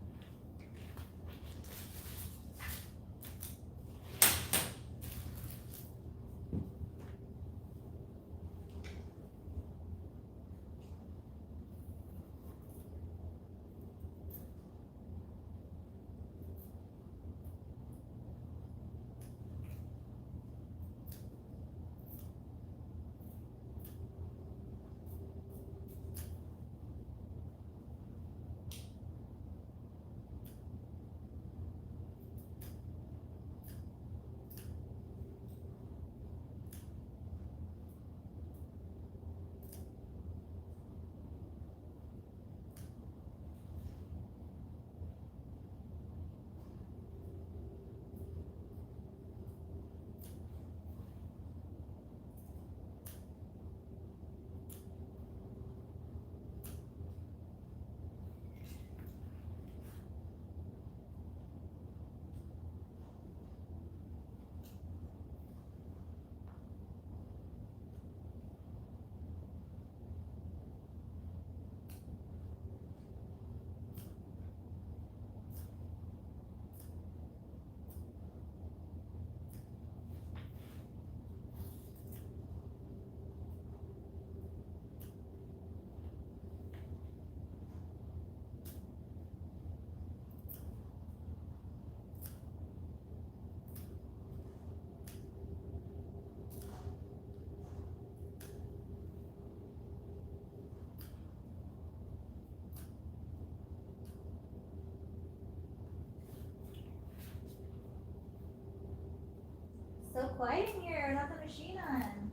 So quiet in here, not the machine on.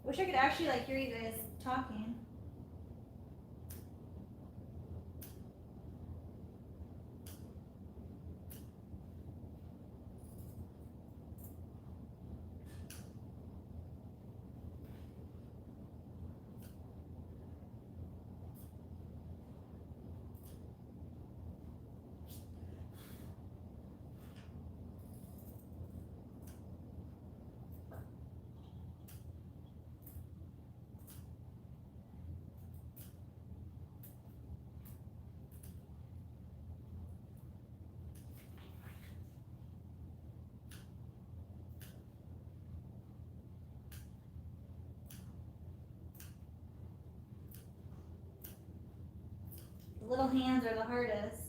Wish I could actually like hear you guys talking. The little hands are the hardest.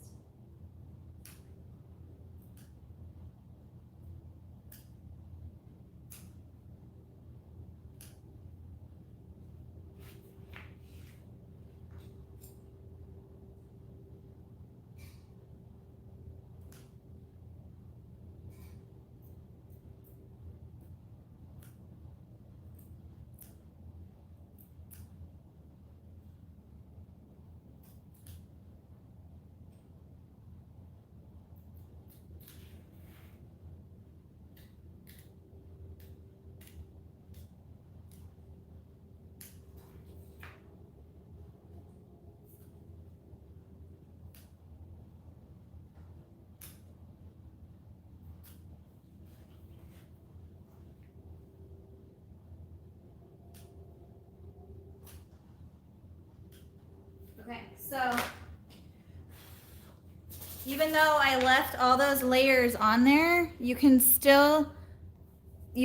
So even though I left all those layers on there, you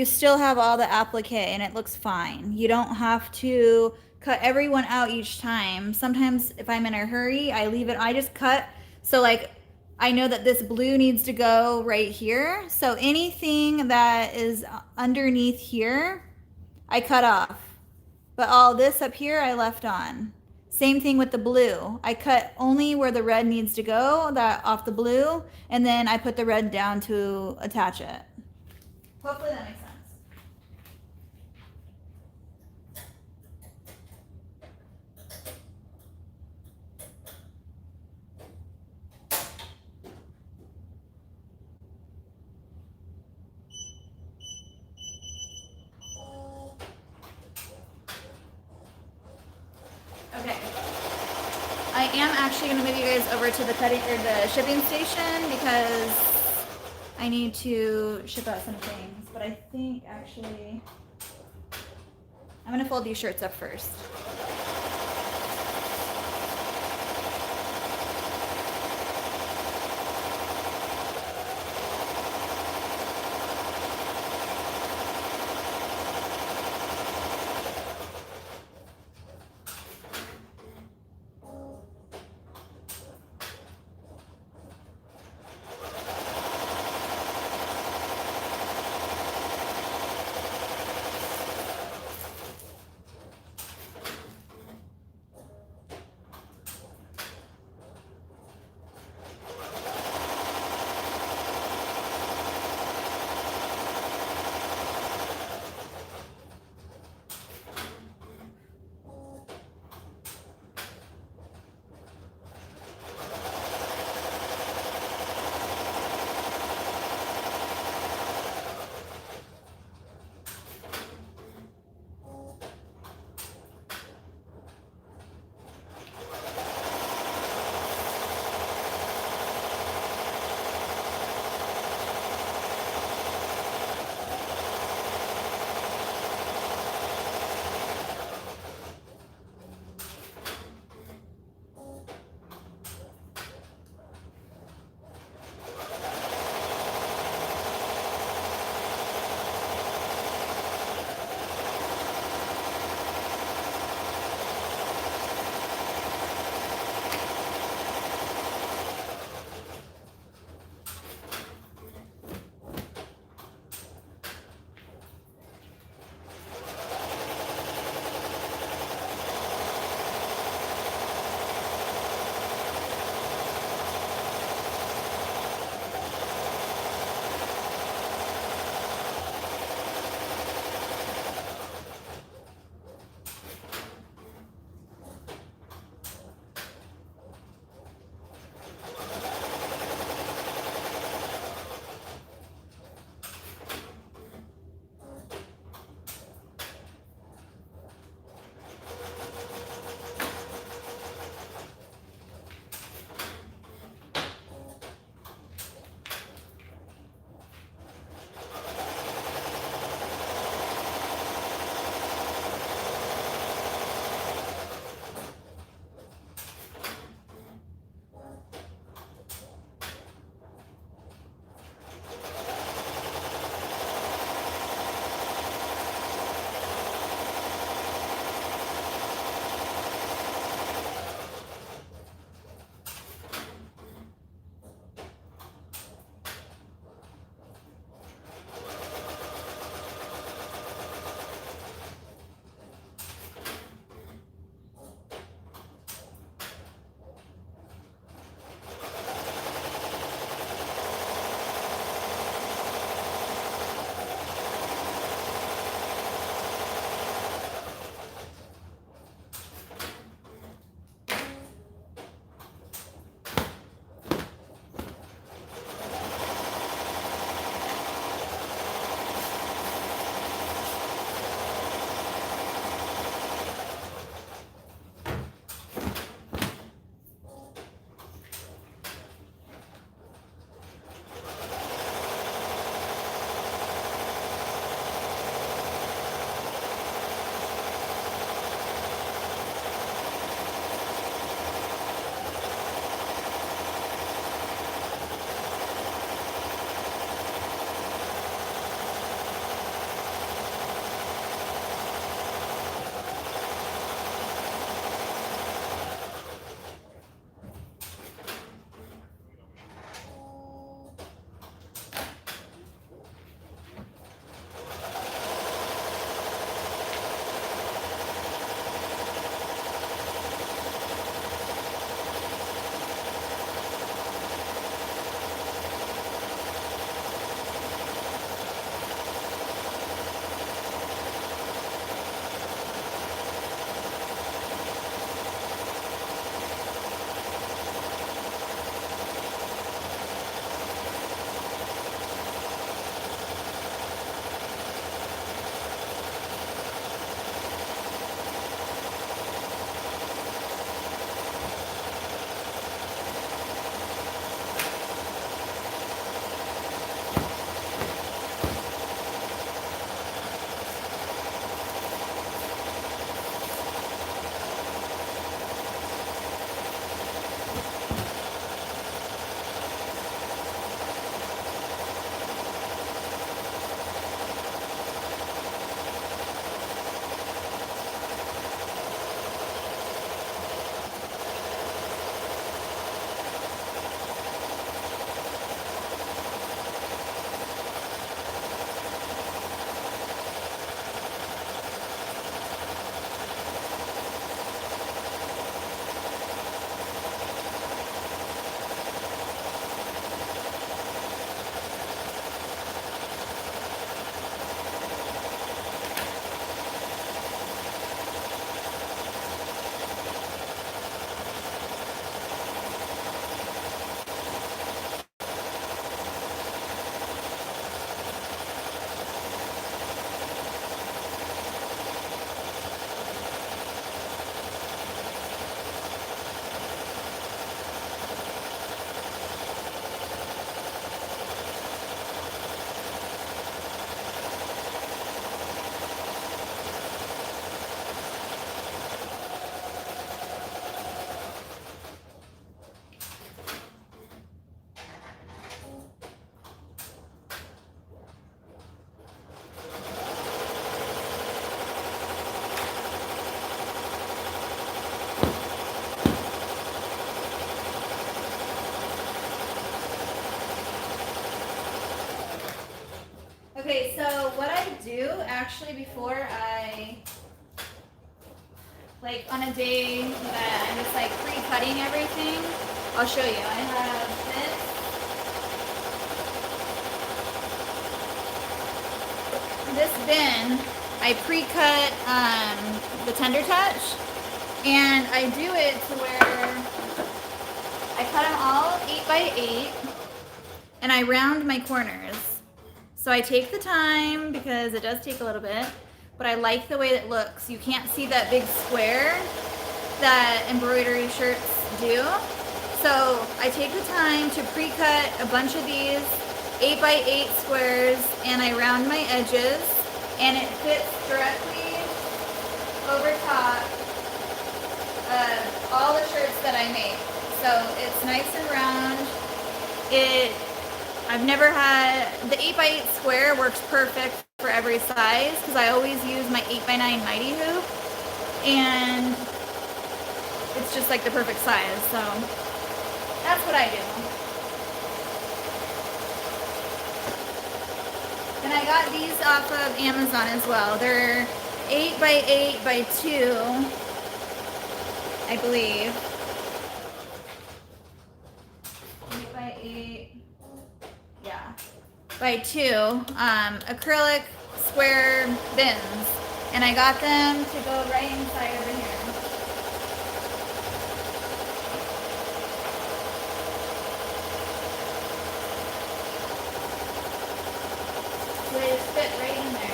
still have all the applique and it looks fine. You don't have to cut everyone out each time. Sometimes if I'm in a hurry, I leave it, I just cut. So like, I know that this blue needs to go right here. So anything that is underneath here, I cut off. But all this up here, I left on. Same thing with the blue. I cut only where the red needs to go, that off the blue, and then I put the red down to attach it. Hopefully that makes sense. Okay. I am actually going to move you guys over to the the shipping station because I need to ship out some things. But I think actually I'm going to fold these shirts up first. Okay, so what I do actually before I, like on a day that I'm just like pre-cutting everything, I'll show you. I have this bin. I pre-cut the Tender Touch, and I do it to where I cut them all 8 by 8, and I round my corners. So I take the time because it does take a little bit, but I like the way it looks. You can't see that big square that embroidery shirts do. So I take the time to pre-cut a bunch of these 8 by 8 squares, and I round my edges, and it fits directly over top of all the shirts that I make. So it's nice and round. I've never had, the 8 by 8 square works perfect for every size because I always use my 8 by 9 mighty hoop, and it's just like the perfect size. So that's what I do. And I got these off of Amazon as well. They're 8 by 8 by 2, I believe. 8 by 8, yeah, by 2 acrylic square bins, and I got them to go right inside over here. So they just fit right in there.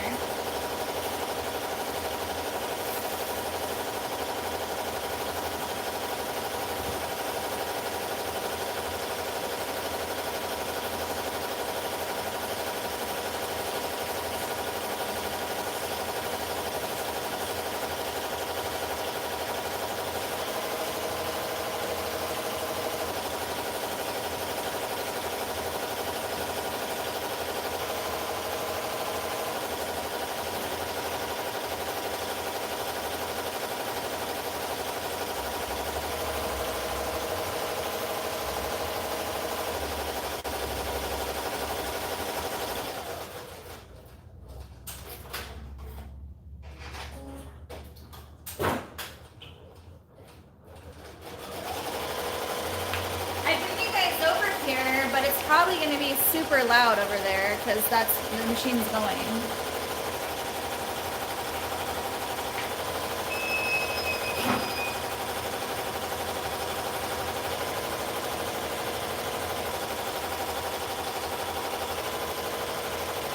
But it's probably going to be super loud over there because that's the machine's going.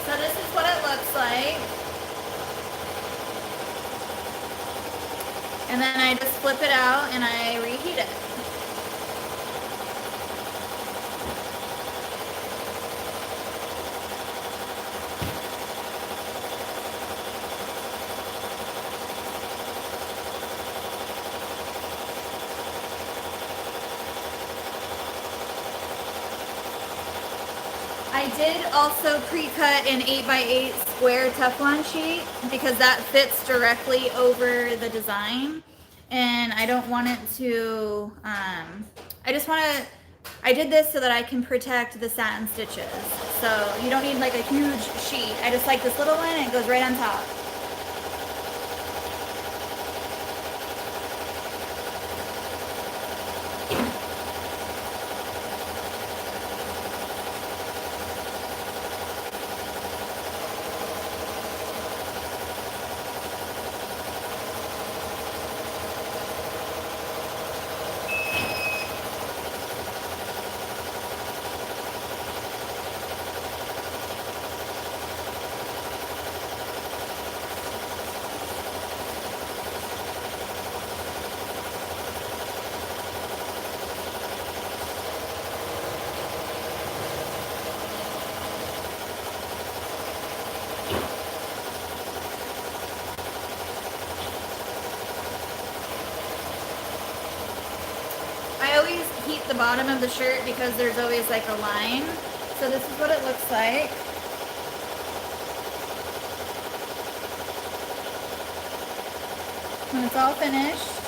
So this is what it looks like. And then I just flip it out and I reheat it. I did also pre-cut an 8 by 8 square Teflon sheet because that fits directly over the design, and I don't want it to, I did this so that I can protect the satin stitches. So you don't need like a huge sheet. I just like this little one, and it goes right on top. I always heat the bottom of the shirt because there's always like a line. So this is what it looks like. When it's all finished.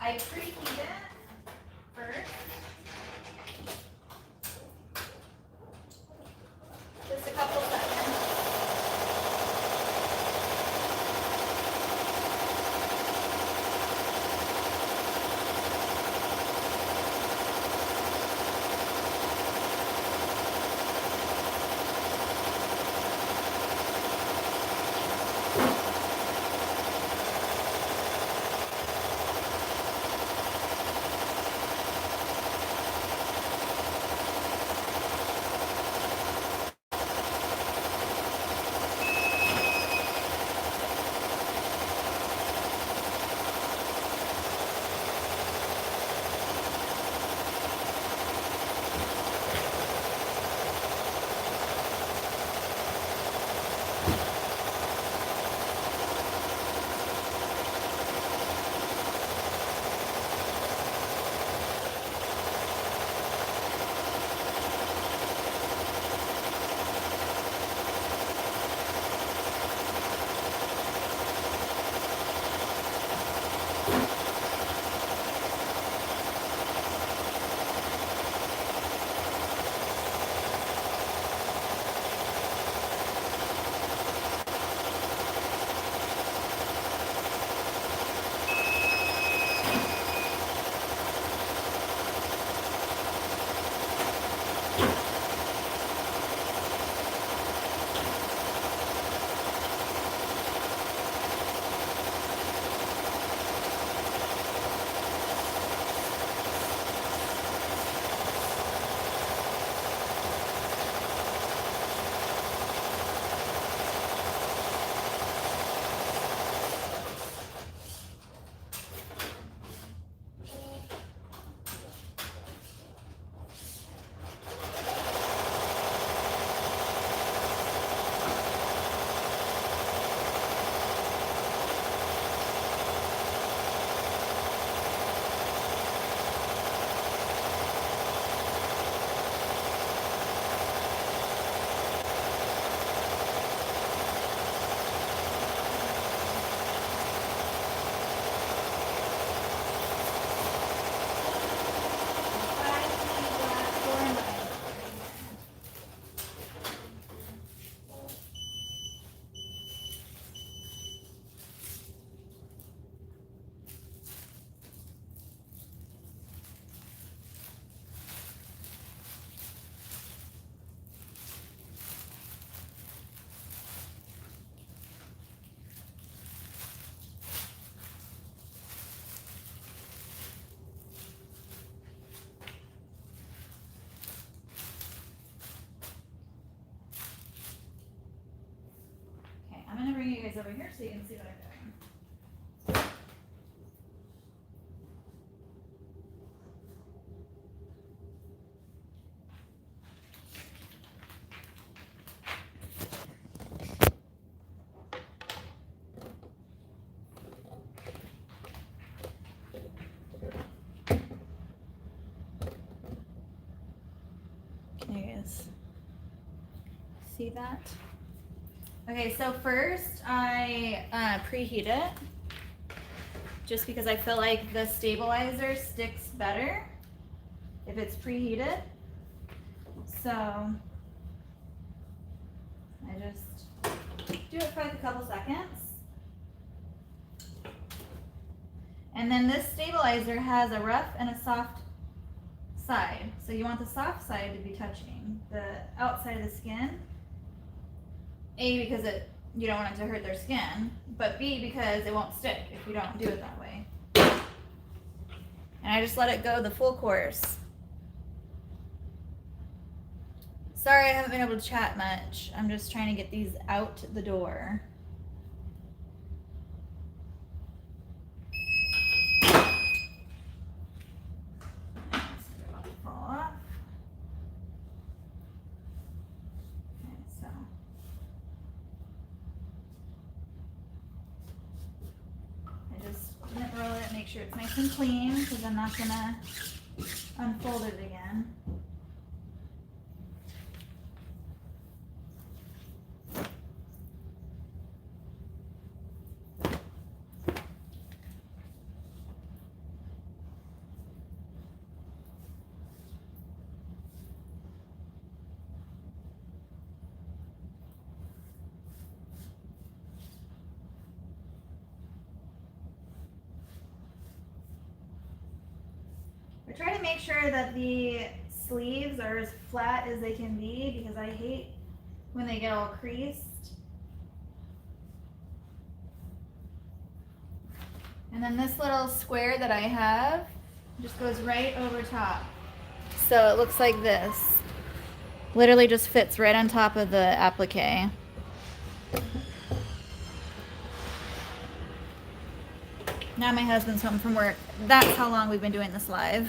I preheat it first. Just a couple seconds. I'm gonna bring you guys over here so you can see what I'm doing. Can you guys see that? Okay, so first I preheat it just because I feel like the stabilizer sticks better if it's preheated. So I just do it for like a couple seconds. And then this stabilizer has a rough and a soft side. So you want the soft side to be touching the outside of the skin. A, because you don't want it to hurt their skin, but B, because it won't stick if you don't do it that way. And I just let it go the full course. Sorry I haven't been able to chat much. I'm just trying to get these out the door. Roll it, make sure it's nice and clean because I'm not gonna unfold it again. try to make sure that the sleeves are as flat as they can be because I hate when they get all creased. And then this little square that I have just goes right over top. So it looks like this. Literally just fits right on top of the applique. Now my husband's home from work. That's how long we've been doing this live.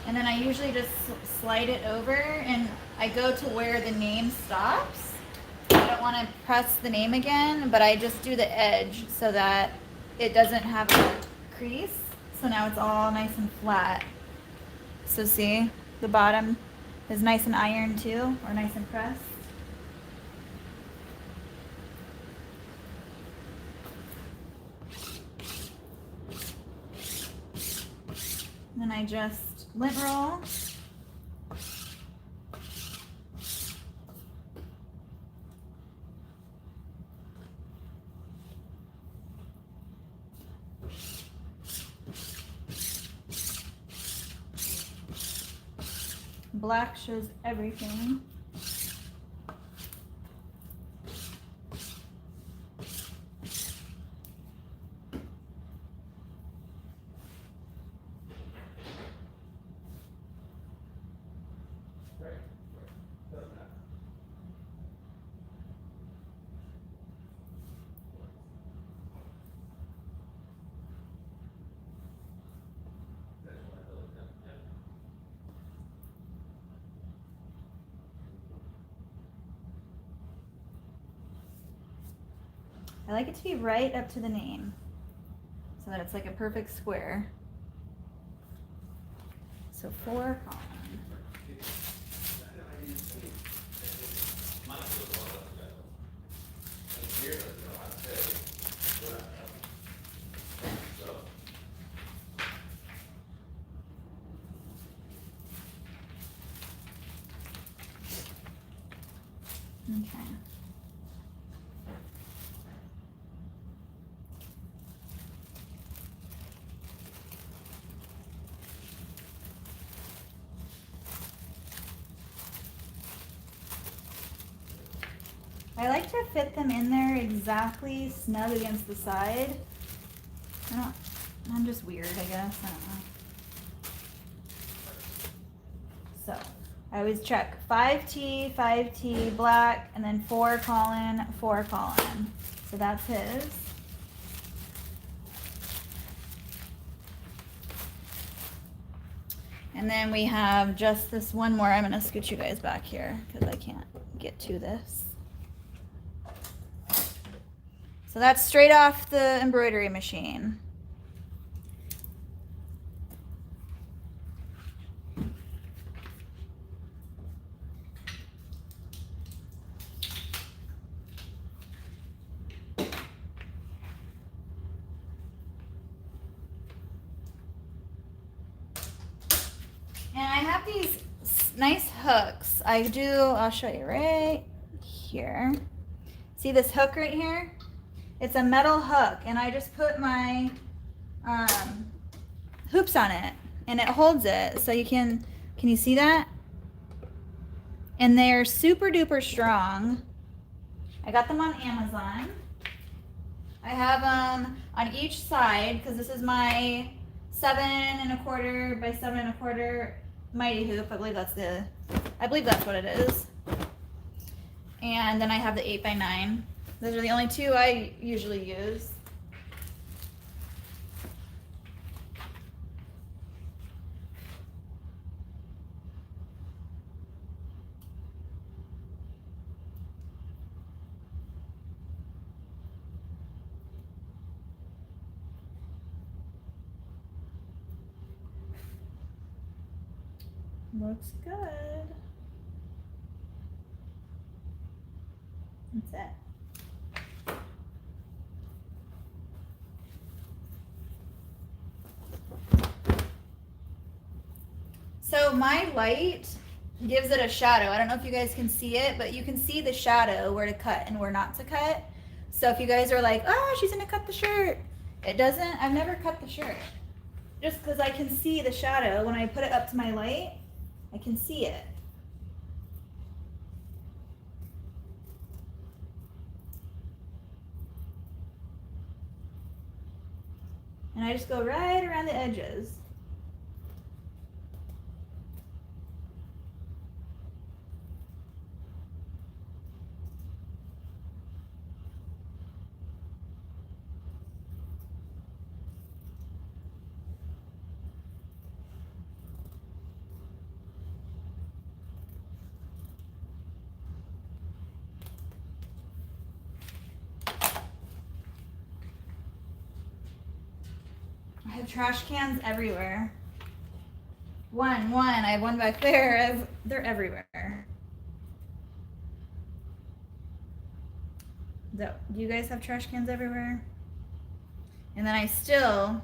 And then I usually just slide it over and I go to where the name stops. I don't want to press the name again, but I just do the edge so that it doesn't have a crease. So now it's all nice and flat. So see, the bottom is nice and ironed too, or nice and pressed. And then I just lint roll. Black shows everything. I like it to be right up to the name so that it's like a perfect square. So 4 column. Okay. I like to fit them in there exactly snug against the side. I'm just weird, I guess. I don't know. So I always check 5T, 5T, black, and then 4 column, 4 column. So that's his. And then we have just this one more. I'm going to scoot you guys back here because I can't get to this. So that's straight off the embroidery machine. And I have these nice hooks. I'll show you right here. See this hook right here? It's a metal hook, and I just put my hoops on it, and it holds it. So can you see that? And they're super duper strong. I got them on Amazon. I have them on each side because this is my 7 1/4 by 7 1/4 mighty hoop. I believe that's what it is. And then I have the 8 by 9. Those are the only 2 I usually use. Looks good. That's it. So my light gives it a shadow. I don't know if you guys can see it, but you can see the shadow where to cut and where not to cut. So if you guys are like, oh, she's gonna cut the shirt. It doesn't, I've never cut the shirt. Just because I can see the shadow when I put it up to my light, I can see it. And I just go right around the edges. I have trash cans everywhere. One. I have one back there. They're everywhere. Do you guys have trash cans everywhere? And then I still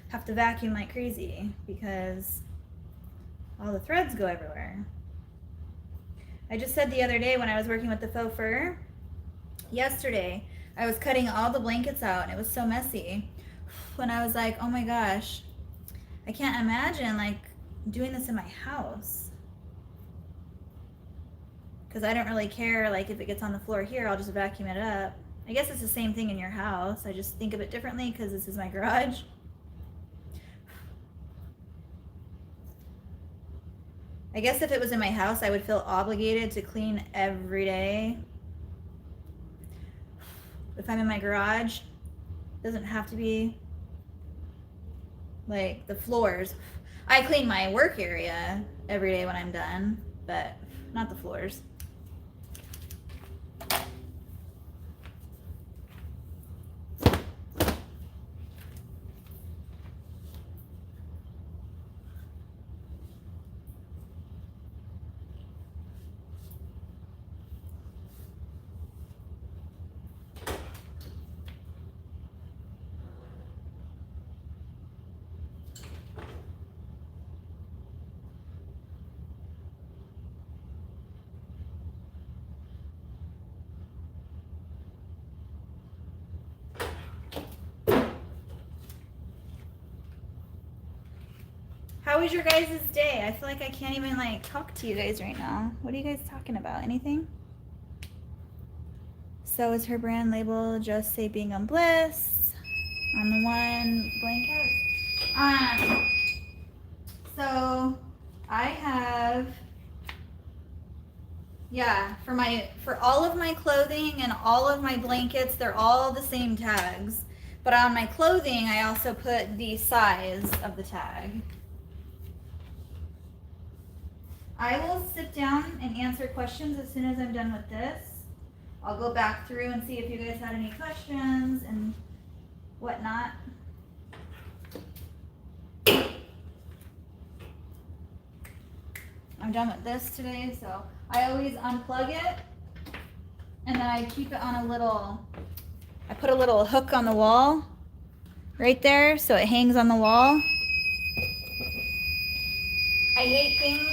have to vacuum like crazy because all the threads go everywhere. I just said the other day when I was working with the faux fur, yesterday, I was cutting all the blankets out and it was so messy. When I was like, oh my gosh, I can't imagine like doing this in my house. Because I don't really care, like if it gets on the floor here, I'll just vacuum it up. I guess it's the same thing in your house. I just think of it differently because this is my garage. I guess if it was in my house, I would feel obligated to clean every day. If I'm in my garage, it doesn't have to be like the floors. I clean my work area every day when I'm done, but not the floors. How was your guys' day? I feel like I can't even like talk to you guys right now. What are you guys talking about? Anything? So is her brand label just say Being on Bliss on the one blanket? So I have, yeah, for all of my clothing and all of my blankets, they're all the same tags. But on my clothing, I also put the size of the tag. I will sit down and answer questions as soon as I'm done with this. I'll go back through and see if you guys had any questions and whatnot. I'm done with this today, so I always unplug it and then I keep it on a little, I put a little hook on the wall right there so it hangs on the wall. I hate things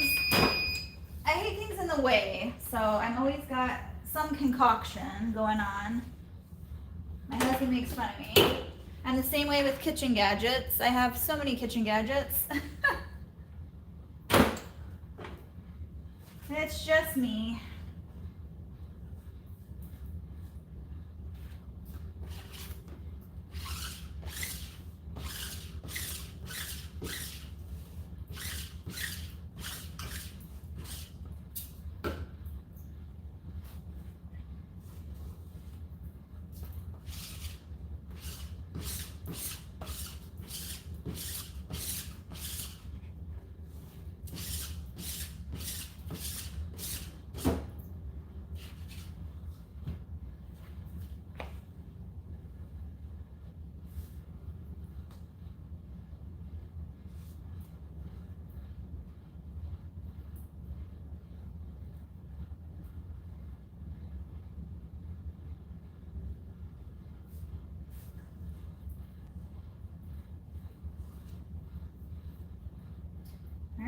in the way, so I'm always got some concoction going on. My husband makes fun of me. And the same way with kitchen gadgets. I have so many kitchen gadgets. It's just me.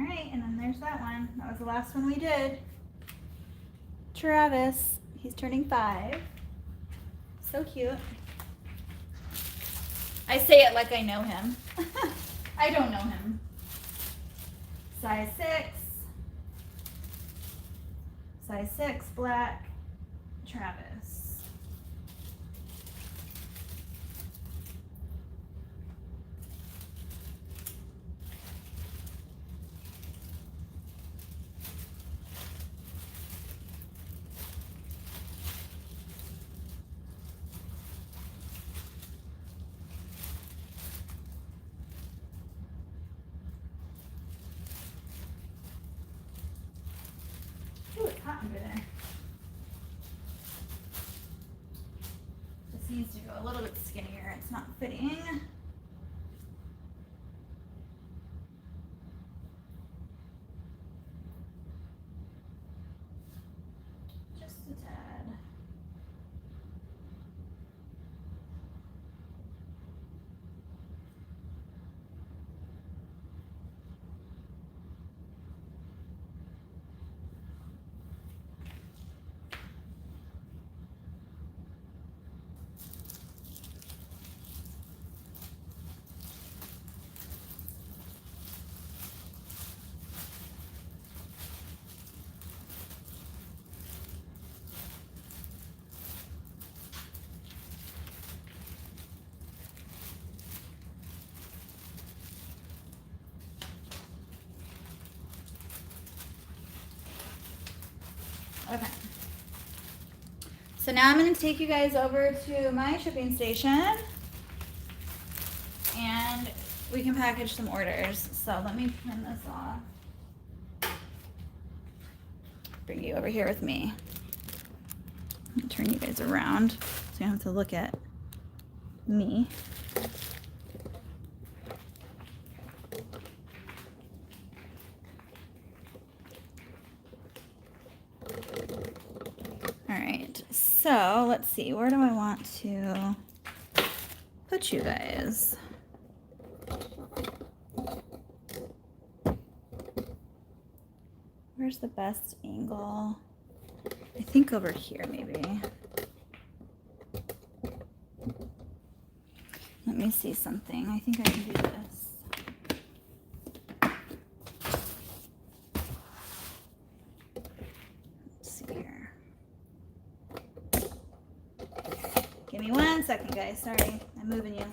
right, and then there's that one. That was the last one we did. Travis, he's turning 5. So cute. I say it like I know him. I don't know him. Size 6. Size 6, black, Travis. Ooh, it's hot under there. This needs to go a little bit skinnier. It's not fitting. Just a tad. Okay. So now I'm going to take you guys over to my shipping station and we can package some orders. So let me turn this off. Bring you over here with me. I'll turn you guys around so you don't have to look at me. Alright, so let's see, where do I want to put you guys? Where's the best angle? I think over here maybe. Let me see something. I think I can do this. Let's see here. Give me 1 second, guys. Sorry, I'm moving you.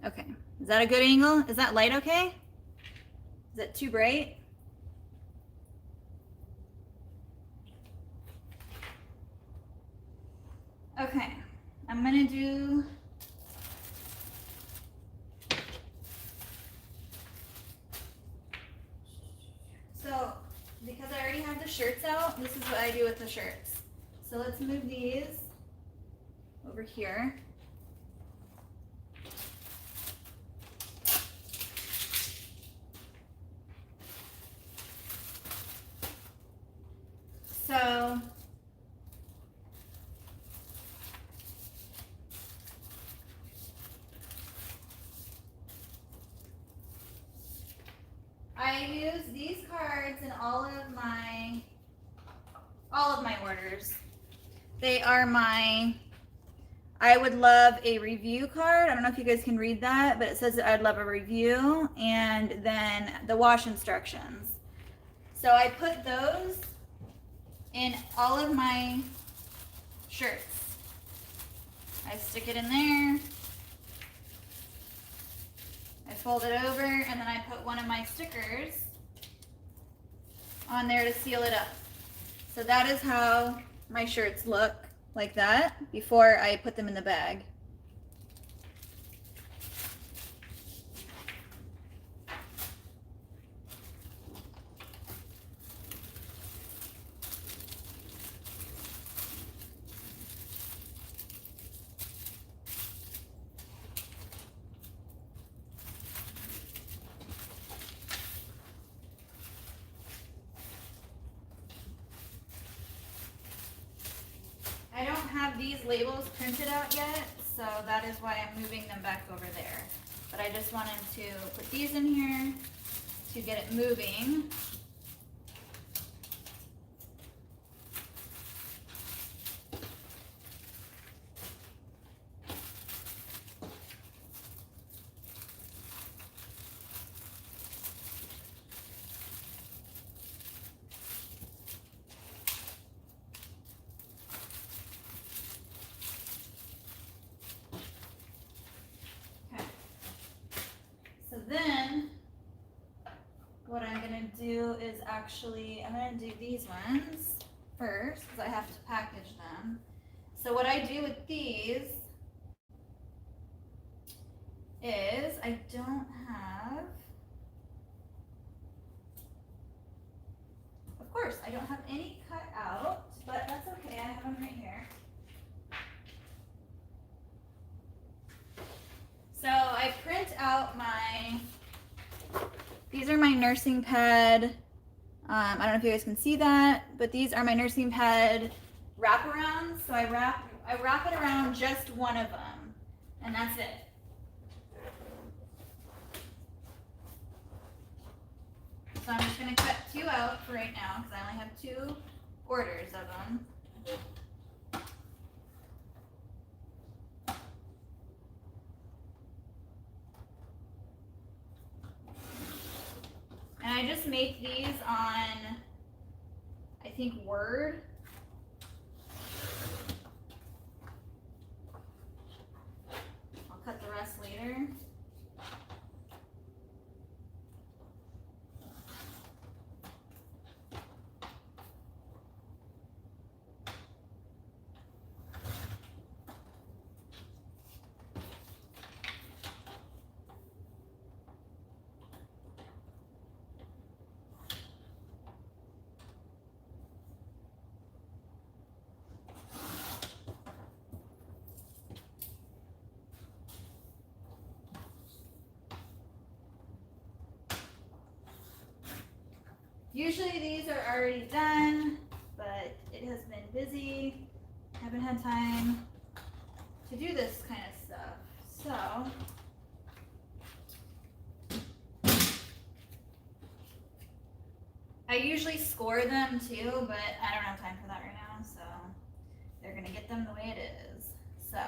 Okay, is that a good angle? Is that light okay? Is it too bright? Okay, I'm gonna do so because I already have the shirts out, this is what I do with the shirts. So let's move these over here. So I use these cards in all of my orders. They are my I would love a review card. I don't know if you guys can read that, but it says that I'd love a review and then the wash instructions. So I put those in all of my shirts. I stick it in there. I fold it over and then I put one of my stickers on there to seal it up. So that is how my shirts look, like that, before I put them in the bag. these labels printed out yet, so that is why I'm moving them back over there. But I just wanted to put these in here to get it moving. So then, what I'm gonna do is actually, I'm gonna do these ones first, because I have to package them. So what I do with these is, I don't have, of course, I don't have any cut out, but that's okay, I have them right here. So I print out these are my nursing pad. I don't know if you guys can see that, but these are my nursing pad wraparounds. So I wrap it around just one of them, and that's it. So I'm just gonna cut 2 out for right now, because I only have 2 orders of them. And I just make these on, I think, Word. I'll cut the rest later. Usually these are already done, but it has been busy. Haven't had time to do this kind of stuff. So I usually score them too, but I don't have time for that right now, so they're gonna get them the way it is. So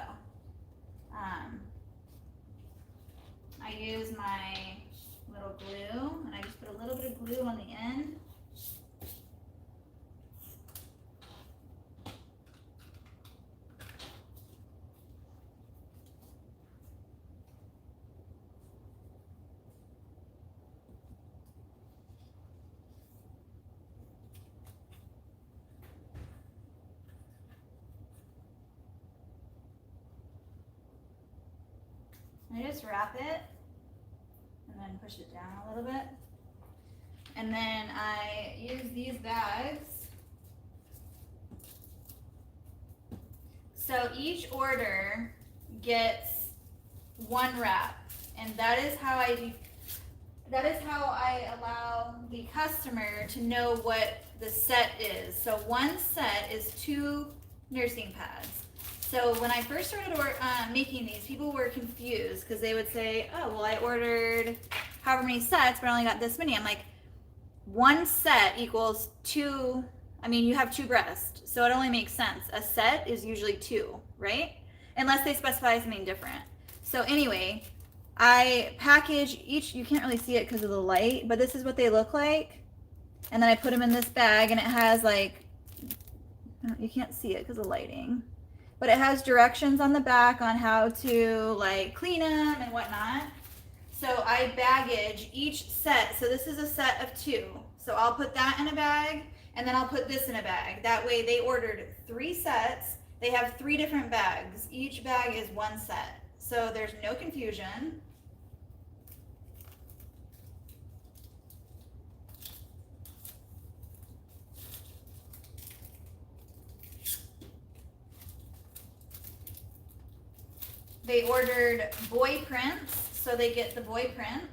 I use my little glue, and I just put a little bit of glue on the end. I just wrap it and then push it down a little bit. And then I use these bags. So each order gets 1 wrap, and that is how I allow the customer to know what the set is. So 1 set is 2 nursing pads. So when I first started making these, people were confused because they would say, oh, well, I ordered however many sets, but I only got this many. I'm like, 1 set equals 2, I mean, you have 2 breasts, so it only makes sense. A set is usually 2, right? Unless they specify something different. So anyway, I package each, you can't really see it because of the light, but this is what they look like. And then I put them in this bag, and it has like, you can't see it because of lighting, but it has directions on the back on how to like clean them and whatnot. So I baggage each set. So this is a set of 2. So I'll put that in a bag, and then I'll put this in a bag. That way they ordered 3 sets. They have 3 different bags. Each bag is 1 set. So there's no confusion. They ordered boy prints, so they get the boy prints.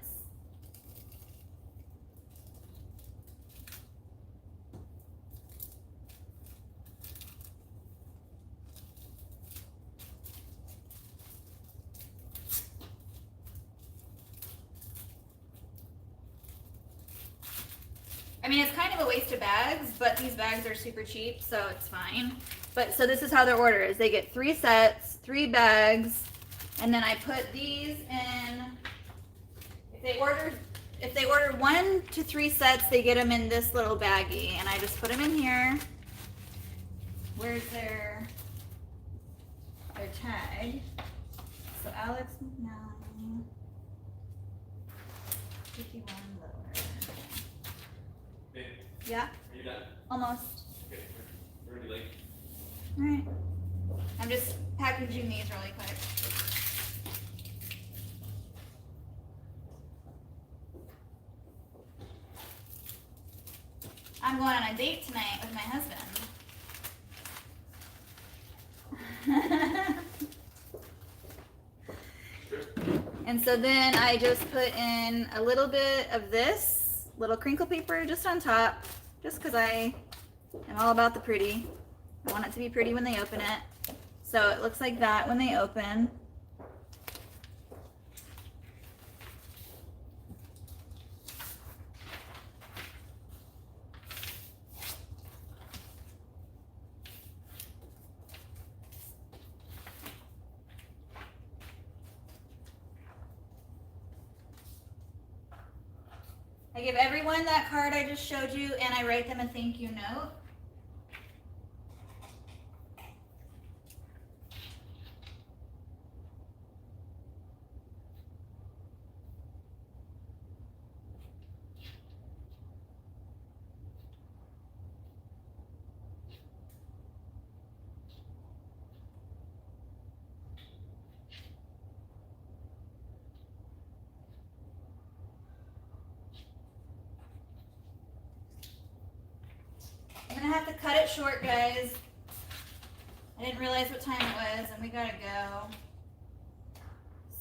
I mean, it's kind of a waste of bags, but these bags are super cheap, so it's fine. But so this is how their order is. They get 3 sets, 3 bags, and then I put these in. If they order 1 to 3 sets, they get them in this little baggie, and I just put them in here. Where's their tag? So Alex McNally, 51 lower. Hey, Yeah, are you done? almost. Okay, we're already late. All right. I'm just packaging these really quick. I'm going on a date tonight with my husband. And so then I just put in a little bit of this little crinkle paper just on top, just because I am all about the pretty. I want it to be pretty when they open it. So it looks like that when they open. I give everyone that card I just showed you, and I write them a thank you note. I'm gonna have to cut it short, guys. I didn't realize what time it was, and we gotta go.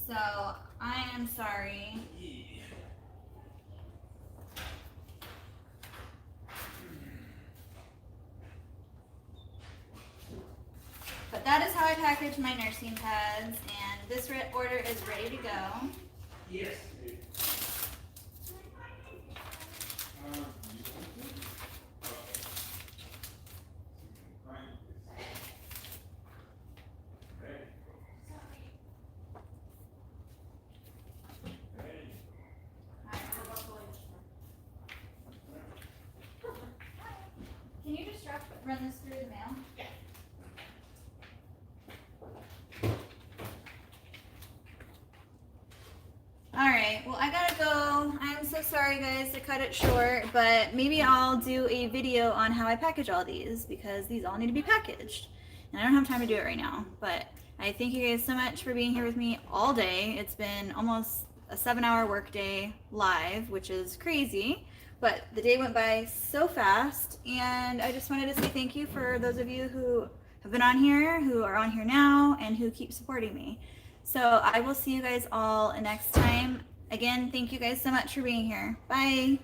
So I am sorry. But that is how I package my nursing pads, and this order is ready to go. Yes. Can you just run this through the mail? Yeah. Alright, well I gotta go. I'm so sorry guys to cut it short, but maybe I'll do a video on how I package all these, because these all need to be packaged. And I don't have time to do it right now, but I thank you guys so much for being here with me all day. It's been almost a 7-hour workday live, which is crazy, but the day went by so fast, and I just wanted to say thank you for those of you who have been on here, who are on here now, and who keep supporting me. So I will see you guys all next time. Again, thank you guys so much for being here. Bye.